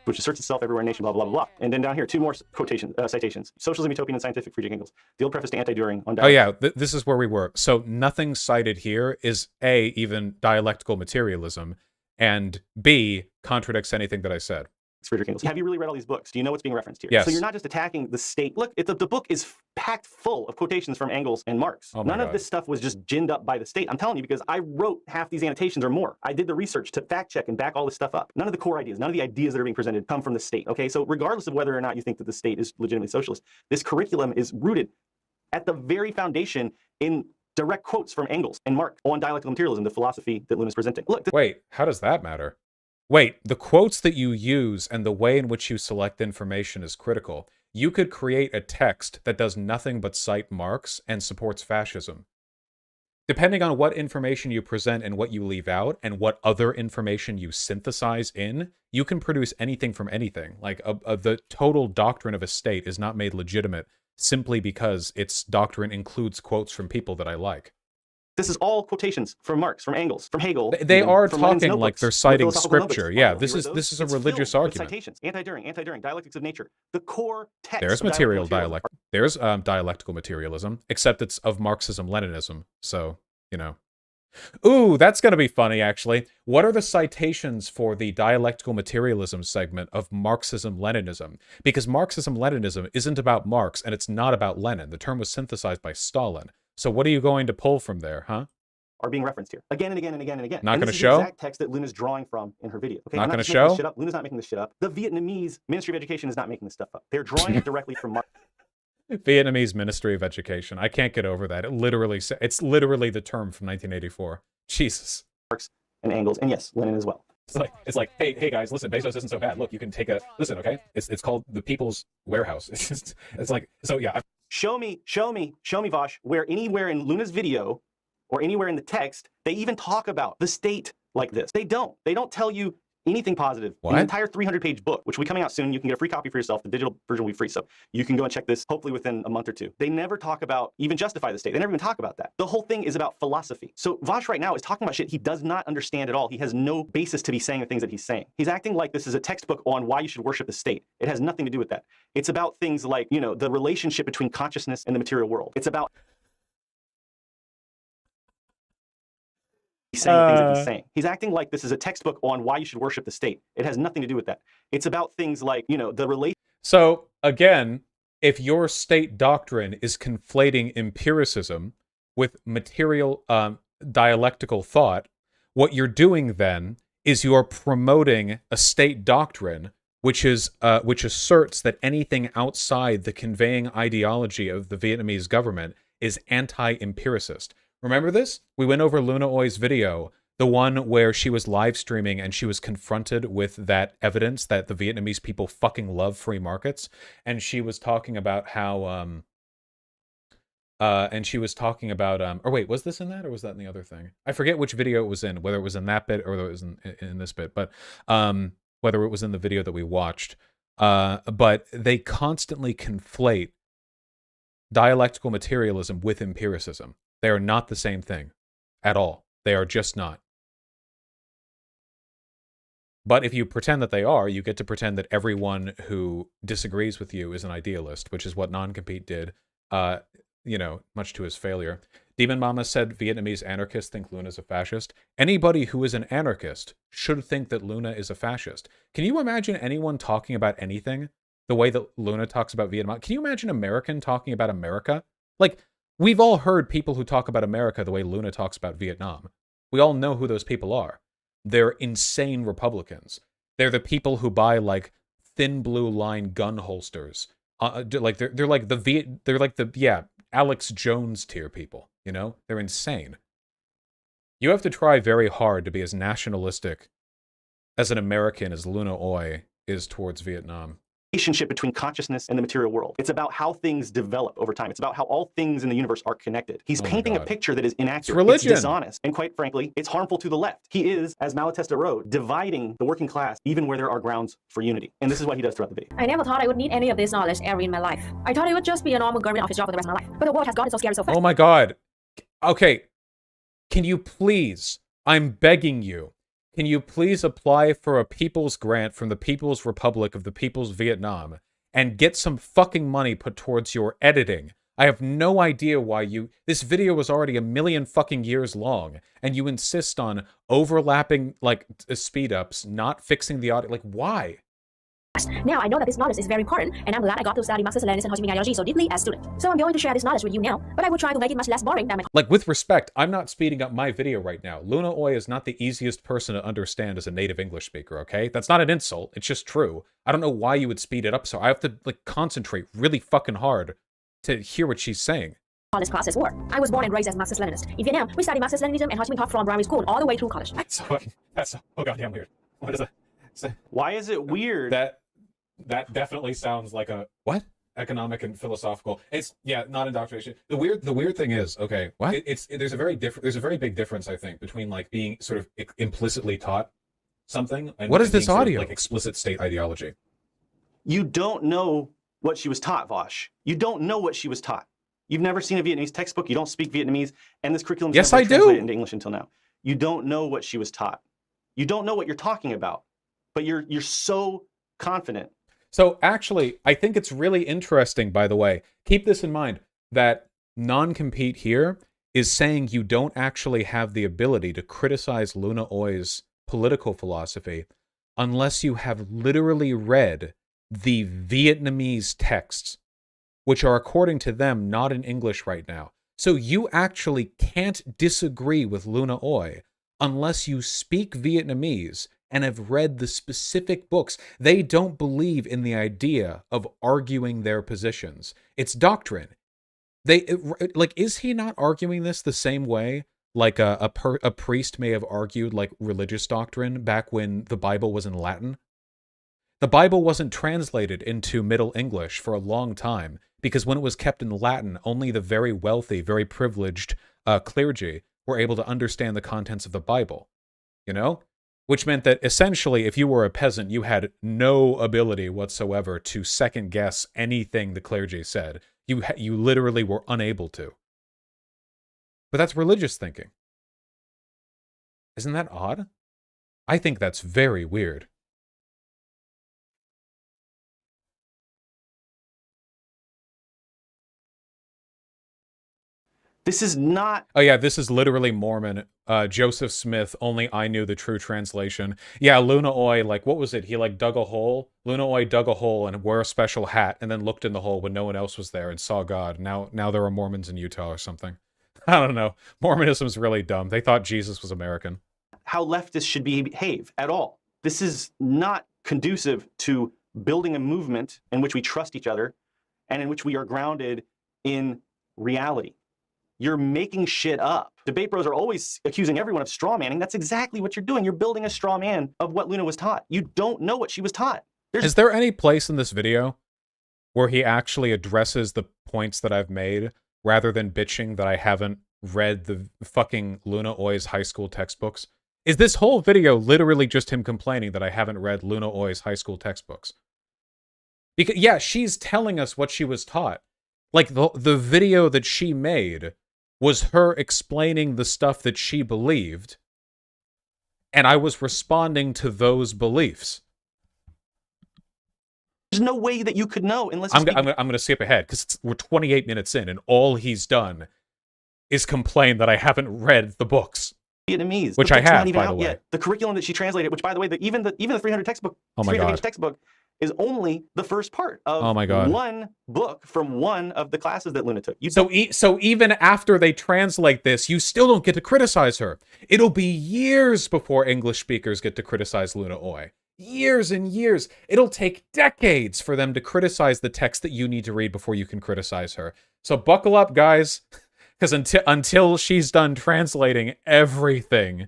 [SPEAKER 2] Which asserts itself everywhere in nation, blah, blah, blah, blah. And then down here, two more quotation citations. Socialism, Utopian, and Scientific, Friedrich Engels. The old preface to Anti-During on
[SPEAKER 1] Oh yeah, this is where we were. So nothing cited here is A, even dialectical materialism, and B, contradicts anything that I said.
[SPEAKER 2] Friedrich Engels. Have you really read all these books? Do you know what's being referenced here?
[SPEAKER 1] Yes.
[SPEAKER 2] So you're not just attacking the state. Look, the book is packed full of quotations from Engels and Marx.
[SPEAKER 1] Oh my
[SPEAKER 2] None of
[SPEAKER 1] God.
[SPEAKER 2] this stuff was just ginned up by the state. I'm telling you because I wrote half these annotations or more. I did the research to fact check and back all this stuff up. None of the core ideas, none of the ideas that are being presented come from the state. Okay, so regardless of whether or not you think that the state is legitimately socialist, this curriculum is rooted at the very foundation in direct quotes from Engels and Marx on dialectical materialism, the philosophy that Luna's presenting. Look,
[SPEAKER 1] Wait, how does that matter? Wait, the quotes that you use and the way in which you select information is critical. You could create a text that does nothing but cite Marx and supports fascism. Depending on what information you present and what you leave out, and what other information you synthesize in, you can produce anything from anything. Like, the total doctrine of a state is not made legitimate simply because its doctrine includes quotes from people that I like.
[SPEAKER 2] this is all quotations from Marx, from Engels, from Hegel.
[SPEAKER 1] They are
[SPEAKER 2] from Lenin's
[SPEAKER 1] talking like
[SPEAKER 2] notebooks,
[SPEAKER 1] they're
[SPEAKER 2] the
[SPEAKER 1] citing
[SPEAKER 2] philosophical
[SPEAKER 1] scripture.
[SPEAKER 2] notebooks.
[SPEAKER 1] Yeah,
[SPEAKER 2] Have
[SPEAKER 1] this
[SPEAKER 2] you
[SPEAKER 1] is
[SPEAKER 2] read
[SPEAKER 1] this is
[SPEAKER 2] those?
[SPEAKER 1] a
[SPEAKER 2] It's
[SPEAKER 1] religious
[SPEAKER 2] filled with
[SPEAKER 1] argument.
[SPEAKER 2] Citations, anti-during, dialectics of nature. The core text.
[SPEAKER 1] There's
[SPEAKER 2] of
[SPEAKER 1] material
[SPEAKER 2] dialectical
[SPEAKER 1] dialect. There's dialectical materialism, except it's of Marxism-Leninism. So, you know. Ooh, that's going to be funny, actually. What are the citations for the dialectical materialism segment of Marxism-Leninism? Because Marxism-Leninism isn't about Marx, and it's not about Lenin. The term was synthesized by Stalin. So what are you going to pull from there, huh?
[SPEAKER 2] are being referenced here again and again and again and again.
[SPEAKER 1] Not
[SPEAKER 2] and
[SPEAKER 1] going
[SPEAKER 2] this
[SPEAKER 1] to
[SPEAKER 2] is
[SPEAKER 1] show?
[SPEAKER 2] the exact text that Luna's drawing from in her video. Okay,
[SPEAKER 1] Not
[SPEAKER 2] I'm
[SPEAKER 1] going to
[SPEAKER 2] just making this
[SPEAKER 1] show?
[SPEAKER 2] shit up. Luna's not making this shit up. The Vietnamese Ministry of Education is not making this stuff up. They're drawing it directly from Marx.
[SPEAKER 1] Vietnamese Ministry of Education. I can't get over that. It's literally the term from 1984. Jesus.
[SPEAKER 2] And Engels, and yes, Lenin as well.
[SPEAKER 1] It's like, hey guys, listen, Bezos isn't so bad. Look, you can take listen, okay? It's called the People's Warehouse. It's like, so yeah.
[SPEAKER 2] Show me, Vosh, where anywhere in Luna's video or anywhere in the text, they even talk about the state like this. They don't. They don't tell you anything positive.
[SPEAKER 1] What?
[SPEAKER 2] In the entire 300-page book, which will be coming out soon, you can get a free copy for yourself. The digital version will be free, so you can go and check this hopefully within a month or two. They never talk about, even justify the state. They never even talk about that. The whole thing is about philosophy. So Vosh right now is talking about shit he does not understand at all. He has no basis to be saying the things that he's saying. He's acting like this is a textbook on why you should worship the state. It has nothing to do with that. It's about things like, you know, the relationship between consciousness and the material world. It's about saying things that he's saying. He's acting like this is a textbook on why you should worship the state. It has nothing to do with that. It's about things like, you know, the relation.
[SPEAKER 1] So again, if your state doctrine is conflating empiricism with material dialectical thought, what you're doing then is you're promoting a state doctrine which asserts that anything outside the conveying ideology of the Vietnamese government is anti-empiricist. Remember this? We went over Luna Oi's video, the one where she was live streaming and she was confronted with that evidence that the Vietnamese people fucking love free markets, and she was talking about how or wait, was this in that or was that in the other thing? I forget which video it was in, whether it was in that bit or whether it was in this bit, but whether it was in the video that we watched. But they constantly conflate dialectical materialism with empiricism. They are not the same thing at all. They are just not. But if you pretend that they are, you get to pretend that everyone who disagrees with you is an idealist, which is what Non-Compete did, you know, much to his failure. Demon Mama said Vietnamese anarchists think Luna's a fascist. Anybody who is an anarchist should think that Luna is a fascist. Can you imagine anyone talking about anything the way that Luna talks about Vietnam? Can you imagine an American talking about America? Like, we've all heard people who talk about America the way Luna talks about Vietnam. We all know who those people are. They're insane Republicans. They're the people who buy like thin blue line gun holsters. Like they're like the Alex Jones tier people. You know, they're insane. You have to try very hard to be as nationalistic as an American as Luna Oi is towards Vietnam.
[SPEAKER 2] relationship between consciousness and the material world. It's about how things develop over time. It's about how all things in the universe are connected. He's painting a picture that is inaccurate.
[SPEAKER 1] It's religion.
[SPEAKER 2] It's dishonest. And quite frankly, it's harmful to the left. He is, as Malatesta wrote, dividing the working class even where there are grounds for unity. And this is what he does throughout the video.
[SPEAKER 11] I never thought I would need any of this knowledge ever in my life. I thought it would just be a normal government office job for the rest of my life. But the world has gotten so scary so fast.
[SPEAKER 1] Oh my god. Okay. Can you please, I'm begging you, can you please apply for a People's Grant from the People's Republic of the People's Vietnam and get some fucking money put towards your editing? I have no idea why this video was already 1 million fucking years long, and you insist on overlapping, like, speed-ups, not fixing the audio. Like, why?
[SPEAKER 11] Now I know that this knowledge is very important, and I'm glad I got to study Marxist-Leninist and Ho Chi Minh ideology so deeply as student. So I'm going to share this knowledge with you now, but I will try to make it much less boring than my...
[SPEAKER 1] Like, with respect, I'm not speeding up my video right now. Luna Oi is not the easiest person to understand as a native English speaker, okay? That's not an insult. It's just true. I don't know why you would speed it up so. I have to, like, concentrate really fucking hard to hear what she's saying.
[SPEAKER 11] College classes were. I was born and raised as Marxist-Leninist. In Vietnam, we study Marxist-Leninism and Ho Chi Minh taught from primary school all the way through college.
[SPEAKER 1] That's so goddamn weird. What is that?
[SPEAKER 2] Why is it weird?
[SPEAKER 1] That definitely sounds like a what? Economic and philosophical. It's not indoctrination. The weird thing is, okay, what? There's a very big difference, I think, between like being sort of implicitly taught something and what is this audio? Sort of, like explicit state ideology.
[SPEAKER 2] You don't know what she was taught, Vosh. You don't know what she was taught. You've never seen a Vietnamese textbook. You don't speak Vietnamese, and this curriculum is never translated into English until now. You don't know what she was taught. You don't know what you're talking about, but you're so confident.
[SPEAKER 1] So actually, I think it's really interesting, by the way, keep this in mind, that non-compete here is saying you don't actually have the ability to criticize Luna Oi's political philosophy unless you have literally read the Vietnamese texts, which are, according to them, not in English right now. So you actually can't disagree with Luna Oi unless you speak Vietnamese and have read the specific books. They don't believe in the idea of arguing their positions. It's doctrine. Is he not arguing this the same way like a priest may have argued like religious doctrine back when the Bible was in Latin? The Bible wasn't translated into Middle English for a long time because when it was kept in Latin, only the very wealthy, very privileged clergy were able to understand the contents of the Bible, you know? Which meant that essentially, if you were a peasant, you had no ability whatsoever to second guess anything the clergy said. You literally were unable to. But that's religious thinking. Isn't that odd? I think that's very weird.
[SPEAKER 2] This is not...
[SPEAKER 1] Oh yeah, this is literally Mormon. Joseph Smith, only I knew the true translation. Yeah, Luna Oi, like, what was it? He, like, dug a hole. Luna Oi dug a hole and wore a special hat and then looked in the hole when no one else was there and saw God. Now there are Mormons in Utah or something. I don't know. Mormonism's really dumb. They thought Jesus was American.
[SPEAKER 2] How leftists should behave at all. This is not conducive to building a movement in which we trust each other and in which we are grounded in reality. You're making shit up. Debate bros are always accusing everyone of straw manning. That's exactly what you're doing. You're building a straw man of what Luna was taught. You don't know what she was taught.
[SPEAKER 1] Is there any place in this video where he actually addresses the points that I've made rather than bitching that I haven't read the fucking Luna Oi's high school textbooks? Is this whole video literally just him complaining that I haven't read Luna Oi's high school textbooks? Because, yeah, she's telling us what she was taught. Like, the video that she made was her explaining the stuff that she believed, and I was responding to those beliefs.
[SPEAKER 2] There's no way that you could know unless...
[SPEAKER 1] I'm going to skip ahead, because we're 28 minutes in, and all he's done is complain that I haven't read the books.
[SPEAKER 2] Vietnamese.
[SPEAKER 1] Which I have, by the way.
[SPEAKER 2] Yet. The curriculum that she translated, which, by the way, even the 300 textbook,
[SPEAKER 1] oh my
[SPEAKER 2] 300-page textbook, is only the first part of one book from one of the classes that Luna took.
[SPEAKER 1] So even after they translate this, you still don't get to criticize her. It'll be years before English speakers get to criticize Luna Oi. Years and years. It'll take decades for them to criticize the text that you need to read before you can criticize her. So buckle up, guys, because until she's done translating everything,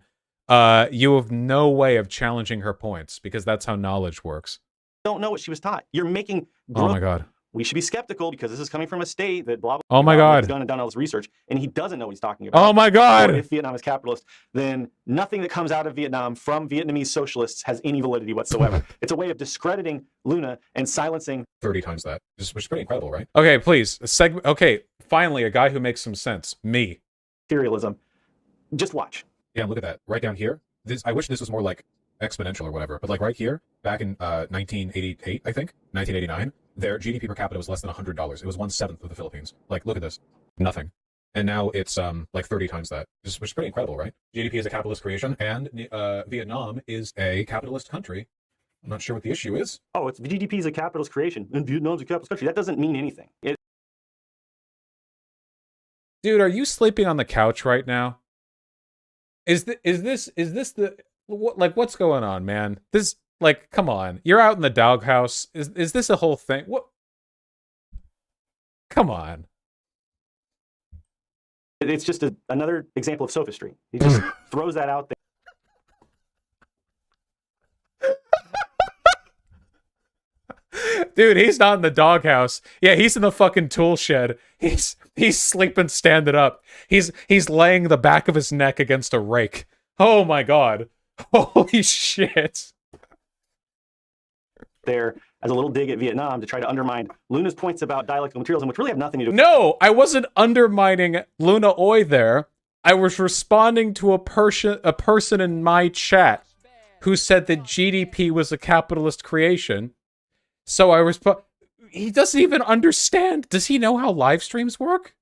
[SPEAKER 1] you have no way of challenging her points, because that's how knowledge works.
[SPEAKER 2] don't know what she was taught. You're making
[SPEAKER 1] Oh my God.
[SPEAKER 2] We should be skeptical because this is coming from a state that blah, blah,
[SPEAKER 1] Oh my
[SPEAKER 2] blah,
[SPEAKER 1] God.
[SPEAKER 2] has done all this research, and he doesn't know what he's talking about.
[SPEAKER 1] Oh my
[SPEAKER 2] Or
[SPEAKER 1] God.
[SPEAKER 2] if Vietnam is capitalist, then nothing that comes out of Vietnam from Vietnamese socialists has any validity whatsoever. It's a way of discrediting Luna and silencing
[SPEAKER 1] 30 times that. Which is pretty incredible, right? Okay, please. Okay, finally, a guy who makes some sense. Me.
[SPEAKER 2] materialism. Just watch.
[SPEAKER 1] Yeah, look at that. Right down here. I wish this was more like exponential or whatever, but like right here, back in 1988, I think, 1989, their GDP per capita was less than $100. It was 1/7 of the Philippines. Like, look at this. Nothing. And now it's like 30 times that, which is pretty incredible, right? GDP is a capitalist creation, and Vietnam is a capitalist country. I'm not sure what the issue is.
[SPEAKER 2] Oh, it's GDP is a capitalist creation, and Vietnam's a capitalist country. That doesn't mean anything.
[SPEAKER 1] Dude, are you sleeping on the couch right now? Is this the what, like, what's going on, man? This, like, come on. You're out in the doghouse. Is this a whole thing? What? Come on.
[SPEAKER 2] It's just another example of sophistry. He just throws that out there.
[SPEAKER 1] Dude, he's not in the doghouse. Yeah, he's in the fucking tool shed. He's sleeping standing up. He's laying the back of his neck against a rake. Oh my God. Holy shit.
[SPEAKER 2] There as a little dig at Vietnam to try to undermine Luna's points about dialectical materialism, which really have nothing to do with
[SPEAKER 1] No, I wasn't undermining Luna Oi there. I was responding to a person in my chat who said that GDP was a capitalist creation. So I respond. He doesn't even understand. Does he know how live streams work?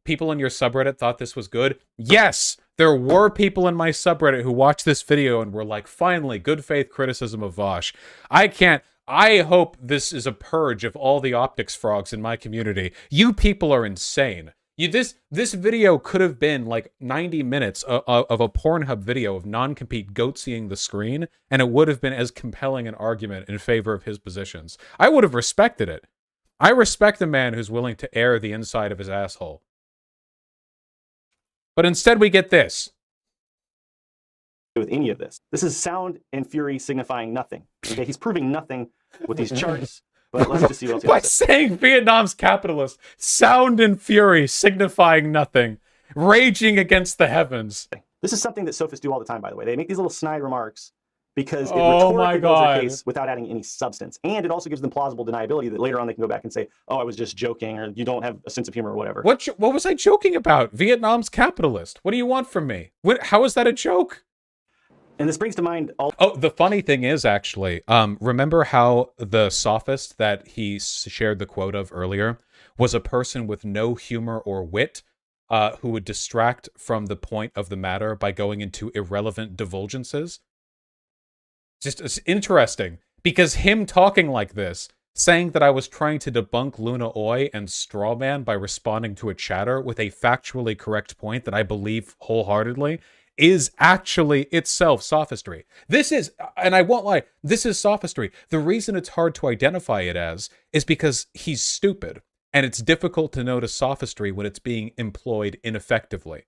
[SPEAKER 1] People in your subreddit thought this was good. Yes, there were people in my subreddit who watched this video and were like, finally, good faith criticism of WALSH. I hope this is a purge of all the optics frogs in my community. You people are insane. This video could have been like 90 minutes of a Pornhub video of non-compete goatseeing the screen, and it would have been as compelling an argument in favor of his positions. I would have respected it. I respect a man who's willing to air the inside of his asshole. But instead we get this.
[SPEAKER 2] with any of this. This is sound and fury signifying nothing. Okay, he's proving nothing with these charts. But let's just see what else he
[SPEAKER 1] By
[SPEAKER 2] has to say.
[SPEAKER 1] saying Vietnam's capitalist, sound and fury signifying nothing, raging against the heavens.
[SPEAKER 2] This is something that sophists do all the time, by the way. They make these little snide remarks because it
[SPEAKER 1] Oh my
[SPEAKER 2] rhetorically builds their
[SPEAKER 1] God.
[SPEAKER 2] case without adding any substance. And it also gives them plausible deniability that later on they can go back and say, oh, I was just joking, or you don't have a sense of humor or whatever.
[SPEAKER 1] What was I joking about? Vietnam's capitalist. What do you want from me? How is that a joke?
[SPEAKER 2] And this brings to mind all
[SPEAKER 1] Oh, the funny thing is, actually, remember how the sophist that he shared the quote of earlier was a person with no humor or wit, who would distract from the point of the matter by going into irrelevant divulgences? It's interesting, because him talking like this, saying that I was trying to debunk Luna Oi and Strawman by responding to a chatter with a factually correct point that I believe wholeheartedly, is actually itself sophistry. This is, and I won't lie, this is sophistry. The reason it's hard to identify it as is because he's stupid, and it's difficult to notice sophistry when it's being employed ineffectively.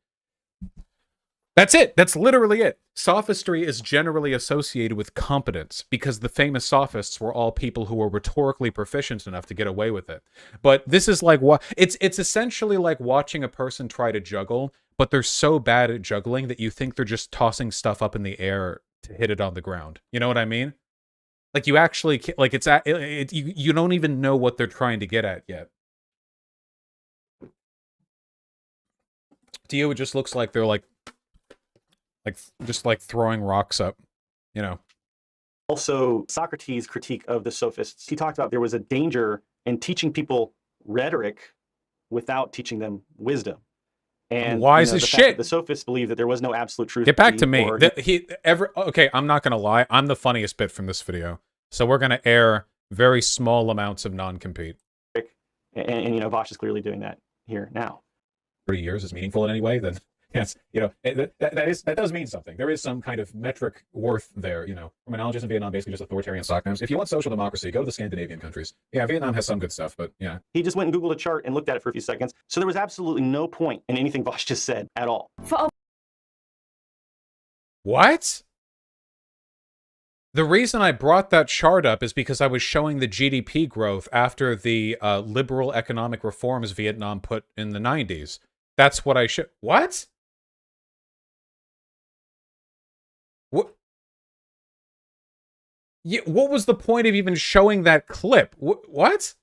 [SPEAKER 1] That's it. That's literally it. Sophistry is generally associated with competence because the famous sophists were all people who were rhetorically proficient enough to get away with it. But this is like what it's essentially like watching a person try to juggle, but they're so bad at juggling that you think they're just tossing stuff up in the air to hit it on the ground. You know what I mean? Like you actually like you don't even know what they're trying to get at yet. To you, it just looks like they're like just like throwing rocks up, you know.
[SPEAKER 2] also Socrates' critique of the sophists. He talked about there was a danger in teaching people rhetoric without teaching them wisdom. And
[SPEAKER 1] Wise as
[SPEAKER 2] the fact
[SPEAKER 1] shit.
[SPEAKER 2] that the sophists believe that there was no absolute truth.
[SPEAKER 1] Get back to me.
[SPEAKER 2] or-
[SPEAKER 1] Okay, I'm not gonna lie. I'm the funniest bit from this video, so we're gonna air very small amounts of non-compete.
[SPEAKER 2] and WALSH is clearly doing that here now.
[SPEAKER 1] 3 years is meaningful in any way, then yes, you know, that does mean something. There is some kind of metric worth there, you know. Criminologists in Vietnam basically just authoritarian stockholders. If you want social democracy, go to the Scandinavian countries. Yeah, Vietnam has some good stuff, but yeah.
[SPEAKER 2] He just went and Googled a chart and looked at it for a few seconds. So there was absolutely no point in anything WALSH just said at all.
[SPEAKER 1] What? The reason I brought that chart up is because I was showing the GDP growth after the liberal economic reforms Vietnam put in the 90s. That's what I should. What? What? Yeah, what was the point of even showing that clip? What?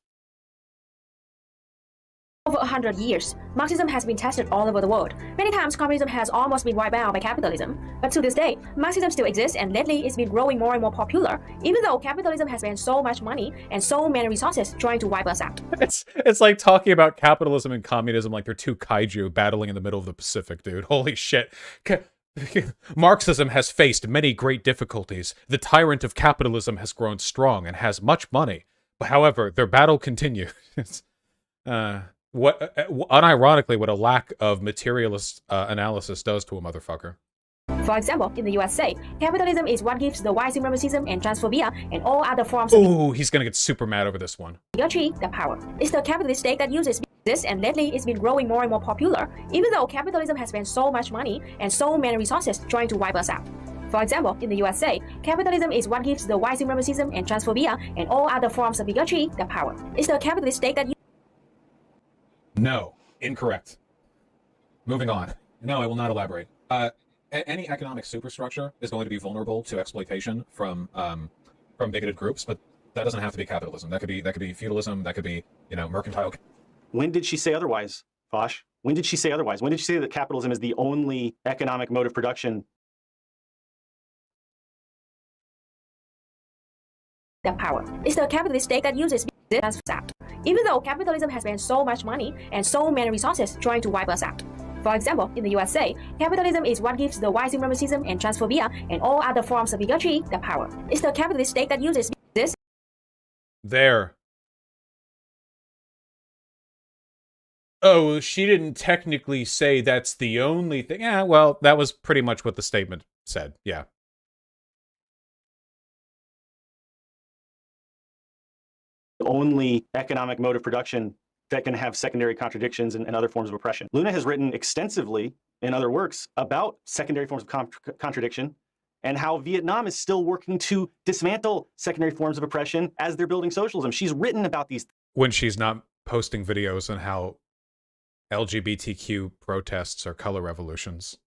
[SPEAKER 11] Over 100 years, Marxism has been tested all over the world. Many times, communism has almost been wiped out by capitalism. But to this day, Marxism still exists, and lately it's been growing more and more popular, even though capitalism has spent so much money and so many resources trying to wipe us out.
[SPEAKER 1] It's like talking about capitalism and communism like they're two kaiju battling in the middle of the Pacific, dude. Holy shit. Marxism has faced many great difficulties. The tyrant of capitalism has grown strong and has much money. But however, their battle continues. Unironically, what a lack of materialist analysis does to a motherfucker.
[SPEAKER 11] For example, in the USA, capitalism is what gives the white supremacism and transphobia and all other forms of
[SPEAKER 1] Ooh, he's gonna get super mad over this one.
[SPEAKER 11] bigotry the power. It's the capitalist state that uses this, and lately it's been growing more and more popular, even though capitalism has spent so much money and so many resources trying to wipe us out. For example, in the USA, capitalism is what gives the white supremacism and transphobia and all other forms of bigotry the power. It's the capitalist state that
[SPEAKER 1] No, incorrect. Moving on. No, I will not elaborate. Any economic superstructure is going to be vulnerable to exploitation from bigoted groups, but that doesn't have to be capitalism. That could be feudalism. That could be, mercantile.
[SPEAKER 2] When did she say otherwise, Fosh? When did she say otherwise? When did she say that capitalism is the only economic mode of production?
[SPEAKER 11] the power. It's the capitalist state that uses this out. Even though capitalism has spent so much money and so many resources trying to wipe us out. For example, in the USA, capitalism is what gives the white supremacism and transphobia and all other forms of bigotry the power. It's the capitalist state that uses this.
[SPEAKER 1] There. Oh, she didn't technically say that's the only thing. Yeah, well, that was pretty much what the statement said. Yeah.
[SPEAKER 2] The only economic mode of production that can have secondary contradictions and other forms of oppression. Luna has written extensively in other works about secondary forms of contradiction and how Vietnam is still working to dismantle secondary forms of oppression as they're building socialism. She's written about these.
[SPEAKER 1] When she's not posting videos on how LGBTQ protests are color revolutions,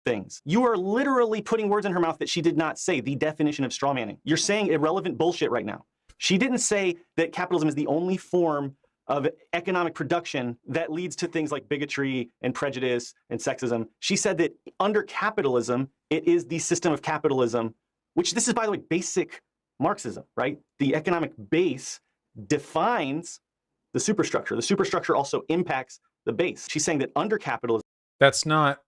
[SPEAKER 2] things. You are literally putting words in her mouth that she did not say, the definition of strawmanning. You're saying irrelevant bullshit right now. She didn't say that capitalism is the only form of economic production that leads to things like bigotry and prejudice and sexism. She said that under capitalism, it is the system of capitalism, which this is, by the way, basic Marxism, right? The economic base defines the superstructure. The superstructure also impacts the base. She's saying that under capitalism.
[SPEAKER 1] That's not.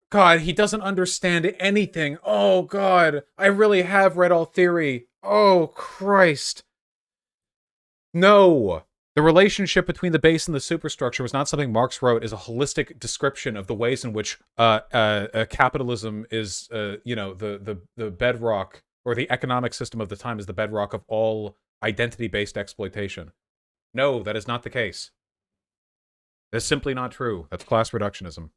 [SPEAKER 1] God, he doesn't understand anything. Oh, God. I really have read all theory. Oh, Christ. No. The relationship between the base and the superstructure was not something Marx wrote as a holistic description of the ways in which capitalism is, the bedrock, or the economic system of the time is the bedrock of all identity-based exploitation. No, that is not the case. That's simply not true. That's class reductionism.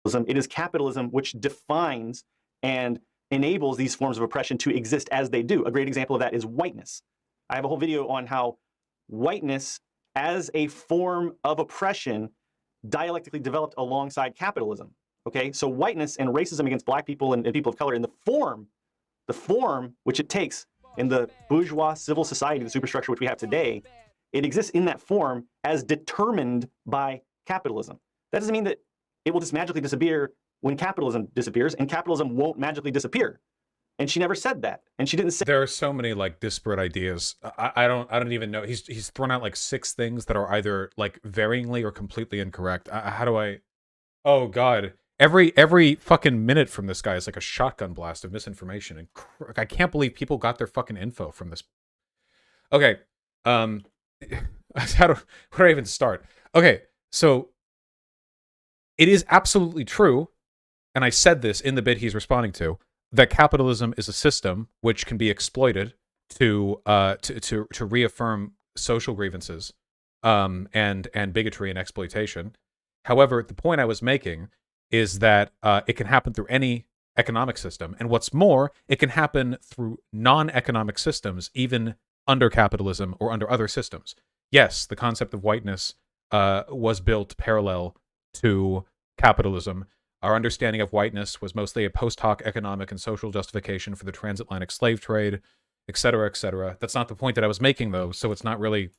[SPEAKER 2] It is capitalism which defines and enables these forms of oppression to exist as they do. A great example of that is whiteness. I have a whole video on how whiteness as a form of oppression dialectically developed alongside capitalism. Okay, so whiteness and racism against black people and people of color in the form which it takes in the bourgeois civil society, the superstructure which we have today, it exists in that form as determined by capitalism. That doesn't mean that it will just magically disappear when capitalism disappears, and capitalism won't magically disappear. And she never said that. And she didn't say.
[SPEAKER 1] There are so many disparate ideas. I don't even know. He's thrown out 6 things that are either varyingly or completely incorrect. How do I? Oh God! Every fucking minute from this guy is like a shotgun blast of misinformation, and I can't believe people got their fucking info from this. Okay, where do I even start? Okay, so it is absolutely true, and I said this in the bit he's responding to, that capitalism is a system which can be exploited to reaffirm social grievances, and bigotry and exploitation. However, the point I was making is that it can happen through any economic system. And what's more, it can happen through non-economic systems, even under capitalism or under other systems. Yes, the concept of whiteness was built parallel to capitalism. Our understanding of whiteness was mostly a post hoc economic and social justification for the transatlantic slave trade, etc., etc. That's not the point that I was making, though, so it's not really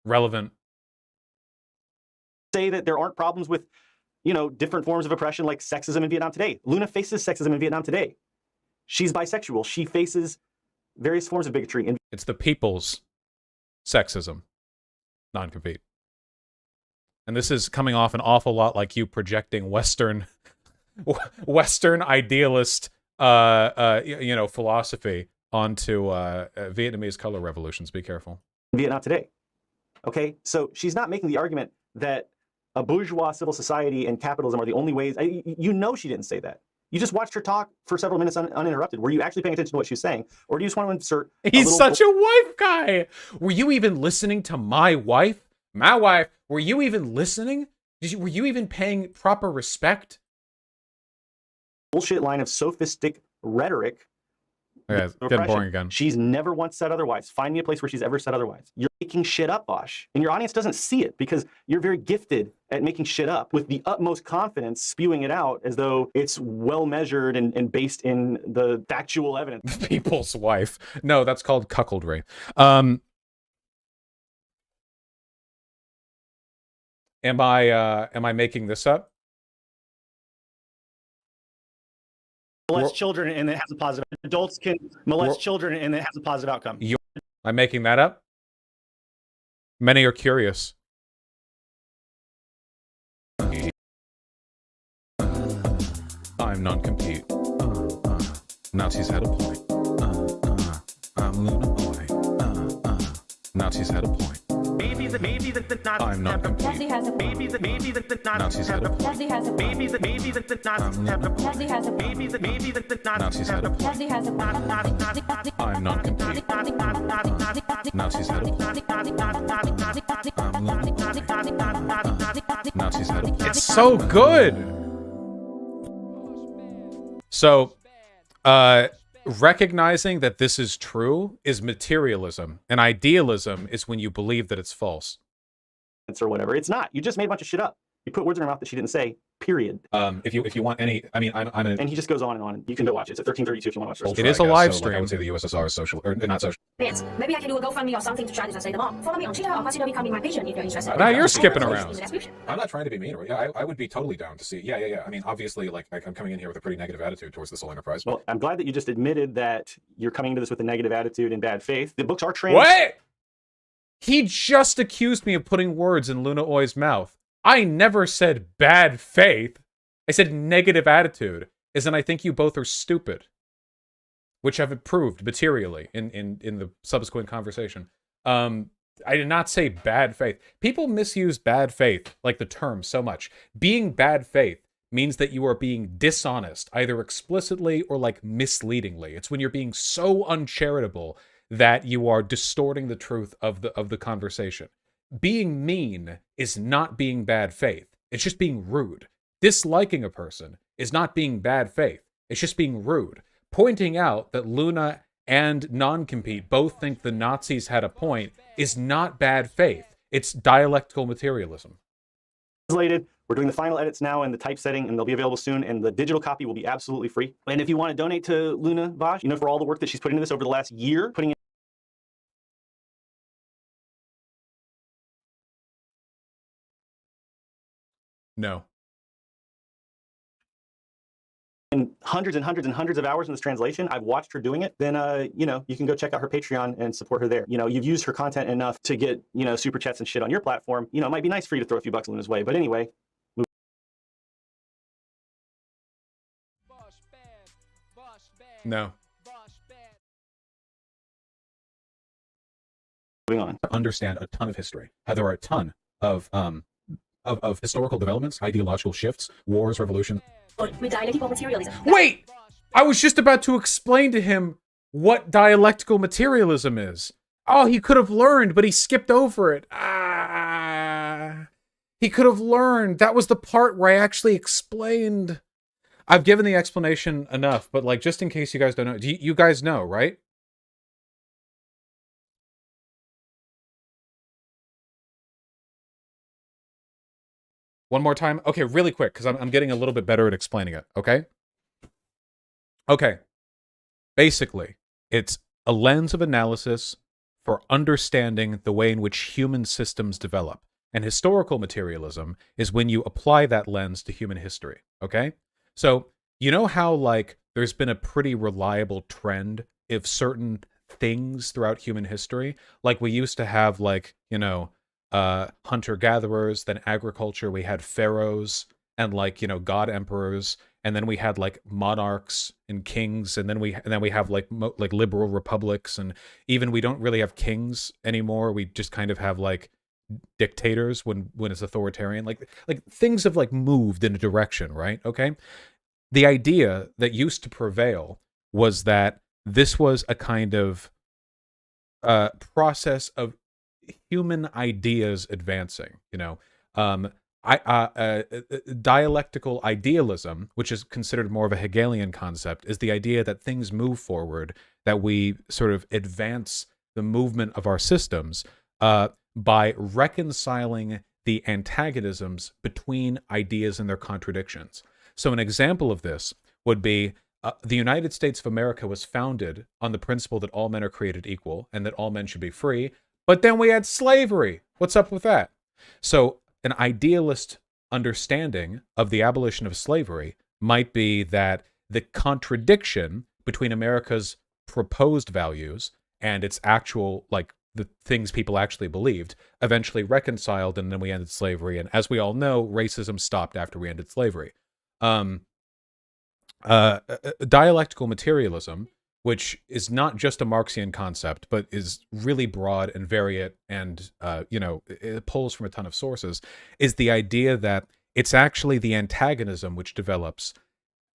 [SPEAKER 1] relevant.
[SPEAKER 2] Say that there aren't problems with, different forms of oppression like sexism in Vietnam today. Luna faces sexism in Vietnam today. She's bisexual. She faces various forms of bigotry.
[SPEAKER 1] It's the people's sexism, non-compete. And this is coming off an awful lot like you projecting Western idealist, philosophy onto Vietnamese color revolutions. Be careful.
[SPEAKER 2] In Vietnam today. Okay, so she's not making the argument that a bourgeois civil society and capitalism are the only ways. She didn't say that. You just watched her talk for several minutes uninterrupted. Were you actually paying attention to what she was saying? Or do you just want to insert
[SPEAKER 1] He's such a wife guy. Were you even listening to my wife? My wife. Were you even listening? Were you even paying proper respect?
[SPEAKER 2] Bullshit line of sophistic rhetoric.
[SPEAKER 1] Okay, it's getting boring again.
[SPEAKER 2] She's never once said otherwise. Find me a place where she's ever said otherwise. You're making shit up, WALSH. And your audience doesn't see it because you're very gifted at making shit up with the utmost confidence, spewing it out as though it's well measured and based in the factual evidence.
[SPEAKER 1] People's wife. No, that's called cuckoldry. Am I making this up?
[SPEAKER 2] Molest children and it has a positive. Adults can molest children and it has a positive outcome.
[SPEAKER 1] I'm making that up. Many are curious. I'm non-compete. Nazis had a point. I'm Luna Boy. Nazis had a point.
[SPEAKER 12] Maybe the
[SPEAKER 1] I'm not
[SPEAKER 12] Nazis has a maybe the Nazis have a Nazis has a maybe the Nazis have a Nazis has a maybe the
[SPEAKER 1] Nazis had a
[SPEAKER 12] Nazis has a
[SPEAKER 1] I'm not compete. Nazis had a Nazis had a It's so good. So, recognizing that this is true is materialism, and idealism is when you believe that it's false.
[SPEAKER 2] Or whatever. It's not. You just made a bunch of shit up. You put words in her mouth that she didn't say. Period.
[SPEAKER 1] If you want any, I mean, I'm
[SPEAKER 2] and he just goes on and on. You can go watch it. It's at 13:32 if you want to watch it.
[SPEAKER 1] It is a live stream.
[SPEAKER 13] I would say the USSR is social, or not social.
[SPEAKER 11] Maybe I can do a GoFundMe or something to try to translate them all. Follow me on Twitter or consider becoming my patron if you're interested.
[SPEAKER 1] Now you're skipping around.
[SPEAKER 13] I'm not trying to be mean. Yeah, I would be totally down to see. Yeah. I mean, obviously, like I'm coming in here with a pretty negative attitude towards this whole enterprise.
[SPEAKER 2] Well, I'm glad that you just admitted that you're coming into this with a negative attitude and bad faith. The books are trans.
[SPEAKER 1] What? He just accused me of putting words in Luna Oi's mouth. I never said bad faith. I said negative attitude, as in I think you both are stupid, which I've proved materially in the subsequent conversation. I did not say bad faith. People misuse bad faith, like the term, so much. Being bad faith means that you are being dishonest, either explicitly or like misleadingly. It's when you're being so uncharitable that you are distorting the truth of the conversation. Being mean is not being bad faith. It's just being rude. Disliking a person is not being bad faith. It's just being rude. Pointing out that Luna and non-compete both think the Nazis had a point is not bad faith. It's dialectical materialism.
[SPEAKER 2] Translated. We're doing the final edits now in the typesetting, and they'll be available soon, and the digital copy will be absolutely free. And if you want to donate to Luna WALSH, for all the work that she's put into this over the last year, putting in
[SPEAKER 1] No.
[SPEAKER 2] hundreds and hundreds and hundreds of hours in this translation, I've watched her doing it, then, you can go check out her Patreon and support her there. You've used her content enough to get, super chats and shit on your platform. It might be nice for you to throw a few bucks Luna's way. But anyway.
[SPEAKER 1] No.
[SPEAKER 2] Moving on.
[SPEAKER 13] Understand a ton of history. There are a ton of historical developments, ideological shifts, wars, revolutions.
[SPEAKER 11] With dialectical materialism.
[SPEAKER 1] Wait! I was just about to explain to him what dialectical materialism is. Oh, he could have learned, but he skipped over it. He could have learned. That was the part where I actually explained. I've given the explanation enough, but like, just in case you guys don't know, you guys know, right? One more time? Okay, really quick, because I'm getting a little bit better at explaining it, okay? Okay. Basically, it's a lens of analysis for understanding the way in which human systems develop. And historical materialism is when you apply that lens to human history, okay? So, you know how, like, there's been a pretty reliable trend of certain things throughout human history? Like, we used to have, like, you know, hunter-gatherers, then agriculture, we had pharaohs, and, like, you know, god emperors, and then we had like monarchs and kings, and then we have like like liberal republics, and even we don't really have kings anymore. We just kind of have like dictators when it's authoritarian. Like things have like moved in a direction, right? Okay. The idea that used to prevail was that this was a kind of process of human ideas advancing, you know. Dialectical idealism, which is considered more of a Hegelian concept, is the idea that things move forward, that we sort of advance the movement of our systems by reconciling the antagonisms between ideas and their contradictions. So an example of this would be the United States of America was founded on the principle that all men are created equal and that all men should be free, but then we had slavery. What's up with that? So an idealist understanding of the abolition of slavery might be that the contradiction between America's proposed values and its actual, like, the things people actually believed, eventually reconciled, and then we ended slavery. And as we all know, racism stopped after we ended slavery. Dialectical materialism, which is not just a Marxian concept, but is really broad and varied, and you know, it pulls from a ton of sources, is the idea that it's actually the antagonism which develops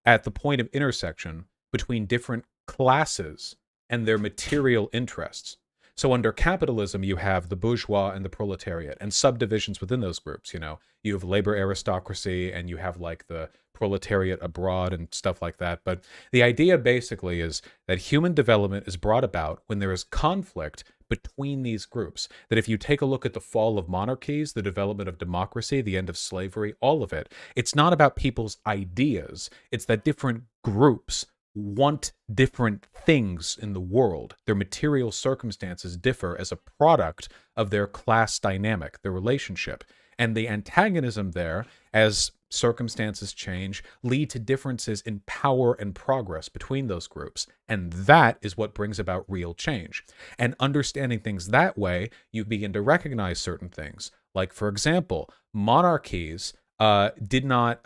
[SPEAKER 1] at the point of intersection between different classes and their material interests. So under capitalism, you have the bourgeois and the proletariat, and subdivisions within those groups. You know, you have labor aristocracy, and you have like the proletariat abroad and stuff like that. But the idea basically is that human development is brought about when there is conflict between these groups. That if you take a look at the fall of monarchies, the development of democracy, the end of slavery, all of it, it's not about people's ideas. It's that different groups want different things in the world. Their material circumstances differ as a product of their class dynamic, their relationship. And the antagonism there, as circumstances change, lead to differences in power and progress between those groups. And that is what brings about real change. And understanding things that way, you begin to recognize certain things. Like, for example, monarchies did not,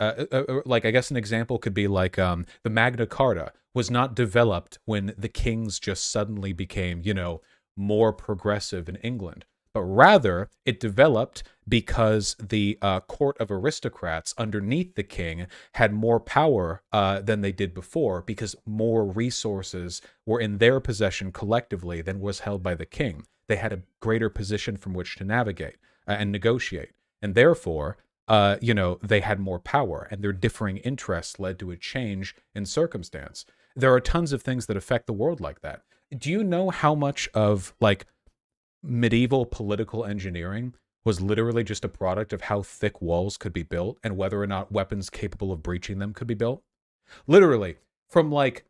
[SPEAKER 1] like, I guess an example could be like the Magna Carta was not developed when the kings just suddenly became, you know, more progressive in England. But rather, it developed because the court of aristocrats underneath the king had more power than they did before, because more resources were in their possession collectively than was held by the king. They had a greater position from which to navigate and negotiate. And therefore, you know, they had more power, and their differing interests led to a change in circumstance. There are tons of things that affect the world like that. Do you know how much of, like, medieval political engineering was literally just a product of how thick walls could be built and whether or not weapons capable of breaching them could be built? Literally, from like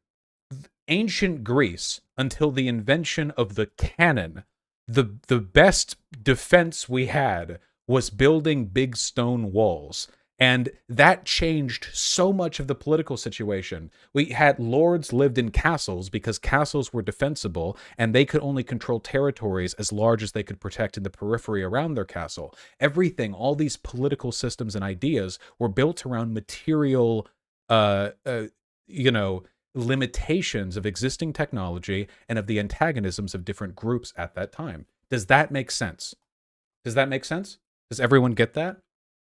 [SPEAKER 1] ancient Greece until the invention of the cannon, the best defense we had was building big stone walls. And that changed so much of the political situation. We had lords lived in castles because castles were defensible, and they could only control territories as large as they could protect in the periphery around their castle. Everything, all these political systems and ideas were built around material, you know, limitations of existing technology and of the antagonisms of different groups at that time. Does that make sense? Does that make sense? Does everyone get that?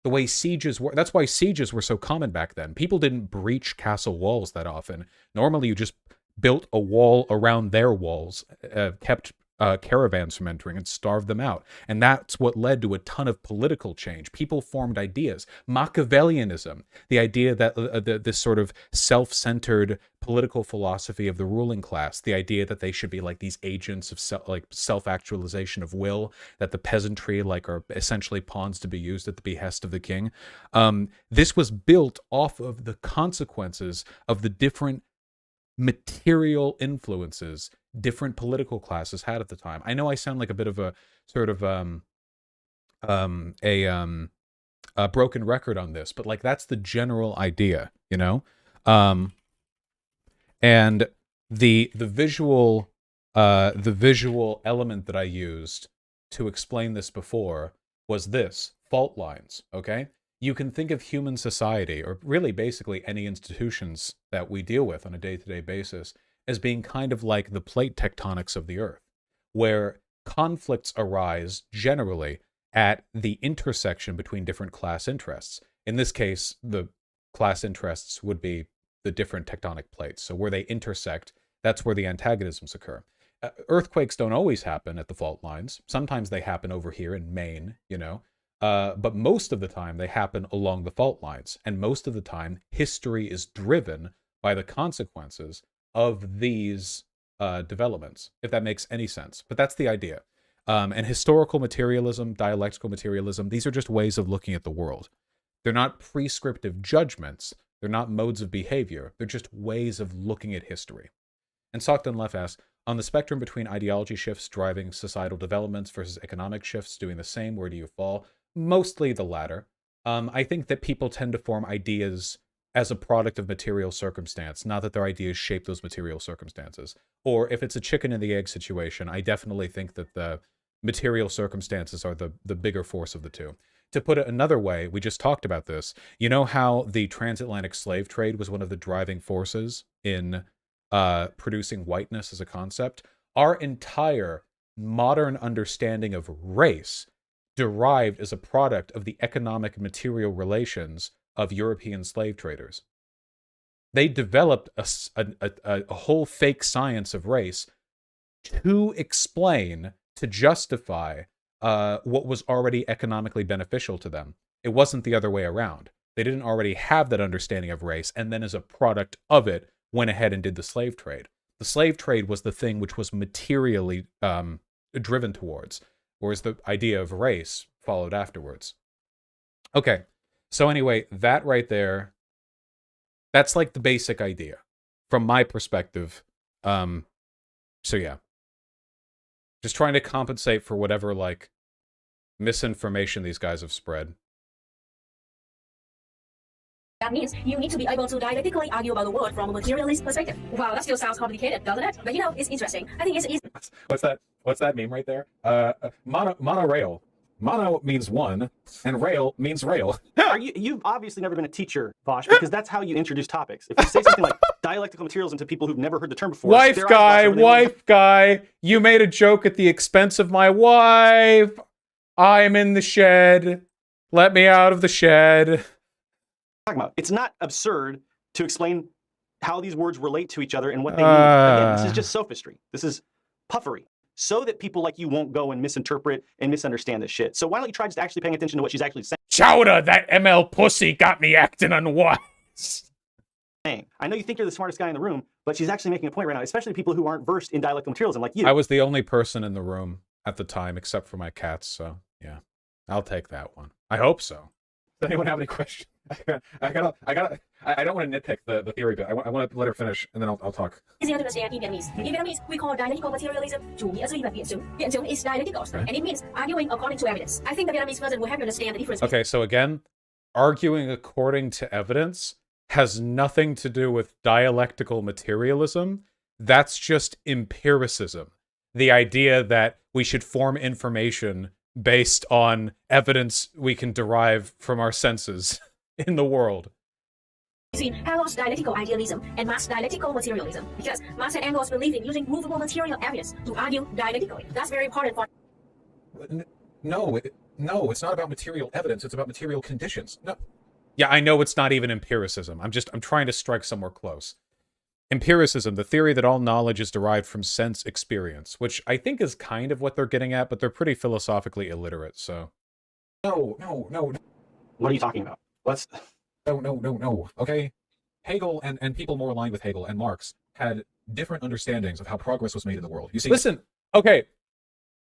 [SPEAKER 1] The way sieges were, that's why sieges were so common back then. People didn't breach castle walls that often. Normally, you just built a wall around their walls, kept caravans from entering and starved them out. And that's what led to a ton of political change. People formed ideas. Machiavellianism, the idea that this sort of self-centered political philosophy of the ruling class, the idea that they should be like these agents of self-actualization of will, that the peasantry are essentially pawns to be used at the behest of the king. This was built off of the consequences of the different material influences different political classes had at the time. I know I sound like a bit of a sort of a broken record on this, but that's the general idea, you know. And the visual element that I used to explain this before was this: fault lines. Okay, you can think of human society, or really basically any institutions that we deal with on a day-to-day basis, as being kind of like the plate tectonics of the earth, where conflicts arise generally at the intersection between different class interests. In this case, the class interests would be the different tectonic plates. So where they intersect, that's where the antagonisms occur. Earthquakes don't always happen at the fault lines. Sometimes they happen over here in Maine, you know, but most of the time they happen along the fault lines. And most of the time, history is driven by the consequences of these developments, if that makes any sense. But that's the idea. And historical materialism, dialectical materialism, these are just ways of looking at the world. They're not prescriptive judgments. They're not modes of behavior. They're just ways of looking at history. And Sockton Left asks, on the spectrum between ideology shifts driving societal developments versus economic shifts doing the same, where do you fall? Mostly the latter. I think that people tend to form ideas as a product of material circumstance, not that their ideas shape those material circumstances. Or if it's a chicken and the egg situation, I definitely think that the material circumstances are the bigger force of the two. To put it another way, we just talked about this. You know how the transatlantic slave trade was one of the driving forces in producing whiteness as a concept? Our entire modern understanding of race derived as a product of the economic and material relations of European slave traders. They developed a whole fake science of race to explain, to justify what was already economically beneficial to them. It wasn't the other way around. They didn't already have that understanding of race, and then as a product of it, went ahead and did the slave trade. The slave trade was the thing which was materially driven towards, whereas the idea of race followed afterwards. Okay, so anyway, that right there, that's like the basic idea from my perspective. So yeah, just trying to compensate for whatever misinformation these guys have spread.
[SPEAKER 11] That means you need to be able to dialectically argue about the world from a materialist perspective. Wow, that still sounds complicated, doesn't it? But it's interesting. I think it's easy.
[SPEAKER 13] What's that meme right there? Monorail. Mono means one, and rail means rail.
[SPEAKER 2] You've obviously never been a teacher, Vosh, because that's how you introduce topics. If you say something like dialectical materialism to people who've never heard the term before,
[SPEAKER 1] wife guy, you made a joke at the expense of my wife. I'm in the shed. Let me out of the shed.
[SPEAKER 2] Talking about. It's not absurd to explain how these words relate to each other and what they mean. Again, this is just sophistry. This is puffery, so that people like you won't go and misinterpret and misunderstand this shit. So why don't you try just actually paying attention to what she's actually saying?
[SPEAKER 1] Chowder, that ML pussy got me acting unwise.
[SPEAKER 2] I know you think you're the smartest guy in the room, but she's actually making a point right now, especially people who aren't versed in dialectical materialism like you.
[SPEAKER 1] I was the only person in the room at the time, except for my cats, so yeah. I'll take that one. I hope so.
[SPEAKER 13] Does anyone have any questions? I don't want to nitpick the theory bit. I want to let her finish, and then I'll talk.
[SPEAKER 11] Easier to understand in Vietnamese. In Vietnamese, we call dialectical materialism chủ nghĩa duy vật biện chứng. Biện chứng is dialectical, and it means arguing according to evidence. I think the Vietnamese version will help you understand the difference.
[SPEAKER 1] Okay, so again, arguing according to evidence has nothing to do with dialectical materialism. That's just empiricism. The idea that we should form information based on evidence we can derive from our senses in the world.
[SPEAKER 11] Between Engels' dialectical idealism and Marx's dialectical materialism, because Marx and Engels believe in using movable material evidence to argue dialectically. That's very important for...
[SPEAKER 13] No, it's not about material evidence. It's about material conditions. No.
[SPEAKER 1] Yeah, I know it's not even empiricism. I'm trying to strike somewhere close. Empiricism, the theory that all knowledge is derived from sense experience, which I think is kind of what they're getting at, but they're pretty philosophically illiterate, so.
[SPEAKER 13] No.
[SPEAKER 2] What are you talking about? What's...
[SPEAKER 13] No. Okay? Hegel and people more aligned with Hegel and Marx had different understandings of how progress was made in the world. You see,
[SPEAKER 1] Listen, okay.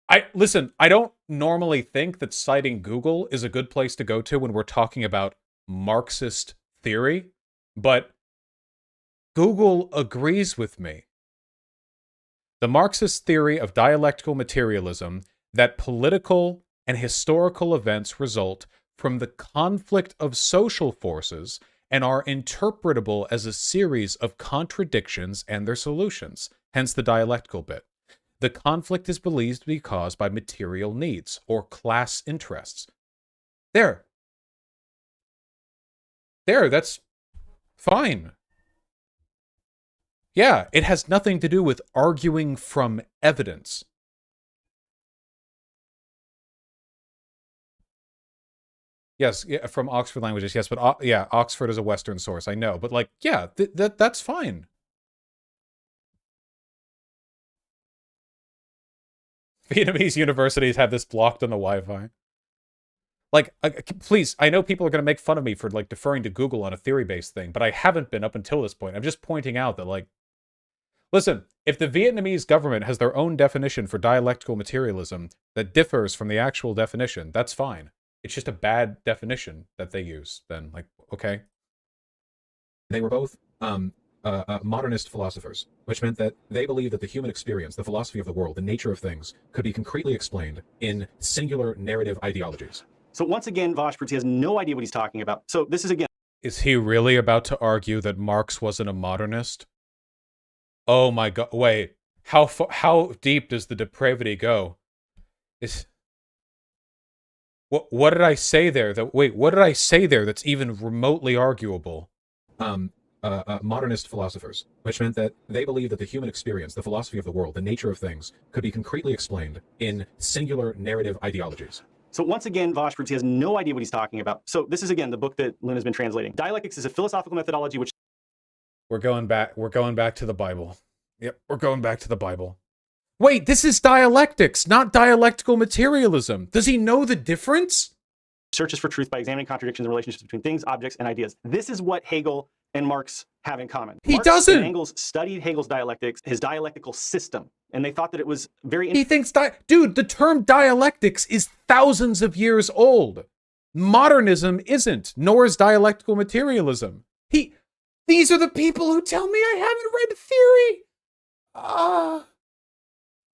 [SPEAKER 1] I don't normally think that citing Google is a good place to go to when we're talking about Marxist theory, but Google agrees with me. The Marxist theory of dialectical materialism that political and historical events result from the conflict of social forces and are interpretable as a series of contradictions and their solutions, hence the dialectical bit. The conflict is believed to be caused by material needs or class interests. There, that's fine. Yeah, it has nothing to do with arguing from evidence. Yes, yeah, from Oxford Languages, yes, but yeah, Oxford is a Western source, I know. But like, yeah, that's fine. Vietnamese universities have this blocked on the Wi-Fi. Like, please, I know people are going to make fun of me for like deferring to Google on a theory-based thing, but I haven't been up until this point. I'm just pointing out that, like, listen, if the Vietnamese government has their own definition for dialectical materialism that differs from the actual definition, that's fine. It's just a bad definition that they use, then, like, okay.
[SPEAKER 13] They were both modernist philosophers, which meant that they believed that the human experience, the philosophy of the world, the nature of things, could be concretely explained in singular narrative ideologies.
[SPEAKER 2] So once again, Vosh proves he has no idea what he's talking about. So this is, again...
[SPEAKER 1] Is he really about to argue that Marx wasn't a modernist? Oh my god, wait. How deep does the depravity go? What did I say there? What did I say there that's even remotely arguable?
[SPEAKER 13] Modernist philosophers, which meant that they believed that the human experience, the philosophy of the world, the nature of things, could be concretely explained in singular narrative ideologies.
[SPEAKER 2] So once again, Vosh proves he has no idea what he's talking about. So this is, again, the book that Luna's been translating. Dialectics is a philosophical methodology which...
[SPEAKER 1] We're going back to the Bible. Yep, we're going back to the Bible. Wait, this is dialectics, not dialectical materialism. Does he know the difference?
[SPEAKER 2] Searches for truth by examining contradictions and relationships between things, objects, and ideas. This is what Hegel and Marx have in common.
[SPEAKER 1] He doesn't.
[SPEAKER 2] And Engels studied Hegel's dialectics, his dialectical system, and they thought that it was very...
[SPEAKER 1] He thinks... Dude, the term dialectics is thousands of years old. Modernism isn't, nor is dialectical materialism. These are the people who tell me I haven't read theory.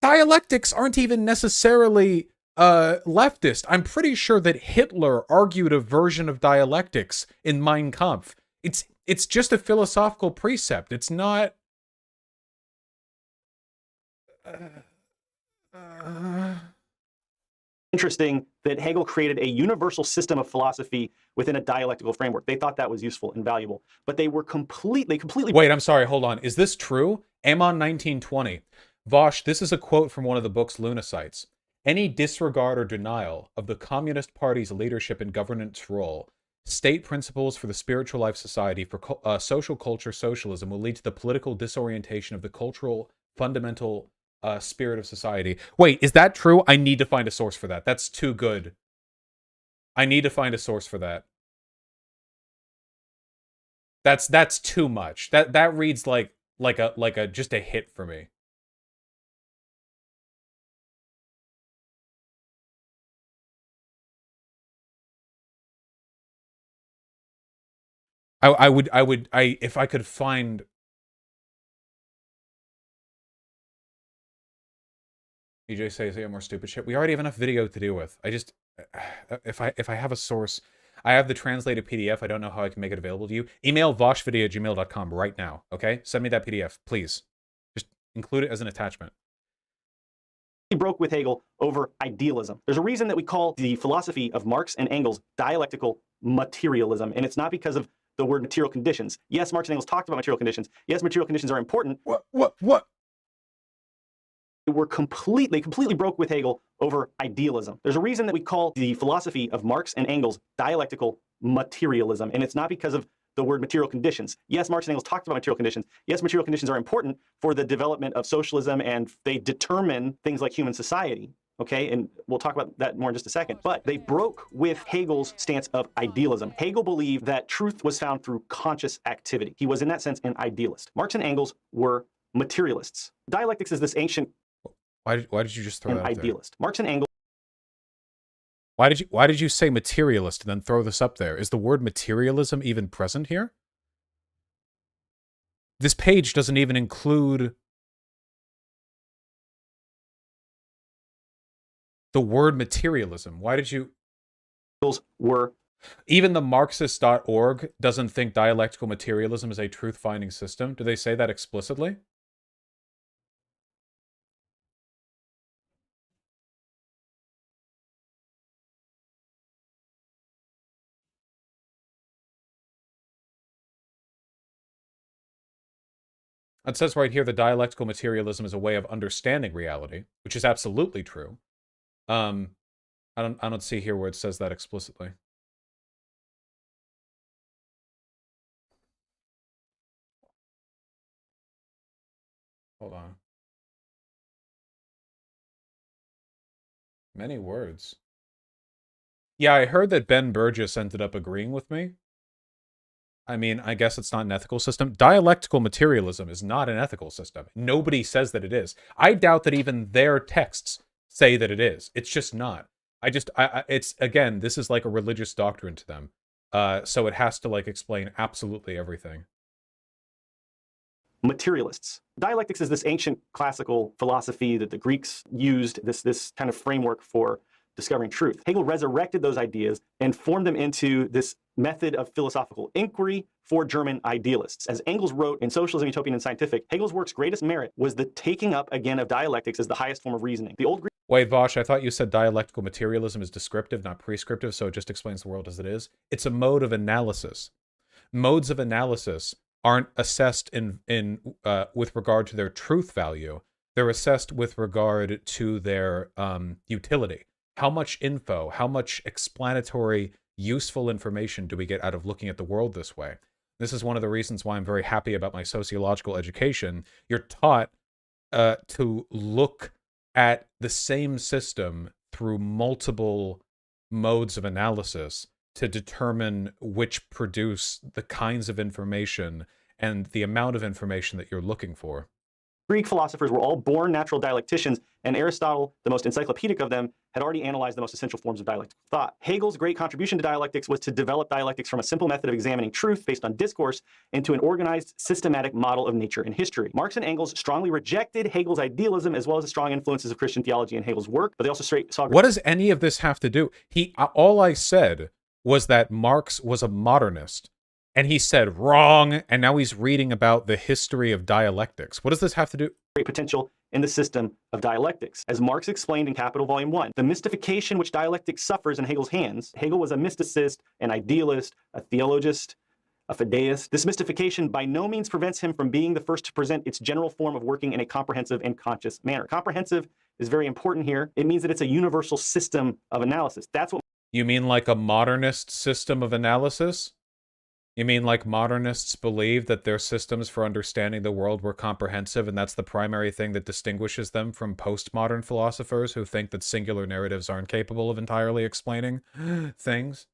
[SPEAKER 1] Dialectics aren't even necessarily leftist. I'm pretty sure that Hitler argued a version of dialectics in Mein Kampf. It's just a philosophical precept. It's not...
[SPEAKER 2] Interesting that Hegel created a universal system of philosophy within a dialectical framework. They thought that was useful and valuable, but they were completely...
[SPEAKER 1] Wait, I'm sorry, hold on. Is this true? Amon 1920. Vosh, this is a quote from one of the book's Luna sites. Any disregard or denial of the Communist Party's leadership and governance role, state principles for the spiritual life society, for social culture socialism will lead to the political disorientation of the cultural fundamental spirit of society. Wait, is that true? I need to find a source for that. That's too good. I need to find a source for that. That's too much. That reads like a just a hit for me. If I could find... EJ says more stupid shit. We already have enough video to deal with. I just... If I have a source... I have the translated PDF. I don't know how I can make it available to you. Email voshvideo@gmail.com right now, okay? Send me that PDF, please. Just include it as an attachment.
[SPEAKER 2] He broke with Hegel over idealism. There's a reason that we call the philosophy of Marx and Engels dialectical materialism, and it's not because of the word material conditions. Yes, Marx and Engels talked about material conditions. Yes, material conditions are important.
[SPEAKER 1] What?
[SPEAKER 2] We're completely broke with Hegel over idealism. There's a reason that we call the philosophy of Marx and Engels dialectical materialism, and it's not because of the word material conditions. Yes, Marx and Engels talked about material conditions. Yes, material conditions are important for the development of socialism, and they determine things like human society. Okay, and we'll talk about that more in just a second. But they broke with Hegel's stance of idealism. Hegel believed that truth was found through conscious activity. He was, in that sense, an idealist. Marx and Engels were materialists. Dialectics is this ancient.
[SPEAKER 1] Why did you just throw that out
[SPEAKER 2] idealist? There? Marx and Engels.
[SPEAKER 1] Why did you say materialist and then throw this up there? Is the word materialism even present here? This page doesn't even include the word materialism. Why did you...
[SPEAKER 2] were...
[SPEAKER 1] Even the Marxist.org doesn't think dialectical materialism is a truth-finding system. Do they say that explicitly? It says right here that dialectical materialism is a way of understanding reality, which is absolutely true. I don't see here where it says that explicitly. Hold on. Many words. Yeah, I heard that Ben Burgess ended up agreeing with me. I mean, I guess it's not an ethical system. Dialectical materialism is not an ethical system. Nobody says that it is. I doubt that even their texts say that it is. It's just not. It's, again, this is like a religious doctrine to them. So it has to, like, explain absolutely everything.
[SPEAKER 2] Materialists. Dialectics is this ancient classical philosophy that the Greeks used, this kind of framework for discovering truth. Hegel resurrected those ideas and formed them into this method of philosophical inquiry for German idealists. As Engels wrote in Socialism, Utopian, and Scientific, Hegel's work's greatest merit was the taking up again of dialectics as the highest form of reasoning. The old Greek...
[SPEAKER 1] Wait, WALSH, I thought you said dialectical materialism is descriptive, not prescriptive, so it just explains the world as it is. It's a mode of analysis. Modes of analysis aren't assessed with regard to their truth value. They're assessed with regard to their utility. How much info, how much explanatory, useful information do we get out of looking at the world this way? This is one of the reasons why I'm very happy about my sociological education. You're taught to look at the same system through multiple modes of analysis to determine which produce the kinds of information and the amount of information that you're looking for.
[SPEAKER 2] Greek philosophers were all born natural dialecticians, and Aristotle, the most encyclopedic of them, had already analyzed the most essential forms of dialectical thought. Hegel's great contribution to dialectics was to develop dialectics from a simple method of examining truth based on discourse into an organized, systematic model of nature and history. Marx and Engels strongly rejected Hegel's idealism as well as the strong influences of Christian theology in Hegel's work, but they also saw...
[SPEAKER 1] What does any of this have to do? All I said was that Marx was a modernist. And he said wrong, and now he's reading about the history of dialectics. What does this have to do?
[SPEAKER 2] Great potential in the system of dialectics. As Marx explained in Capital Volume 1, the mystification which dialectics suffers in Hegel's hands, Hegel was a mysticist, an idealist, a theologist, a fideist. This mystification by no means prevents him from being the first to present its general form of working in a comprehensive and conscious manner. Comprehensive is very important here. It means that it's a universal system of analysis. That's what...
[SPEAKER 1] You mean like a modernist system of analysis? You mean like modernists believe that their systems for understanding the world were comprehensive, and that's the primary thing that distinguishes them from postmodern philosophers who think that singular narratives aren't capable of entirely explaining things?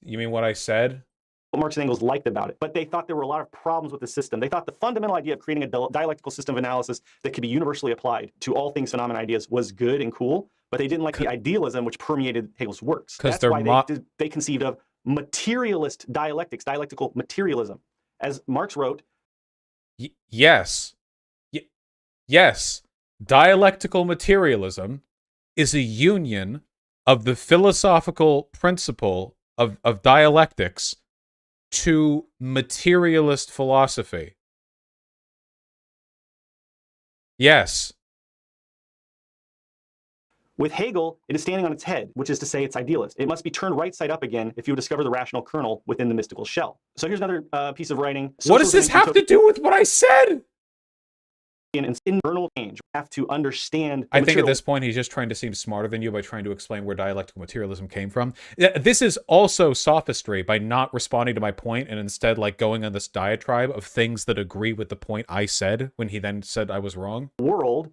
[SPEAKER 1] You mean what I said?
[SPEAKER 2] What Marx and Engels liked about it, but they thought there were a lot of problems with the system. They thought the fundamental idea of creating a dialectical system of analysis that could be universally applied to all things, phenomena, ideas was good and cool, but they didn't like the idealism which permeated Hegel's works. That's why they conceived of materialist dialectics, dialectical materialism. As Marx wrote...
[SPEAKER 1] Yes. Yes. Dialectical materialism is a union of the philosophical principle of dialectics to materialist philosophy. Yes.
[SPEAKER 2] With Hegel, it is standing on its head, which is to say it's idealist. It must be turned right side up again if you discover the rational kernel within the mystical shell. So here's another piece of writing.
[SPEAKER 1] What does this have to do with what I said?
[SPEAKER 2] an internal change. We have to understand.
[SPEAKER 1] I think at this point he's just trying to seem smarter than you by trying to explain where dialectical materialism came from. This is also sophistry by not responding to my point and instead like going on this diatribe of things that agree with the point I said when he then said I was wrong.
[SPEAKER 2] World.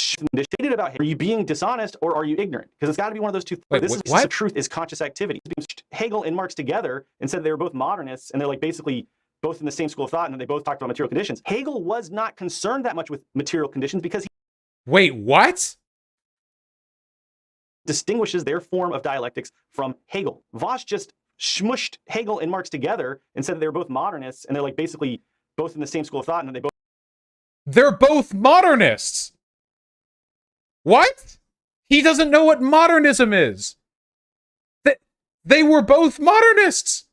[SPEAKER 2] Stated about are you being dishonest or are you ignorant? Because it's got to be one of those two things.
[SPEAKER 1] Wait,
[SPEAKER 2] this
[SPEAKER 1] what?
[SPEAKER 2] is truth is conscious activity. Hegel and Marx together and said they were both modernists and they're like basically both in the same school of thought and they both talked about material conditions. Hegel was not concerned that much with material conditions because he
[SPEAKER 1] Wait, what?
[SPEAKER 2] distinguishes their form of dialectics from Hegel. WALSH just smushed Hegel and Marx together and said they were both modernists and they're like basically both in the same school of thought and they both
[SPEAKER 1] They're both modernists. What? He doesn't know what modernism is. They were both modernists.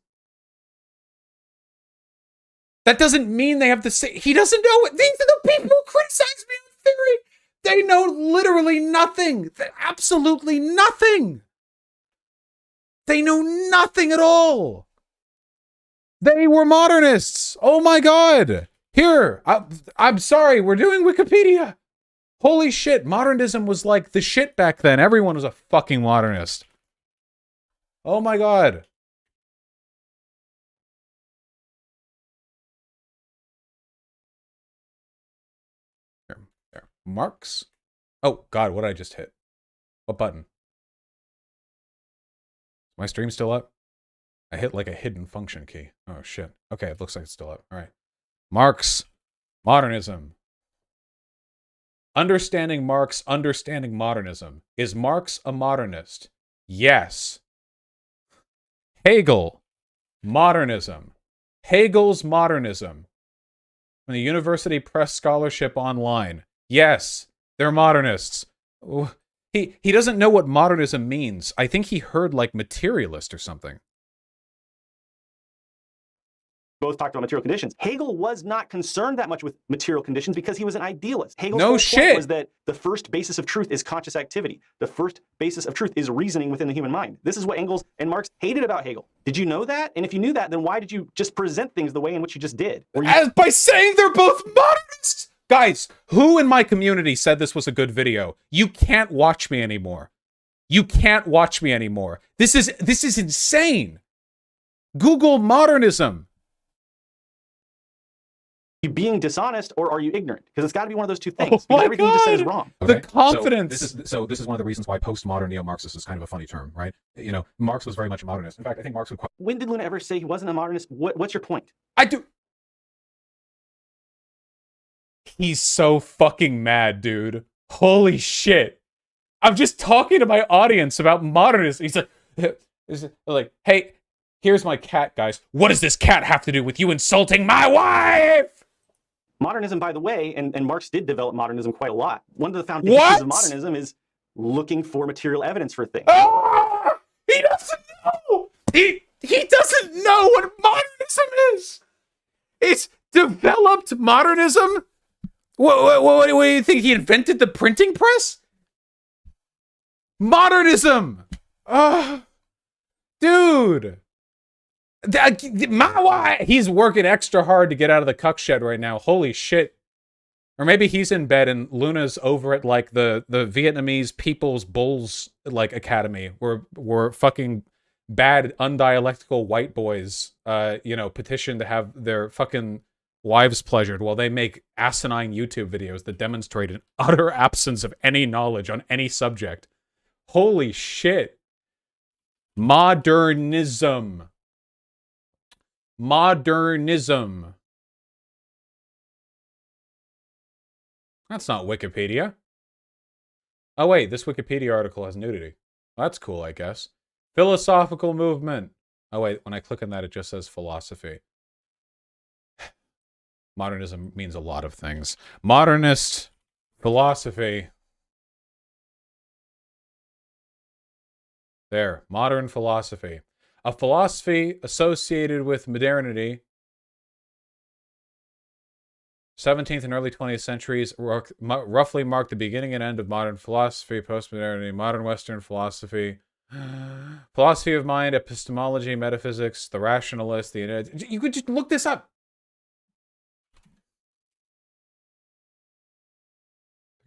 [SPEAKER 1] That doesn't mean they have the same. He doesn't know it. These are the people who criticize me on theory. They know literally nothing. Absolutely nothing. They know nothing at all. They were modernists. Oh my God. Here, I'm sorry. We're doing Wikipedia. Holy shit. Modernism was like the shit back then. Everyone was a fucking modernist. Oh my God. There. Marx. Oh God, what did I just hit? What button? My stream still up? I hit like a hidden function key. Oh shit. Okay, it looks like it's still up. All right. Marx. Modernism. Understanding Marx, understanding modernism. Is Marx a modernist? Yes. Hegel. Modernism. Hegel's modernism. From the University Press Scholarship Online. Yes, they're modernists. He doesn't know what modernism means. I think he heard like materialist or something.
[SPEAKER 2] both talked about material conditions. Hegel was not concerned that much with material conditions because he was an idealist. Hegel's
[SPEAKER 1] No
[SPEAKER 2] whole
[SPEAKER 1] shit.
[SPEAKER 2] point was that the first basis of truth is conscious activity. The first basis of truth is reasoning within the human mind. This is what Engels and Marx hated about Hegel. Did you know that? And if you knew that, then why did you just present things the way in which you just did?
[SPEAKER 1] As by saying they're both modernists? Guys, who in my community said this was a good video? You can't watch me anymore. You can't watch me anymore. This is insane. Google modernism.
[SPEAKER 2] You being dishonest or are you ignorant? Because it's got to be one of those two things.
[SPEAKER 1] Oh my
[SPEAKER 2] everything you just said is
[SPEAKER 1] God.
[SPEAKER 2] wrong.
[SPEAKER 1] The confidence.
[SPEAKER 13] So this is one of the reasons why postmodern neo-Marxist is kind of a funny term, right? You know, Marx was very much a modernist. In fact, I think Marx would.
[SPEAKER 2] When did Luna ever say he wasn't a modernist? What's your point?
[SPEAKER 1] I do. He's so fucking mad, dude. Holy shit. I'm just talking to my audience about modernism. He's like, hey, here's my cat, guys. What does this cat have to do with you insulting my wife?
[SPEAKER 2] Modernism, by the way, and Marx did develop modernism quite a lot. One of the foundations of modernism is looking for material evidence for things.
[SPEAKER 1] Ah! He doesn't know. He doesn't know what modernism is. It's developed modernism. What do you think? He invented the printing press? Modernism. Dude. My wife. He's working extra hard to get out of the cuck shed right now. Holy shit. Or maybe he's in bed and Luna's over at like the Vietnamese People's Bulls like academy where fucking bad undialectical white boys petition to have their fucking wives pleasured while they make asinine YouTube videos that demonstrate an utter absence of any knowledge on any subject. Holy shit. Modernism. Modernism. That's not Wikipedia. Oh wait, this Wikipedia article has nudity. That's cool, I guess. Philosophical movement. Oh wait, when I click on that, it just says philosophy. Modernism means a lot of things. Modernist philosophy. There, modern philosophy. A philosophy associated with modernity. 17th and early 20th centuries roughly marked the beginning and end of modern philosophy, postmodernity, modern Western philosophy, philosophy of mind, epistemology, metaphysics, the rationalist, you could just look this up.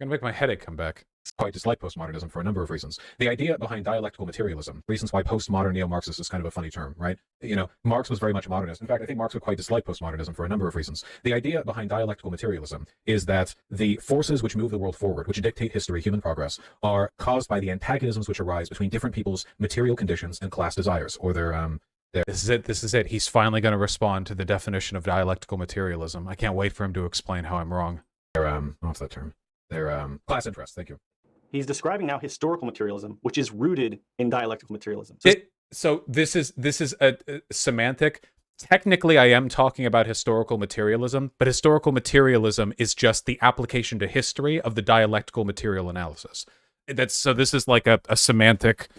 [SPEAKER 1] gonna make my headache come back.
[SPEAKER 13] quite dislike postmodernism for a number of reasons. The idea behind dialectical materialism, reasons why postmodern neo-Marxist is kind of a funny term, right? You know, Marx was very much a modernist. In fact, I think Marx would quite dislike postmodernism for a number of reasons. The idea behind dialectical materialism is that the forces which move the world forward, which dictate history, human progress, are caused by the antagonisms which arise between different people's material conditions and class desires, or their
[SPEAKER 1] This is it. He's finally going to respond to the definition of dialectical materialism. I can't wait for him to explain how I'm wrong.
[SPEAKER 13] what's that term? Their class interests. Thank you.
[SPEAKER 2] He's describing now historical materialism, which is rooted in dialectical materialism.
[SPEAKER 1] So this is a semantic. Technically, I am talking about historical materialism, but historical materialism is just the application to history of the dialectical material analysis. So this is like a semantic.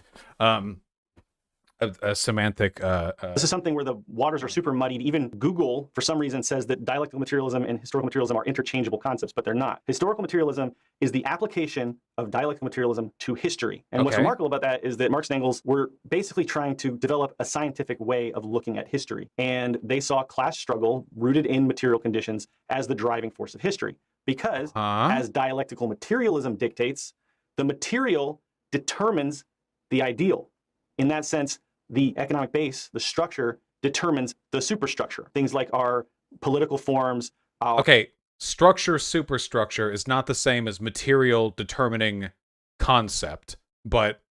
[SPEAKER 1] This
[SPEAKER 2] is something where the waters are super muddied. Even Google, for some reason, says that dialectical materialism and historical materialism are interchangeable concepts, but they're not. Historical materialism is the application of dialectical materialism to history. And what's remarkable about that is that Marx and Engels were basically trying to develop a scientific way of looking at history. And they saw class struggle rooted in material conditions as the driving force of history. Because, as dialectical materialism dictates, the material determines the ideal. In that sense, the economic base, the structure, determines the superstructure. Things like our political forms.
[SPEAKER 1] Structure, superstructure is not the same as material determining concept, but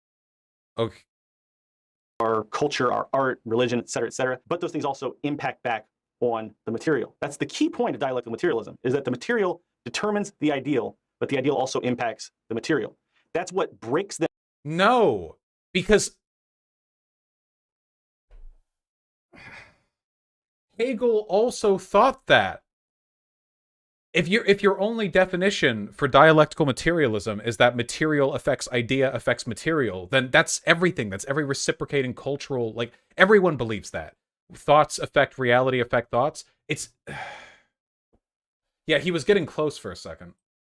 [SPEAKER 1] okay.
[SPEAKER 2] Our culture, our art, religion, et cetera, but those things also impact back on the material. That's the key point of dialectical materialism, is that the material determines the ideal, but the ideal also impacts the material. That's what breaks them.
[SPEAKER 1] No, because Hegel also thought that. If your only definition for dialectical materialism is that material affects idea affects material, then that's everything. That's every reciprocating cultural, like, everyone believes that. Thoughts affect reality, affect thoughts. It's yeah, he was getting close for a second.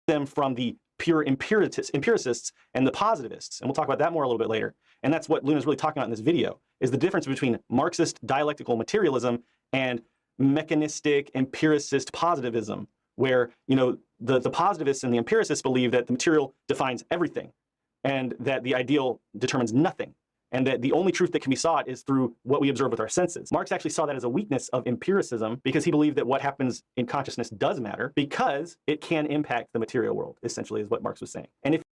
[SPEAKER 2] Them from the pure empiricists and the positivists, and we'll talk about that more a little bit later. And that's what Luna's really talking about in this video, is the difference between Marxist dialectical materialism and mechanistic empiricist positivism, where, you know, the positivists and the empiricists believe that the material defines everything and that the ideal determines nothing, and that the only truth that can be sought is through what we observe with our senses. Marx actually saw that as a weakness of empiricism, because he believed that what happens in consciousness does matter because it can impact the material world, essentially, is what Marx was saying. And if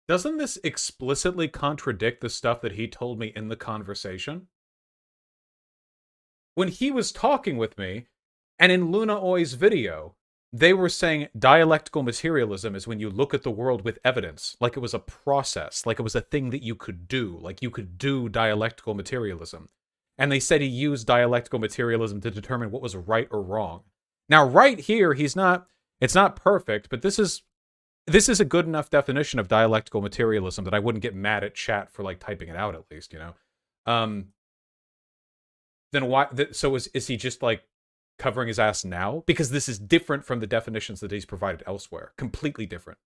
[SPEAKER 1] Doesn't this explicitly contradict the stuff that he told me in the conversation? When he was talking with me, and in Luna Oi's video, they were saying dialectical materialism is when you look at the world with evidence, like it was a process, like it was a thing that you could do, like you could do dialectical materialism. And they said he used dialectical materialism to determine what was right or wrong. Now, right here, it's not perfect, but this is a good enough definition of dialectical materialism that I wouldn't get mad at chat for, like, typing it out, at least, you know? Then why? So is he just, like, covering his ass now? Because this is different from the definitions that he's provided elsewhere. Completely different.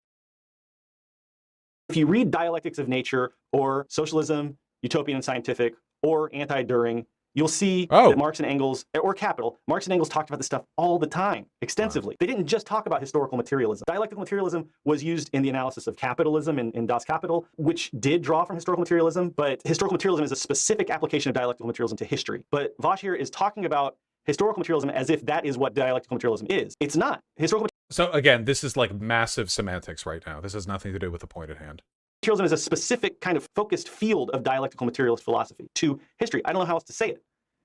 [SPEAKER 2] If you read Dialectics of Nature or Socialism, Utopian and Scientific, or Anti-Düring, you'll see that Marx and Engels, or Capital, Marx and Engels talked about this stuff all the time, extensively. They didn't just talk about historical materialism. Dialectical materialism was used in the analysis of capitalism in Das Kapital, which did draw from historical materialism, but historical materialism is a specific application of dialectical materialism to history. But WALSH here is talking about historical materialism as if that is what dialectical materialism is. It's not.
[SPEAKER 1] So again, this is like massive semantics right now. This has nothing to do with the point at hand.
[SPEAKER 2] Materialism is a specific kind of focused field of dialectical materialist philosophy to history. I don't know how else to say it.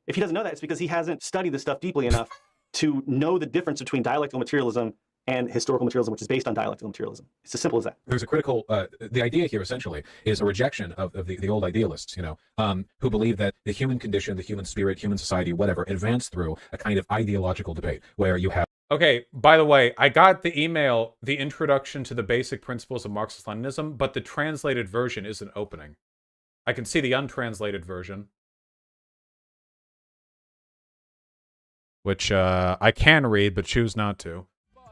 [SPEAKER 2] If he doesn't know that, it's because he hasn't studied this stuff deeply enough to know the difference between dialectical materialism and historical materialism, which is based on dialectical materialism. It's as simple as that.
[SPEAKER 13] There's a critical, the idea here essentially is a rejection of the old idealists, you know, who believe that the human condition, the human spirit, human society, whatever, advance through a kind of ideological debate where you have.
[SPEAKER 1] Okay, by the way, I got the email, the introduction to the basic principles of Marxist-Leninism, but the translated version isn't opening. I can see the untranslated version, which I can read, but choose not to.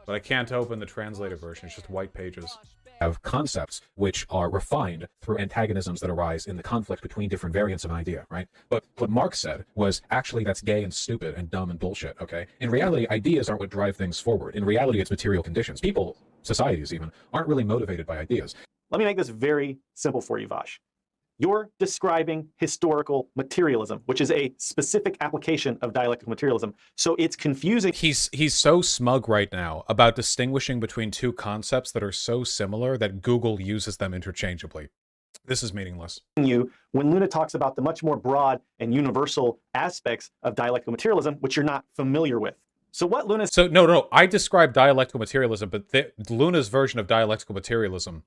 [SPEAKER 1] but I can't open the translated version. It's just white pages.
[SPEAKER 13] Have concepts which are refined through antagonisms that arise in the conflict between different variants of an idea, right? But what Marx said was, actually, that's gay and stupid and dumb and bullshit, okay? In reality, ideas aren't what drive things forward. In reality, it's material conditions. People, societies even, aren't really motivated by ideas.
[SPEAKER 2] Let me make this very simple for you, Vosh. You're describing historical materialism, which is a specific application of dialectical materialism. So it's confusing.
[SPEAKER 1] He's so smug right now about distinguishing between two concepts that are so similar that Google uses them interchangeably. This is meaningless.
[SPEAKER 2] You when Luna talks about the much more broad and universal aspects of dialectical materialism, which you're not familiar with. So what Luna...
[SPEAKER 1] So no, I described dialectical materialism, but Luna's version of dialectical materialism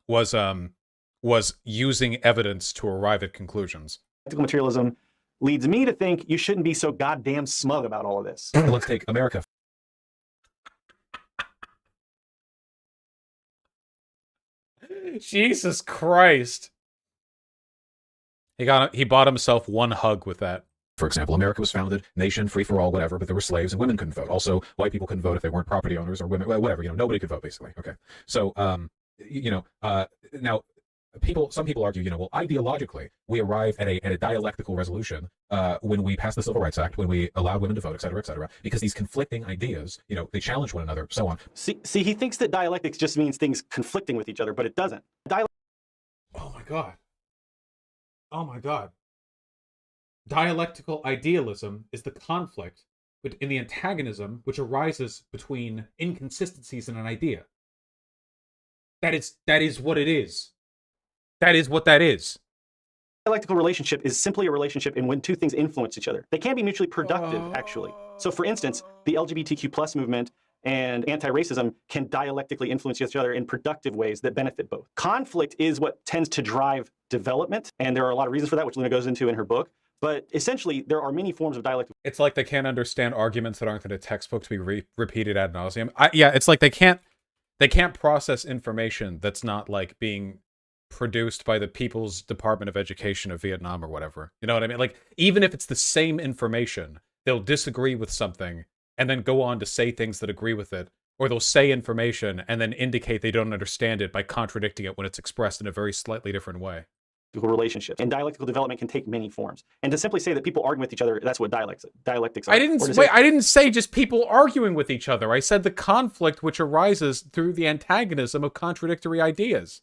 [SPEAKER 1] was using evidence to arrive at conclusions.
[SPEAKER 2] Dialectical materialism leads me to think you shouldn't be so goddamn smug about all of this.
[SPEAKER 13] Let's take America.
[SPEAKER 1] Jesus Christ. He bought himself one hug with that.
[SPEAKER 13] For example, America was founded, nation, free for all, whatever, but there were slaves and women couldn't vote. Also, white people couldn't vote if they weren't property owners or women, whatever, nobody could vote, basically. Okay. So, now, some people argue, well, ideologically, we arrive at a dialectical resolution when we pass the Civil Rights Act, when we allowed women to vote, et cetera, because these conflicting ideas, they challenge one another, so on.
[SPEAKER 2] See, he thinks that dialectics just means things conflicting with each other, but it doesn't.
[SPEAKER 1] Oh my God. Oh my God. Dialectical idealism is the conflict in the antagonism which arises between inconsistencies in an idea. That is what it is. That is what that is.
[SPEAKER 2] Dialectical relationship is simply a relationship in when two things influence each other. They can be mutually productive, actually. So for instance, the LGBTQ+ movement and anti-racism can dialectically influence each other in productive ways that benefit both. Conflict is what tends to drive development, and there are a lot of reasons for that, which Luna goes into in her book. But essentially, there are many forms of dialectical.
[SPEAKER 1] It's like they can't understand arguments that aren't in a textbook to be repeated ad nauseum. Yeah, it's like they can't process information that's not like being produced by the People's Department of Education of Vietnam or whatever. You know what I mean? Like, even if it's the same information, they'll disagree with something and then go on to say things that agree with it, or they'll say information and then indicate they don't understand it by contradicting it when it's expressed in a very slightly different way.
[SPEAKER 2] Relationships and dialectical development can take many forms. And to simply say that people argue with each other, that's what dialectics are.
[SPEAKER 1] I didn't say just people arguing with each other. I said the conflict which arises through the antagonism of contradictory ideas.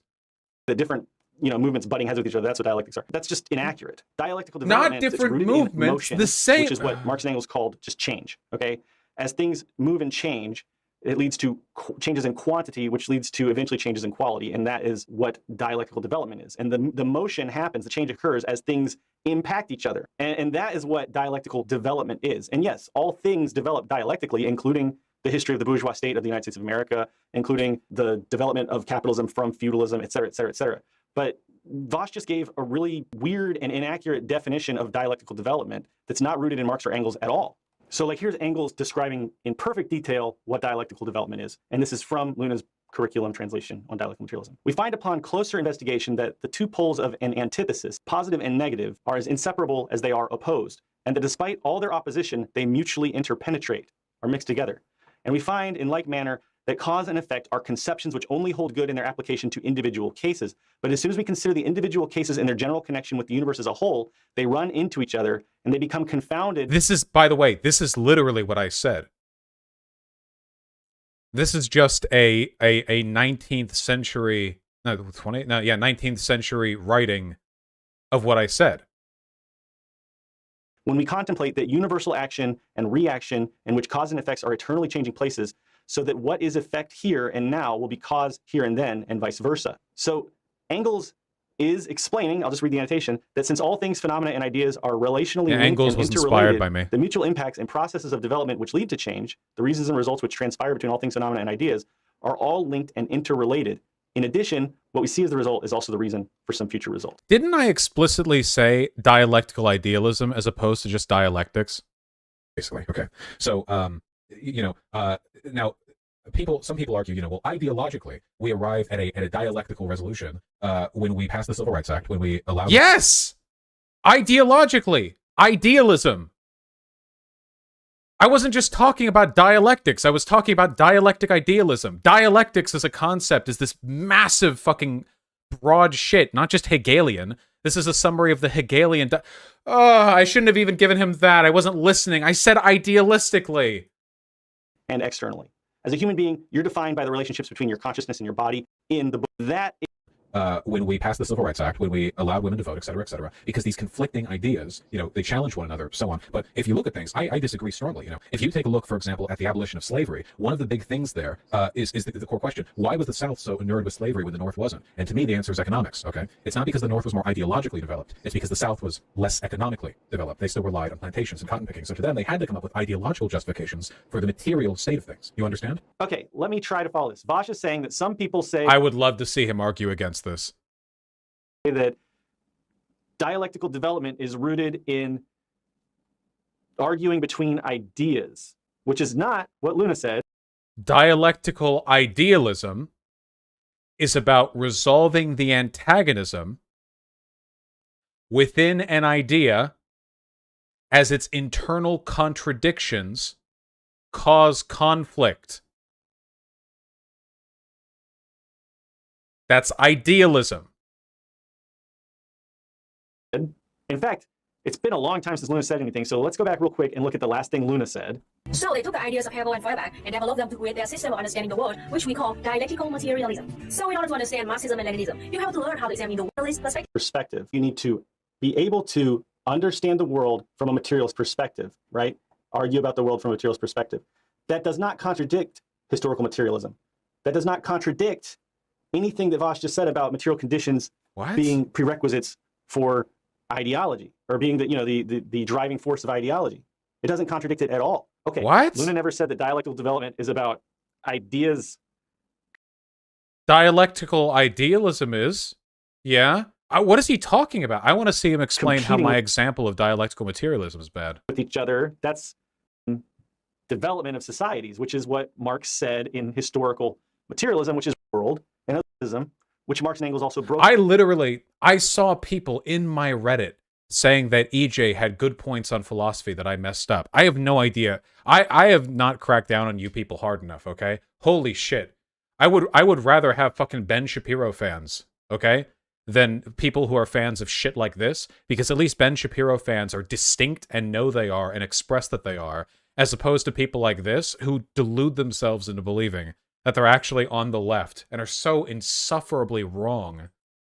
[SPEAKER 2] The different movements butting heads with each other, that's what dialectics are. That's just inaccurate. Dialectical development,
[SPEAKER 1] not different movements,
[SPEAKER 2] motion,
[SPEAKER 1] the same,
[SPEAKER 2] which is what Marx and Engels called just change. Okay, as things move and change, it leads to changes in quantity, which leads to eventually changes in quality, and that is what dialectical development is. And the motion happens, the change occurs as things impact each other, and that is what dialectical development is. And yes, all things develop dialectically, including the history of the bourgeois state of the United States of America, including the development of capitalism from feudalism, et cetera, et cetera, et cetera. But Vosh just gave a really weird and inaccurate definition of dialectical development that's not rooted in Marx or Engels at all. So like here's Engels describing in perfect detail what dialectical development is. And this is from Luna's curriculum translation on dialectical materialism. We find upon closer investigation that the two poles of an antithesis, positive and negative, are as inseparable as they are opposed, and that despite all their opposition, they mutually interpenetrate, or mix together. And we find, in like manner, that cause and effect are conceptions which only hold good in their application to individual cases. But as soon as we consider the individual cases and their general connection with the universe as a whole, they run into each other and they become confounded.
[SPEAKER 1] This is, by the way, this is literally what I said. This is just a 19th century, no, 19th century writing of what I said.
[SPEAKER 2] When we contemplate that universal action and reaction in which cause and effects are eternally changing places, so that what is effect here and now will be cause here and then, and vice versa. So Engels is explaining, I'll just read the annotation, that since all things, phenomena, and ideas are relationally linked
[SPEAKER 1] Engels
[SPEAKER 2] and
[SPEAKER 1] was
[SPEAKER 2] interrelated,
[SPEAKER 1] inspired by me.
[SPEAKER 2] the mutual impacts and processes of development which lead to change, the reasons and results which transpire between all things, phenomena, and ideas, are all linked and interrelated. In addition, what we see as the result is also the reason for some future result.
[SPEAKER 1] Didn't I explicitly say dialectical idealism as opposed to just dialectics?
[SPEAKER 13] Basically, okay. So, now, some people argue, well, ideologically, we arrive at a dialectical resolution when we pass the Civil Rights Act, when we allow...
[SPEAKER 1] Yes! Ideologically! Idealism! I wasn't just talking about dialectics. I was talking about dialectic idealism. Dialectics as a concept is this massive fucking broad shit, not just Hegelian. This is a summary of the Hegelian. I shouldn't have even given him that. I wasn't listening. I said idealistically.
[SPEAKER 2] And externally. As a human being, you're defined by the relationships between your consciousness and your body in the book. That
[SPEAKER 13] when we passed the Civil Rights Act, when we allowed women to vote, et cetera, because these conflicting ideas, they challenge one another, so on. But if you look at things, I disagree strongly. If you take a look, for example, at the abolition of slavery, one of the big things there is the core question: why was the South so inured with slavery when the North wasn't? And to me, the answer is economics. Okay, it's not because the North was more ideologically developed; it's because the South was less economically developed. They still relied on plantations and cotton picking. So to them, they had to come up with ideological justifications for the material state of things. You understand?
[SPEAKER 2] Okay, let me try to follow this. Vosh is saying that some people say
[SPEAKER 1] I would love to see him argue against this.
[SPEAKER 2] That dialectical development is rooted in arguing between ideas, which is not what Luna said.
[SPEAKER 1] Dialectical idealism is about resolving the antagonism within an idea as its internal contradictions cause conflict. That's idealism.
[SPEAKER 2] In fact, it's been a long time since Luna said anything, so let's go back real quick and look at the last thing Luna said.
[SPEAKER 11] So they took the ideas of Hegel and Feuerbach and developed them to create their system of understanding the world, which we call dialectical materialism. So in order to understand Marxism and Leninism, you have to learn how to examine the world's perspective.
[SPEAKER 2] You need to be able to understand the world from a materialist perspective, right? Argue about the world from a materialist perspective. That does not contradict historical materialism. That does not contradict anything that Vosh just said about material conditions being prerequisites for ideology, or being the driving force of ideology. It doesn't contradict it at all. Okay.
[SPEAKER 1] What?
[SPEAKER 2] Luna never said that dialectical development is about ideas.
[SPEAKER 1] Dialectical idealism is, yeah. What is he talking about? I want to see him explain how my example of dialectical materialism is bad.
[SPEAKER 2] With each other, that's development of societies, which is what Marx said in historical materialism, which is world, and Marxism, which Marx and Engels also broke.
[SPEAKER 1] I saw people in my Reddit saying that EJ had good points on philosophy that I messed up. I have no idea. I have not cracked down on you people hard enough, okay? Holy shit. I would rather have fucking Ben Shapiro fans, okay, than people who are fans of shit like this, because at least Ben Shapiro fans are distinct and know they are and express that they are, as opposed to people like this who delude themselves into believing that they're actually on the left and are so insufferably wrong.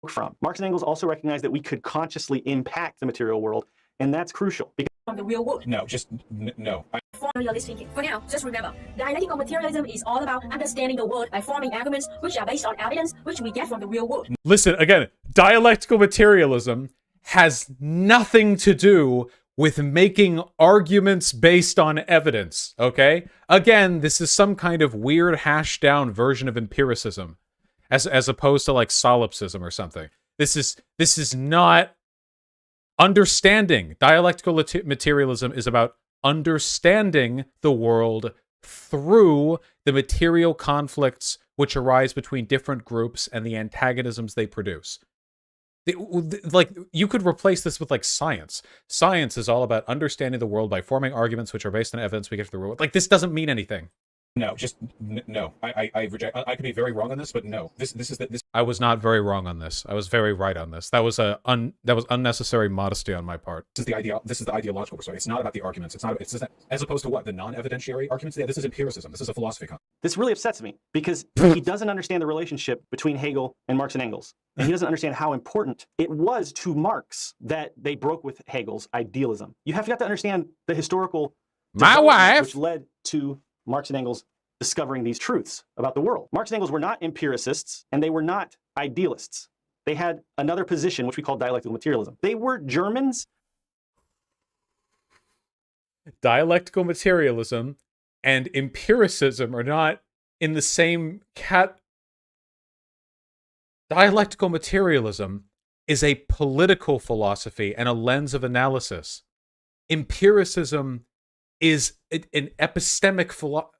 [SPEAKER 2] From Marx and Engels also recognized that we could consciously impact the material world, and that's crucial.
[SPEAKER 11] From the real world.
[SPEAKER 13] No, just no.
[SPEAKER 11] Formulist thinking. For now, just remember, dialectical materialism is all about understanding the world by forming arguments which are based on evidence which we get from the real world.
[SPEAKER 1] Listen, again, dialectical materialism has nothing to do with making arguments based on evidence, okay? Again, this is some kind of weird hashed down version of empiricism, as opposed to like solipsism or something. This is not understanding. Dialectical materialism is about understanding the world through the material conflicts which arise between different groups and the antagonisms they produce. Like, you could replace this with like science. Science is all about understanding the world by forming arguments which are based on evidence we get from the world. Like, this doesn't mean anything.
[SPEAKER 13] No, just no. I reject. I could be very wrong on this, but no. This is this.
[SPEAKER 1] I was not very wrong on this. I was very right on this. That was unnecessary modesty on my part.
[SPEAKER 13] This is the ideological perspective. It's not about the arguments. It's just as opposed to what the non-evidentiary arguments. Yeah, this is empiricism. This is a philosophy concept.
[SPEAKER 2] This really upsets me because he doesn't understand the relationship between Hegel and Marx and Engels, and he doesn't understand how important it was to Marx that they broke with Hegel's idealism. You have got to understand the historical which led to Marx and Engels discovering these truths about the world. Marx and Engels were not empiricists, and they were not idealists. They had another position, which we call dialectical materialism. They were Germans.
[SPEAKER 1] Dialectical materialism and empiricism are not in the same Dialectical materialism is a political philosophy and a lens of analysis. Empiricism is an epistemic philosophy.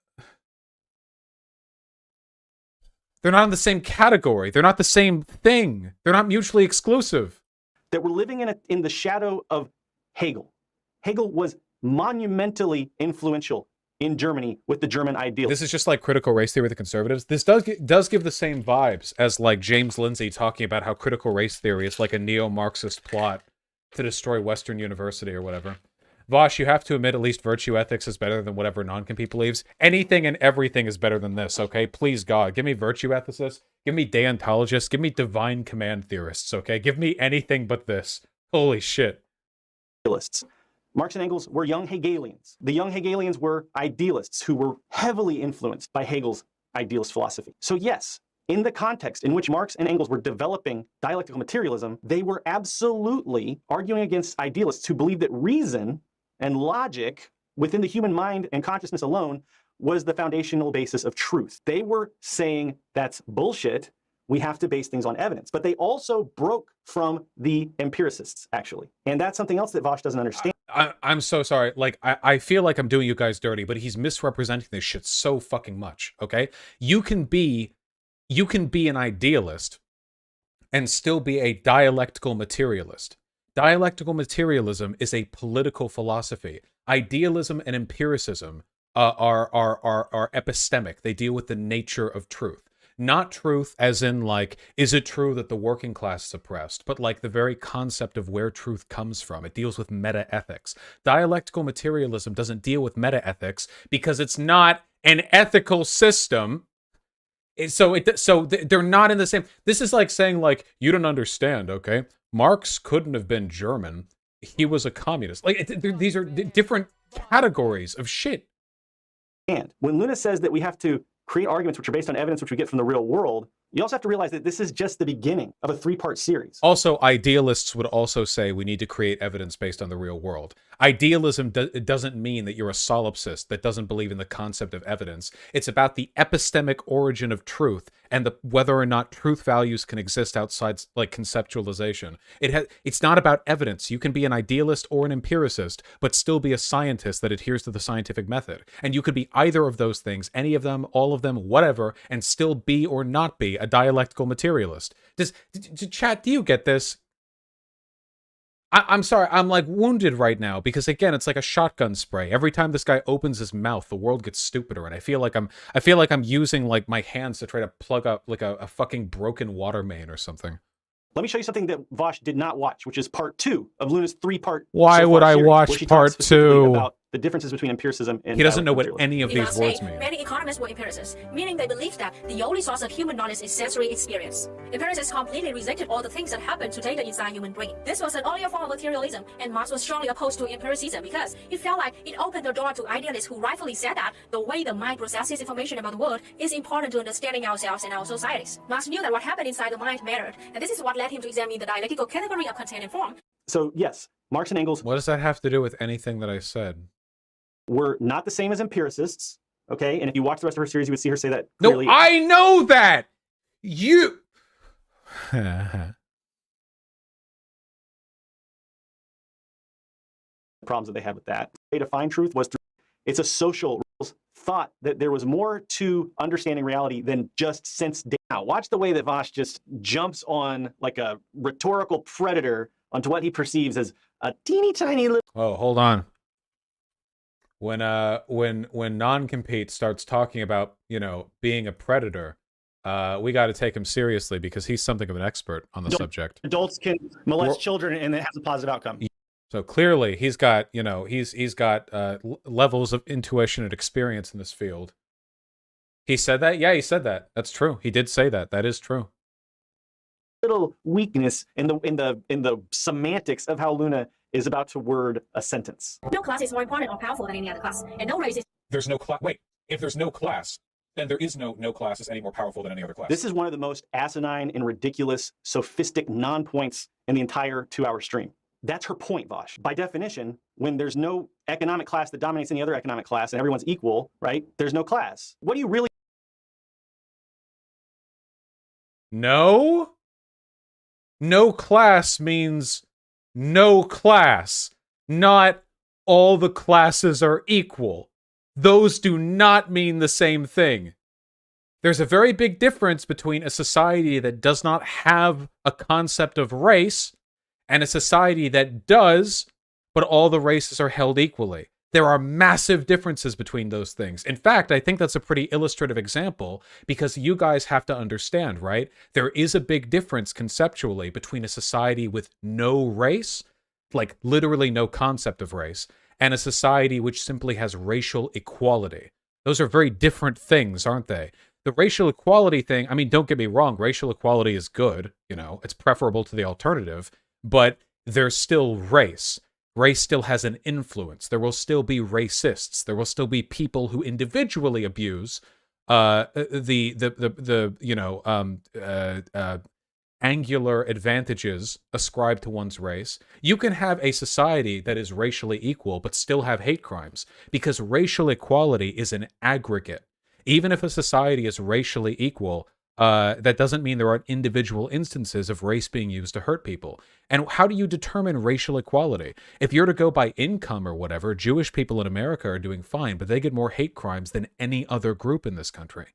[SPEAKER 1] They're not in the same category. They're not the same thing. They're not mutually exclusive.
[SPEAKER 2] That were living in the shadow of Hegel. Hegel was monumentally influential in Germany with the German ideal.
[SPEAKER 1] This is just like critical race theory with the conservatives. This does give the same vibes as like James Lindsay talking about how critical race theory is like a neo-Marxist plot to destroy Western University or whatever. Vosh, you have to admit at least virtue ethics is better than whatever non-compete believes. Anything and everything is better than this, okay? Please, God, give me virtue ethicists, give me deontologists, give me divine command theorists, okay? Give me anything but this. Holy shit.
[SPEAKER 2] Marx and Engels were young Hegelians. The young Hegelians were idealists who were heavily influenced by Hegel's idealist philosophy. So yes, in the context in which Marx and Engels were developing dialectical materialism, they were absolutely arguing against idealists who believed that reason and logic within the human mind and consciousness alone was the foundational basis of truth. They were saying that's bullshit. We have to base things on evidence. But they also broke from the empiricists, actually. And that's something else that Vosh doesn't understand.
[SPEAKER 1] I'm so sorry. Like, I feel like I'm doing you guys dirty, but he's misrepresenting this shit so fucking much, okay? You can be an idealist and still be a dialectical materialist. Dialectical materialism is a political philosophy. Idealism and empiricism are epistemic. They deal with the nature of truth. Not truth as in, like, is it true that the working class is oppressed? But, like, the very concept of where truth comes from. It deals with meta-ethics. Dialectical materialism doesn't deal with meta-ethics because it's not an ethical system. So they're not in the same... This is like saying, like, you don't understand, okay? Marx couldn't have been German. He was a communist. Like, these are different categories of shit.
[SPEAKER 2] And when Luna says that we have to create arguments which are based on evidence which we get from the real world, you also have to realize that this is just the beginning of a 3-part series.
[SPEAKER 1] Also, idealists would also say we need to create evidence based on the real world. Idealism doesn't mean that you're a solipsist that doesn't believe in the concept of evidence. It's about the epistemic origin of truth and whether or not truth values can exist outside, like, conceptualization. It's not about evidence. You can be an idealist or an empiricist, but still be a scientist that adheres to the scientific method. And you could be either of those things, any of them, all of them, whatever, and still be or not be a dialectical materialist. Chat, do you get this? I'm sorry, I'm like wounded right now because again, it's like a shotgun spray. Every time this guy opens his mouth, the world gets stupider, and I feel like I'm using like my hands to try to plug up like a fucking broken water main or something.
[SPEAKER 2] Let me show you something that Vosh did not watch, which is part 2 of Luna's 3-part.
[SPEAKER 1] Why would I watch part 2?
[SPEAKER 2] About the differences between empiricism and...
[SPEAKER 1] He doesn't know what any of these words mean.
[SPEAKER 11] Many economists were empiricists, meaning they believed that the only source of human knowledge is sensory experience. Empiricists completely rejected all the things that happen to data inside human brain. This was an earlier form of materialism, and Marx was strongly opposed to empiricism because it felt like it opened the door to idealists who rightfully said that the way the mind processes information about the world is important to understanding ourselves and our societies. Marx knew that what happened inside the mind mattered, and this is what led him to examine the dialectical category of content and form.
[SPEAKER 2] So yes, Marx and Engels...
[SPEAKER 1] What does that have to do with anything that I said?
[SPEAKER 2] Were not the same as empiricists, okay? And if you watch the rest of her series, you would see her say that clearly.
[SPEAKER 1] No, I know that! You...
[SPEAKER 2] Problems that they had with that. The way to find truth was through... It's a social... thought that there was more to understanding reality than just sense data. Now, watch the way that Vosh just jumps on like a rhetorical predator onto what he perceives as a teeny tiny little...
[SPEAKER 1] Oh, hold on. When non-compete starts talking about, you know, being a predator, we got to take him seriously because he's something of an expert on the subject.
[SPEAKER 2] Adults can molest children and it has a positive outcome.
[SPEAKER 1] So clearly he's got, you know, he's got levels of intuition and experience in this field. He said that? Yeah, he said that. That's true. He did say that. That is true.
[SPEAKER 2] Little weakness in the semantics of how Luna is about to word a sentence.
[SPEAKER 11] No class is more important or powerful than any other class, and no race is...
[SPEAKER 13] There's no class. Wait, if there's no class, then there is no class is any more powerful than any other class.
[SPEAKER 2] This is one of the most asinine and ridiculous, sophistic non-points in the entire 2-hour stream. That's her point, Vosh. By definition, when there's no economic class that dominates any other economic class and everyone's equal, right? There's no class. What do you really...
[SPEAKER 1] No? No class means no class. Not all the classes are equal. Those do not mean the same thing. There's a very big difference between a society that does not have a concept of race and a society that does, but all the races are held equally. There are massive differences between those things. In fact, I think that's a pretty illustrative example because you guys have to understand, right? There is a big difference conceptually between a society with no race, like literally no concept of race, and a society which simply has racial equality. Those are very different things, aren't they? The racial equality thing, I mean, don't get me wrong, racial equality is good, you know, it's preferable to the alternative, but there's still race. Race still has an influence. There will still be racists. There will still be people who individually abuse angular advantages ascribed to one's race. You can have a society that is racially equal but still have hate crimes because racial equality is an aggregate. Even if a society is racially equal, that doesn't mean there aren't individual instances of race being used to hurt people. And how do you determine racial equality? If you're to go by income or whatever, Jewish people in America are doing fine, but they get more hate crimes than any other group in this country.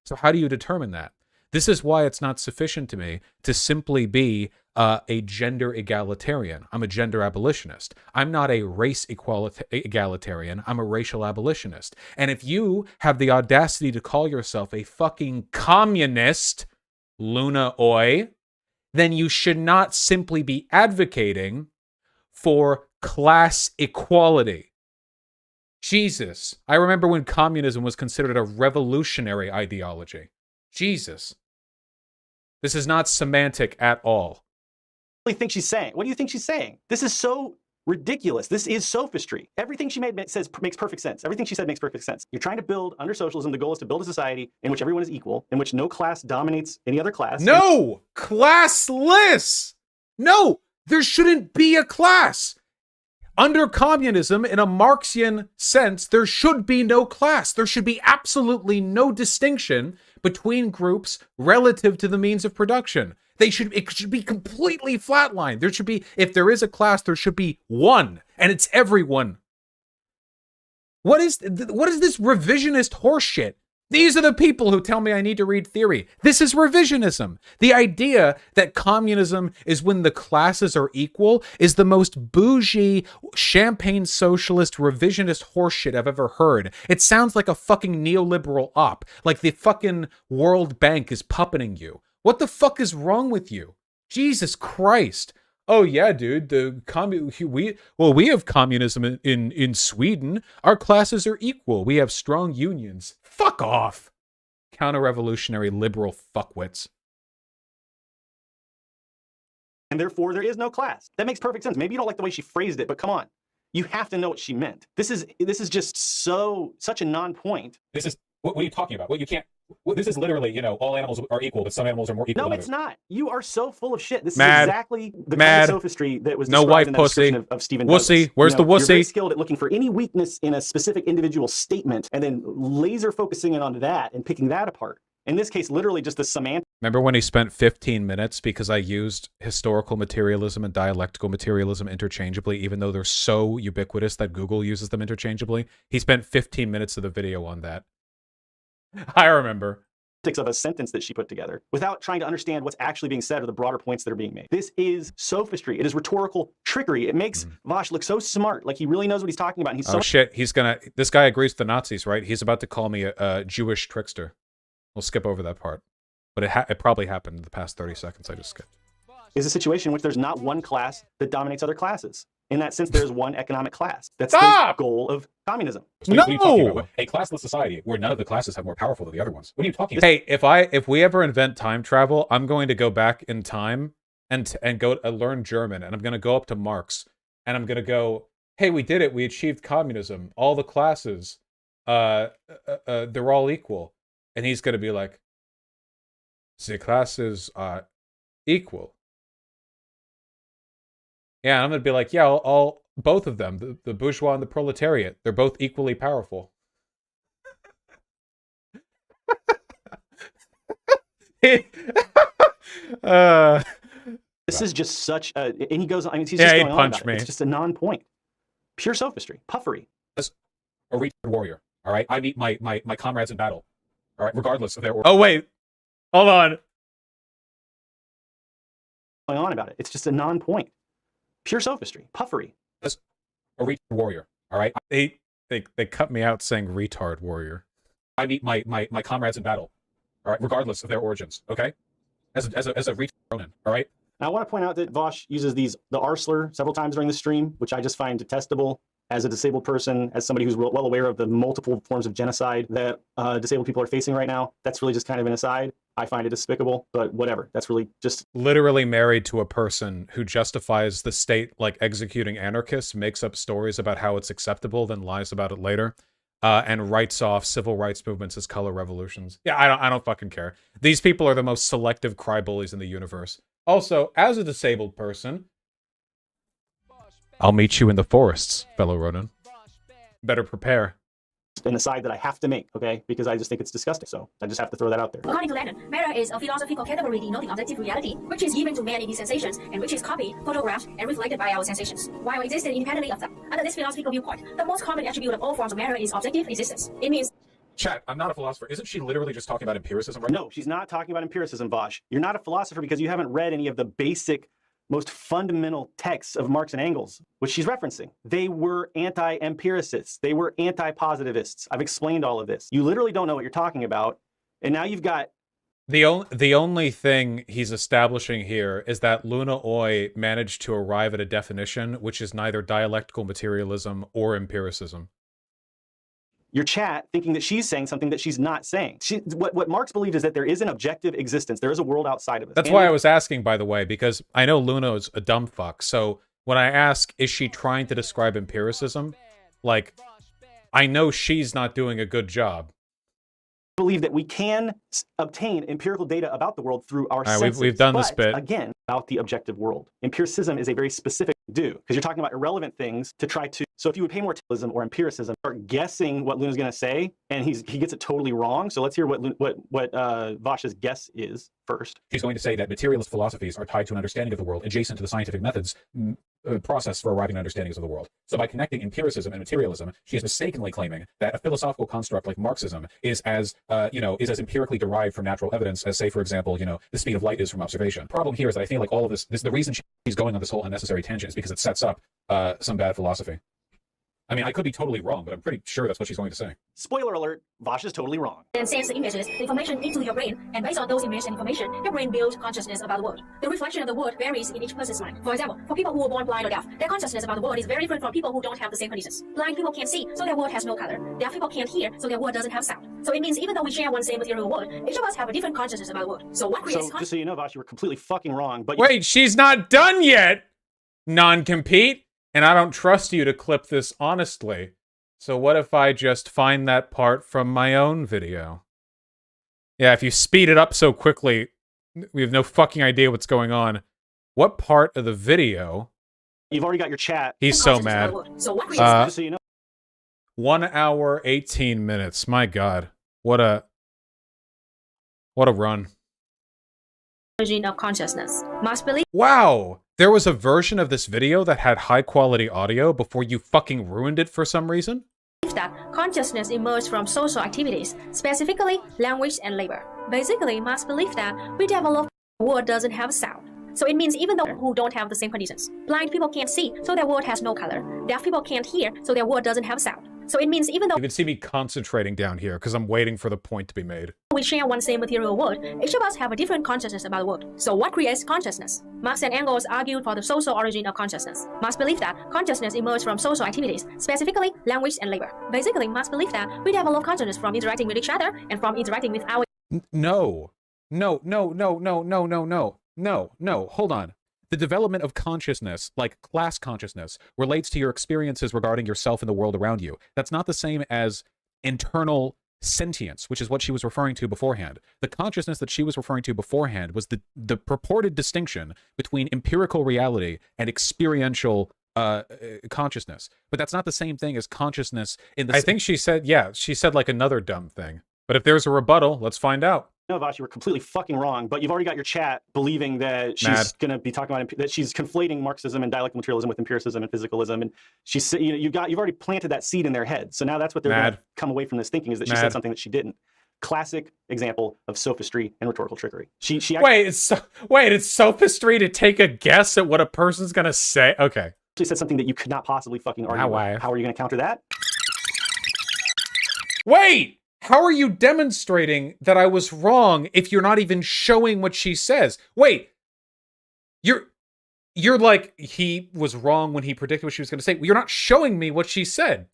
[SPEAKER 1] So how do you determine that? This is why it's not sufficient to me to simply be a gender egalitarian. I'm a gender abolitionist. I'm not a race egalitarian. I'm a racial abolitionist. And if you have the audacity to call yourself a fucking communist, Luna Oi, then you should not simply be advocating for class equality. Jesus. I remember when communism was considered a revolutionary ideology. Jesus. This is not semantic at all.
[SPEAKER 2] What do you think she's saying? What do you think she's saying? This is so ridiculous. This is sophistry. Everything she makes perfect sense. Everything she said makes perfect sense. You're trying to build, under socialism, the goal is to build a society in which everyone is equal, in which no class dominates any other class.
[SPEAKER 1] No! Classless! No! There shouldn't be a class! Under communism, in a Marxian sense, there should be no class. There should be absolutely no distinction between groups relative to the means of production. It should be completely flatlined. There should be, if there is a class, there should be one, and it's everyone. What is this revisionist horseshit? These are the people who tell me I need to read theory. This is revisionism. The idea that communism is when the classes are equal is the most bougie, champagne socialist, revisionist horseshit I've ever heard. It sounds like a fucking neoliberal op. Like the fucking World Bank is puppeting you. What the fuck is wrong with you? Jesus Christ. Oh yeah, dude, we have communism in Sweden. Our classes are equal. We have strong unions. Fuck off. Counter-revolutionary liberal fuckwits.
[SPEAKER 2] And therefore, there is no class. That makes perfect sense. Maybe you don't like the way she phrased it, but come on. You have to know what she meant. This is just such a non-point.
[SPEAKER 13] This is, what are you talking about? Well, you can't, this is literally, you know, all animals are equal, but some animals are more equal
[SPEAKER 2] No,
[SPEAKER 13] than
[SPEAKER 2] it's
[SPEAKER 13] others.
[SPEAKER 2] not. You are so full of shit. This
[SPEAKER 1] Mad.
[SPEAKER 2] is exactly the kind
[SPEAKER 1] Mad.
[SPEAKER 2] of sophistry that was
[SPEAKER 1] No
[SPEAKER 2] described
[SPEAKER 1] wife
[SPEAKER 2] in that
[SPEAKER 1] pussy.
[SPEAKER 2] description of Stephen
[SPEAKER 1] Wussy.
[SPEAKER 2] Douglas.
[SPEAKER 1] Where's the
[SPEAKER 2] You're very
[SPEAKER 1] wussy?
[SPEAKER 2] skilled at looking for any weakness in a specific individual statement and then laser focusing in on that and picking that apart. In this case, literally just the semantic.
[SPEAKER 1] Remember when he spent 15 minutes because I used historical materialism and dialectical materialism interchangeably, even though they're so ubiquitous that Google uses them interchangeably? He spent 15 minutes of the video on that. I remember.
[SPEAKER 2] Of a sentence that she put together without trying to understand what's actually being said or the broader points that are being made. This is sophistry. It is rhetorical trickery. It makes Vosh look so smart, like he really knows what he's talking about. And he's so
[SPEAKER 1] Shit, this guy agrees with the Nazis, right? He's about to call me a Jewish trickster. We'll skip over that part. But it probably happened in the past 30 seconds I just skipped.
[SPEAKER 2] Is a situation in which there's not one class that dominates other classes. In that sense, there's one economic class. That's the goal of communism.
[SPEAKER 13] What are you talking about? A classless society where none of the classes have more powerful than the other ones. What are you talking about?
[SPEAKER 1] Hey, if we ever invent time travel, I'm going to go back in time and go learn German, and I'm going to go up to Marx, and I'm going to go, hey, we did it. We achieved communism. All the classes, they're all equal. And he's going to be like, the classes are equal. Yeah, and I'm going to be like, yeah, both of them, the bourgeois and the proletariat, they're both equally powerful.
[SPEAKER 2] This is just such a, and he goes, I mean, he's just going on about it. It's just a non-point. Pure sophistry, puffery.
[SPEAKER 13] As a retard warrior, all right? I meet my comrades in battle, all right, regardless of their...
[SPEAKER 1] Oh, wait. Hold on.
[SPEAKER 2] Going on about it. It's just a non-point. Pure sophistry, puffery.
[SPEAKER 13] As a retard warrior, all right?
[SPEAKER 1] They cut me out saying retard warrior.
[SPEAKER 13] I meet my comrades in battle, all right, regardless of their origins, okay? As a retard Ronin, all right?
[SPEAKER 2] Now, I want to point out that Vosh uses the R slur several times during the stream, which I just find detestable as a disabled person, as somebody who's well aware of the multiple forms of genocide that disabled people are facing right now. That's really just kind of an aside. I find it despicable, but whatever. That's really just...
[SPEAKER 1] Literally married to a person who justifies the state like executing anarchists, makes up stories about how it's acceptable, then lies about it later, and writes off civil rights movements as color revolutions. Yeah, I don't fucking care. These people are the most selective crybabies in the universe. Also, as a disabled person, I'll meet you in the forests, fellow Ronin. Better prepare.
[SPEAKER 2] An aside that I have to make, okay? Because I just think it's disgusting. So I just have to throw that out there.
[SPEAKER 11] According to Lennon, matter is a philosophical category denoting objective reality, which is given to man in his sensations, and which is copied, photographed, and reflected by our sensations, while existing independently of them. Under this philosophical viewpoint, the most common attribute of all forms of matter is objective existence. It means...
[SPEAKER 13] Chat, I'm not a philosopher. Isn't she literally just talking about empiricism right now?
[SPEAKER 2] No, she's not talking about empiricism, Vosh. You're not a philosopher because you haven't read any of the basic, most fundamental texts of Marx and Engels, which she's referencing. They were anti-empiricists. They were anti-positivists. I've explained all of this. You literally don't know what you're talking about. And now you've got...
[SPEAKER 1] The only thing he's establishing here is that Luna Oi managed to arrive at a definition which is neither dialectical materialism or empiricism.
[SPEAKER 2] Your chat thinking that she's saying something that she's not saying. What Marx believed is that there is an objective existence. There is a world outside of us.
[SPEAKER 1] That's why I was asking, by the way, because I know Luna's a dumb fuck. So when I ask, is she trying to describe empiricism? Like, I know she's not doing a good job.
[SPEAKER 2] Believe that we can obtain empirical data about the world through our senses.
[SPEAKER 1] We've done this bit.
[SPEAKER 2] Again, about the objective world. Empiricism is a very specific do, because you're talking about irrelevant things to try to... So if you would pay more realism or empiricism, start guessing what Luna's going to say, and he gets it totally wrong. So let's hear what Vosh's guess is first.
[SPEAKER 13] She's going to say that materialist philosophies are tied to an understanding of the world adjacent to the scientific methods process for arriving at understandings of the world. So by connecting empiricism and materialism, she is mistakenly claiming that a philosophical construct like Marxism is as is as empirically derived from natural evidence as, say, for example, the speed of light is from observation. Problem here is that I feel like all of this the reason she's going on this whole unnecessary tangent is because it sets up some bad philosophy. I mean, I could be totally wrong, but I'm pretty sure that's what she's going to say.
[SPEAKER 2] Spoiler alert, Vosh is totally wrong.
[SPEAKER 11] And sends the images, the information into your brain, and based on those images and information, your brain builds consciousness about the world. The reflection of the world varies in each person's mind. For example, for people who were born blind or deaf, their consciousness about the world is very different from people who don't have the same conditions. Blind people can't see, so their world has no color. Deaf people can't hear, so their world doesn't have sound. So it means even though we share one same material world, each of us have a different consciousness about the world. So what creates...
[SPEAKER 2] So just so you know, Vosh, you were completely fucking wrong, but...
[SPEAKER 1] Wait, she's not done yet! Non-compete? And I don't trust you to clip this honestly. So what if I just find that part from my own video? Yeah, if you speed it up so quickly, we have no fucking idea what's going on. What part of the video?
[SPEAKER 2] You've already got your chat.
[SPEAKER 1] He's so mad.
[SPEAKER 2] So what just so you know.
[SPEAKER 1] 1 hour, 18 minutes. My God. What a run.
[SPEAKER 11] Origin of consciousness. Must believe...
[SPEAKER 1] Wow! There was a version of this video that had high-quality audio before you fucking ruined it for some reason?
[SPEAKER 11] That consciousness emerged from social activities, specifically language and labor. Basically, must believe that we develop the world doesn't have sound. So it means even though who don't have the same conditions. Blind people can't see, so their world has no color. Deaf people can't hear, so their world doesn't have sound. So it means even though...
[SPEAKER 1] You can see me concentrating down here because I'm waiting for the point to be made.
[SPEAKER 11] We share one same material world, each of us have a different consciousness about the world. So what creates consciousness? Marx and Engels argued for the social origin of consciousness. Marx believed that consciousness emerged from social activities, specifically language and labor. Basically, Marx believed that we develop consciousness from interacting with each other and from interacting with our...
[SPEAKER 1] No, hold on. The development of consciousness, like class consciousness, relates to your experiences regarding yourself and the world around you. That's not the same as internal sentience, which is what she was referring to beforehand. The consciousness that she was referring to beforehand was the purported distinction between empirical reality and experiential consciousness. But that's not the same thing as consciousness in the... I think she said like another dumb thing. But if there's a rebuttal, let's find out.
[SPEAKER 2] No, Vosh, you were completely fucking wrong, but you've already got your chat believing that she's going to be talking about that she's conflating Marxism and dialectical materialism with empiricism and physicalism, and she's you've already planted that seed in their head. So now that's what they're going to come away from this thinking is that she said something that she didn't. Classic example of sophistry and rhetorical trickery. She
[SPEAKER 1] wait, it's sophistry to take a guess at what a person's going to say. Okay,
[SPEAKER 2] she said something that you could not possibly fucking argue with. How are you going to counter that?
[SPEAKER 1] Wait! How are you demonstrating that I was wrong if you're not even showing what she says? Wait! You're like, he was wrong when he predicted what she was going to say. You're not showing me what she said.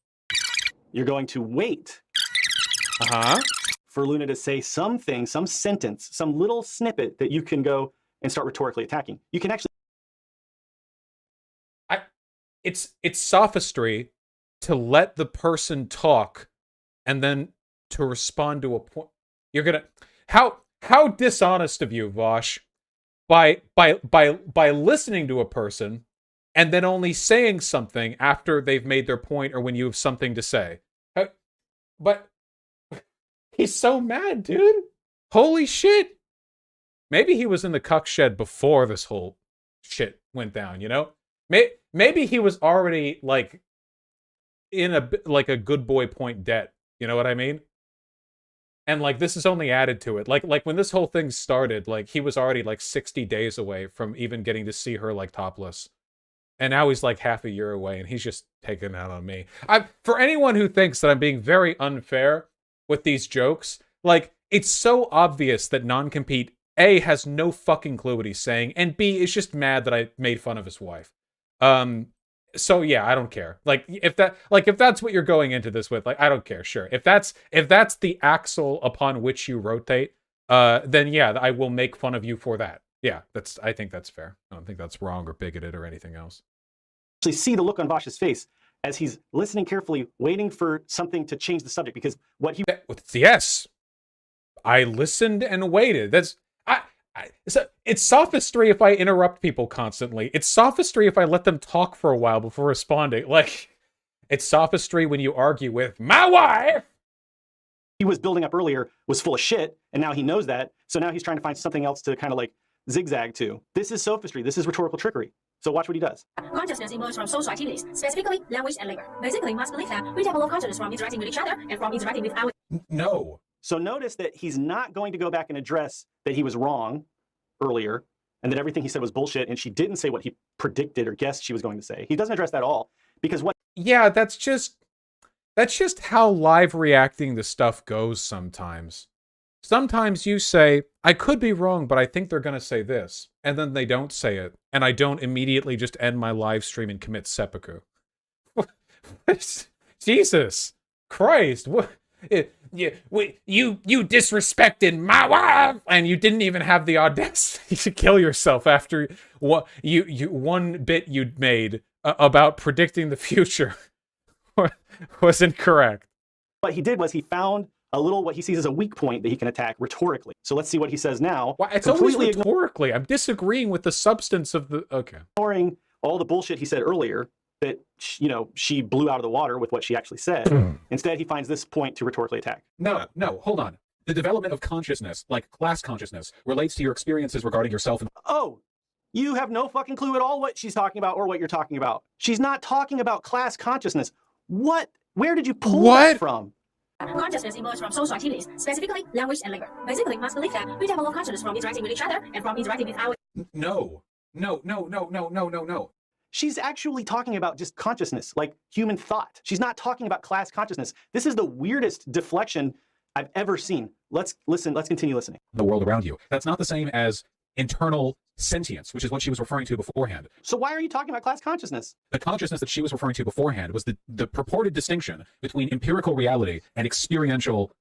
[SPEAKER 2] You're going to wait for Luna to say something, some sentence, some little snippet that you can go and start rhetorically attacking. You can actually...
[SPEAKER 1] It's sophistry to let the person talk and then to respond to a point. You're gonna... How dishonest of you, Vosh. By listening to a person and then only saying something after they've made their point or when you have something to say. But he's so mad, dude. Holy shit. Maybe he was in the cuck shed before this whole shit went down, you know? Maybe he was already like in a good boy point debt. You know what I mean? And, like, this is only added to it. Like when this whole thing started, like, he was already, like, 60 days away from even getting to see her, like, topless. And now he's, like, half a year away, and he's just taking that on me. For anyone who thinks that I'm being very unfair with these jokes, like, it's so obvious that non-compete, A, has no fucking clue what he's saying, and B, is just mad that I made fun of his wife. So yeah, I don't care. Like if that's what you're going into this with, like I don't care. Sure, if that's the axle upon which you rotate, then yeah, I will make fun of you for that. Yeah, I think that's fair. I don't think that's wrong or bigoted or anything else.
[SPEAKER 2] Actually, see the look on Vosh's face as he's listening carefully, waiting for something to change the subject because what he...
[SPEAKER 1] Yes, I listened and waited. It's sophistry if I interrupt people constantly. It's sophistry if I let them talk for a while before responding. Like, it's sophistry when you argue with my wife.
[SPEAKER 2] He was building up earlier was full of shit, and now he knows that. So now he's trying to find something else to kind of like zigzag to. This is sophistry. This is rhetorical trickery. So watch what he does.
[SPEAKER 11] Consciousness emerges from social activities, specifically language and labor. Basically, we must believe that we develop consciousness from interacting with each other and from interacting with our...
[SPEAKER 1] No.
[SPEAKER 2] So notice that he's not going to go back and address that he was wrong earlier and that everything he said was bullshit and she didn't say what he predicted or guessed she was going to say. He doesn't address that at all because what...
[SPEAKER 1] Yeah, that's just how live reacting to stuff goes sometimes. Sometimes you say, I could be wrong, but I think they're going to say this. And then they don't say it. And I don't immediately just end my live stream and commit seppuku. Jesus Christ. What? You disrespected my wife, and you didn't even have the audacity to kill yourself after what you one bit you'd made about predicting the future was incorrect.
[SPEAKER 2] What he did was he found a little what he sees as a weak point that he can attack rhetorically. So let's see what he says now.
[SPEAKER 1] Well, it's always rhetorically. I'm disagreeing with the substance of the... Okay.
[SPEAKER 2] Ignoring all the bullshit he said earlier that, you know, she blew out of the water with what she actually said. Instead, he finds this point to rhetorically attack.
[SPEAKER 13] No, hold on. The development of consciousness, like class consciousness, relates to your experiences regarding yourself.
[SPEAKER 2] Oh, you have no fucking clue at all what she's talking about or what you're talking about. She's not talking about class consciousness. What? Where did you pull that from?
[SPEAKER 11] Consciousness emerges from social activities, specifically language and labor. Basically, we must believe that we develop consciousness from interacting with each other and from interacting with our...
[SPEAKER 13] No.
[SPEAKER 2] She's actually talking about just consciousness, like human thought. She's not talking about class consciousness. This is the weirdest deflection I've ever seen. Let's listen. Let's continue listening.
[SPEAKER 13] The world around you. That's not the same as internal sentience, which is what she was referring to beforehand.
[SPEAKER 2] So why are you talking about class consciousness?
[SPEAKER 13] The consciousness that she was referring to beforehand was the purported distinction between empirical reality and experiential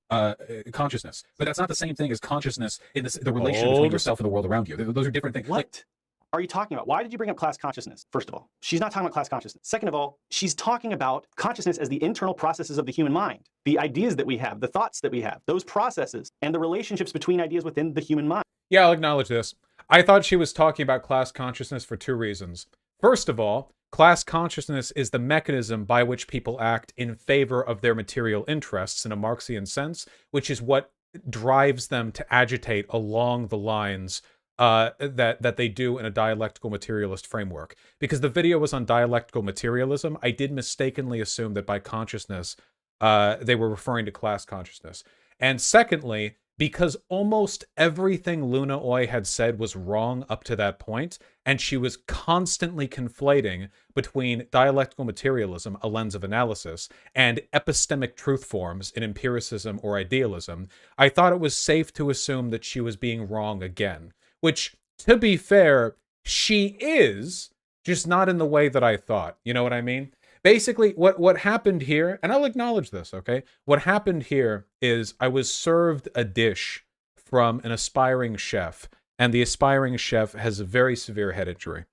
[SPEAKER 13] consciousness. But that's not the same thing as consciousness in the relation between yourself and the world around you. Those are different things.
[SPEAKER 2] What are you talking about? Why did you bring up class consciousness? First of all, she's not talking about class consciousness. Second of all, she's talking about consciousness as the internal processes of the human mind, the ideas that we have, the thoughts that we have, those processes, and the relationships between ideas within the human mind.
[SPEAKER 1] Yeah, I'll acknowledge this. I thought she was talking about class consciousness for two reasons. First of all, class consciousness is the mechanism by which people act in favor of their material interests in a Marxian sense, which is what drives them to agitate along the lines that they do in a dialectical materialist framework. Because the video was on dialectical materialism, I did mistakenly assume that by consciousness, they were referring to class consciousness. And secondly, because almost everything Luna Oi had said was wrong up to that point, and she was constantly conflating between dialectical materialism, a lens of analysis, and epistemic truth forms in empiricism or idealism. I thought it was safe to assume that she was being wrong again, which, to be fair, she is, just not in the way that I thought. You know what I mean? Basically, what happened here, and I'll acknowledge this, okay? What happened here is I was served a dish from an aspiring chef, and the aspiring chef has a very severe head injury.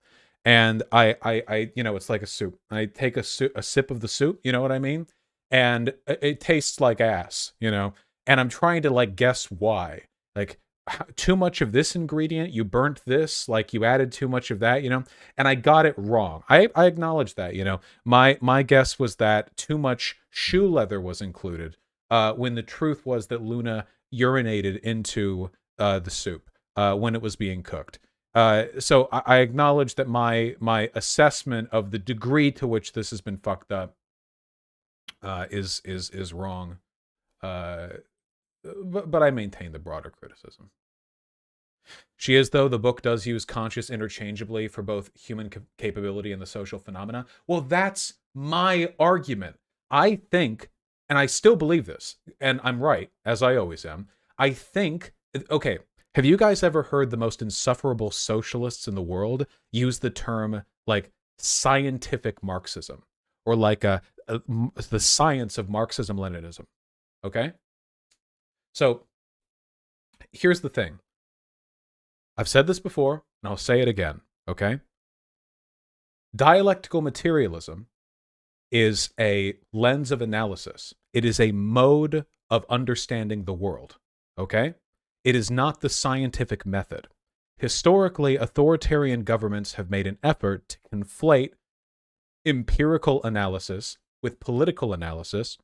[SPEAKER 1] And I you know, it's like a soup. I take a sip of the soup, you know what I mean? And it tastes like ass, you know? And I'm trying to, like, guess why. Like, too much of this ingredient, you burnt this, like you added too much of that, you know, and I got it wrong. I acknowledge that, you know, my guess was that too much shoe leather was included, when the truth was that Luna urinated into the soup when it was being cooked. So I acknowledge that my assessment of the degree to which this has been fucked up is wrong. But I maintain the broader criticism. She is, though, the book does use conscious interchangeably for both human capability and the social phenomena. Well, that's my argument. I think, and I still believe this, and I'm right, as I always am, I think, okay, have you guys ever heard the most insufferable socialists in the world use the term, like, scientific Marxism? Or like the science of Marxism-Leninism, okay? So, here's the thing. I've said this before, and I'll say it again, okay? Dialectical materialism is a lens of analysis. It is a mode of understanding the world, okay? It is not the scientific method. Historically, authoritarian governments have made an effort to conflate empirical analysis with political analysis,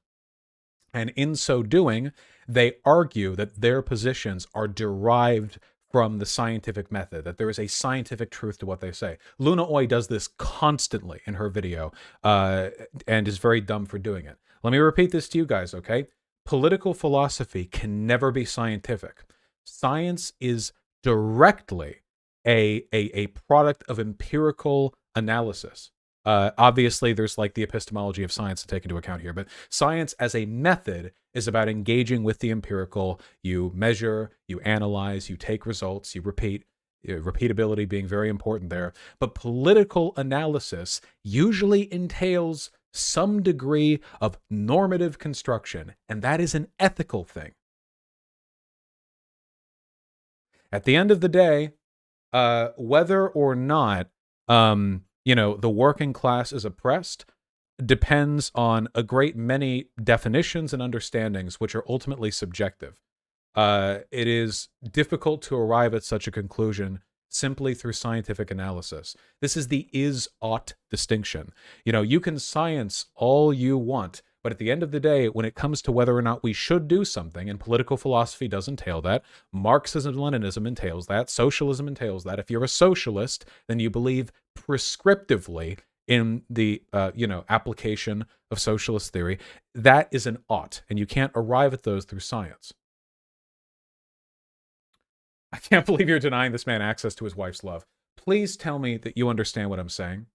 [SPEAKER 1] and in so doing, they argue that their positions are derived from the scientific method, that there is a scientific truth to what they say. Luna Oi does this constantly in her video, and is very dumb for doing it. Let me repeat this to you guys, okay? Political philosophy can never be scientific. Science is directly a product of empirical analysis. Obviously, there's like the epistemology of science to take into account here, but science as a method is about engaging with the empirical. You measure, you analyze, you take results, you repeat, repeatability being very important there. But political analysis usually entails some degree of normative construction, and that is an ethical thing. At the end of the day, whether or not you know, the working class is oppressed depends on a great many definitions and understandings, which are ultimately subjective. It is difficult to arrive at such a conclusion simply through scientific analysis. This is the is-ought distinction. You know, you can science all you want, but at the end of the day, when it comes to whether or not we should do something, and political philosophy does entail that, Marxism-Leninism entails that, socialism entails that. If you're a socialist, then you believe prescriptively in the you know, application of socialist theory. That is an ought, and you can't arrive at those through science. I can't believe you're denying this man access to his wife's love. Please tell me that you understand what I'm saying.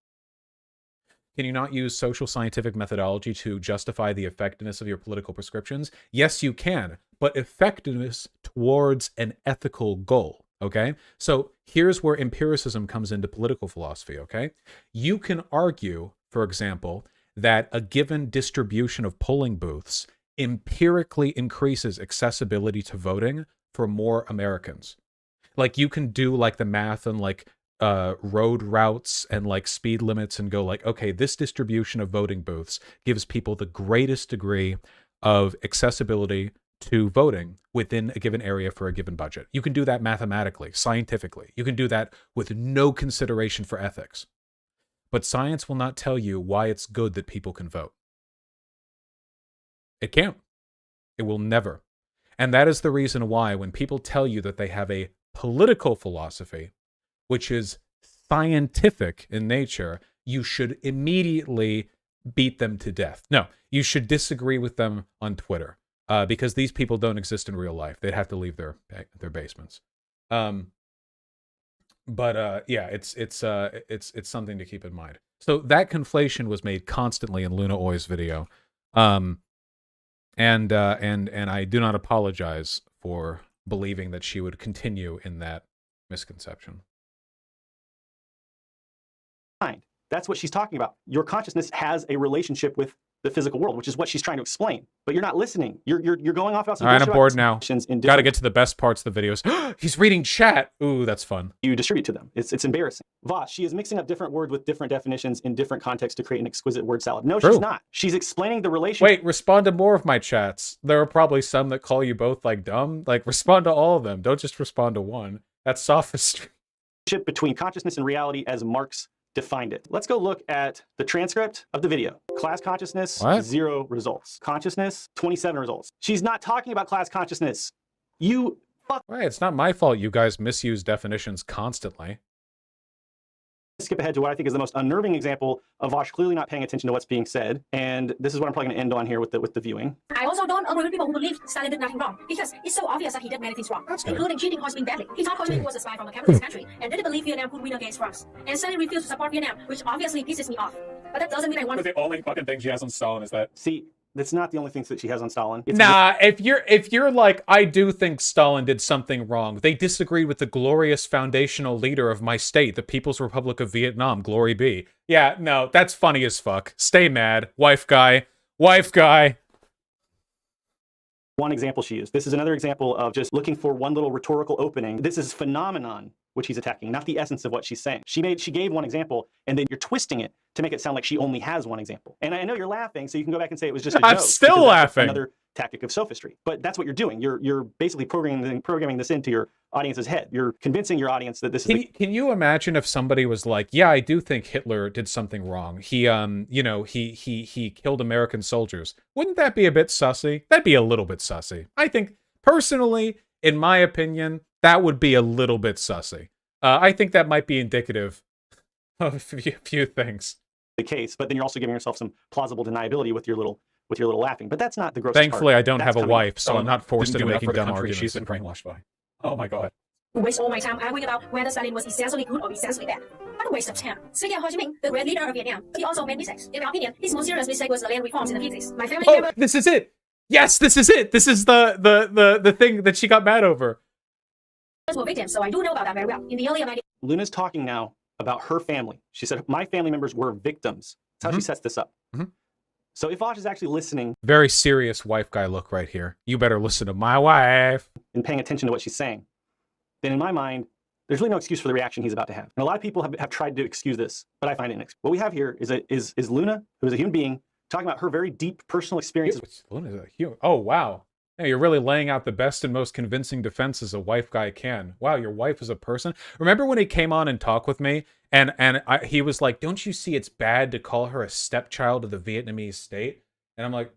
[SPEAKER 1] Can you not use social scientific methodology to justify the effectiveness of your political prescriptions? Yes, you can, but effectiveness towards an ethical goal, okay? So here's where empiricism comes into political philosophy, okay? You can argue, for example, that a given distribution of polling booths empirically increases accessibility to voting for more Americans. Like, you can do like the math and like road routes and like speed limits and go like, okay, this distribution of voting booths gives people the greatest degree of accessibility to voting within a given area for a given budget. You can do that mathematically, scientifically. You can do that with no consideration for ethics. But science will not tell you why it's good that people can vote. It can't. It will never. And that is the reason why when people tell you that they have a political philosophy, which is scientific in nature, you should immediately beat them to death. No, you should disagree with them on Twitter. because these people don't exist in real life. They'd have to leave their basements. Yeah, it's something to keep in mind. So that conflation was made constantly in Luna Oi's video, and I do not apologize for believing that she would continue in that misconception.
[SPEAKER 2] That's what she's talking about. Your consciousness has a relationship with the physical world, which is what she's trying to explain. But you're not listening. You're going off about some.
[SPEAKER 1] All right, I'm bored now.
[SPEAKER 2] In
[SPEAKER 1] Got to get to the best parts of the videos. He's reading chat. Ooh, that's fun.
[SPEAKER 2] You distribute to them. It's embarrassing. Vosh, she is mixing up different words with different definitions in different contexts to create an exquisite word salad. No, she's not. She's explaining the relationship.
[SPEAKER 1] Wait, respond to more of my chats. There are probably some that call you both like dumb. Like, respond to all of them. Don't just respond to one. That's sophistry.
[SPEAKER 2] Between consciousness and reality as Marx defined it. Let's go look at the transcript of the video. Class consciousness, 0 results. Consciousness, 27 results. She's not talking about class consciousness. You fuck.
[SPEAKER 1] Right, it's not my fault you guys misuse definitions constantly.
[SPEAKER 2] Skip ahead to what I think is the most unnerving example of Vosh clearly not paying attention to what's being said. And this is what I'm probably going to end on here with the viewing.
[SPEAKER 11] I also don't agree with people who believe Stalin did nothing wrong, because it's so obvious that he did many things wrong, including cheating Ho Chi Minh badly. He thought Ho Chi Minh was a spy from a capitalist country and didn't believe Vietnam could win against France. And Stalin refused to support Vietnam, which obviously pisses me off. But that doesn't mean I want to.
[SPEAKER 13] The only fucking thing she has on Stalin is that.
[SPEAKER 2] See, that's not the only things that she has on Stalin.
[SPEAKER 1] Nah, if you're like, I do think Stalin did something wrong. They disagreed with the glorious foundational leader of my state, the People's Republic of Vietnam, glory be. Yeah, no, that's funny as fuck. Stay mad, wife guy. Wife guy.
[SPEAKER 2] One example she used. This is another example of just looking for one little rhetorical opening. This is phenomenon which he's attacking, not the essence of what she's saying. She gave one example, and then you're twisting it to make it sound like she only has one example. And I know you're laughing, so you can go back and say it was just a joke.
[SPEAKER 1] I'm still laughing.
[SPEAKER 2] Another tactic of sophistry. But that's what you're doing. You're basically programming this into your audience's head. You're convincing your audience that this is.
[SPEAKER 1] Can you imagine if somebody was like, "Yeah, I do think Hitler did something wrong. He he killed American soldiers." Wouldn't that be a bit sussy? That'd be a little bit sussy. I think personally, in my opinion, that would be a little bit sussy. I think that might be indicative of a few things.
[SPEAKER 2] The case, but then you're also giving yourself some plausible deniability with your little laughing. But that's not the gross.
[SPEAKER 1] Thankfully, I don't have a wife, so I'm not forced into making dumb
[SPEAKER 13] country
[SPEAKER 1] arguments.
[SPEAKER 13] She's been brainwashed by. Oh my god.
[SPEAKER 11] Waste all my time arguing about whether Stalin was essentially good or essentially bad. What a waste of time. Speaking of Ho Chi Minh, the great leader of Vietnam, he also made mistakes. In my opinion, his most serious mistake was the land reforms in the 50s. My family never.
[SPEAKER 1] This is it. Yes, this is it. This is the thing that she got mad over.
[SPEAKER 11] Were victims, so I do know about that very well. In the early 90s.
[SPEAKER 2] Luna's talking now about her family. She said, my family members were victims. That's how she sets this up. So if Vosh is actually listening.
[SPEAKER 1] Very serious wife guy look right here. You better listen to my wife.
[SPEAKER 2] And paying attention to what she's saying. Then in my mind, there's really no excuse for the reaction he's about to have. And a lot of people have tried to excuse this, but I find it inexcusable. What we have here is Luna, who is a human being, talking about her very deep personal experiences.
[SPEAKER 1] Luna's a human. Oh, wow. Yeah, you're really laying out the best and most convincing defenses a wife guy can. Wow, your wife is a person? Remember when he came on and talked with me, and he was like, don't you see it's bad to call her a stepchild of the Vietnamese state? And I'm like,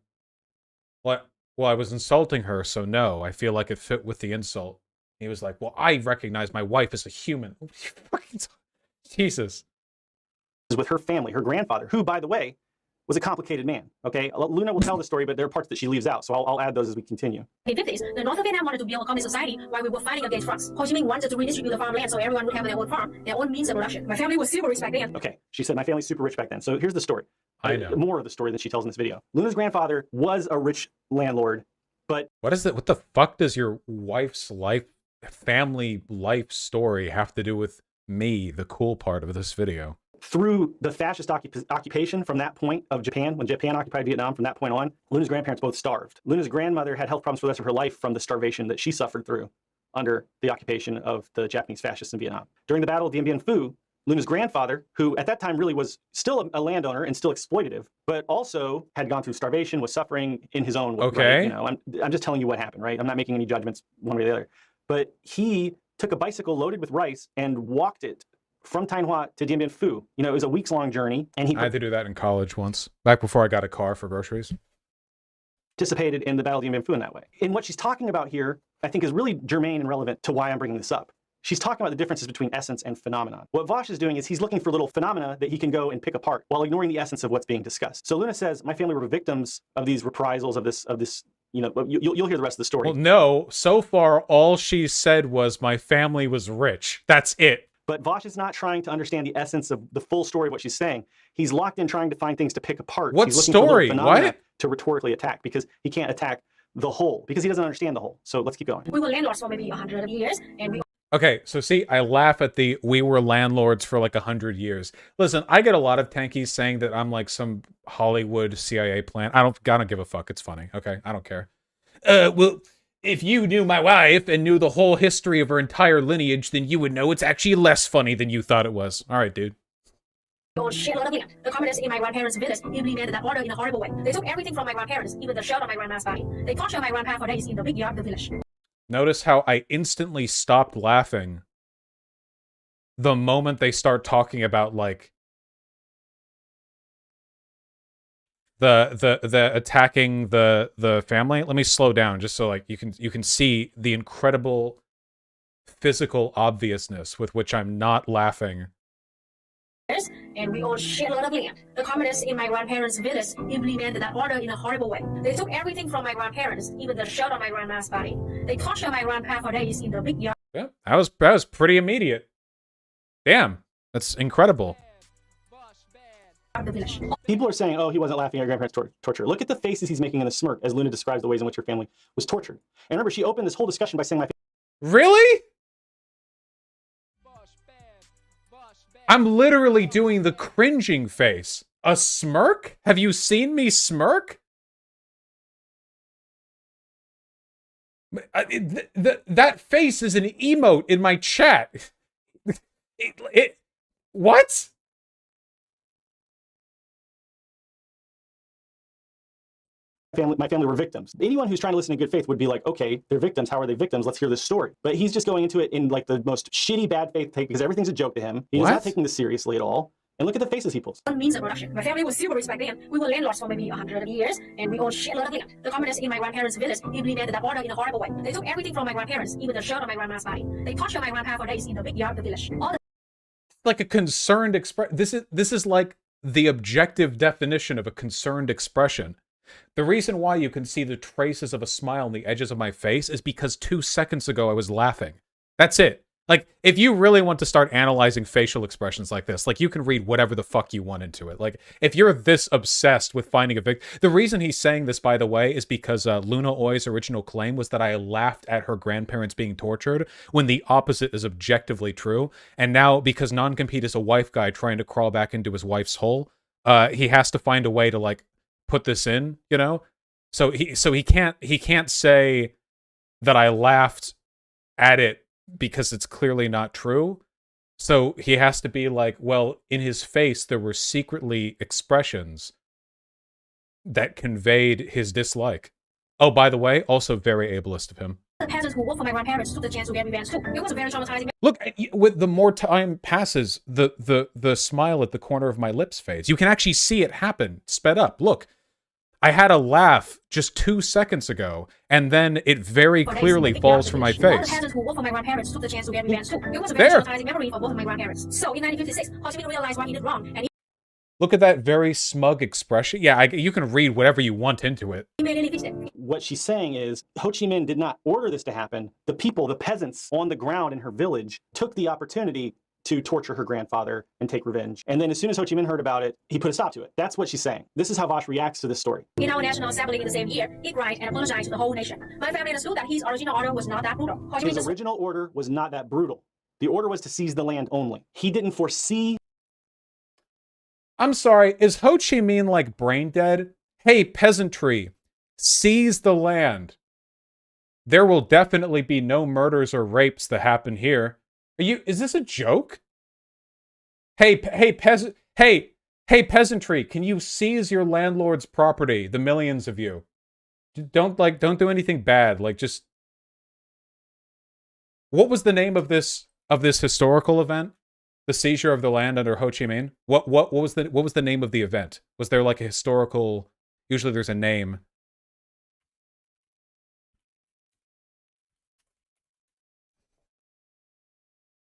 [SPEAKER 1] what? Well, I was insulting her, so no, I feel like it fit with the insult. He was like, well, I recognize my wife as a human. Jesus.
[SPEAKER 2] With her family, her grandfather, who, by the way, was a complicated man, okay? Luna will tell the story, but there are parts that she leaves out, so I'll add those as we continue.
[SPEAKER 11] In the 50s, the North of Vietnam wanted to build a communist society while we were fighting against France. Ho Chi Minh wanted to redistribute the farmland so everyone would have their own farm, their own means of production. My family was super rich back then.
[SPEAKER 2] Okay, she said my family's super rich back then. So here's the story.
[SPEAKER 1] I know.
[SPEAKER 2] More of the story than she tells in this video. Luna's grandfather was a rich landlord, but...
[SPEAKER 1] What the fuck does your wife's family life story have to do with me, the cool part of this video?
[SPEAKER 2] Through the fascist occupation from that point of Japan, when Japan occupied Vietnam, from that point on, Luna's grandparents both starved. Luna's grandmother had health problems for the rest of her life from the starvation that she suffered through under the occupation of the Japanese fascists in Vietnam. During the Battle of Dien Bien Phu, Luna's grandfather, who at that time really was still a landowner and still exploitative, but also had gone through starvation, was suffering in his own way.
[SPEAKER 1] Okay.
[SPEAKER 2] Right? You know, I'm just telling you what happened, right? I'm not making any judgments one way or the other. But he took a bicycle loaded with rice and walked it from Thanh Hoa to Dien Bien Phu. You know, it was a weeks-long journey. And
[SPEAKER 1] I had to do that in college once, back before I got a car for groceries.
[SPEAKER 2] Participated in the Battle of Dien Bien Phu in that way. And what she's talking about here, I think, is really germane and relevant to why I'm bringing this up. She's talking about the differences between essence and phenomenon. What Vosh is doing is he's looking for little phenomena that he can go and pick apart while ignoring the essence of what's being discussed. So Luna says, my family were victims of these reprisals, of this you know, you'll hear the rest of the story.
[SPEAKER 1] Well, no. So far, all she said was my family was rich. That's it.
[SPEAKER 2] But Vosh is not trying to understand the essence of the full story of what she's saying. He's locked in trying to find things to pick apart.
[SPEAKER 1] What
[SPEAKER 2] He's looking
[SPEAKER 1] story?
[SPEAKER 2] For little phenomena
[SPEAKER 1] What?
[SPEAKER 2] to rhetorically attack, because he can't attack the whole, because he doesn't understand the whole. So let's keep going.
[SPEAKER 11] We were landlords for maybe 100 years, and we
[SPEAKER 1] Okay, so see, I laugh at the we were landlords for like 100 years. Listen, I get a lot of tankies saying that I'm like some Hollywood CIA plant. I don't give a fuck. It's funny. Okay, I don't care. Well, if you knew my wife and knew the whole history of her entire lineage, then you would know it's actually less funny than you thought it was. All right, dude.
[SPEAKER 11] owned shitload of land. The communists in my grandparents' village implemented that order in a horrible way. They took everything from my grandparents, even the shirt on my grandma's body. They tortured my grandpa for days in the big yard of the village.
[SPEAKER 1] Notice how I instantly stopped laughing the moment they start talking about like the attacking the family. Let me slow down just so like you can see the incredible physical obviousness with which I'm not laughing.
[SPEAKER 11] And we own shitload of land. The communists in my grandparents' village implemented that order in a horrible way. They took everything from my grandparents, even the shirt on my grandma's body. They tortured my grandpa for days in the big yard.
[SPEAKER 1] Yeah, that was pretty immediate. Damn, that's incredible.
[SPEAKER 2] People are saying, oh, he wasn't laughing at grandparents' torture. Look at the faces he's making in the smirk as Luna describes the ways in which her family was tortured. And remember, she opened this whole discussion by saying my
[SPEAKER 1] Really? I'm literally doing the cringing face. A smirk? Have you seen me smirk? That face is an emote in my chat. What?
[SPEAKER 2] my family were victims. Anyone who's trying to listen in good faith would be like, okay, they're victims. How are they victims? Let's hear this story. But he's just going into it in like the most shitty bad faith take because everything's a joke to him. He's not taking this seriously at all. And look at the faces he pulls.
[SPEAKER 11] Means of production. My family was super rich back then. We were landlords for maybe 100 years, and we owned shitload of land. The communists in my grandparents' village implemented that order in a horrible way. They took everything from my grandparents, even the shirt on my grandma's body. They tortured my grandpa for days in the big yard of the village.
[SPEAKER 1] Like a concerned expression. This is like the objective definition of a concerned expression. The reason why you can see the traces of a smile on the edges of my face is because 2 seconds ago I was laughing. That's it. Like, if you really want to start analyzing facial expressions like this, like, you can read whatever the fuck you want into it. Like, if you're this obsessed with finding a victim... The reason he's saying this, by the way, is because Luna Oi's original claim was that I laughed at her grandparents being tortured, when the opposite is objectively true. And now, because Non-Compete is a wife guy trying to crawl back into his wife's hole, he has to find a way to, like, put this in, you know? So he can't say that I laughed at it because it's clearly not true. So he has to be like, well, in his face there were secretly expressions that conveyed his dislike. Oh, by the way, also very ableist of him.
[SPEAKER 11] The peasants who worked for my grandparents took the chance to get revenge too. It was a very traumatizing.
[SPEAKER 1] Look, with the more time passes, the smile at the corner of my lips fades. You can actually see it happen, sped up. Look, I had a laugh just 2 seconds ago, and then it very clearly falls from my face.
[SPEAKER 11] All the peasants who worked for my grandparents took the chance to get revenge too. It was a very traumatizing memory for both of my grandparents. So in 1956, Ho Chi Minh realized what he did wrong, and
[SPEAKER 1] Look at that very smug expression. Yeah, you can read whatever you want into it.
[SPEAKER 11] he made any fix it.
[SPEAKER 2] What she's saying is Ho Chi Minh did not order this to happen. The people, the peasants on the ground in her village, took the opportunity to torture her grandfather and take revenge. And then as soon as Ho Chi Minh heard about it, he put a stop to it. That's what she's saying. This is how Vosh reacts to this story.
[SPEAKER 11] In our National Assembly in the same year, he cried and apologized to the whole nation. My family understood that his original order was not that brutal.
[SPEAKER 2] His original order was not that brutal. The order was to seize the land only. He didn't foresee...
[SPEAKER 1] I'm sorry, is Ho Chi Minh like brain dead? Hey, peasantry, seize the land. There will definitely be no murders or rapes that happen here. Is this a joke? Hey, peasantry, can you seize your landlord's property, the millions of you? Don't do anything bad, like just... What was the name of this historical event? The seizure of the land under Ho Chi Minh? What was the name of the event? Was there like a historical... Usually there's a name.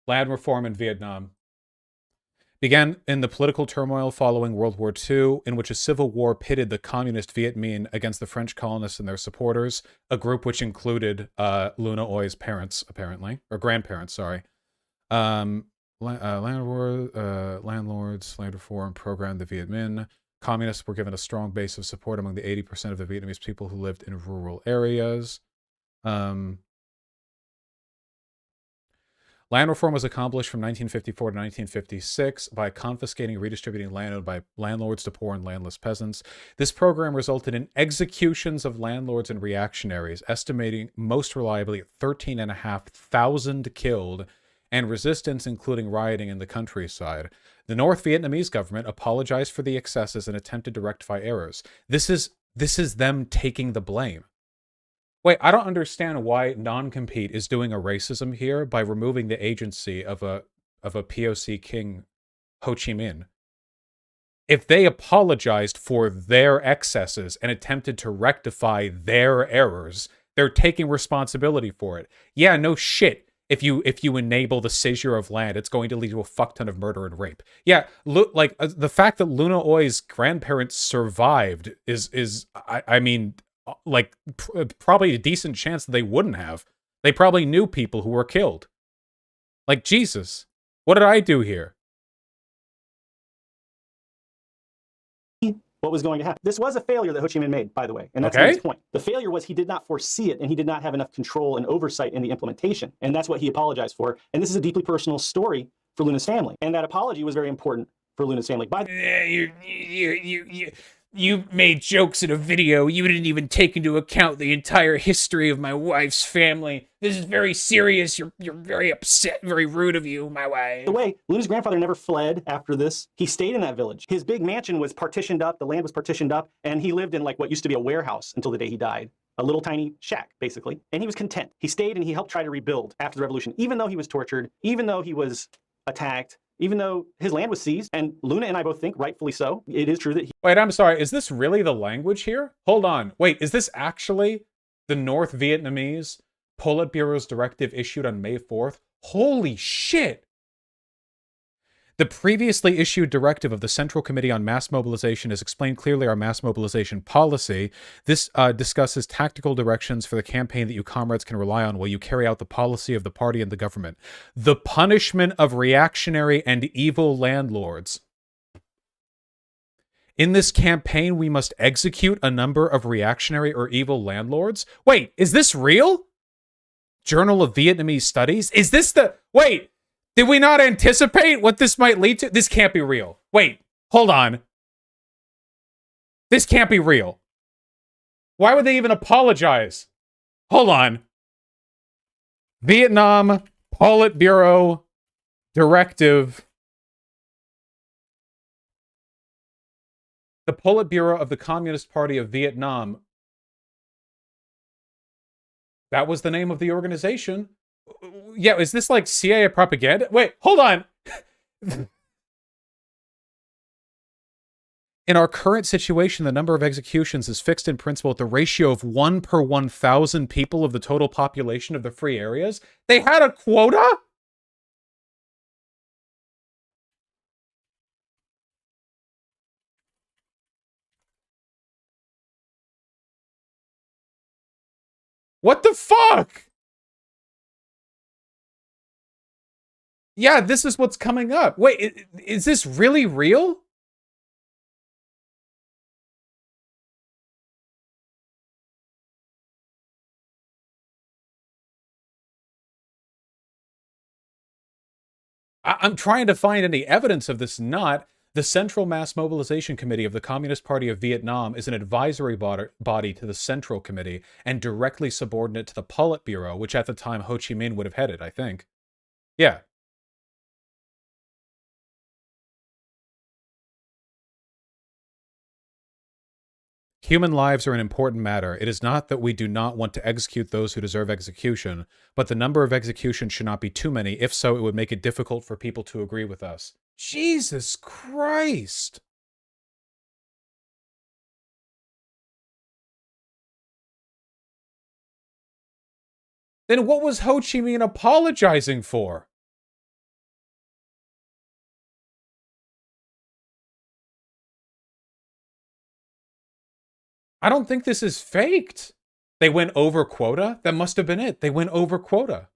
[SPEAKER 1] Land reform in Vietnam. Began in the political turmoil following World War II, in which a civil war pitted the communist Viet Minh against the French colonists and their supporters, a group which included Luna Oi's parents, apparently, or grandparents, sorry. Landlords, land reform program, the Viet Minh. Communists were given a strong base of support among the 80% of the Vietnamese people who lived in rural areas. Land reform was accomplished from 1954 to 1956 by confiscating and redistributing land owned by landlords to poor and landless peasants. This program resulted in executions of landlords and reactionaries, estimating most reliably 13,500 killed, and resistance, including rioting in the countryside. The North Vietnamese government apologized for the excesses and attempted to rectify errors. This is them taking the blame. Wait, I don't understand why non-compete is doing a racism here by removing the agency of a POC king, Ho Chi Minh. If they apologized for their excesses and attempted to rectify their errors, they're taking responsibility for it. Yeah, no shit. If you enable the seizure of land, it's going to lead to a fuck ton of murder and rape. Yeah, like the fact that Luna Oi's grandparents survived is I mean, like probably a decent chance that they wouldn't have. They probably knew people who were killed. Like, Jesus, what did I do here?
[SPEAKER 2] What was going to happen. This was a failure that Ho Chi Minh made, by the way, and that's
[SPEAKER 1] okay.
[SPEAKER 2] his point. The failure was he did not foresee it, and he did not have enough control and oversight in the implementation, and that's what he apologized for. And this is a deeply personal story for Luna's family, and that apology was very important for Luna's family.
[SPEAKER 1] You made jokes in a video. You didn't even take into account the entire history of my wife's family. This is very serious. You're very upset. Very rude of you, my wife.
[SPEAKER 2] By the way, Luna's grandfather never fled after this. He stayed in that village. His big mansion was partitioned up. The land was partitioned up, and he lived in like what used to be a warehouse until the day he died. A little tiny shack, basically. And he was content. He stayed and he helped try to rebuild after the revolution, even though he was tortured, even though he was attacked, even though his land was seized, and Luna and I both think, rightfully so, it is true that he...
[SPEAKER 1] Wait, I'm sorry, is this really the language here? Hold on, wait, is this actually the North Vietnamese Politburo's directive issued on May 4th? Holy shit! The previously issued directive of the Central Committee on Mass Mobilization has explained clearly our mass mobilization policy. This discusses tactical directions for the campaign that you comrades can rely on while you carry out the policy of the party and the government. The punishment of reactionary and evil landlords. In this campaign, we must execute a number of reactionary or evil landlords. Wait, is this real? Journal of Vietnamese Studies? Is this the... Wait! Did we not anticipate what this might lead to? This can't be real. Wait, hold on. This can't be real. Why would they even apologize? Hold on. Vietnam Politburo Directive. The Politburo of the Communist Party of Vietnam. That was the name of the organization. Yeah, is this like CIA propaganda? Wait, hold on. In our current situation, the number of executions is fixed in principle at the ratio of 1 per 1,000 people of the total population of the free areas. They had a quota? What the fuck? Yeah, this is what's coming up. Wait, is this really real? I'm trying to find any evidence of this not. The Central Mass Mobilization Committee of the Communist Party of Vietnam is an advisory body to the Central Committee and directly subordinate to the Politburo, which at the time Ho Chi Minh would have headed, I think. Yeah. Human lives are an important matter. It is not that we do not want to execute those who deserve execution, but the number of executions should not be too many. If so, it would make it difficult for people to agree with us. Jesus Christ! Then what was Ho Chi Minh apologizing for? I don't think this is faked. They went over quota? That must have been it. They went over quota.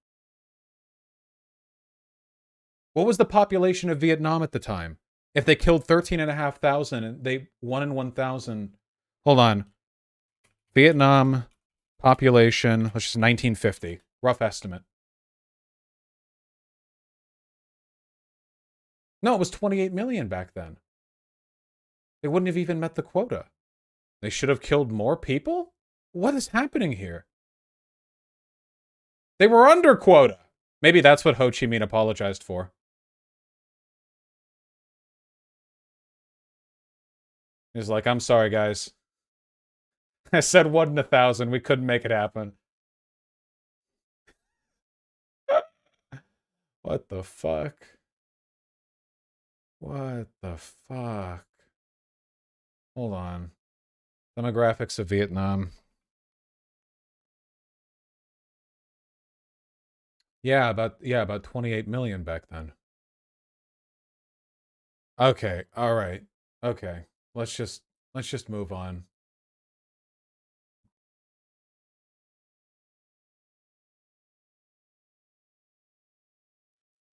[SPEAKER 1] What was the population of Vietnam at the time? If they killed 13,500 and they 1 in 1,000. Hold on. Vietnam population, which is 1950. Rough estimate. No, it was 28 million back then. They wouldn't have even met the quota. They should have killed more people? What is happening here? They were under quota. Maybe that's what Ho Chi Minh apologized for. He's like, I'm sorry, guys. I said 1 in 1,000. We couldn't make it happen. What the fuck? What the fuck? Hold on. Demographics of Vietnam. Yeah, about 28 million back then. Okay, all right. Okay. Let's just move on.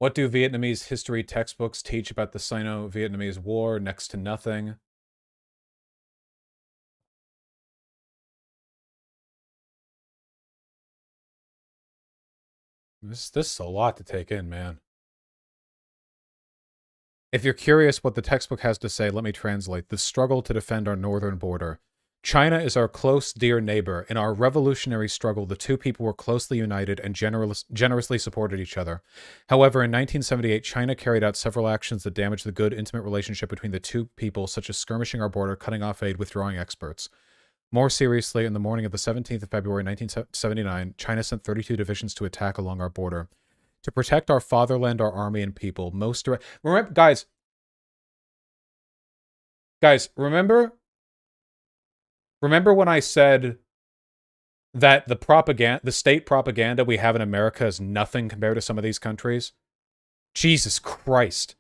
[SPEAKER 1] What do Vietnamese history textbooks teach about the Sino-Vietnamese War? Next to nothing. This is a lot to take in, man. If you're curious what the textbook has to say, let me translate. The struggle to defend our northern border. China is our close, dear neighbor. In our revolutionary struggle, the two people were closely united and generously supported each other. However, in 1978, China carried out several actions that damaged the good, intimate relationship between the two people, such as skirmishing our border, cutting off aid, withdrawing experts. More seriously, in the morning of the 17th of February 1979, China sent 32 divisions to attack along our border. To protect our fatherland, our army, and people, remember, guys, remember when I said that the state propaganda we have in America is nothing compared to some of these countries? Jesus Christ.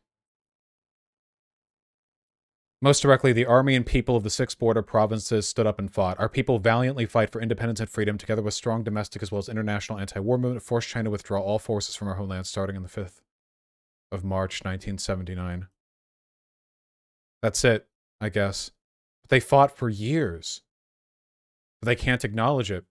[SPEAKER 1] Most directly, the army and people of the 6 border provinces stood up and fought. Our people valiantly fight for independence and freedom, together with strong domestic as well as international anti-war movement, forced China to withdraw all forces from our homeland starting on the 5th of March, 1979. That's it, I guess. But they fought for years. But they can't acknowledge it.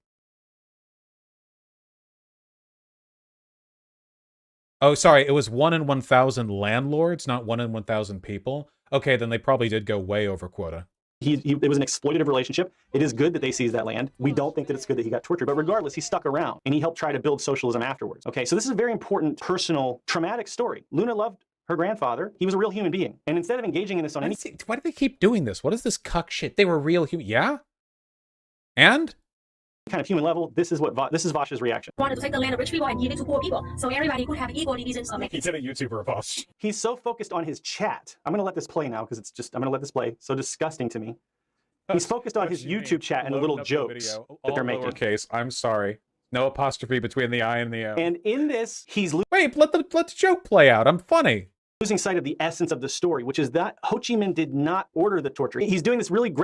[SPEAKER 1] Oh, sorry, it was 1 in 1,000 landlords, not 1 in 1,000 people. Okay, then they probably did go way over quota.
[SPEAKER 2] It was an exploitative relationship. It is good that they seized that land. We don't think that it's good that he got tortured, but regardless, he stuck around and he helped try to build socialism afterwards. Okay, so this is a very important, personal, traumatic story. Luna loved her grandfather. He was a real human being. And instead of engaging in this on any...
[SPEAKER 1] Why do they keep doing this? What is this cuck shit? They were real human... Yeah? And?
[SPEAKER 2] kind of human level, this is Vosh's reaction.
[SPEAKER 11] Wanted to take the land of rich people and give it to poor people, so everybody could have equal divisions of it.
[SPEAKER 1] He did a YouTuber Vosh.
[SPEAKER 2] He's so focused on his chat. I'm going to let this play now because I'm going to let this play. So disgusting to me. He's focused on his YouTube chat and the little jokes that they're making.
[SPEAKER 1] Lowercase. I'm sorry. No apostrophe between the I and the O.
[SPEAKER 2] And in this, he's
[SPEAKER 1] wait. Let the joke play out. I'm funny.
[SPEAKER 2] Losing sight of the essence of the story, which is that Ho Chi Minh did not order the torture. He's doing this really great.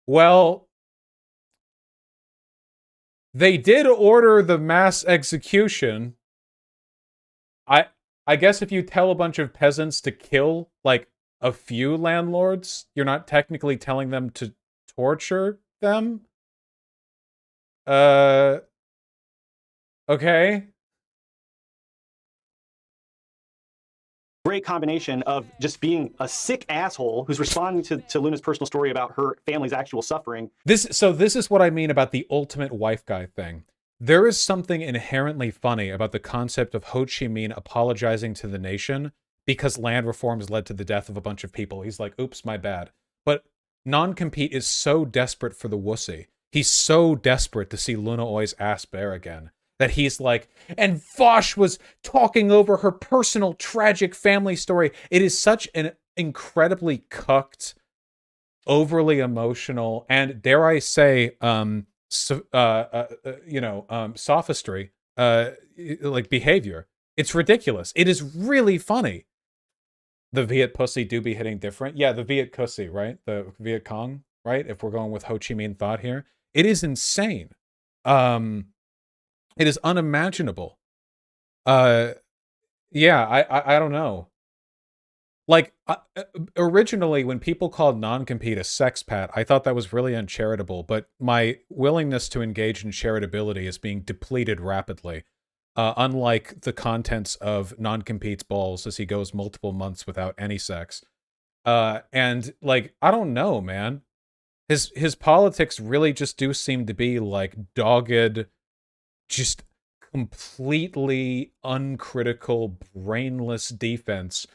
[SPEAKER 1] Well, they did order the mass execution. I guess if you tell a bunch of peasants to kill, like, a few landlords, you're not technically telling them to torture them? Okay.
[SPEAKER 2] Great combination of just being a sick asshole who's responding to Luna's personal story about her family's actual suffering.
[SPEAKER 1] This is what I mean about the ultimate wife guy thing. There is something inherently funny about the concept of Ho Chi Minh apologizing to the nation because land reforms led to the death of a bunch of people. He's like, oops, my bad. But Non-Compete is so desperate for the wussy. He's so desperate to see Luna Oi's ass bare again that he's like, and Vosh was talking over her personal tragic family story. It is such an incredibly cucked, overly emotional, and dare I say, sophistry, like behavior. It's ridiculous. It is really funny. The Viet pussy do be hitting different. Yeah, the Viet cussy, right? The Viet Cong, right? If we're going with Ho Chi Minh thought here, it is insane. It is unimaginable. Yeah, I don't know. Like, originally, when people called non-compete a sex pat, I thought that was really uncharitable, but my willingness to engage in charitability is being depleted rapidly. Unlike the contents of non-compete's balls as he goes multiple months without any sex. And, like, I don't know, man. His politics really just do seem to be, like, dogged, just completely uncritical, brainless defense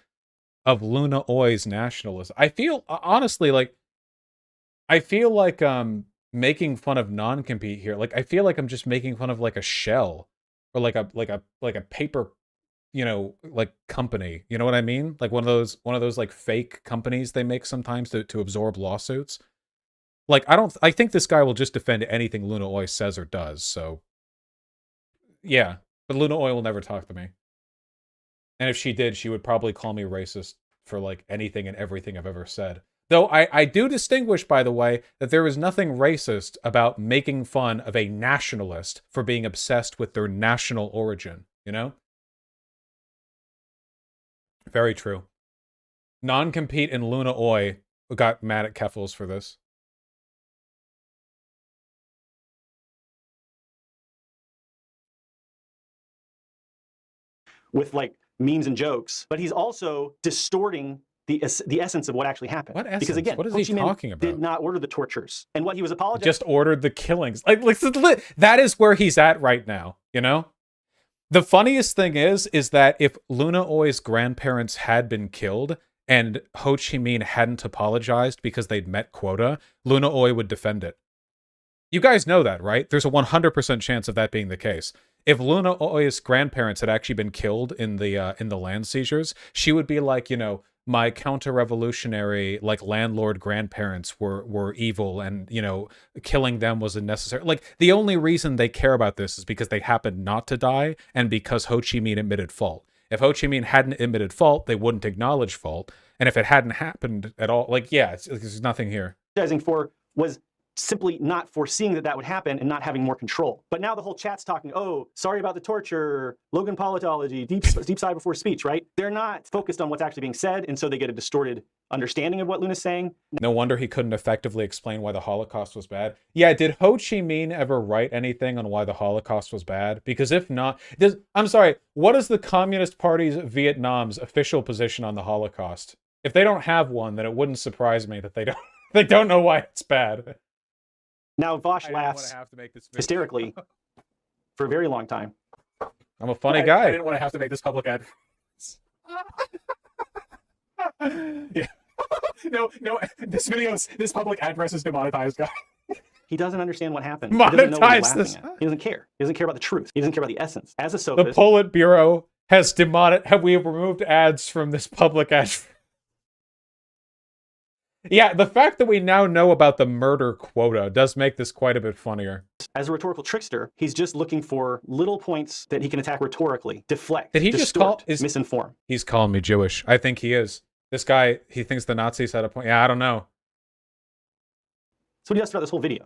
[SPEAKER 1] of Luna Oi's nationalism. I feel honestly like making fun of non-compete here. Like I feel like I'm just making fun of like a shell or like a paper, you know, like company. You know what I mean? Like one of those like fake companies they make sometimes to absorb lawsuits. Like I think this guy will just defend anything Luna Oi says or does. So yeah, but Luna Oi will never talk to me. And if she did, she would probably call me racist for like anything and everything I've ever said. Though I do distinguish, by the way, that there is nothing racist about making fun of a nationalist for being obsessed with their national origin, you know? Very true. Non-compete and Luna Oi got mad at Keffels for this.
[SPEAKER 2] With like memes and jokes, but he's also distorting the essence of what actually happened.
[SPEAKER 1] What essence?
[SPEAKER 2] Because again,
[SPEAKER 1] what is
[SPEAKER 2] Ho
[SPEAKER 1] he
[SPEAKER 2] Chi Minh
[SPEAKER 1] talking about?
[SPEAKER 2] did not order the tortures, and what he was apologizing.
[SPEAKER 1] Just ordered the killings. Like that is where he's at right now. You know. The funniest thing is that if Luna Oi's grandparents had been killed and Ho Chi Minh hadn't apologized because they'd met quota, Luna Oi would defend it. You guys know that, right? There's a 100% chance of that being the case. If Luna Oi's grandparents had actually been killed in the land seizures, she would be like, you know, my counter-revolutionary, like, landlord grandparents were evil and, you know, killing them was unnecessary. Like, the only reason they care about this is because they happened not to die and because Ho Chi Minh admitted fault. If Ho Chi Minh hadn't admitted fault, they wouldn't acknowledge fault. And if it hadn't happened at all, like, yeah, there's nothing here.
[SPEAKER 2] For was simply not foreseeing that would happen and not having more control. But now the whole chat's talking, oh, sorry about the torture, Logan politology, deep side before speech, right? They're not focused on what's actually being said, and so they get a distorted understanding of what Luna's saying.
[SPEAKER 1] No wonder he couldn't effectively explain why the Holocaust was bad. Yeah, did Ho Chi Minh ever write anything on why the Holocaust was bad? Because if not, I'm sorry, what is the Communist Party's Vietnam's official position on the Holocaust? If they don't have one, then it wouldn't surprise me that they don't know why it's bad.
[SPEAKER 2] Now Vosh laughs hysterically for a very long time.
[SPEAKER 1] I'm a funny guy.
[SPEAKER 13] I didn't want to have to make this public ad. Yeah. No, this public address is demonetized, guys.
[SPEAKER 2] He doesn't understand what happened.
[SPEAKER 1] Monetize this.
[SPEAKER 2] He doesn't care. He doesn't care about the truth. He doesn't care about the essence. As a sophist,
[SPEAKER 1] the Politburo has have we removed ads from this public ad? Yeah, the fact that we now know about the murder quota does make this quite a bit funnier.
[SPEAKER 2] As a rhetorical trickster, he's just looking for little points that he can attack rhetorically, deflect,
[SPEAKER 1] did he
[SPEAKER 2] distort,
[SPEAKER 1] just
[SPEAKER 2] misinform.
[SPEAKER 1] He's calling me Jewish. I think he is. This guy, he thinks the Nazis had a point. Yeah, I don't know.
[SPEAKER 2] So what he asked about this whole video.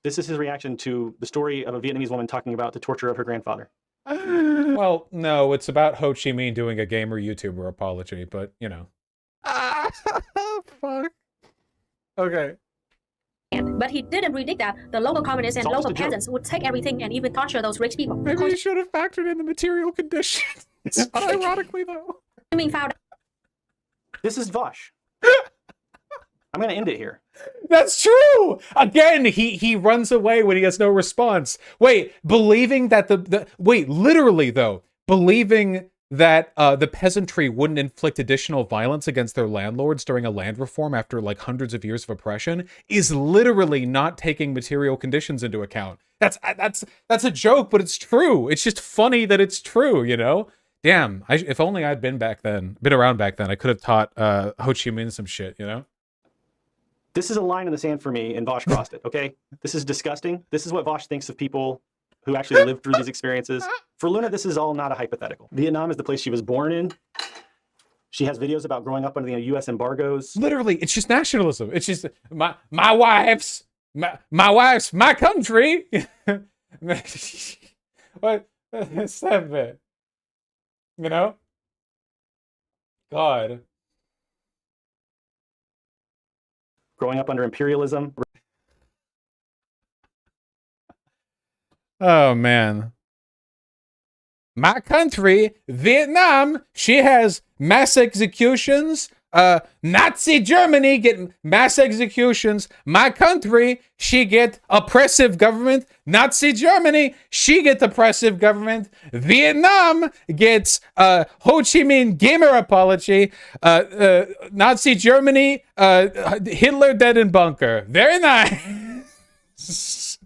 [SPEAKER 2] This is his reaction to the story of a Vietnamese woman talking about the torture of her grandfather.
[SPEAKER 1] Well, no, it's about Ho Chi Minh doing a gamer YouTuber apology, but, you know. Fuck. Okay.
[SPEAKER 11] But he didn't predict that the local communists and local peasants would take everything and even torture those rich people.
[SPEAKER 1] Maybe he should have factored in the material conditions. Unironically, though.
[SPEAKER 2] This is Vosh. I'm going to end it here.
[SPEAKER 1] That's true. Again, he runs away when he has no response. Wait, believing that literally though, believing that the peasantry wouldn't inflict additional violence against their landlords during a land reform after like hundreds of years of oppression is literally not taking material conditions into account. That's a joke, but it's true. It's just funny that it's true, you know? Damn, if only I'd been around back then, I could have taught Ho Chi Minh some shit, you know?
[SPEAKER 2] This is a line in the sand for me, and Vosh crossed it, okay? This is disgusting. This is what Vosh thinks of people who actually lived through these experiences. For Luna, this is all not a hypothetical. Vietnam is the place she was born in. She has videos about growing up under the U.S. embargoes.
[SPEAKER 1] Literally, it's just nationalism. It's just my wife's my country. What? Stop it. You know? God.
[SPEAKER 2] Growing up under imperialism.
[SPEAKER 1] Oh man. My country, Vietnam, she has mass executions. Nazi Germany get mass executions. My country, she get oppressive government. Nazi Germany, she get oppressive government. Vietnam gets Ho Chi Minh gamer apology. Nazi Germany, Hitler dead in bunker. Very nice.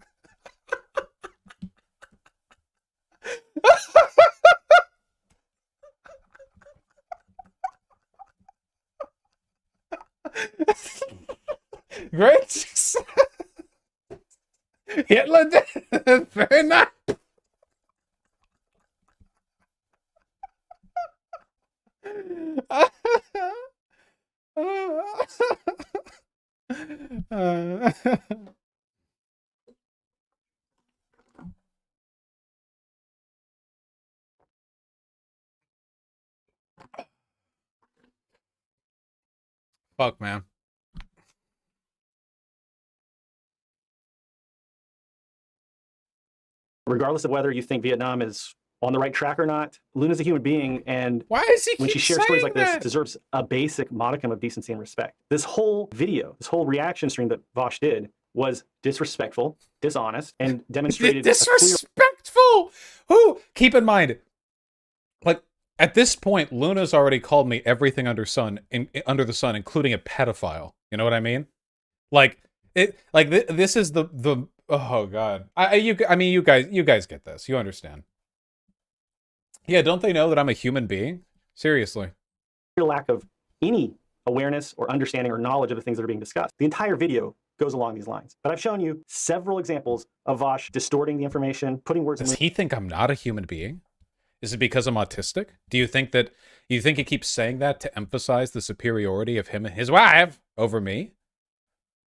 [SPEAKER 1] Great success. Hitler did. Very nice. Fuck, man.
[SPEAKER 2] Regardless of whether you think Vietnam is on the right track or not, Luna's a human being, and
[SPEAKER 1] why is he
[SPEAKER 2] when she
[SPEAKER 1] keep
[SPEAKER 2] shares stories
[SPEAKER 1] saying
[SPEAKER 2] like this,
[SPEAKER 1] that?
[SPEAKER 2] deserves a basic modicum of decency and respect. This whole video, this whole reaction stream that Vosh did was disrespectful, dishonest, and demonstrated
[SPEAKER 1] Disrespectful. Who? Keep in mind, like at this point, Luna's already called me everything under under the sun, including a pedophile. You know what I mean? Like it. Like this is the. Oh God. I mean, you guys get this. You understand. Yeah, don't they know that I'm a human being? Seriously.
[SPEAKER 2] lack of any awareness or understanding or knowledge of the things that are being discussed. The entire video goes along these lines. But I've shown you several examples of Vosh distorting the information, putting words in.
[SPEAKER 1] Does he think I'm not a human being? Is it because I'm autistic? Do you think he keeps saying that to emphasize the superiority of him and his wife over me?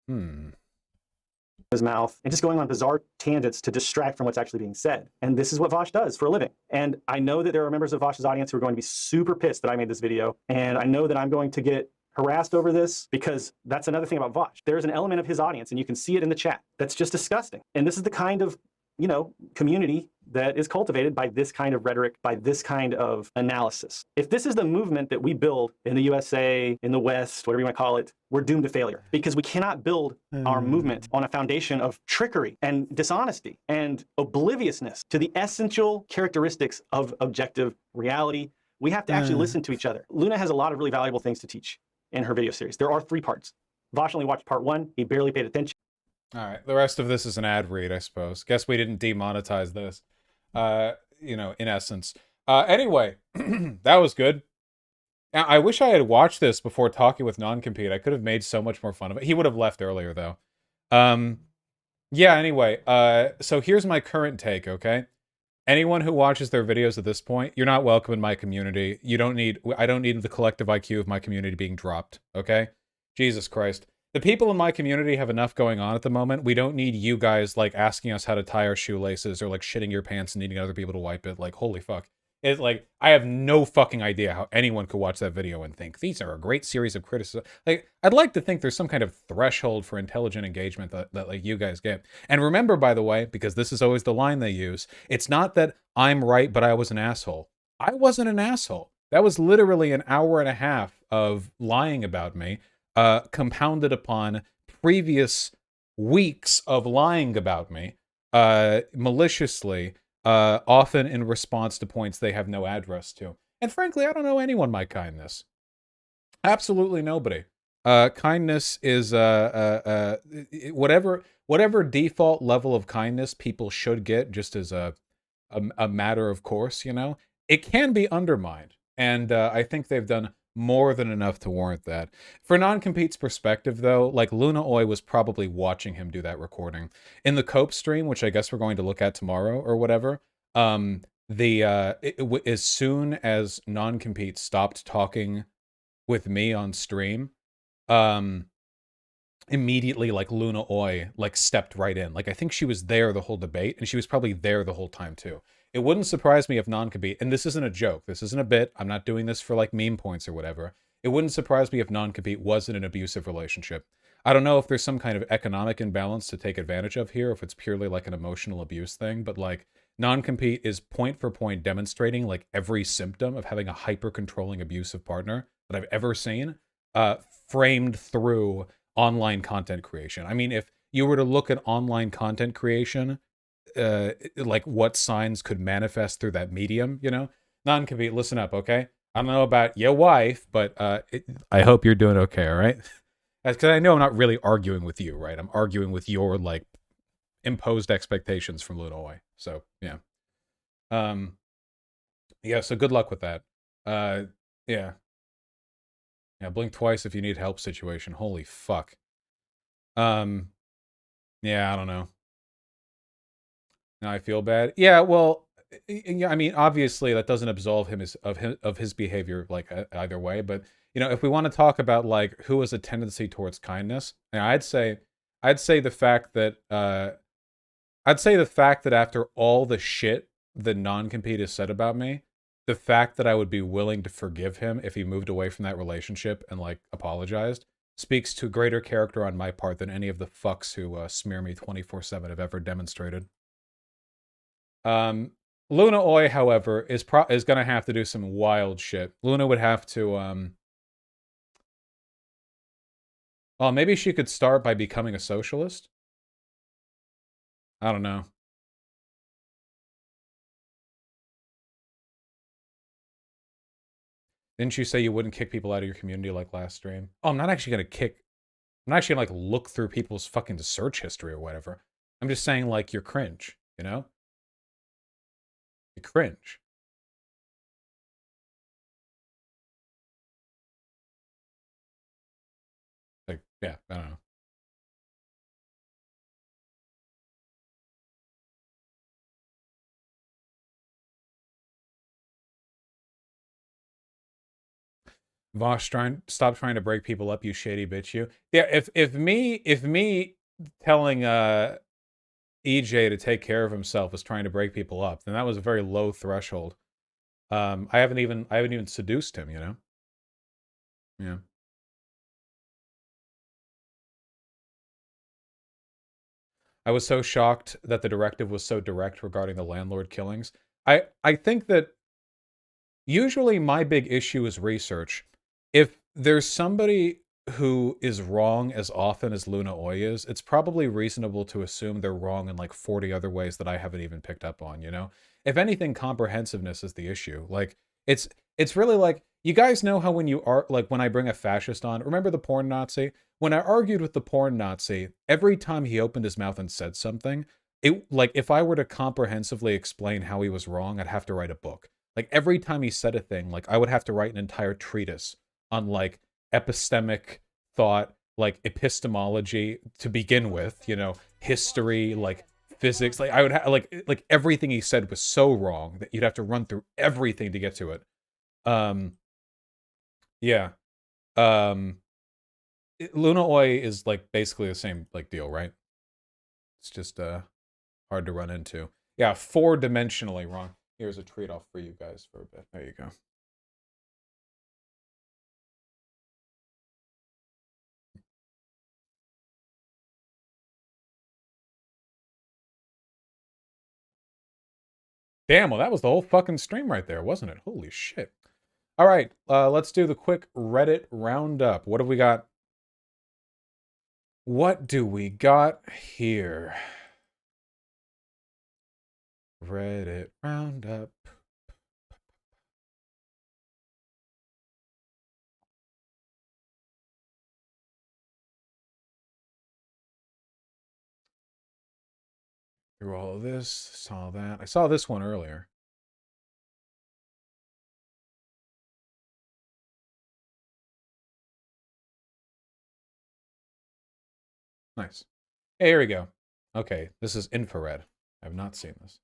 [SPEAKER 2] His mouth and just going on bizarre tangents to distract from what's actually being said. And this is what Vosh does for a living. And I know that there are members of Vosh's audience who are going to be super pissed that I made this video. And I know that I'm going to get harassed over this because that's another thing about Vosh. There's an element of his audience, and you can see it in the chat, that's just disgusting. And this is the kind of, community that is cultivated by this kind of rhetoric, by this kind of analysis. If this is the movement that we build in the USA, in the West, whatever you want to call it, we're doomed to failure because we cannot build our movement on a foundation of trickery and dishonesty and obliviousness to the essential characteristics of objective reality. We have to actually listen to each other. Luna has a lot of really valuable things to teach in her video series. There are 3 parts. Vosh only watched part 1. He barely paid attention.
[SPEAKER 1] All right, the rest of this is an ad read, I suppose. Guess we didn't demonetize this, in essence. Anyway, that was good. I wish I had watched this before talking with Non-Compete. I could have made so much more fun of it. He would have left earlier, though. Yeah, anyway, so here's my current take, okay? Anyone who watches their videos at this point, you're not welcome in my community. I don't need the collective IQ of my community being dropped, okay? Jesus Christ. The people in my community have enough going on at the moment. We don't need you guys, like, asking us how to tie our shoelaces or, like, shitting your pants and needing other people to wipe it. Like, holy fuck. It's like, I have no fucking idea how anyone could watch that video and think, these are a great series of criticism. Like, I'd like to think there's some kind of threshold for intelligent engagement that like, you guys get. And remember, by the way, because this is always the line they use, it's not that I'm right, but I was an asshole. I wasn't an asshole. That was literally an hour and a half of lying about me. Compounded upon previous weeks of lying about me, maliciously, often in response to points they have no address to. And frankly, I don't know anyone my kindness. Absolutely nobody. Kindness is whatever default level of kindness people should get, just as a matter of course, it can be undermined. And I think they've done more than enough to warrant that. For Non-Compete's perspective, though, like, Luna Oi was probably watching him do that recording. In the Cope stream, which I guess we're going to look at tomorrow or whatever, as soon as non-compete stopped talking with me on stream, immediately like Luna Oi like stepped right in. Like I think she was there the whole debate, and she was probably there the whole time too. It wouldn't surprise me if non-compete, and this isn't a joke, this isn't a bit, I'm not doing this for like meme points or whatever. It wouldn't surprise me if non-compete was in an abusive relationship. I don't know if there's some kind of economic imbalance to take advantage of here, if it's purely like an emotional abuse thing, but like non-compete is point for point demonstrating like every symptom of having a hyper-controlling abusive partner that I've ever seen, framed through online content creation. I mean, if you were to look at online content creation, like what signs could manifest through that medium, you know? Non-compete, listen up, okay? I don't know about your wife, but I hope you're doing okay, all right? Because I know I'm not really arguing with you, right? I'm arguing with your, like, imposed expectations from Lunoy. So, yeah. Yeah, so good luck with that. Yeah. Yeah, blink twice if you need help situation. Holy fuck. Yeah, I don't know. Now I feel bad. Yeah, well, yeah, I mean, obviously that doesn't absolve him of his behavior like either way, but you know, if we want to talk about like who has a tendency towards kindness, I'd say the fact that after all the shit that non-compete has said about me, the fact that I would be willing to forgive him if he moved away from that relationship and like apologized speaks to greater character on my part than any of the fucks who smear me 24/7 have ever demonstrated. Luna Oi, however, is gonna have to do some wild shit. Luna would have to well, maybe she could start by becoming a socialist. I don't know. Didn't you say you wouldn't kick people out of your community like last stream? Oh, I'm not actually gonna kick. I'm not actually gonna like look through people's fucking search history or whatever. I'm just saying like you're cringe, you know? You cringe. Like, yeah, I don't know. Vosh, stop trying to break people up, you shady bitch, you. Yeah, if me telling EJ to take care of himself is trying to break people up, then that was a very low threshold. I haven't even seduced him, you know? Yeah. I was so shocked that the directive was so direct regarding the landlord killings. I think that usually my big issue is research. If there's somebody who is wrong as often as Luna Oi is, it's probably reasonable to assume they're wrong in like 40 other ways that I haven't even picked up on, you know? If anything, comprehensiveness is the issue. Like, it's really like, you guys know how when you are, like when I bring a fascist on, remember the porn Nazi? When I argued with the porn Nazi, every time he opened his mouth and said something, it, like, if I were to comprehensively explain how he was wrong, I'd have to write a book. Like, every time he said a thing, like, I would have to write an entire treatise on, like, epistemic thought, like, epistemology to begin with, you know, history, like, physics. Like, I would have, like, everything he said was so wrong that you'd have to run through everything to get to it. Yeah. Luna Oi is, like, basically the same, like, deal, right? It's just, hard to run into. Yeah, 4-dimensionally wrong. Here's a treat off for you guys for a bit. There you go. Damn, well, that was the whole fucking stream right there, wasn't it? Holy shit. All right, let's do the quick Reddit roundup. What have we got? What do we got here? Reddit roundup. Through all of this, saw that. I saw this one earlier. Nice. Hey, here we go. Okay, this is infrared. I have not seen this.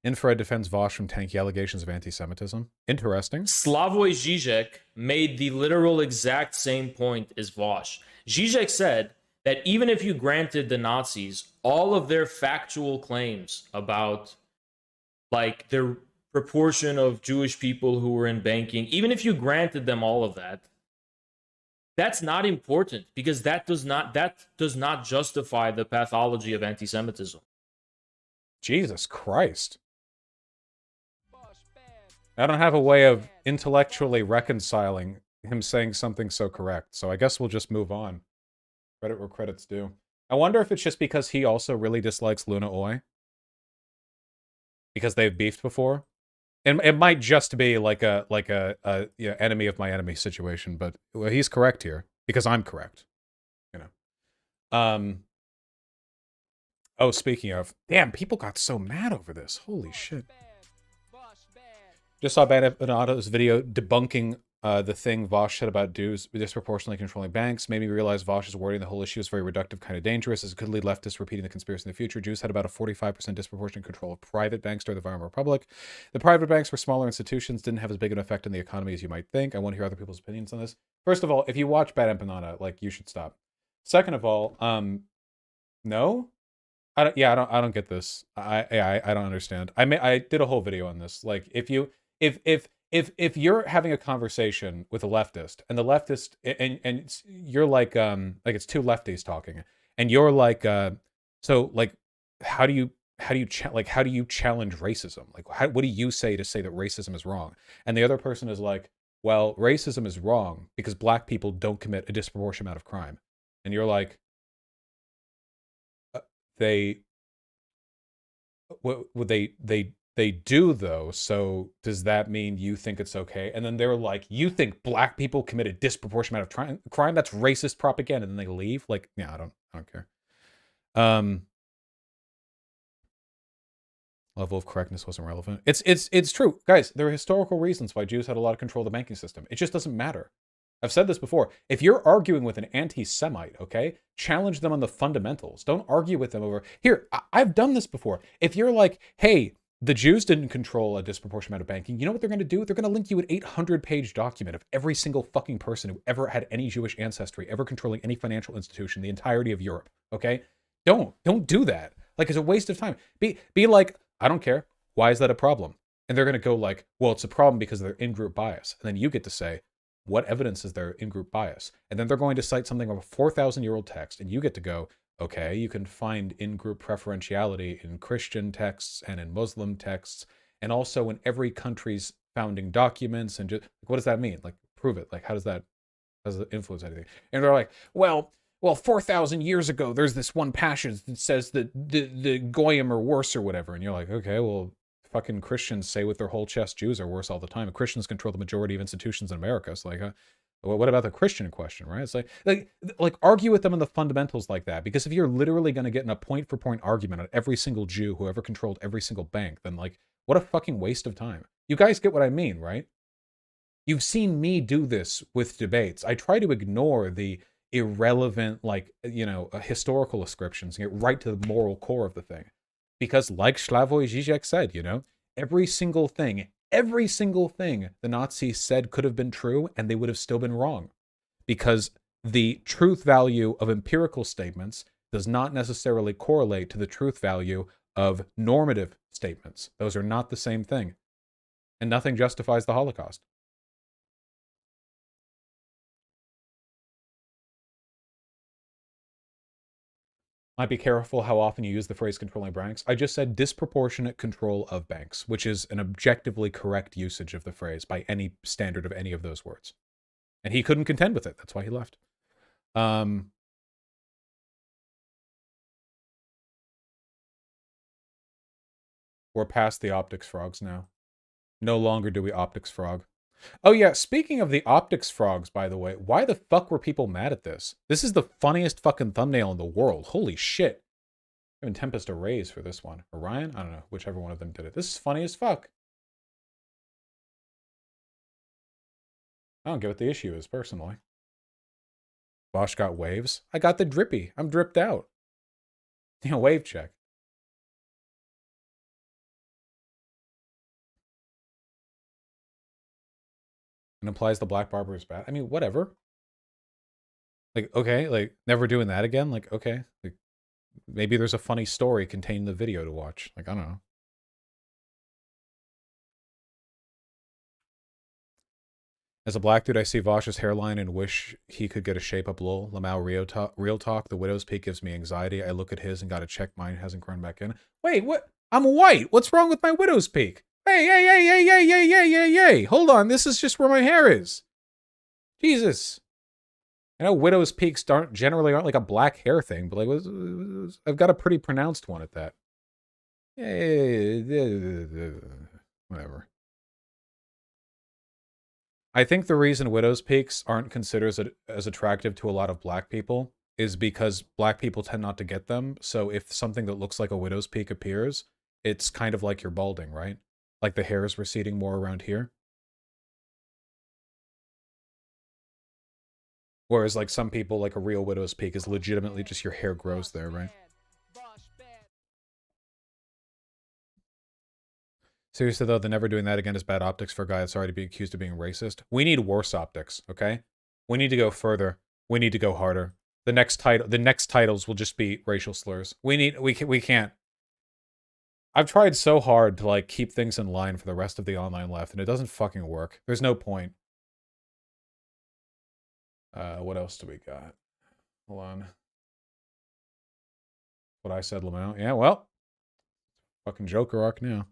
[SPEAKER 1] Infrared defends Vosh from tanky allegations of anti-Semitism. Interesting.
[SPEAKER 14] Slavoj Žižek made the literal exact same point as Vosh. Žižek said that even if you granted the Nazis all of their factual claims about like their proportion of Jewish people who were in banking, even if you granted them all of that, that's not important because that does not justify the pathology of anti-Semitism.
[SPEAKER 1] Jesus Christ. I don't have a way of intellectually reconciling him saying something so correct, so I guess we'll just move on. Credit where credit's due. I wonder if it's just because he also really dislikes Luna Oi. Because they've beefed before. And it might just be like a you know, enemy of my enemy situation, but well, he's correct here because I'm correct. You know. Oh, speaking of, damn, people got so mad over this. Holy shit. Just saw Banato's video debunking the thing Vosh said about Jews disproportionately controlling banks. Made me realize Vosh's wording the whole issue is very reductive, kind of dangerous, as it could lead leftists repeating the conspiracy in the future. Jews had about a 45% disproportionate control of private banks during the Weimar Republic. The private banks were smaller institutions, didn't have as big an effect on the economy as you might think. I want to hear other people's opinions on this. First of all, if you watch Bad Empanada, like, you should stop. Second of all, no? I don't get this. I don't understand. I did a whole video on this. Like, if you're having a conversation with a leftist and the leftist and you're like it's two lefties talking and you're like so like how do you challenge racism? Like what do you say to say that racism is wrong? And the other person is like, well, racism is wrong because black people don't commit a disproportionate amount of crime. And you're like, they do though, so does that mean you think it's okay? And then they're like, you think black people commit a disproportionate amount of crime? That's racist propaganda. And then they leave. Like, yeah, I don't care. Level of correctness wasn't relevant. It's true, guys. There are historical reasons why Jews had a lot of control of the banking system. It just doesn't matter. I've said this before. If you're arguing with an anti-Semite, okay, challenge them on the fundamentals. Don't argue with them over here. I've done this before. If you're like, hey, the Jews didn't control a disproportionate amount of banking, you know what they're going to do? They're going to link you an 800-page document of every single fucking person who ever had any Jewish ancestry, ever controlling any financial institution, the entirety of Europe, okay? Don't do that. Like, it's a waste of time. Be like, I don't care. Why is that a problem? And they're going to go like, well, it's a problem because of their in-group bias. And then you get to say, what evidence is there in-group bias? And then they're going to cite something of a 4,000-year-old text, and you get to go, okay, you can find in-group preferentiality in Christian texts and in Muslim texts, and also in every country's founding documents. And just, what does that mean? Like, prove it. Like, how does it influence anything? And they're like, well, 4,000 years ago, there's this one passage that says that the Goyim are worse or whatever. And you're like, okay, well, fucking Christians say with their whole chest Jews are worse all the time. And Christians control the majority of institutions in America. So, like, what about the Christian question, right? It's like argue with them on the fundamentals like that. Because if you're literally going to get in a point-for-point argument on every single Jew who ever controlled every single bank, then, like, what a fucking waste of time. You guys get what I mean, right? You've seen me do this with debates. I try to ignore the irrelevant, like, you know, historical ascriptions and get right to the moral core of the thing. Because like Slavoj Žižek said, you know, every single thing the Nazis said could have been true and they would have still been wrong. Because the truth value of empirical statements does not necessarily correlate to the truth value of normative statements. Those are not the same thing. And nothing justifies the Holocaust. Might be careful how often you use the phrase controlling banks. I just said disproportionate control of banks, which is an objectively correct usage of the phrase by any standard of any of those words. And he couldn't contend with it. That's why he left. We're past the optics frogs now. No longer do we optics frog. Oh yeah, speaking of the optics frogs, by the way, why the fuck were people mad at this? This is the funniest fucking thumbnail in the world. Holy shit. Even Tempest a raise for this one. Orion? I don't know, whichever one of them did it. This is funny as fuck. I don't get what the issue is, personally. Bosch got waves. I got the drippy. I'm dripped out. You know, wave check. and implies the black barber is bad. I mean, whatever. Like, okay, like, never doing that again? Like, okay. Like, maybe there's a funny story contained in the video to watch. Like, I don't know. As a black dude, I see Vosh's hairline and wish he could get a shape-up lol. Lamau real talk. The widow's peak gives me anxiety. I look at his and gotta check mine hasn't grown back in. Wait, what? I'm white. What's wrong with my widow's peak? Hey. Hold on. This is just where my hair is. Jesus. I know widow's peaks generally aren't like a black hair thing, but like I've got a pretty pronounced one at that. Whatever. I think the reason widow's peaks aren't considered as attractive to a lot of black people is because black people tend not to get them. So if something that looks like a widow's peak appears, it's kind of like you're balding, right? Like the hair is receding more around here. Whereas like some people, like a real widow's peak is legitimately just your hair grows there, right? Seriously though, the never doing that again is bad optics for a guy that's already being accused of being racist. We need worse optics, okay? We need to go further. We need to go harder. The next titles will just be racial slurs. We can't. I've tried so hard to like keep things in line for the rest of the online left, and it doesn't fucking work. There's no point. What else do we got? Hold on. What I said, Lamau. Yeah, well. Fucking Joker arc now.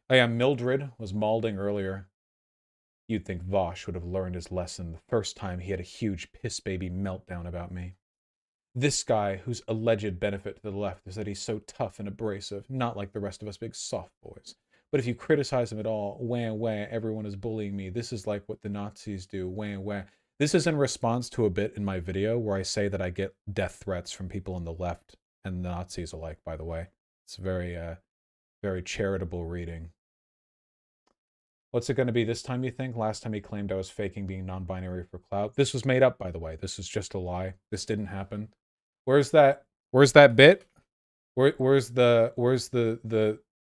[SPEAKER 1] Oh yeah, Mildred was malding earlier. You'd think Vosh would have learned his lesson the first time he had a huge piss baby meltdown about me. This guy, whose alleged benefit to the left is that he's so tough and abrasive, not like the rest of us big soft boys. But if you criticize him at all, wah, everyone is bullying me. This is like what the Nazis do, wah. This is in response to a bit in my video where I say that I get death threats from people on the left and the Nazis alike, by the way. It's very, very charitable reading. What's it going to be this time, you think? Last time he claimed I was faking being non-binary for clout. This was made up, by the way. This is just a lie. This didn't happen. Where's that bit? What's that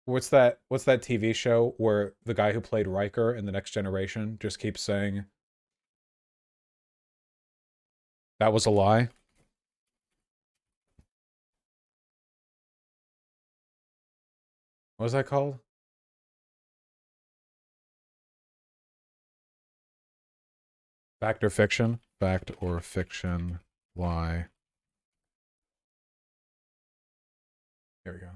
[SPEAKER 1] TV show where the guy who played Riker in The Next Generation just keeps saying that was a lie? What was that called? Fact or fiction? Fact or fiction? Lie. Here we go.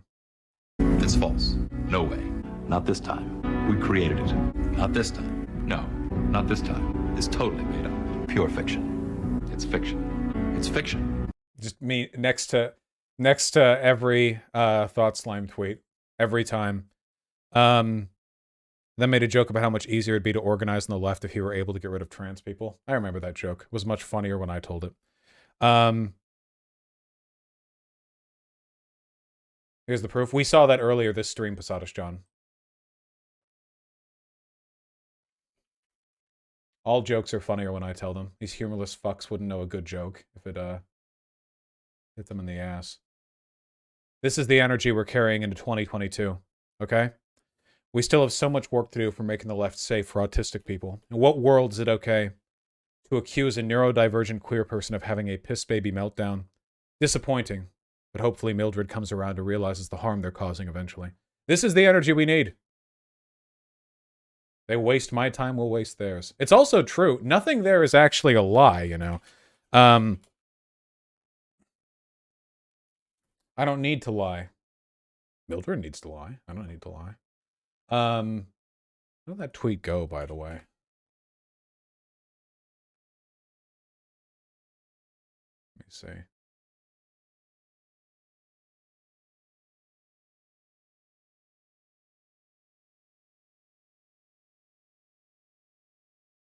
[SPEAKER 15] It's false. No way. Not this time. We created it. Not this time. No, not this time. It's totally made up. Pure fiction. It's fiction. It's fiction.
[SPEAKER 1] Just me next to every Thought Slime tweet. Every time. Then made a joke about how much easier it'd be to organize on the left if he were able to get rid of trans people. I remember that joke. It was much funnier when I told it. Here's the proof. We saw that earlier this stream, Posadas John. All jokes are funnier when I tell them. These humorless fucks wouldn't know a good joke if it hit them in the ass. This is the energy we're carrying into 2022, okay? We still have so much work to do for making the left safe for autistic people. In what world is it okay to accuse a neurodivergent queer person of having a piss baby meltdown? Disappointing, but hopefully Mildred comes around and realizes the harm they're causing eventually. This is the energy we need. They waste my time, we'll waste theirs. It's also true. Nothing there is actually a lie, you know. I don't need to lie. Mildred needs to lie. I don't need to lie. Where did that tweet go, by the way? Let me see.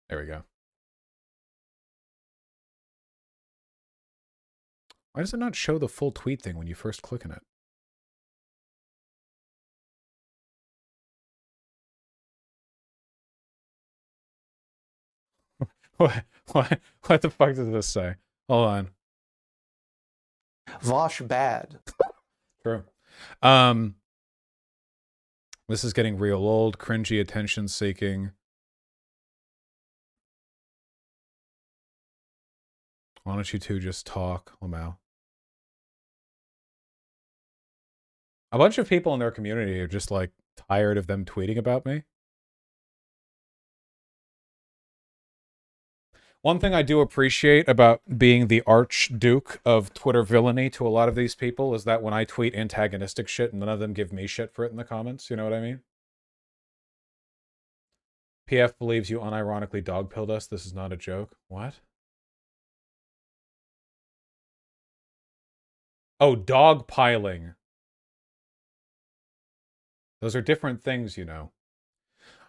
[SPEAKER 1] There we go. Why does it not show the full tweet thing when you first click on it? What the fuck does this say? Hold on.
[SPEAKER 16] Vosh bad.
[SPEAKER 1] True. This is getting real old, cringy, attention-seeking. Why don't you two just talk, Lamau? A bunch of people in their community are just like tired of them tweeting about me. One thing I do appreciate about being the archduke of Twitter villainy to a lot of these people is that when I tweet antagonistic shit, none of them give me shit for it in the comments. You know what I mean? PF believes you unironically dogpilled us. This is not a joke. What? Oh, dogpiling. Those are different things, you know.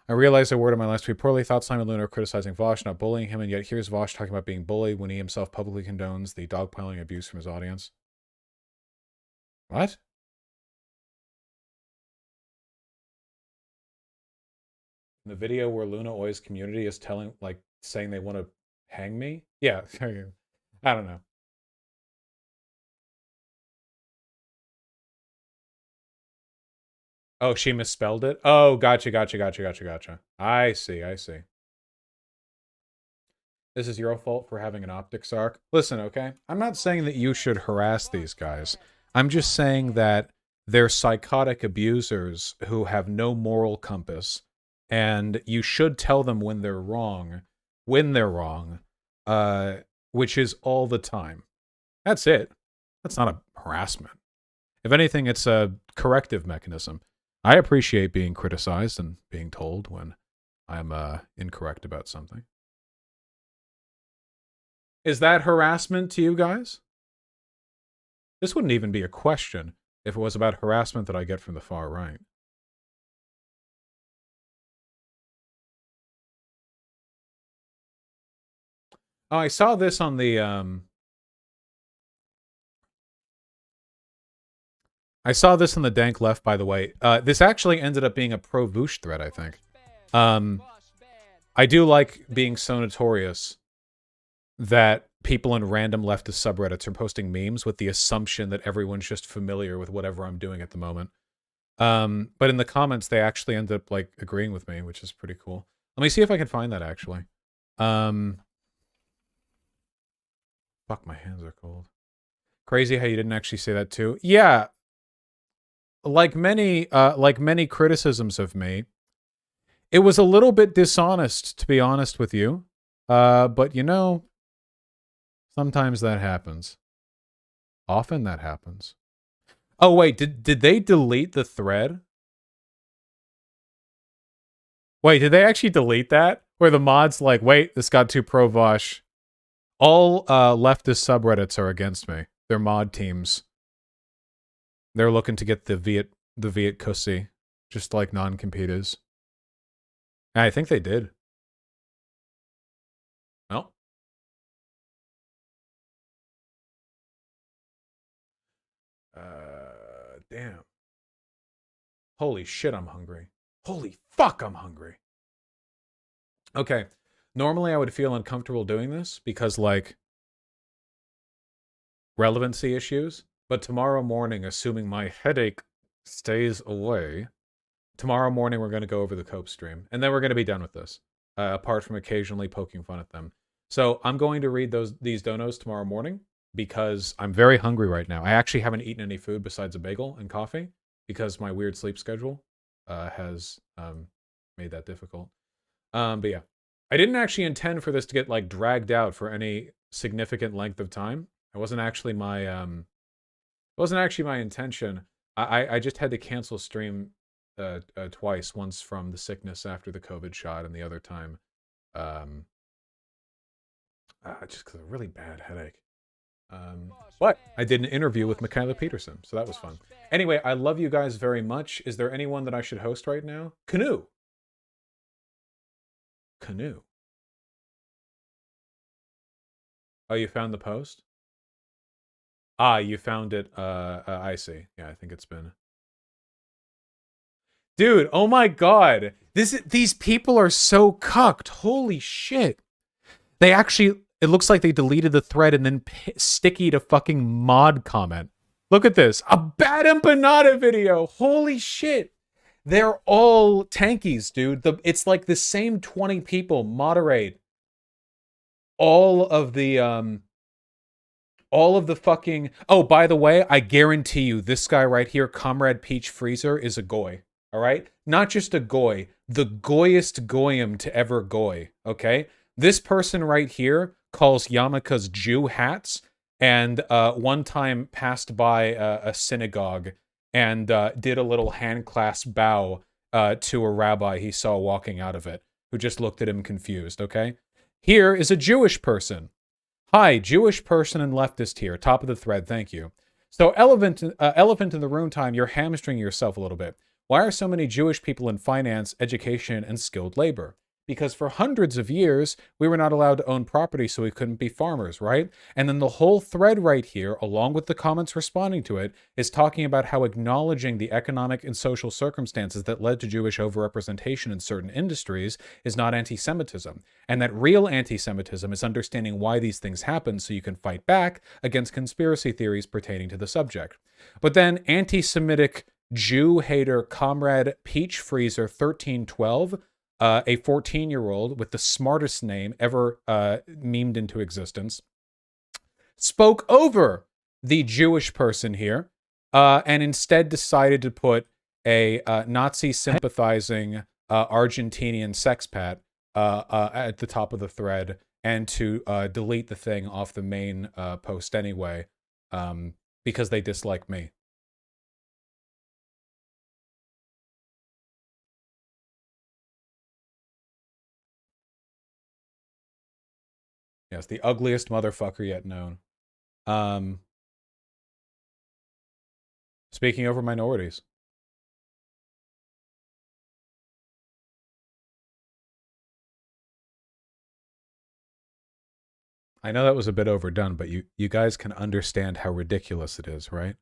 [SPEAKER 1] I realized a word in my last tweet poorly. Thought Simon Luna criticizing Vosh, not bullying him, and yet here's Vosh talking about being bullied when he himself publicly condones the dogpiling abuse from his audience. What? In the video where Luna Oi's community is saying they want to hang me? Yeah, I don't know. Oh, she misspelled it? Oh, gotcha. I see. This is your fault for having an optics arc. Listen, okay? I'm not saying that you should harass these guys. I'm just saying that they're psychotic abusers who have no moral compass, and you should tell them when they're wrong, which is all the time. That's it. That's not a harassment. If anything, it's a corrective mechanism. I appreciate being criticized and being told when I'm incorrect about something. Is that harassment to you guys? This wouldn't even be a question if it was about harassment that I get from the far right. Oh, I saw this on the dank left, by the way. This actually ended up being a pro-Voosh thread, I think. I do like being so notorious that people in random leftist subreddits are posting memes with the assumption that everyone's just familiar with whatever I'm doing at the moment. But in the comments, they actually end up like agreeing with me, which is pretty cool. Let me see if I can find that actually. Fuck, my hands are cold. Crazy how you didn't actually say that too. Yeah. Like many criticisms of me, it was a little bit dishonest, to be honest with you. But you know, sometimes that happens. Often that happens. Oh wait, did they delete the thread? Wait, did they actually delete that? Where the mod's like, wait, this got too pro-Vosh. All leftist subreddits are against me. They're mod teams. They're looking to get the Viet Kussy, just like non-competers. I think they did. No. Damn. Holy shit, I'm hungry. Holy fuck, I'm hungry. Okay. Normally I would feel uncomfortable doing this because, like, relevancy issues. But tomorrow morning, assuming my headache stays away, tomorrow morning we're going to go over the Cope stream. And then we're going to be done with this, apart from occasionally poking fun at them. So I'm going to read these donos tomorrow morning because I'm very hungry right now. I actually haven't eaten any food besides a bagel and coffee because my weird sleep schedule has made that difficult. But yeah, I didn't actually intend for this to get like dragged out for any significant length of time. It wasn't actually my intention. I just had to cancel stream twice. Once from the sickness after the COVID shot, and the other time, just because of a really bad headache. But I did an interview with Michaela Peterson, so that was fun. Anyway, I love you guys very much. Is there anyone that I should host right now? Canoe. Oh, you found the post? Ah, you found it. I see. Yeah, I think it's been. Dude, oh my god. These people are so cucked. Holy shit. They actually, it looks like they deleted the thread and then stickied a fucking mod comment. Look at this. A bad empanada video. Holy shit. They're all tankies, dude. It's like the same 20 people moderate all of the all of the fucking... Oh, by the way, I guarantee you, this guy right here, Comrade Peach Freezer, is a goy. All right? Not just a goy, the goyest goyim to ever goy. Okay? This person right here calls yarmulkes Jew hats, and one time passed by a synagogue and did a little hand clasp bow to a rabbi he saw walking out of it, who just looked at him confused. Okay? Here is a Jewish person. Hi, Jewish person and leftist here. Top of the thread, thank you. So elephant in the room time, you're hamstringing yourself a little bit. Why are so many Jewish people in finance, education, and skilled labor? Because for hundreds of years, we were not allowed to own property, so we couldn't be farmers, right? And then the whole thread right here, along with the comments responding to it, is talking about how acknowledging the economic and social circumstances that led to Jewish overrepresentation in certain industries is not anti-Semitism. And that real anti-Semitism is understanding why these things happen so you can fight back against conspiracy theories pertaining to the subject. But then anti-Semitic Jew hater Comrade Peach Freezer 1312, a 14-year-old with the smartest name ever memed into existence, spoke over the Jewish person here and instead decided to put a Nazi-sympathizing Argentinian sexpat at the top of the thread and to delete the thing off the main post anyway because they dislike me. Yes, the ugliest motherfucker yet known. Speaking over minorities. I know that was a bit overdone, but you guys can understand how ridiculous it is, right?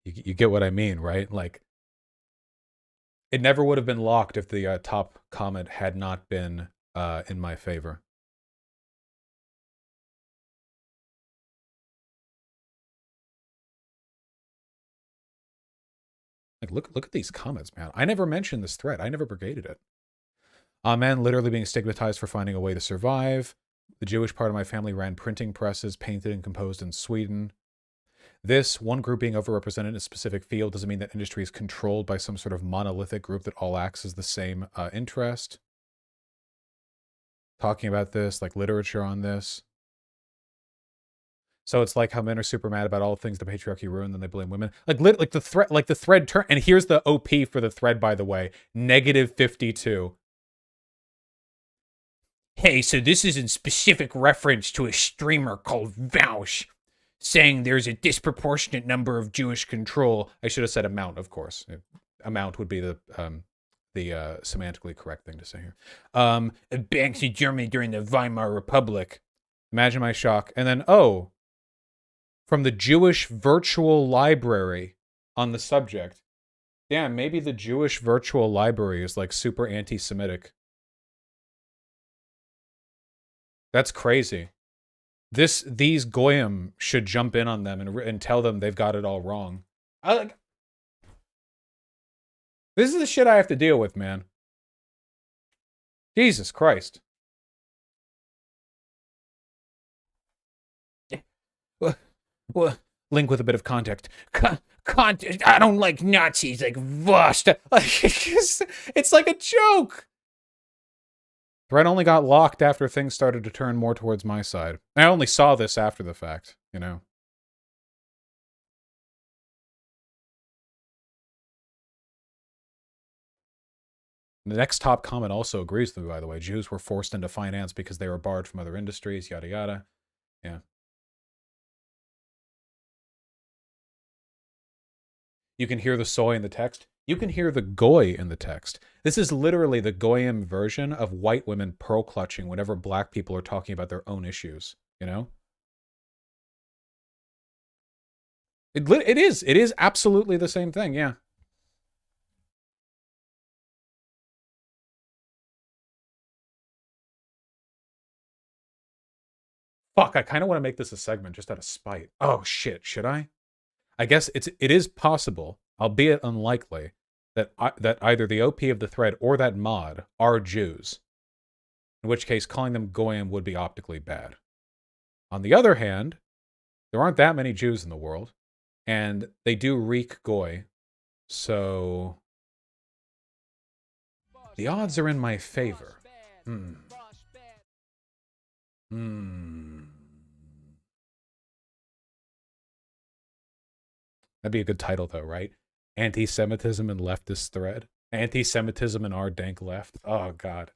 [SPEAKER 1] You get what I mean, right? Like, it never would have been locked if the top comment had not been in my favor. Like, look at these comments, man. I never mentioned this thread. I never brigaded it. Man literally being stigmatized for finding a way to survive. The Jewish part of my family ran printing presses, painted and composed in Sweden. This, one group being overrepresented in a specific field doesn't mean that industry is controlled by some sort of monolithic group that all acts as the same interest. Talking about this, like literature on this. So it's like how men are super mad about all the things the patriarchy ruined, then they blame women. Like the thread turn. And here's the OP for the thread, by the way. -52. Hey, so this is in specific reference to a streamer called WALSH, saying there's a disproportionate number of Jewish control. I should have said amount, of course. Amount would be the semantically correct thing to say here. Banks in Germany during the Weimar Republic. Imagine my shock. And then, oh, from the Jewish Virtual Library on the subject. Damn, maybe the Jewish Virtual Library is like super anti-Semitic. That's crazy. These goyim should jump in on them and tell them they've got it all wrong. This is the shit I have to deal with, man. Jesus Christ. Well, link with a bit of context. I don't like Nazis, like WALSH. It's like a joke. Thread only got locked after things started to turn more towards my side. I only saw this after the fact, you know. The next top comment also agrees with me, by the way. Jews were forced into finance because they were barred from other industries, yada yada. Yeah. You can hear the soy in the text. You can hear the goy in the text. This is literally the goyim version of white women pearl clutching whenever black people are talking about their own issues, you know? It is absolutely the same thing, yeah. Fuck, I kind of want to make this a segment just out of spite. Oh shit, should I? I guess it is possible, albeit unlikely, that that either the OP of the thread or that mod are Jews. In which case, calling them goyim would be optically bad. On the other hand, there aren't that many Jews in the world, and they do reek goy, so the odds are in my favor. That'd be a good title, though, right? Anti-Semitism and leftist thread. Anti-Semitism and our dank left. Oh, God.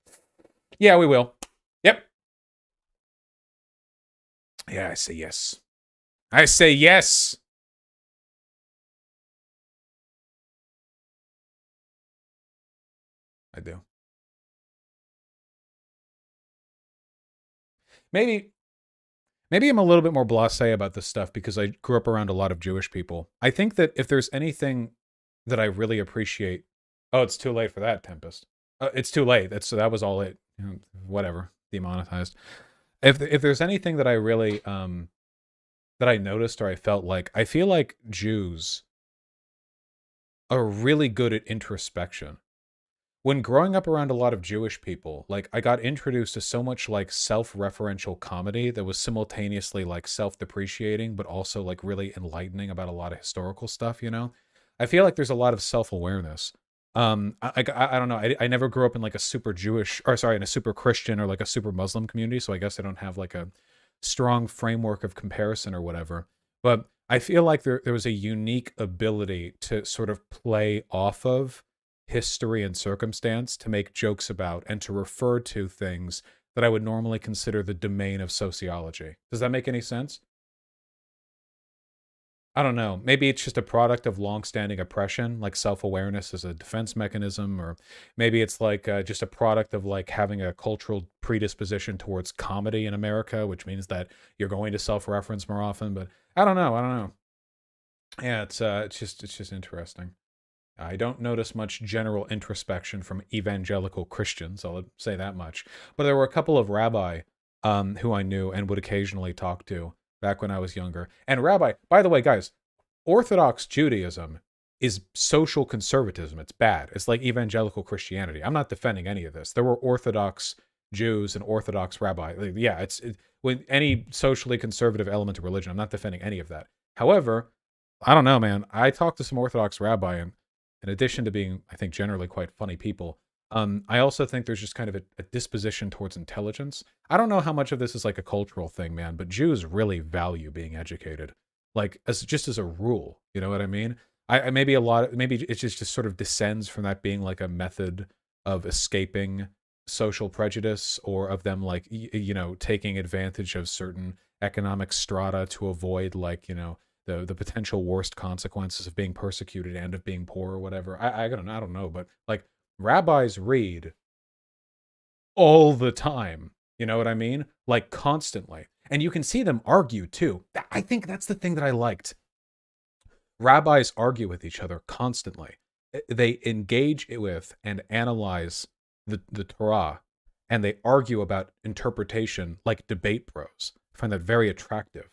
[SPEAKER 1] Yeah, we will. Yep. Yeah, I say yes. I say yes. I do. Maybe I'm a little bit more blasé about this stuff because I grew up around a lot of Jewish people. I think that if there's anything that I really appreciate... Oh, it's too late for that, Tempest. It's too late. That was all it. You know, whatever. Demonetized. If there's anything that I really... that I noticed or I felt like... I feel like Jews are really good at introspection. When growing up around a lot of Jewish people, like, I got introduced to so much, like, self-referential comedy that was simultaneously, like, self-depreciating, but also, like, really enlightening about a lot of historical stuff, you know? I feel like there's a lot of self-awareness. I don't know. I never grew up in, like, a super Jewish, or sorry, in a super Christian or, like, a super Muslim community, so I guess I don't have, like, a strong framework of comparison or whatever. But I feel like there was a unique ability to sort of play off of history and circumstance to make jokes about and to refer to things that I would normally consider the domain of sociology. Does that make any sense? I don't know. Maybe it's just a product of long-standing oppression, like self-awareness as a defense mechanism, or maybe it's like just a product of like having a cultural predisposition towards comedy in America, which means that you're going to self-reference more often. But I don't know. Yeah, it's just interesting. I don't notice much general introspection from evangelical Christians, I'll say that much. But there were a couple of rabbi who I knew and would occasionally talk to back when I was younger. And rabbi, by the way, guys, Orthodox Judaism is social conservatism. It's bad. It's like evangelical Christianity. I'm not defending any of this. There were Orthodox Jews and Orthodox rabbi. Yeah, with any socially conservative element of religion. I'm not defending any of that. However, I don't know, man. I talked to some Orthodox rabbi, and in addition to being, I think, generally quite funny people, I also think there's just kind of a disposition towards intelligence. I don't know how much of this is like a cultural thing, man, but Jews really value being educated, like just as a rule. You know what I mean? Maybe it just sort of descends from that being like a method of escaping social prejudice, or of them like taking advantage of certain economic strata to avoid like the potential worst consequences of being persecuted and of being poor or whatever. I don't know, but like rabbis read all the time. You know what I mean? Like constantly. And you can see them argue too. I think that's the thing that I liked. Rabbis argue with each other constantly. They engage with and analyze the Torah, and they argue about interpretation like debate pros. I find that very attractive.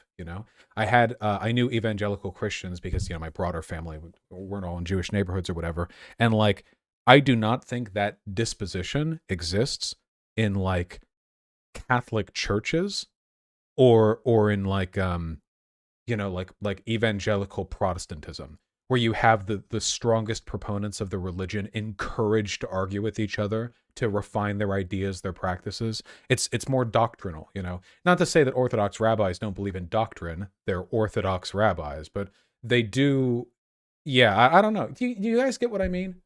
[SPEAKER 1] I knew evangelical Christians because my broader family weren't all in Jewish neighborhoods or whatever, and like I do not think that disposition exists in like Catholic churches or in like like evangelical Protestantism, where you have the strongest proponents of the religion encouraged to argue with each other to refine their ideas, their practices. It's more doctrinal, Not to say that Orthodox rabbis don't believe in doctrine. They're Orthodox rabbis, but they do. Yeah, I don't know. Do you guys get what I mean?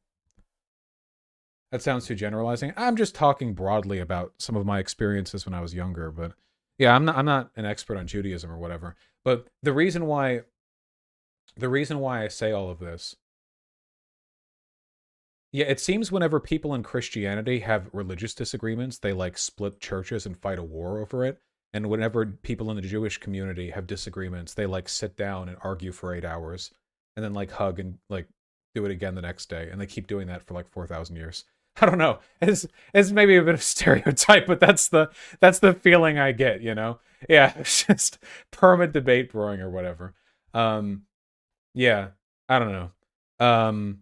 [SPEAKER 1] That sounds too generalizing. I'm just talking broadly about some of my experiences when I was younger, but yeah, I'm not an expert on Judaism or whatever. But the reason why I say all of this, yeah, it seems whenever people in Christianity have religious disagreements, they like split churches and fight a war over it. And whenever people in the Jewish community have disagreements, they like sit down and argue for 8 hours and then like hug and like do it again the next day. And they keep doing that for like 4,000 years. I don't know. It's maybe a bit of stereotype, but that's the feeling I get, Yeah, it's just perma debate brewing or whatever. Yeah, I don't know.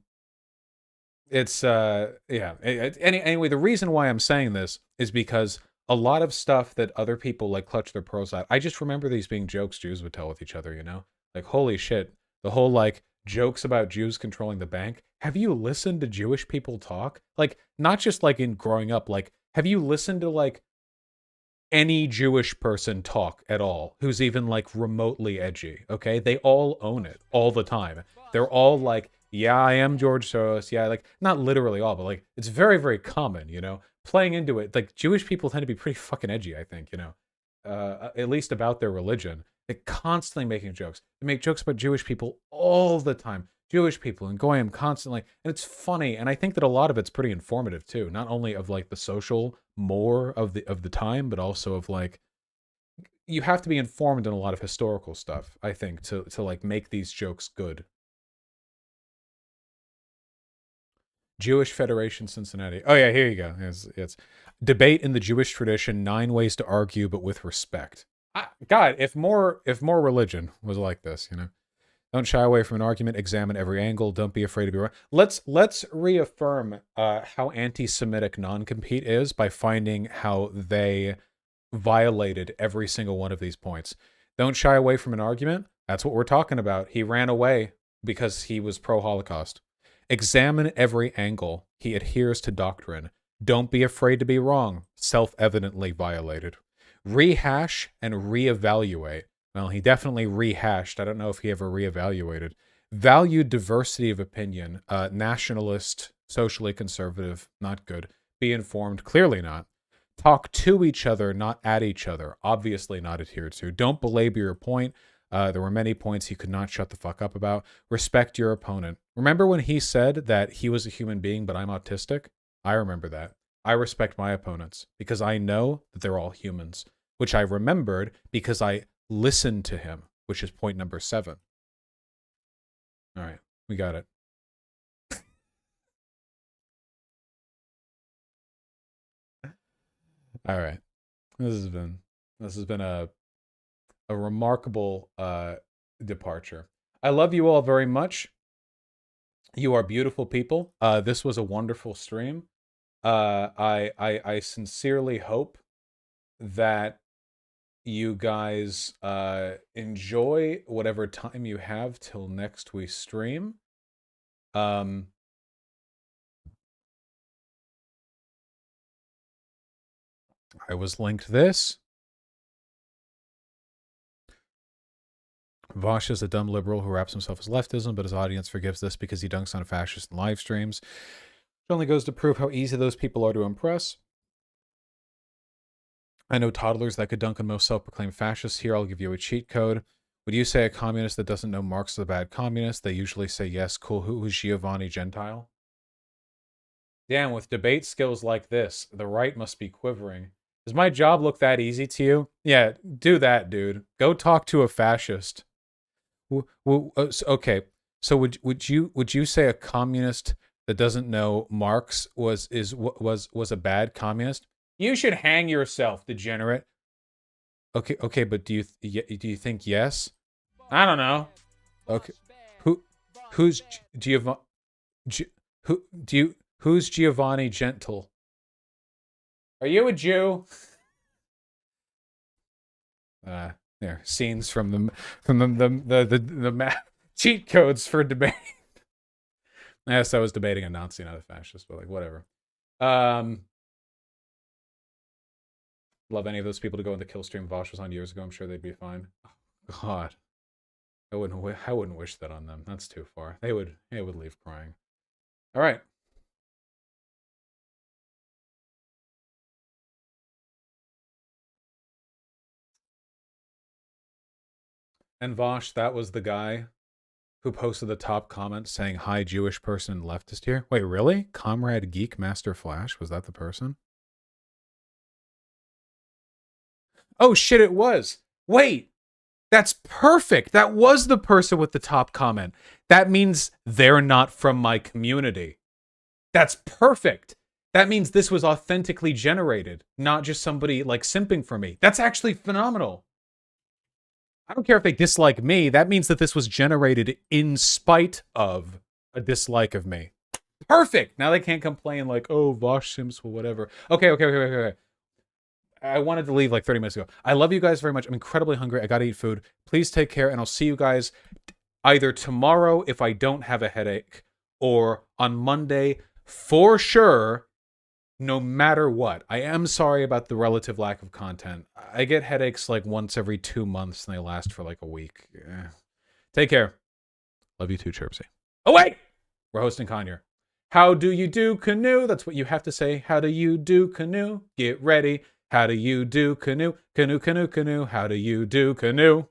[SPEAKER 1] It's yeah. Anyway, the reason why I'm saying this is because a lot of stuff that other people like clutch their pearls at. I just remember these being jokes Jews would tell with each other, you know? Like, holy shit. The whole, like, jokes about Jews controlling the bank. Have you listened to Jewish people talk? Like, not just, like, in growing up. Like, have you listened to, like, any Jewish person talk at all who's even, like, remotely edgy, okay? They all own it all the time. They're all like, yeah, I am George Soros. Yeah, like, not literally all, but, like, it's very, very common, you know? Playing into it. Like, Jewish people tend to be pretty fucking edgy, I think, you know? At least about their religion. They're constantly making jokes. They make jokes about Jewish people all the time. Jewish people and Goyim constantly. And it's funny. And I think that a lot of it's pretty informative, too. Not only of, like, the social more of the time, but also of, like, you have to be informed in a lot of historical stuff, I think, to like, make these jokes good. Jewish Federation, Cincinnati. Oh, yeah, here you go. It's debate in the Jewish tradition, 9 ways to argue, but with respect. God, if more religion was like this, you know. Don't shy away from an argument. Examine every angle. Don't be afraid to be wrong. Let's reaffirm how anti-Semitic non-compete is by finding how they violated every single one of these points. Don't shy away from an argument. That's what we're talking about. He ran away because he was pro-Holocaust. Examine every angle. He adheres to doctrine. Don't be afraid to be wrong. Self-evidently violated. Rehash and reevaluate. Well, he definitely rehashed. I don't know if he ever reevaluated. Value diversity of opinion. Nationalist, socially conservative, not good. Be informed, clearly not. Talk to each other, not at each other. Obviously not adhered to. Don't belabor your point. There were many points he could not shut the fuck up about. Respect your opponent. Remember when he said that he was a human being, but I'm autistic? I remember that. I respect my opponents because I know that they're all humans, which I remembered because I listened to him, which is point number 7. All right, we got it. All right. This has been a remarkable departure. I love you all very much. You are beautiful people. This was a wonderful stream. I sincerely hope that you guys enjoy whatever time you have till next we stream. I was linked this. Vosh is a dumb liberal who wraps himself as leftism, but his audience forgives this because he dunks on fascists in live streams. It only goes to prove how easy those people are to impress. I know toddlers that could dunk on most self-proclaimed fascists. Here, I'll give you a cheat code. Would you say a communist that doesn't know Marx is a bad communist? They usually say yes. Cool. Who's Giovanni Gentile? Damn, with debate skills like this, the right must be quivering. Does my job look that easy to you? Yeah, do that, dude. Go talk to a fascist. Okay, so would you say a communist that doesn't know Marx was a bad communist? You should hang yourself, degenerate. Okay, but do you think yes? I don't know. Okay, who's Giovanni Gentle? Are you a Jew? There, scenes from the cheat codes for debate. Yes, I was debating a Nazi, not a fascist, but like whatever. Love any of those people to go in the kill stream Vosh was on years ago. I'm sure they'd be fine. Oh, God, I wouldn't wish that on them. That's too far. They would leave crying. All right. And Vosh, that was the guy who posted the top comment saying, "Hi, Jewish person and leftist here." Wait, really? Comrade Geek Master Flash? Was that the person? Oh, shit, it was. Wait, that's perfect. That was the person with the top comment. That means they're not from my community. That's perfect. That means this was authentically generated, not just somebody like simping for me. That's actually phenomenal. I don't care if they dislike me. That means that this was generated in spite of a dislike of me. Perfect. Now they can't complain like, oh, Vosh Sims or whatever. Okay. I wanted to leave like 30 minutes ago. I love you guys very much. I'm incredibly hungry. I gotta eat food. Please take care, and I'll see you guys either tomorrow if I don't have a headache, or on Monday for sure, no matter what. I am sorry about the relative lack of content. I get headaches like once every 2 months, and they last for like a week. Take care. Love you too, Chirpsy. Oh, wait! We're hosting Conyer. How do you do, canoe? That's what you have to say. How do you do, canoe? Get ready. How do you do, canoe? Canoe, canoe, canoe. How do you do, canoe?